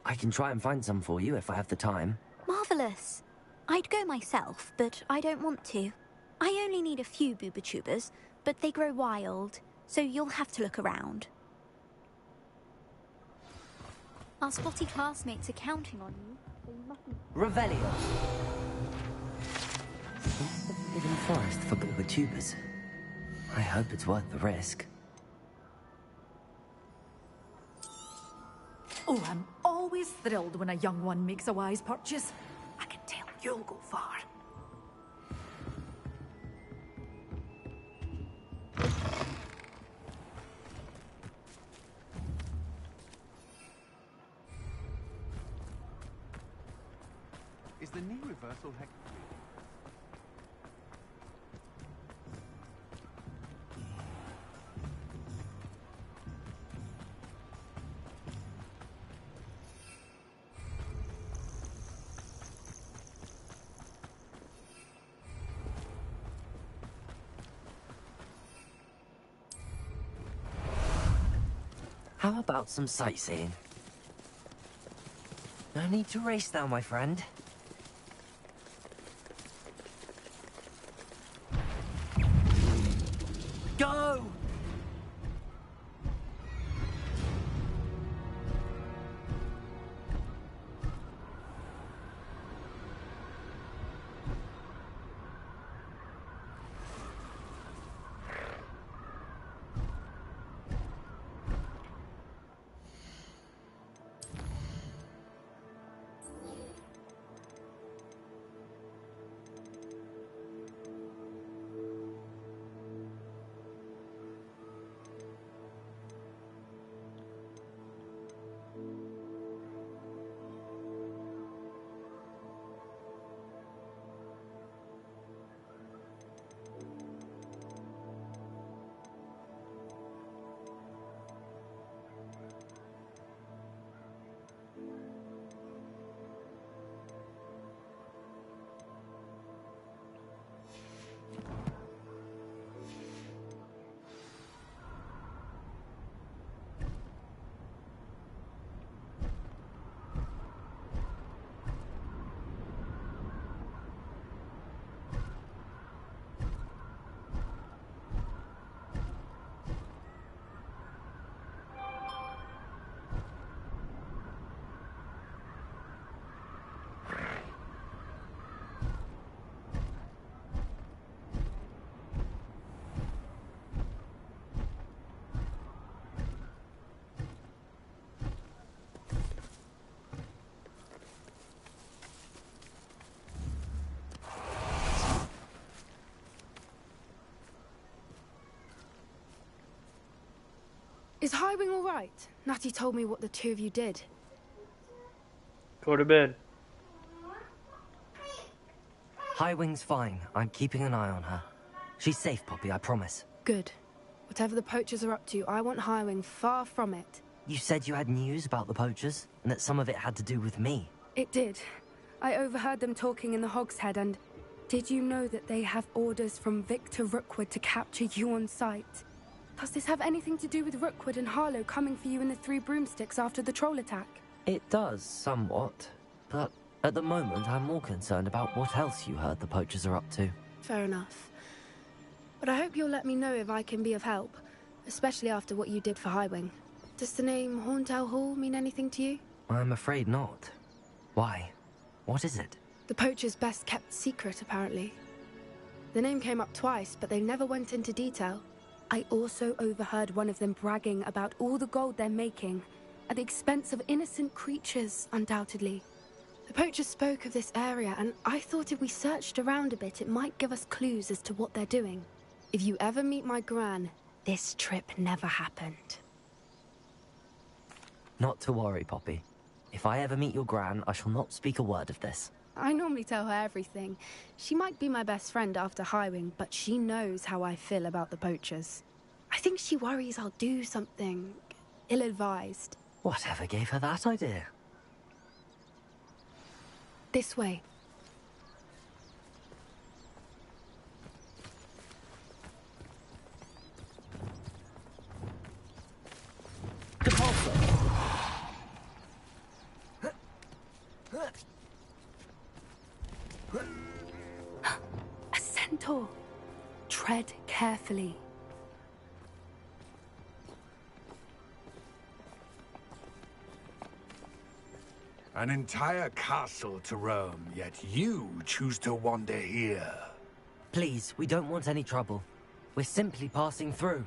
I can try and find some for you if I have the time. Marvelous. I'd go myself, but I don't want to. I only need a few boobotubers, but they grow wild, so you'll have to look around. Our spotty classmates are counting on you, so you mustn't... Revelio. The Forbidden Forest for boobotubers. I hope it's worth the risk. Oh, I'm always thrilled when a young one makes a wise purchase. I can tell you'll go far. Is the knee reversal heck? How about some sightseeing? No need to race now, my friend. Go! Is Highwing all right? Natty told me what the two of you did. Go to bed. Highwing's fine. I'm keeping an eye on her. She's safe, Poppy, I promise. Good. Whatever the poachers are up to, I want Highwing far from it. You said you had news about the poachers, and that some of it had to do with me. It did. I overheard them talking in the Hogshead, and did you know that they have orders from Victor Rookwood to capture you on sight? Does this have anything to do with Rookwood and Harlow coming for you in the Three Broomsticks after the troll attack? It does, somewhat. But At the moment, I'm more concerned about what else you heard the poachers are up to. Fair enough. But I hope you'll let me know if I can be of help, especially after what you did for Highwing. Does the name Horntail Hall mean anything to you? I'm afraid not. Why? What is it? The poachers' best kept secret, apparently. The name came up twice, but they never went into detail. I also overheard one of them bragging about all the gold they're making, at the expense of innocent creatures, undoubtedly. The poachers spoke of this area, and I thought if we searched around a bit, it might give us clues as to what they're doing. If you ever meet my gran, this trip never happened. Not to worry, Poppy. If I ever meet your gran, I shall not speak a word of this. I normally tell her everything. She might be my best friend after Highwing, but she knows how I feel about the poachers. I think she worries I'll do something ill-advised. Whatever gave her that idea? This way. A centaur. Tread carefully. An entire castle to roam, yet you choose to wander here. Please, we don't want any trouble. We're simply passing through.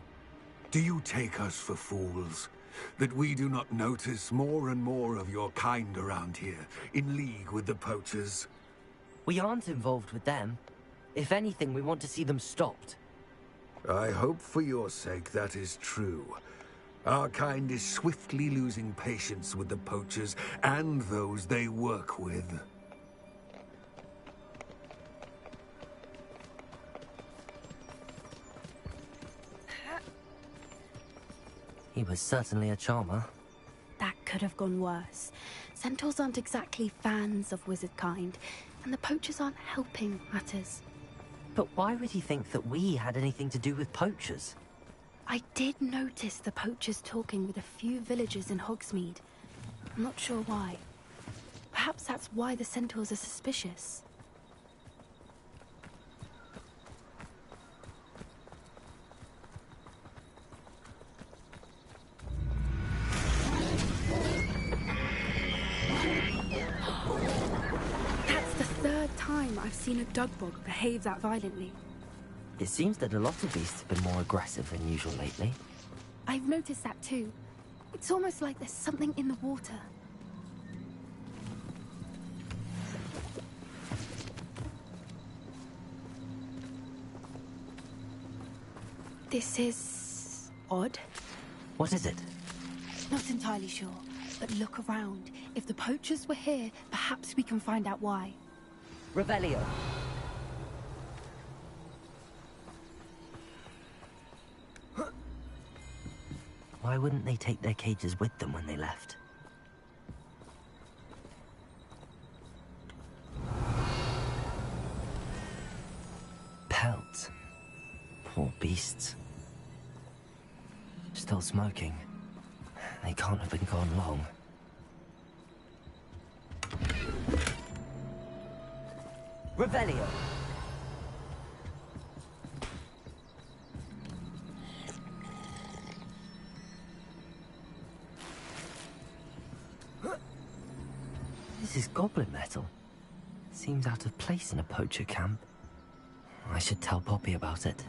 Do you take us for fools? That we do not notice more and more of your kind around here, in league with the poachers? We aren't involved with them. If anything, we want to see them stopped. I hope for your sake that is true. Our kind is swiftly losing patience with the poachers and those they work with. He was certainly a charmer. That could have gone worse. Centaurs aren't exactly fans of wizard kind, and the poachers aren't helping matters. But why would he think that we had anything to do with poachers? I did notice the poachers talking with a few villagers in Hogsmeade. I'm not sure why. Perhaps that's why the centaurs are suspicious. That's the third time I've seen a dugbog behave that violently. It seems that a lot of beasts have been more aggressive than usual lately. I've noticed that too. It's almost like there's something in the water. This is odd. What is it? Not entirely sure, but look around. If the poachers were here, perhaps we can find out why. Revelio. Why wouldn't they take their cages with them when they left? Pelts. Poor beasts. Still smoking. They can't have been gone long. Revelio! This is goblin metal. Seems out of place in a poacher camp. I should tell Poppy about it.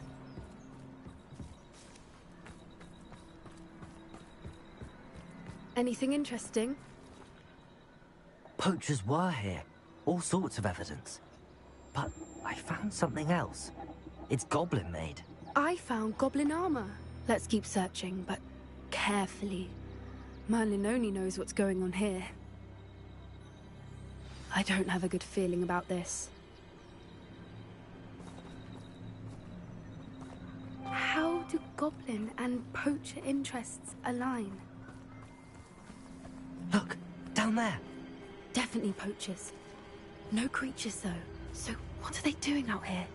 Anything interesting? Poachers were here. All sorts of evidence. But I found something else. It's goblin made. I found goblin armor. Let's keep searching, but carefully. Merlin only knows what's going on here. I don't have a good feeling about this. How do goblin and poacher interests align? Look, down there. Definitely poachers. No creatures, though. So what are they doing out here?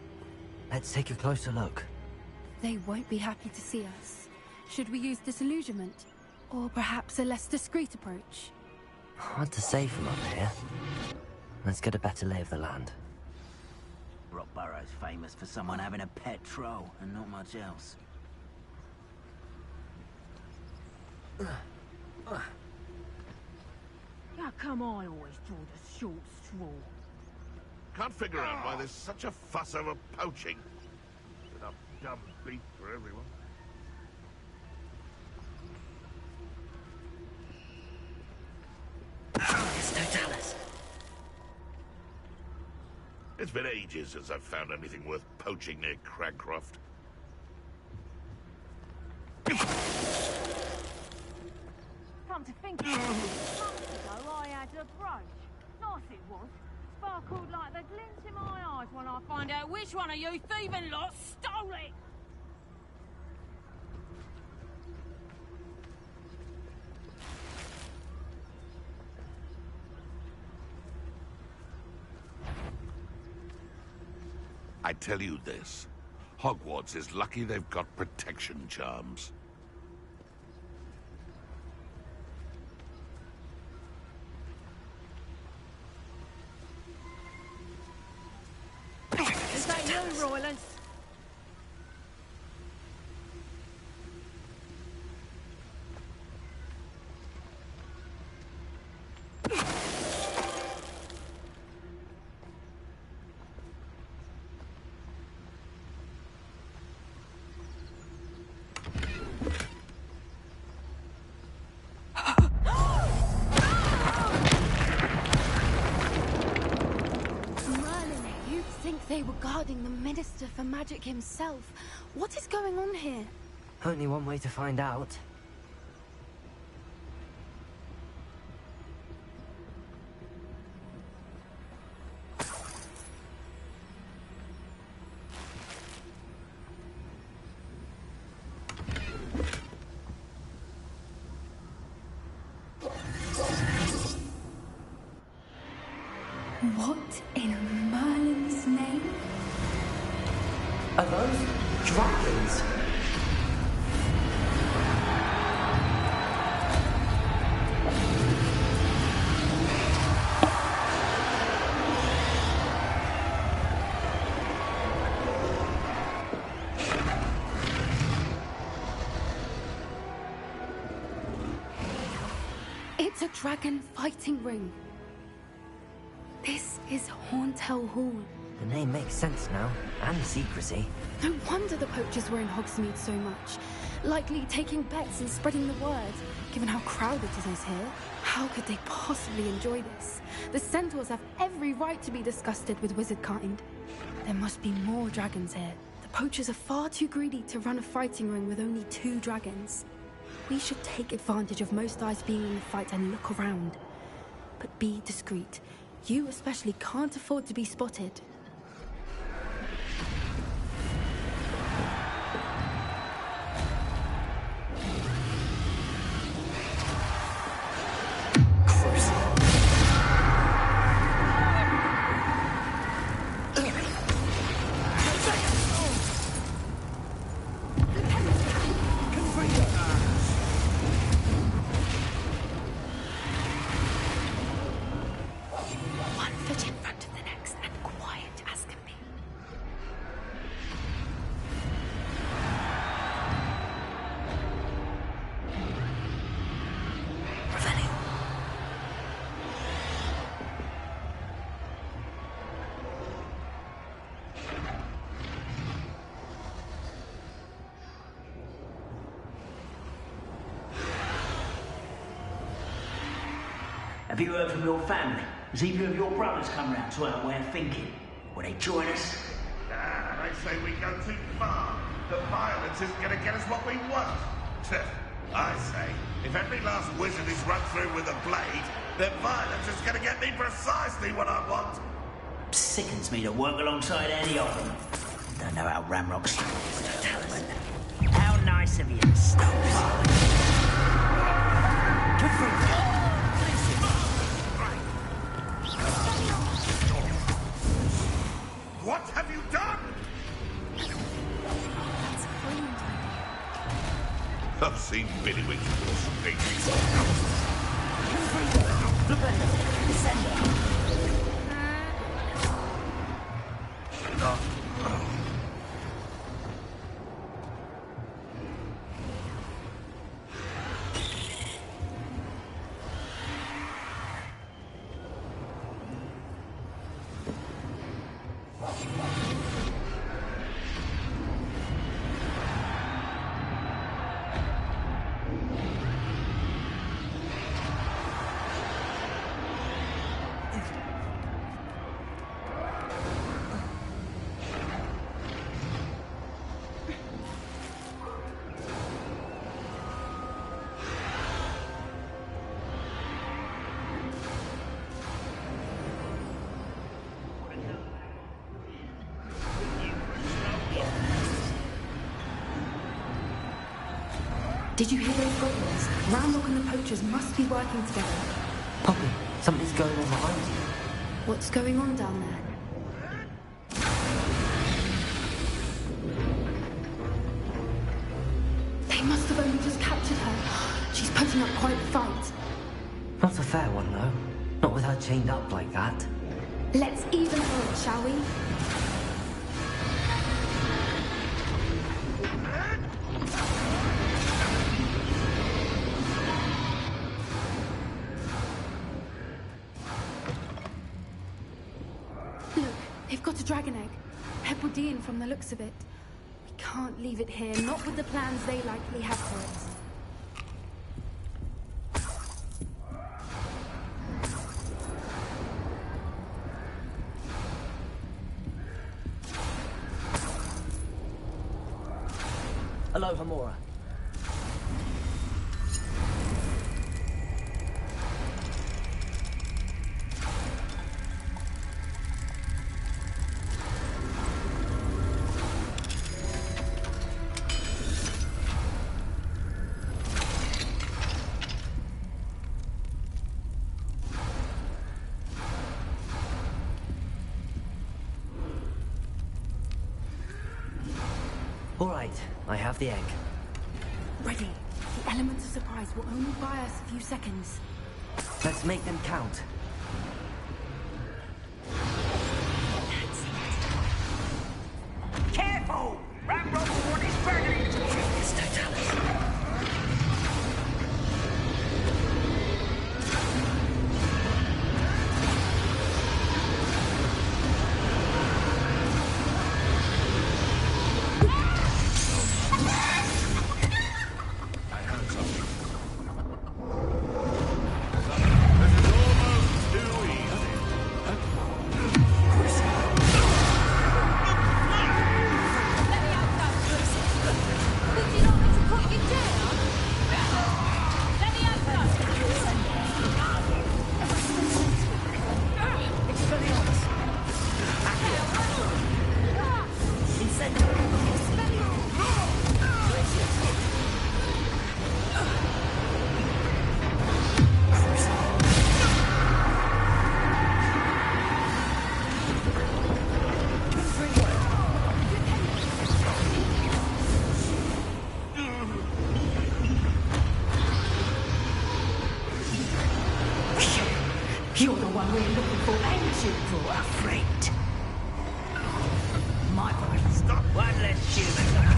Let's take a closer look. They won't be happy to see us. Should we use disillusionment? Or perhaps a less discreet approach? Hard to say from up here. Let's get a better lay of the land. Rockborough's famous for someone having a pet troll and not much else. How come I always draw the short straw? Can't figure out why there's such a fuss over poaching. Enough dumb beef for everyone. It's Totalis. It's been ages since I've found anything worth poaching near Cragcroft. Come to think of it, months ago I had a brooch. Nice it was. Sparkled like the glint in my eyes when I find out which one of you thieving lot stole it. I tell you this, Hogwarts is lucky they've got protection charms. Is that you, Roylance? They were guarding the Minister for Magic himself. What is going on here? Only one way to find out. What in Merlin's name? Are those dragons? It's a dragon fighting ring. This is Hauntel Hall. The name makes sense now, and secrecy. No wonder the poachers were in Hogsmeade so much. Likely taking bets and spreading the word, given how crowded it is here. How could they possibly enjoy this? The centaurs have every right to be disgusted with wizard kind. There must be more dragons here. The poachers are far too greedy to run a fighting ring with only 2 dragons. We should take advantage of most eyes being in the fight and look around. But be discreet. You especially can't afford to be spotted. One foot in front of the next and quiet as can be. Revelio. Have you heard from your family? Has either of your brothers come round to our way of thinking? Will they join us? Nah, they say we go too far. The violence isn't going to get us what we want. I say, if every last wizard is run through with a blade, then violence is going to get me precisely what I want. Sickens me to work alongside any of them. Don't know how Ramrock's How nice of you to stop by. What have you done? That's a brilliant idea. I've seen Billywinks speak. Did you hear those goblins? Ramrock and the poachers must be working together. Poppy, something's going on behind you. What's going on down there? They must have only just captured her. She's putting up quite a fight. Not a fair one, though. Not with her chained up like that. Let's even her, shall we? Look, they've got a dragon egg. Hebridean from the looks of it. We can't leave it here, not with the plans they likely have for it. Hello, Hamura. All right, I have the egg. Ready. The elements of surprise will only buy us a few seconds. Let's make them count. Careful! Ramrock will want his dragon into It's Totalis. You're the one we're looking for, ain't you? For a friend. My friend. Stop one less human.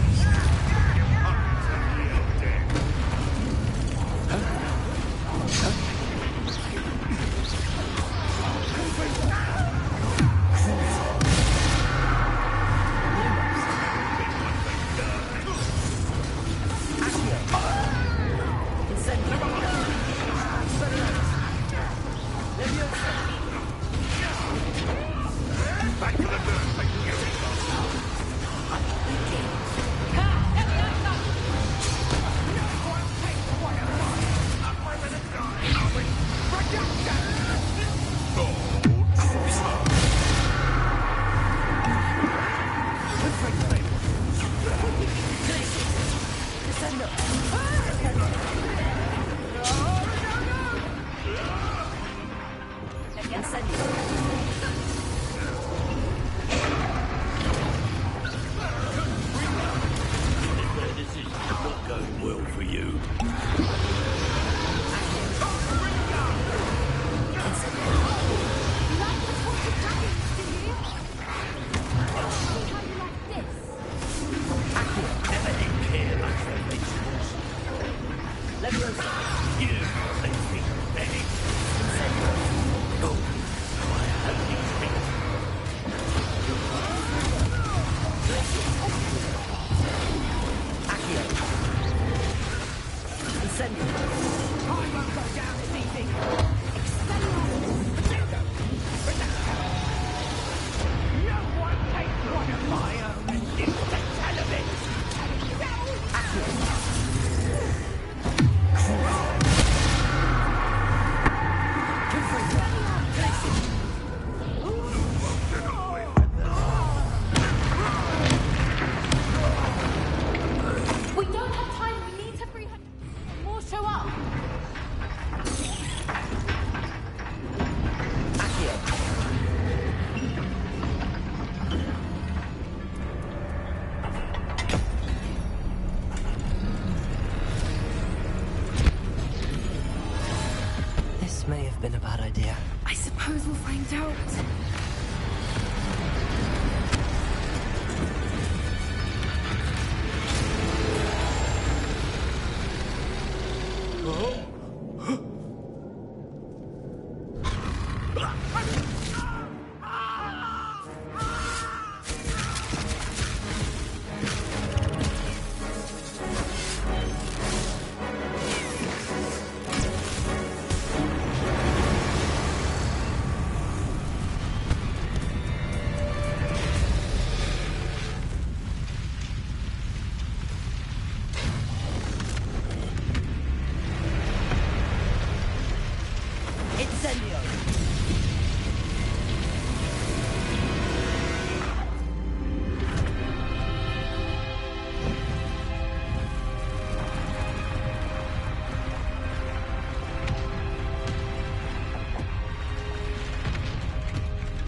idea. I suppose we'll find out.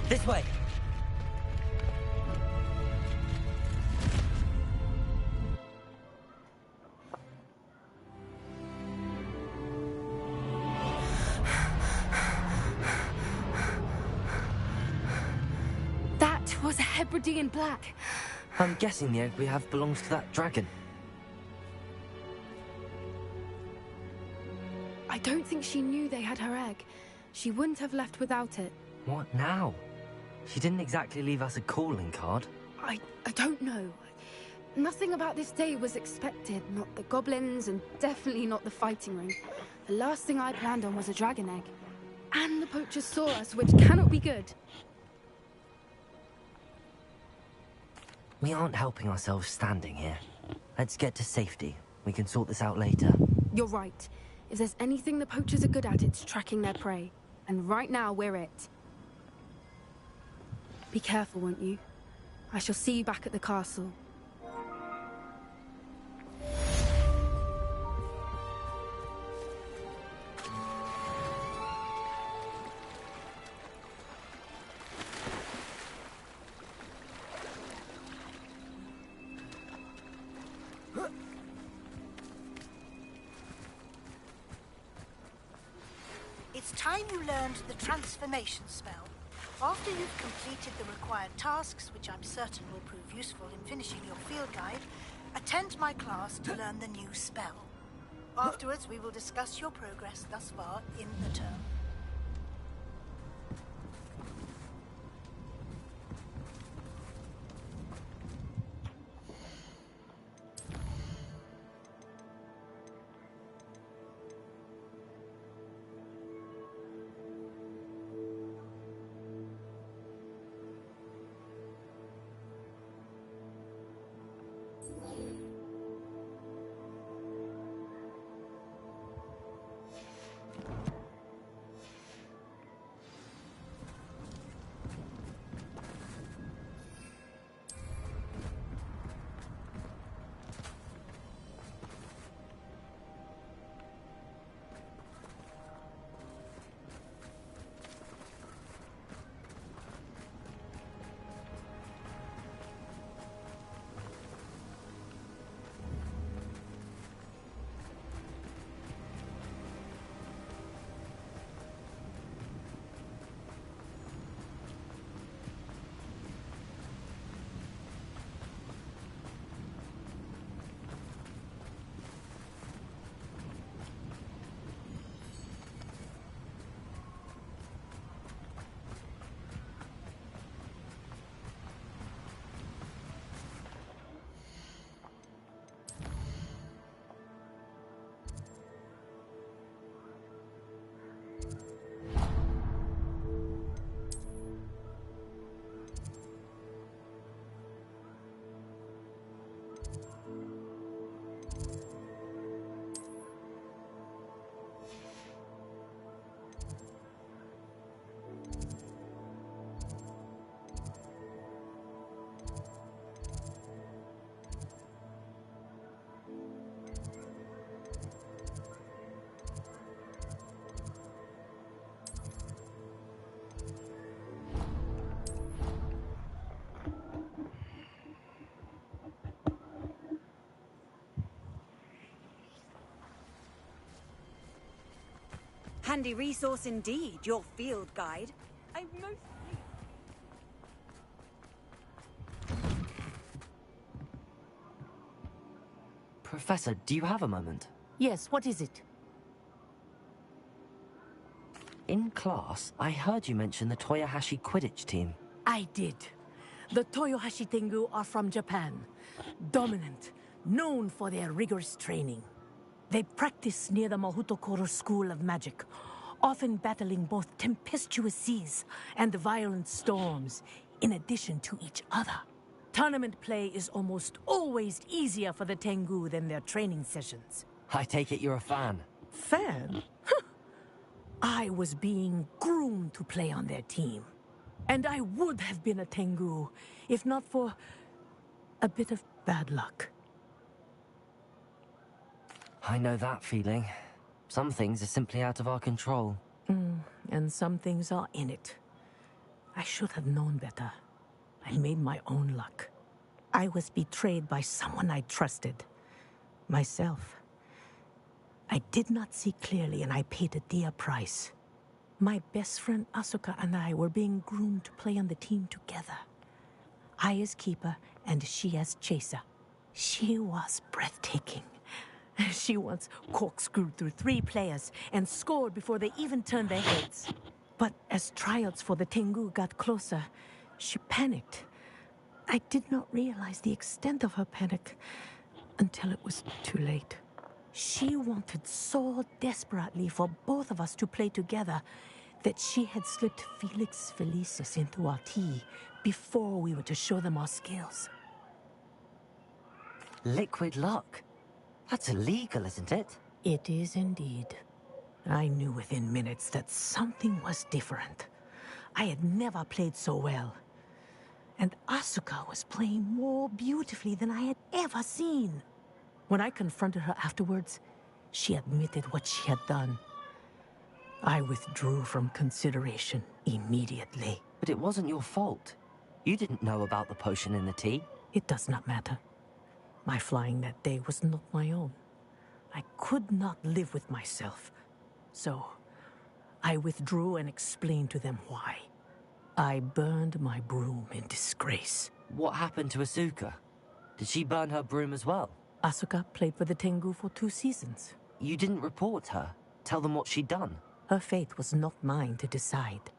This way. That was a Hebridean black. I'm guessing the egg we have belongs to that dragon. I don't think she knew they had her egg. She wouldn't have left without it. What now? She didn't exactly leave us a calling card. I don't know. Nothing about this day was expected. Not the goblins, and definitely not the fighting ring. The last thing I planned on was a dragon egg. And the poachers saw us, which cannot be good. We aren't helping ourselves standing here. Let's get to safety. We can sort this out later. You're right. If there's anything the poachers are good at, it's tracking their prey. And right now, we're it. Be careful, won't you? I shall see you back at the castle. It's time you learned the transformation spell. After you've completed the required tasks, which I'm certain will prove useful in finishing your field guide, attend my class to learn the new spell. Afterwards, we will discuss your progress thus far in the term. Handy resource indeed, your field guide. I most... Professor, do you have a moment? Yes, what is it? In class, I heard you mention the Toyohashi Quidditch team. I did. The Toyohashi Tengu are from Japan. Dominant, known for their rigorous training. They practice near the Mahutokoro School of Magic, often battling both tempestuous seas and violent storms, in addition to each other. Tournament play is almost always easier for the Tengu than their training sessions. I take it you're a fan. Fan? I was being groomed to play on their team. And I would have been a Tengu, if not for a bit of bad luck. I know that feeling. Some things are simply out of our control. And some things are in it. I should have known better. I made my own luck. I was betrayed by someone I trusted. Myself. I did not see clearly, and I paid a dear price. My best friend Asuka and I were being groomed to play on the team together. I as keeper, and she as chaser. She was breathtaking. She once corkscrewed through 3 players and scored before they even turned their heads. But as tryouts for the Tengu got closer, she panicked. I did not realize the extent of her panic until it was too late. She wanted so desperately for both of us to play together that she had slipped Felix Felicis into our tea before we were to show them our skills. Liquid luck? That's illegal, isn't it? It is indeed. I knew within minutes that something was different. I had never played so well. And Asuka was playing more beautifully than I had ever seen. When I confronted her afterwards, she admitted what she had done. I withdrew from consideration immediately. But it wasn't your fault. You didn't know about the potion in the tea. It does not matter. My flying that day was not my own. I could not live with myself. So, I withdrew and explained to them why. I burned my broom in disgrace. What happened to Asuka? Did she burn her broom as well? Asuka played for the Tengu for 2 seasons. You didn't report her? Tell them what she'd done? Her fate was not mine to decide.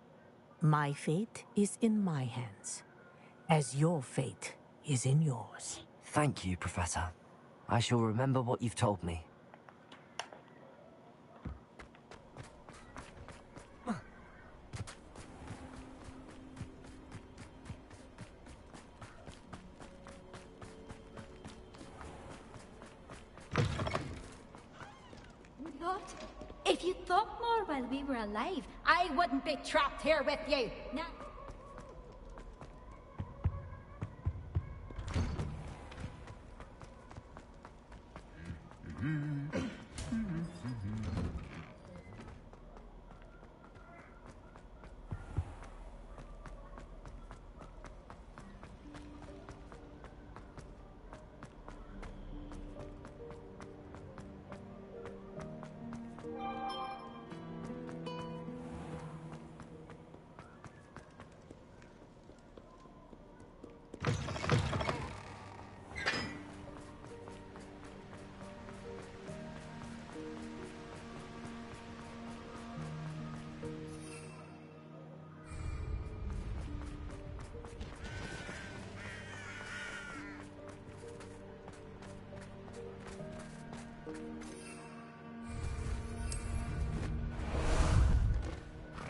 My fate is in my hands, as your fate is in yours. Thank you, Professor. I shall remember what you've told me. What? If you thought more while we were alive, I wouldn't be trapped here with you. Now...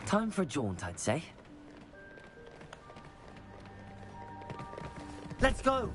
Time for a jaunt, I'd say. Let's go!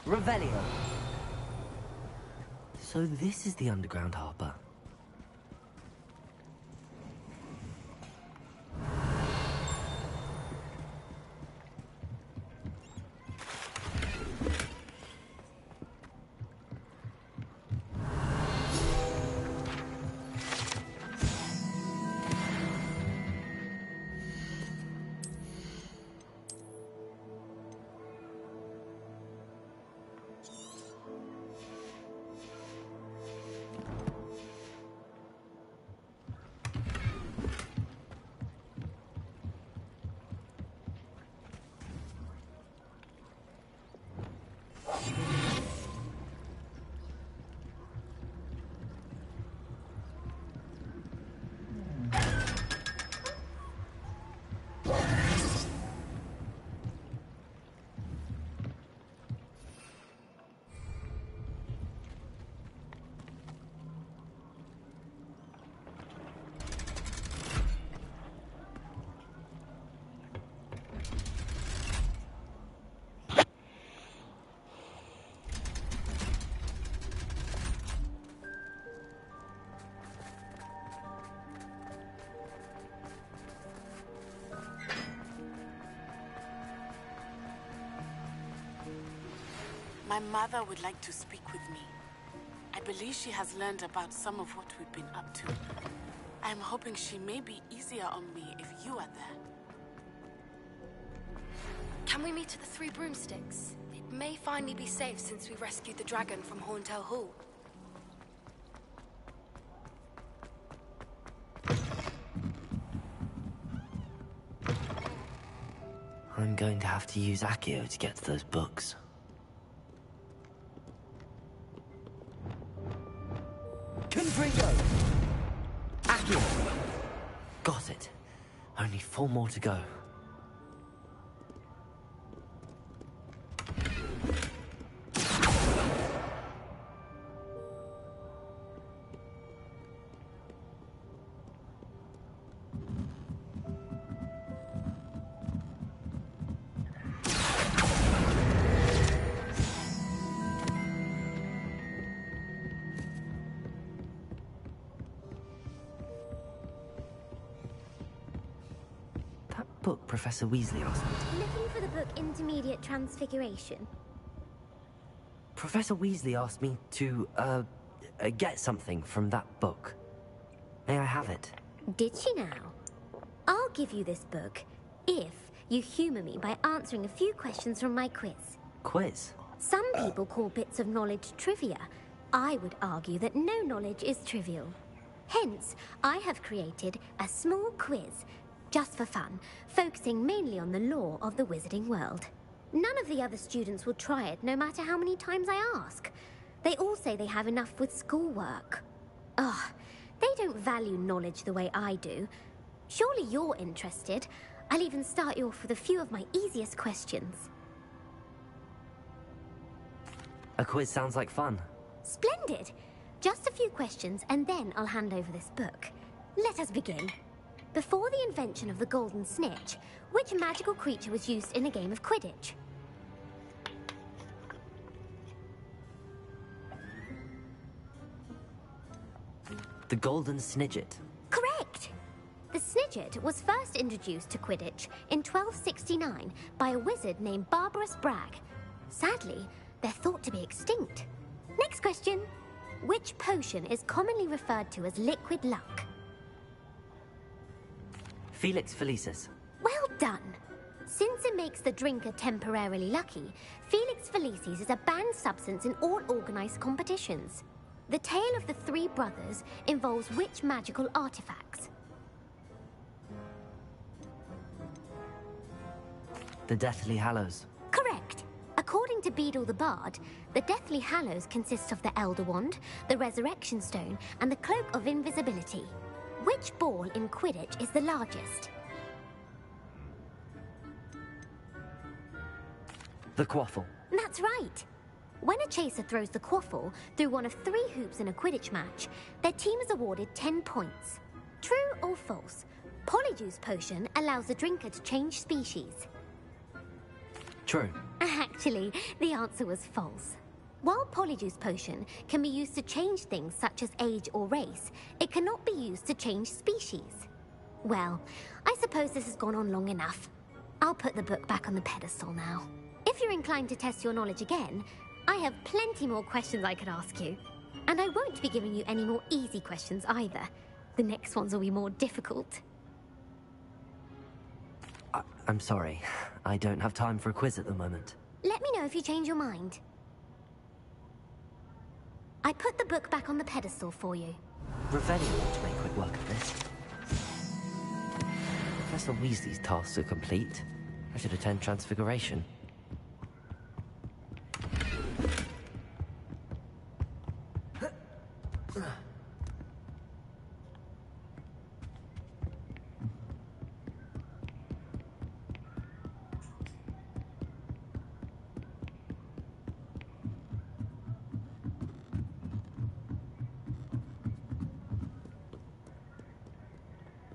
Revelio. So this is the underground harbor. My mother would like to speak with me. I believe she has learned about some of what we've been up to. I'm hoping she may be easier on me if you are there. Can we meet at the Three Broomsticks? It may finally be safe since we rescued the dragon from Horntail Hall. I'm going to have to use Accio to get to those books. Confringo! Accio! Got it. Only 4 more to go. Book Professor Weasley asked me. Looking for the book Intermediate Transfiguration. Professor Weasley asked me to, get something from that book. May I have it? Did she now? I'll give you this book if you humor me by answering a few questions from my quiz. Quiz? Some people call bits of knowledge trivia. I would argue that no knowledge is trivial. Hence, I have created a small quiz just for fun, focusing mainly on the lore of the wizarding world. None of the other students will try it, no matter how many times I ask. They all say they have enough with schoolwork. Ugh, they don't value knowledge the way I do. Surely you're interested. I'll even start you off with a few of my easiest questions. A quiz sounds like fun. Splendid! Just a few questions, and then I'll hand over this book. Let us begin. Before the invention of the golden snitch, which magical creature was used in a game of Quidditch? The golden snidget. Correct! The snidget was first introduced to Quidditch in 1269 by a wizard named Barbarous Bragg. Sadly, they're thought to be extinct. Next question. Which potion is commonly referred to as liquid luck? Felix Felicis. Well done. Since it makes the drinker temporarily lucky, Felix Felicis is a banned substance in all organized competitions. The tale of the 3 brothers involves which magical artifacts? The Deathly Hallows. Correct. According to Beedle the Bard, the Deathly Hallows consists of the Elder Wand, the Resurrection Stone, and the Cloak of Invisibility. Which ball in Quidditch is the largest? The Quaffle. That's right. When a chaser throws the quaffle through one of 3 hoops in a Quidditch match, their team is awarded 10 points. True or false? Polyjuice potion allows the drinker to change species. True. Actually, the answer was false. While Polyjuice Potion can be used to change things such as age or race, it cannot be used to change species. Well, I suppose this has gone on long enough. I'll put the book back on the pedestal now. If you're inclined to test your knowledge again, I have plenty more questions I could ask you. And I won't be giving you any more easy questions either. The next ones will be more difficult. I'm sorry. I don't have time for a quiz at the moment. Let me know if you change your mind. I put the book back on the pedestal for you. Revelio ought to make quick work of this. Professor Weasley's tasks are complete. I should attend Transfiguration.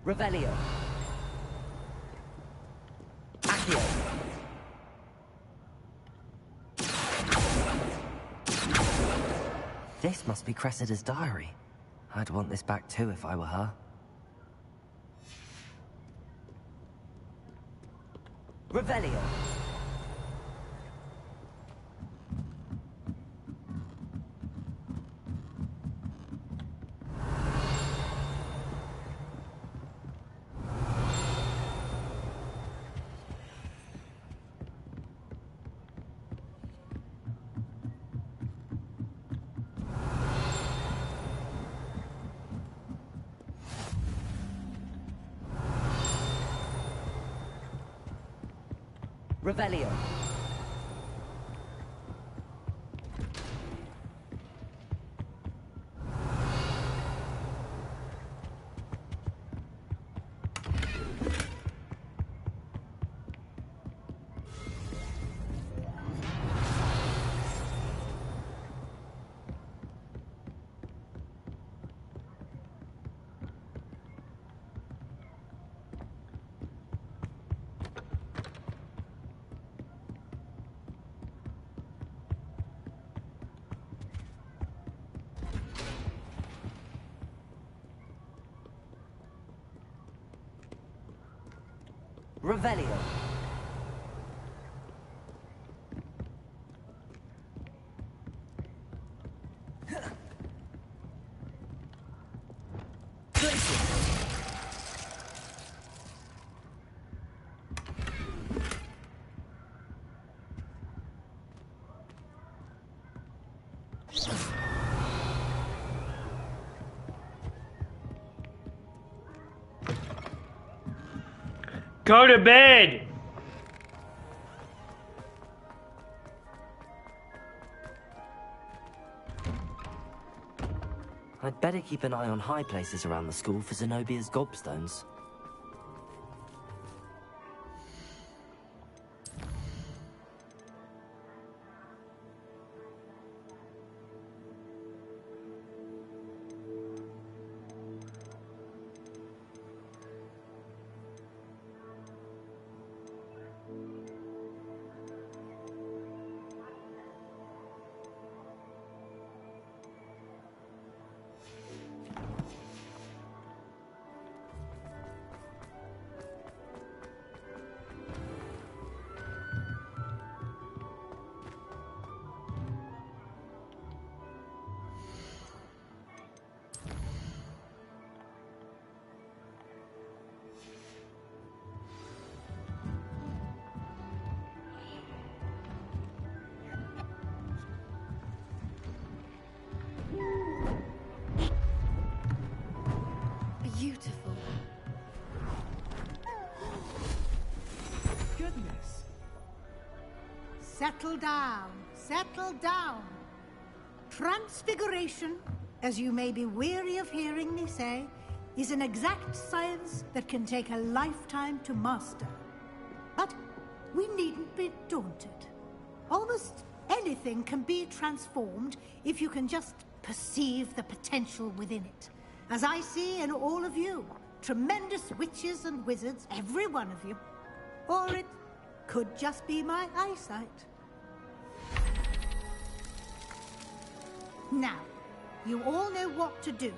Revelio. Accio. This must be Cressida's diary. I'd want this back too if I were her. Revelio. Revelio. Revelio. Go to bed! I'd better keep an eye on high places around the school for Zenobia's gobstones. Beautiful. Goodness. Settle down. Settle down. Transfiguration, as you may be weary of hearing me say, is an exact science that can take a lifetime to master. But we needn't be daunted. Almost anything can be transformed if you can just perceive the potential within it. As I see in all of you, tremendous witches and wizards, every one of you. Or it could just be my eyesight. Now, you all know what to do.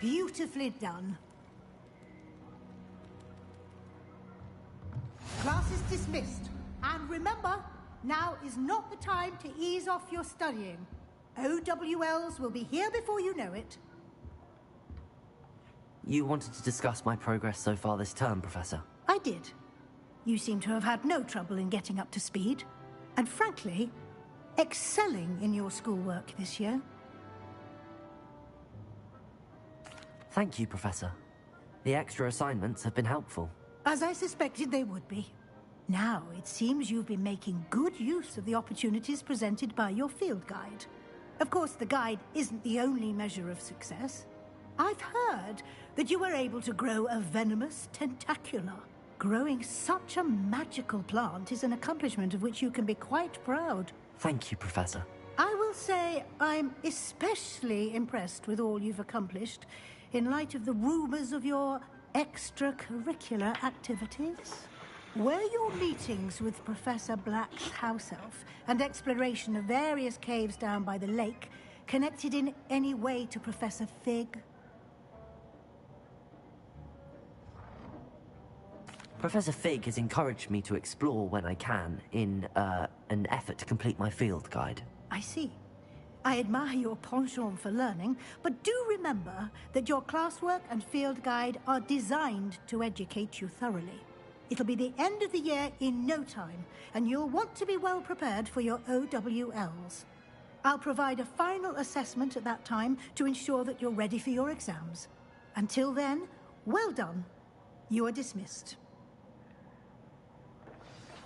Beautifully done. Class is dismissed. And remember, now is not the time to ease off your studying. OWLs will be here before you know it. You wanted to discuss my progress so far this term, Professor? I did. You seem to have had no trouble in getting up to speed. And frankly, excelling in your schoolwork this year. Thank you, Professor. The extra assignments have been helpful. As I suspected they would be. Now, it seems you've been making good use of the opportunities presented by your field guide. Of course, the guide isn't the only measure of success. I've heard that you were able to grow a venomous tentacula. Growing such a magical plant is an accomplishment of which you can be quite proud. Thank you, Professor. I will say I'm especially impressed with all you've accomplished in light of the rumors of your extracurricular activities. Were your meetings with Professor Black's house elf and exploration of various caves down by the lake connected in any way to Professor Fig? Professor Fig has encouraged me to explore when I can in an effort to complete my field guide. I see. I admire your penchant for learning, but do remember that your classwork and field guide are designed to educate you thoroughly. It'll be the end of the year in no time, and you'll want to be well prepared for your OWLs. I'll provide a final assessment at that time to ensure that you're ready for your exams. Until then, well done. You are dismissed.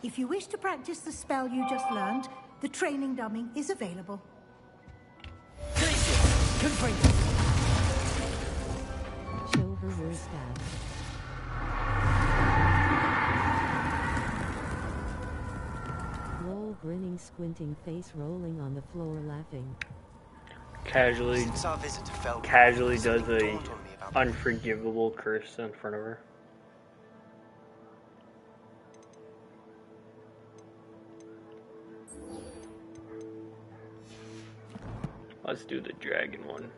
If you wish to practice the spell you just learned, the training dummy is available. Confirm. Show her your stab. Lol, grinning, squinting face, rolling on the floor, laughing. Casually Since our visit to Felden, does something a dawned on me about unforgivable curse in front of her. Let's do the dragon one.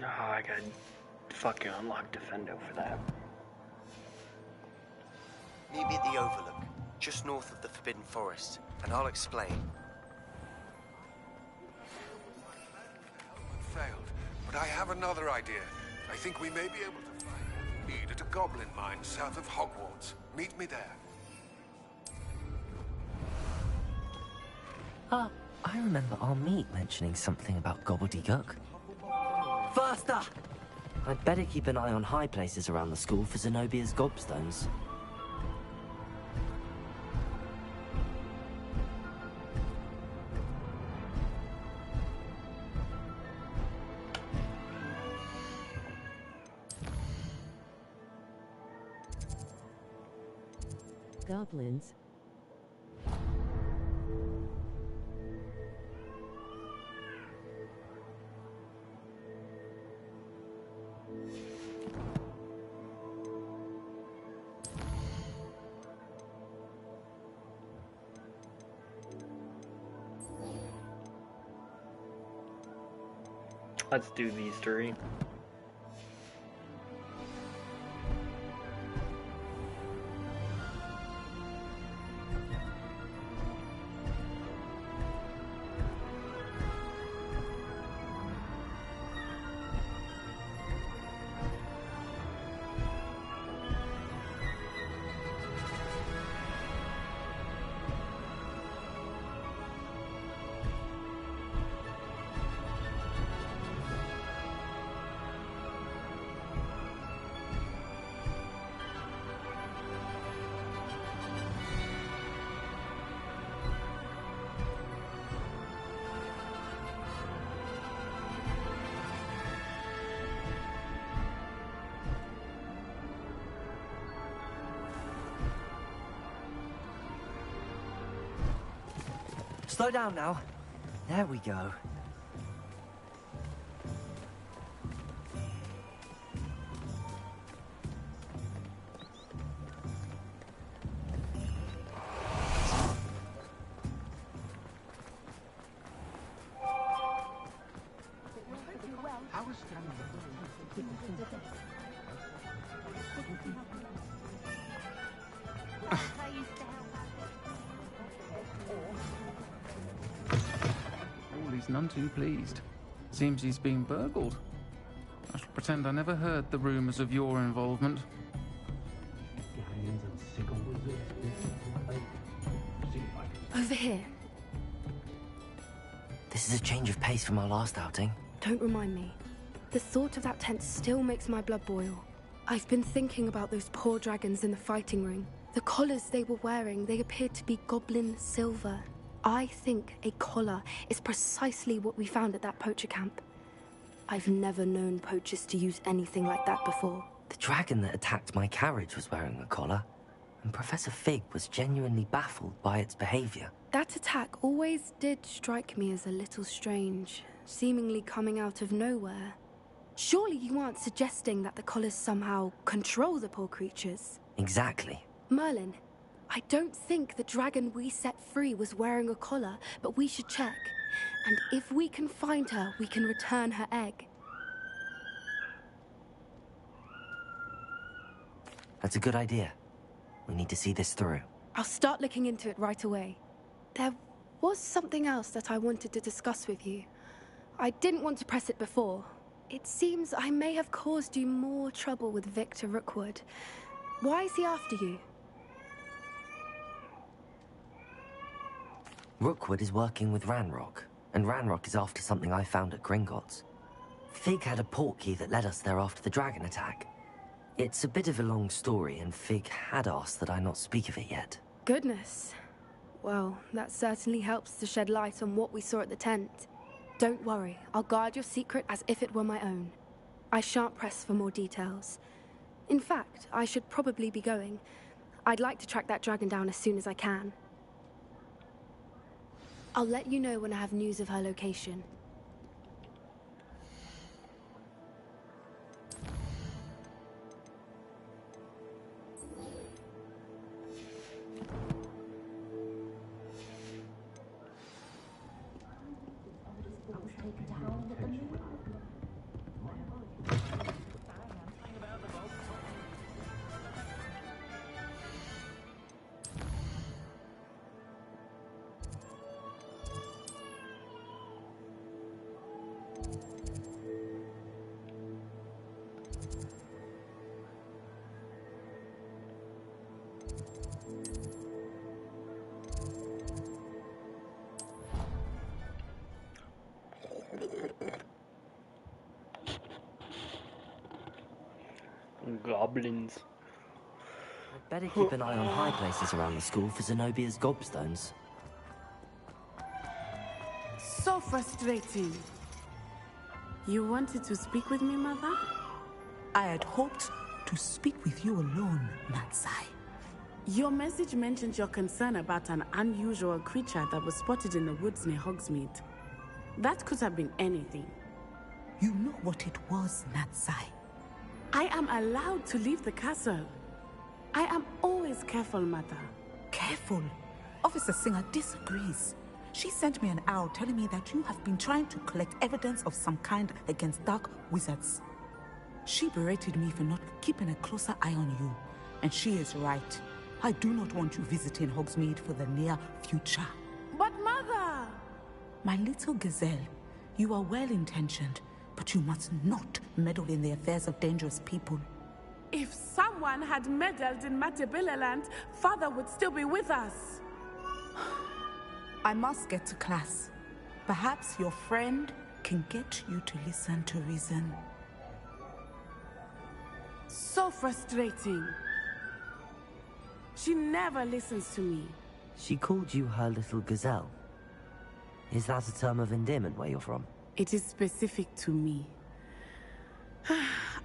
Oh, I gotta fucking unlock Defendo for that. Meet me at the Overlook, just north of the Forbidden Forest, and I'll explain. Failed, but I have another idea. I think we may be able to find lead at a goblin mine south of Hogwarts. Meet me there. I remember our meet mentioning something about gobbledygook. Faster! I'd better keep an eye on high places around the school for Zenobia's gobstones. Goblins. Let's do these three. Slow down now. There we go. He's none too pleased. Seems he's been burgled. I shall pretend I never heard the rumours of your involvement. Over here. This is a change of pace from our last outing. Don't remind me. The thought of that tent still makes my blood boil. I've been thinking about those poor dragons in the fighting ring. The collars they were wearing, they appeared to be goblin silver. I think a collar is precisely what we found at that poacher camp. I've never known poachers to use anything like that before. The dragon that attacked my carriage was wearing a collar, and Professor Fig was genuinely baffled by its behavior. That attack always did strike me as a little strange, seemingly coming out of nowhere. Surely you aren't suggesting that the collars somehow control the poor creatures? Exactly. Merlin, I don't think the dragon we set free was wearing a collar, but we should check. And if we can find her, we can return her egg. That's a good idea. We need to see this through. I'll start looking into it right away. There was something else that I wanted to discuss with you. I didn't want to press it before. It seems I may have caused you more trouble with Victor Rookwood. Why is he after you? Rookwood is working with Ranrock, and Ranrock is after something I found at Gringotts. Fig had a portkey that led us there after the dragon attack. It's a bit of a long story, and Fig had asked that I not speak of it yet. Goodness. Well, that certainly helps to shed light on what we saw at the tent. Don't worry, I'll guard your secret as if it were my own. I shan't press for more details. In fact, I should probably be going. I'd like to track that dragon down as soon as I can. I'll let you know when I have news of her location. Goblins. I'd better keep an eye on high places around the school for Zenobia's gobstones. So frustrating. You wanted to speak with me, Mother? I had hoped to speak with you alone, Natsai. Your message mentioned your concern about an unusual creature that was spotted in the woods near Hogsmeade. That could have been anything. You know what it was, Natsai. I am allowed to leave the castle. I am always careful, Mother. Careful? Officer Singer disagrees. She sent me an owl telling me that you have been trying to collect evidence of some kind against dark wizards. She berated me for not keeping a closer eye on you. And she is right. I do not want you visiting Hogsmeade for the near future. But Mother! My little gazelle, you are well-intentioned, but you must not meddle in the affairs of dangerous people. If someone had meddled in Matabeleland, Father would still be with us. I must get to class. Perhaps your friend can get you to listen to reason. So frustrating. She never listens to me. She called you her little gazelle. Is that a term of endearment where you're from? It is specific to me.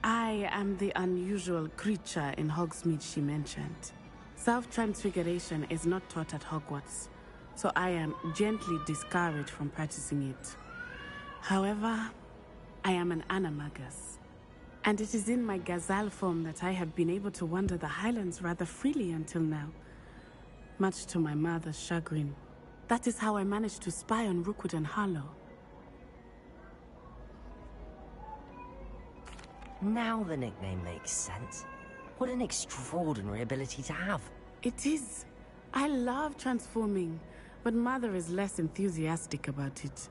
I am the unusual creature in Hogsmeade she mentioned. Self-transfiguration is not taught at Hogwarts. so I am gently discouraged from practicing it. However, I am an animagus, and it is in my gazelle form that I have been able to wander the highlands rather freely until now, much to my mother's chagrin. That is how I managed to spy on Rookwood and Harlow. Now the nickname makes sense. What an extraordinary ability to have. It is. I love transforming, but Mother is less enthusiastic about it.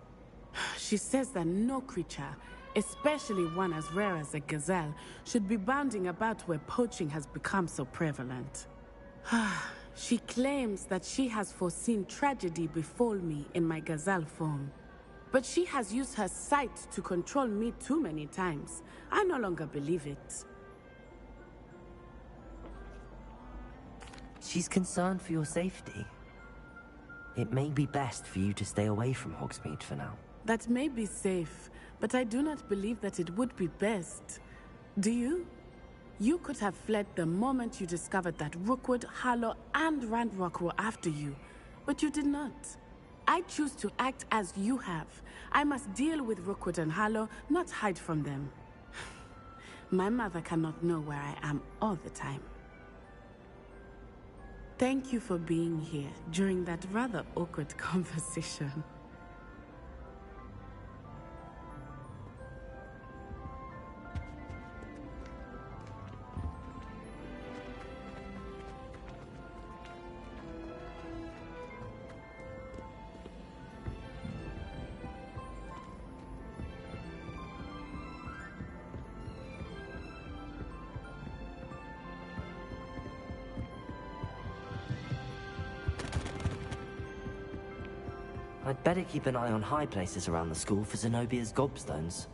She says that no creature, especially one as rare as a gazelle, should be bounding about where poaching has become so prevalent. She claims that she has foreseen tragedy befall me in my gazelle form. But she has used her sight to control me too many times. I no longer believe it. She's concerned for your safety. It may be best for you to stay away from Hogsmeade for now. That may be safe, but I do not believe that it would be best. Do you? You could have fled the moment you discovered that Rookwood, Harlow, and Ranrock were after you, but you did not. I choose to act as you have. I must deal with Rookwood and Harlow, not hide from them. My mother cannot know where I am all the time. Thank you for being here during that rather awkward conversation. I'd better keep an eye on high places around the school for Zenobia's gobstones.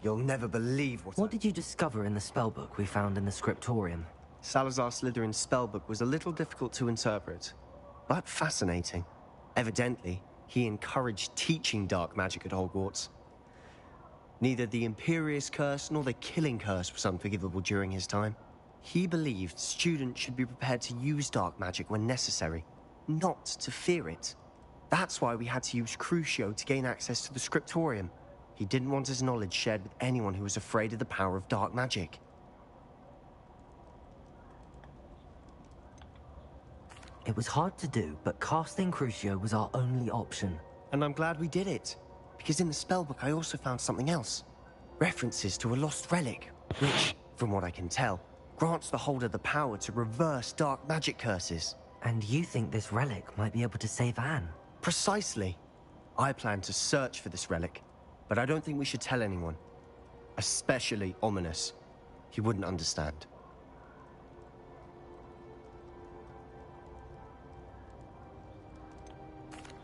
You'll never believe What did you discover in the spellbook we found in the scriptorium? Salazar Slytherin's spellbook was a little difficult to interpret, but fascinating. Evidently, he encouraged teaching dark magic at Hogwarts. Neither the Imperious Curse nor the Killing Curse was unforgivable during his time. He believed students should be prepared to use dark magic when necessary, not to fear it. That's why we had to use Crucio to gain access to the scriptorium. He didn't want his knowledge shared with anyone who was afraid of the power of dark magic. It was hard to do, but casting Crucio was our only option. And I'm glad we did it, because in the spellbook I also found something else. References to a lost relic, which, from what I can tell, grants the holder the power to reverse dark magic curses. And you think this relic might be able to save Anne? Precisely. I plan to search for this relic, but I don't think we should tell anyone. Especially Ominous. He wouldn't understand.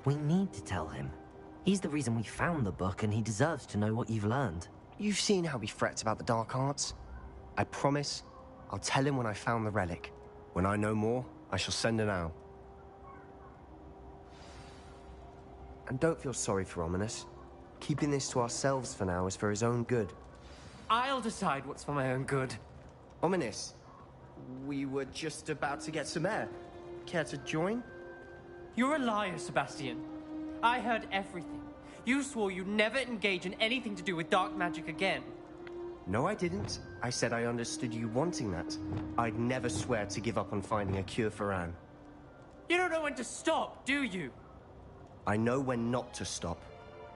We need to tell him. He's the reason we found the book, and he deserves to know what you've learned. You've seen how he frets about the dark arts. I promise, I'll tell him when I found the relic. When I know more, I shall send an owl. And don't feel sorry for Ominous. Keeping this to ourselves for now is for his own good. I'll decide what's for my own good. Ominous, we were just about to get some air. Care to join? You're a liar, Sebastian. I heard everything. You swore you'd never engage in anything to do with dark magic again. No, I didn't. I said I understood you wanting that. I'd never swear to give up on finding a cure for Anne. You don't know when to stop, do you? I know when not to stop.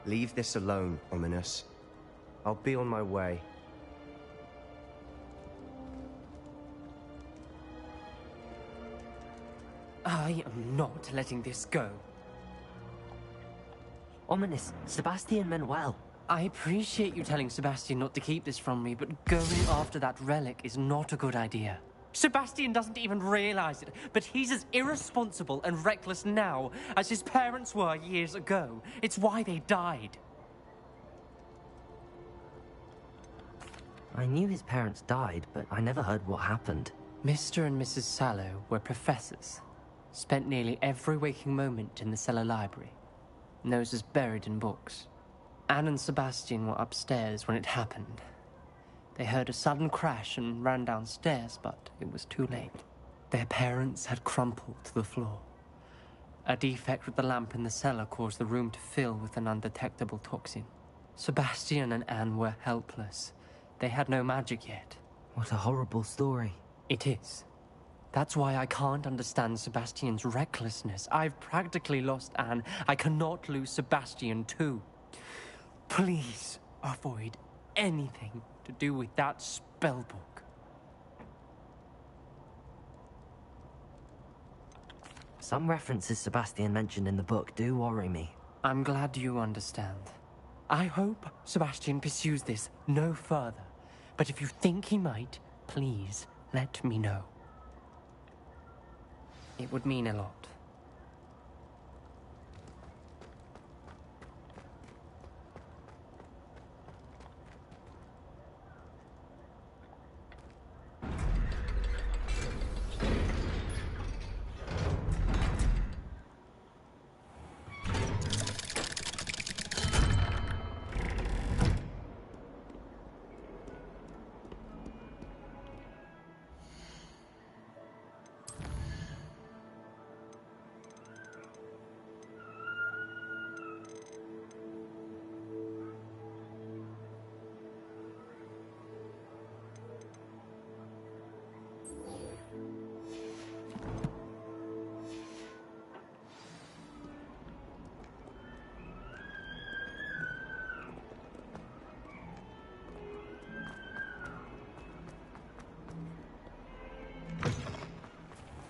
Leave this alone, Ominous. I'll be on my way. I am not letting this go. Ominous, Sebastian meant well. I appreciate you telling Sebastian not to keep this from me, but going after that relic is not a good idea. Sebastian doesn't even realize it, but he's as irresponsible and reckless now as his parents were years ago. It's why they died. I knew his parents died, but I never heard what happened. Mr. and Mrs. Sallow were professors. Spent nearly every waking moment in the cellar library. Noses buried in books. Anne and Sebastian were upstairs when it happened. They heard a sudden crash and ran downstairs, but it was too late. Their parents had crumpled to the floor. A defect with the lamp in the cellar caused the room to fill with an undetectable toxin. Sebastian and Anne were helpless. They had no magic yet. What a horrible story. It is. That's why I can't understand Sebastian's recklessness. I've practically lost Anne. I cannot lose Sebastian too. Please avoid anything to do with that spellbook. Some references Sebastian mentioned in the book do worry me. I'm glad you understand. I hope Sebastian pursues this no further. But if you think he might, please let me know. It would mean a lot.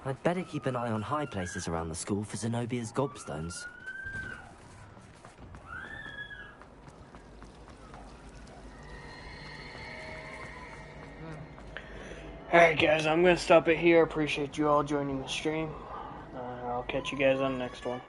I'd better keep an eye on high places around the school for Zenobia's gobstones. Alright guys, I'm gonna stop it here. Appreciate you all joining the stream. I'll catch you guys on the next one.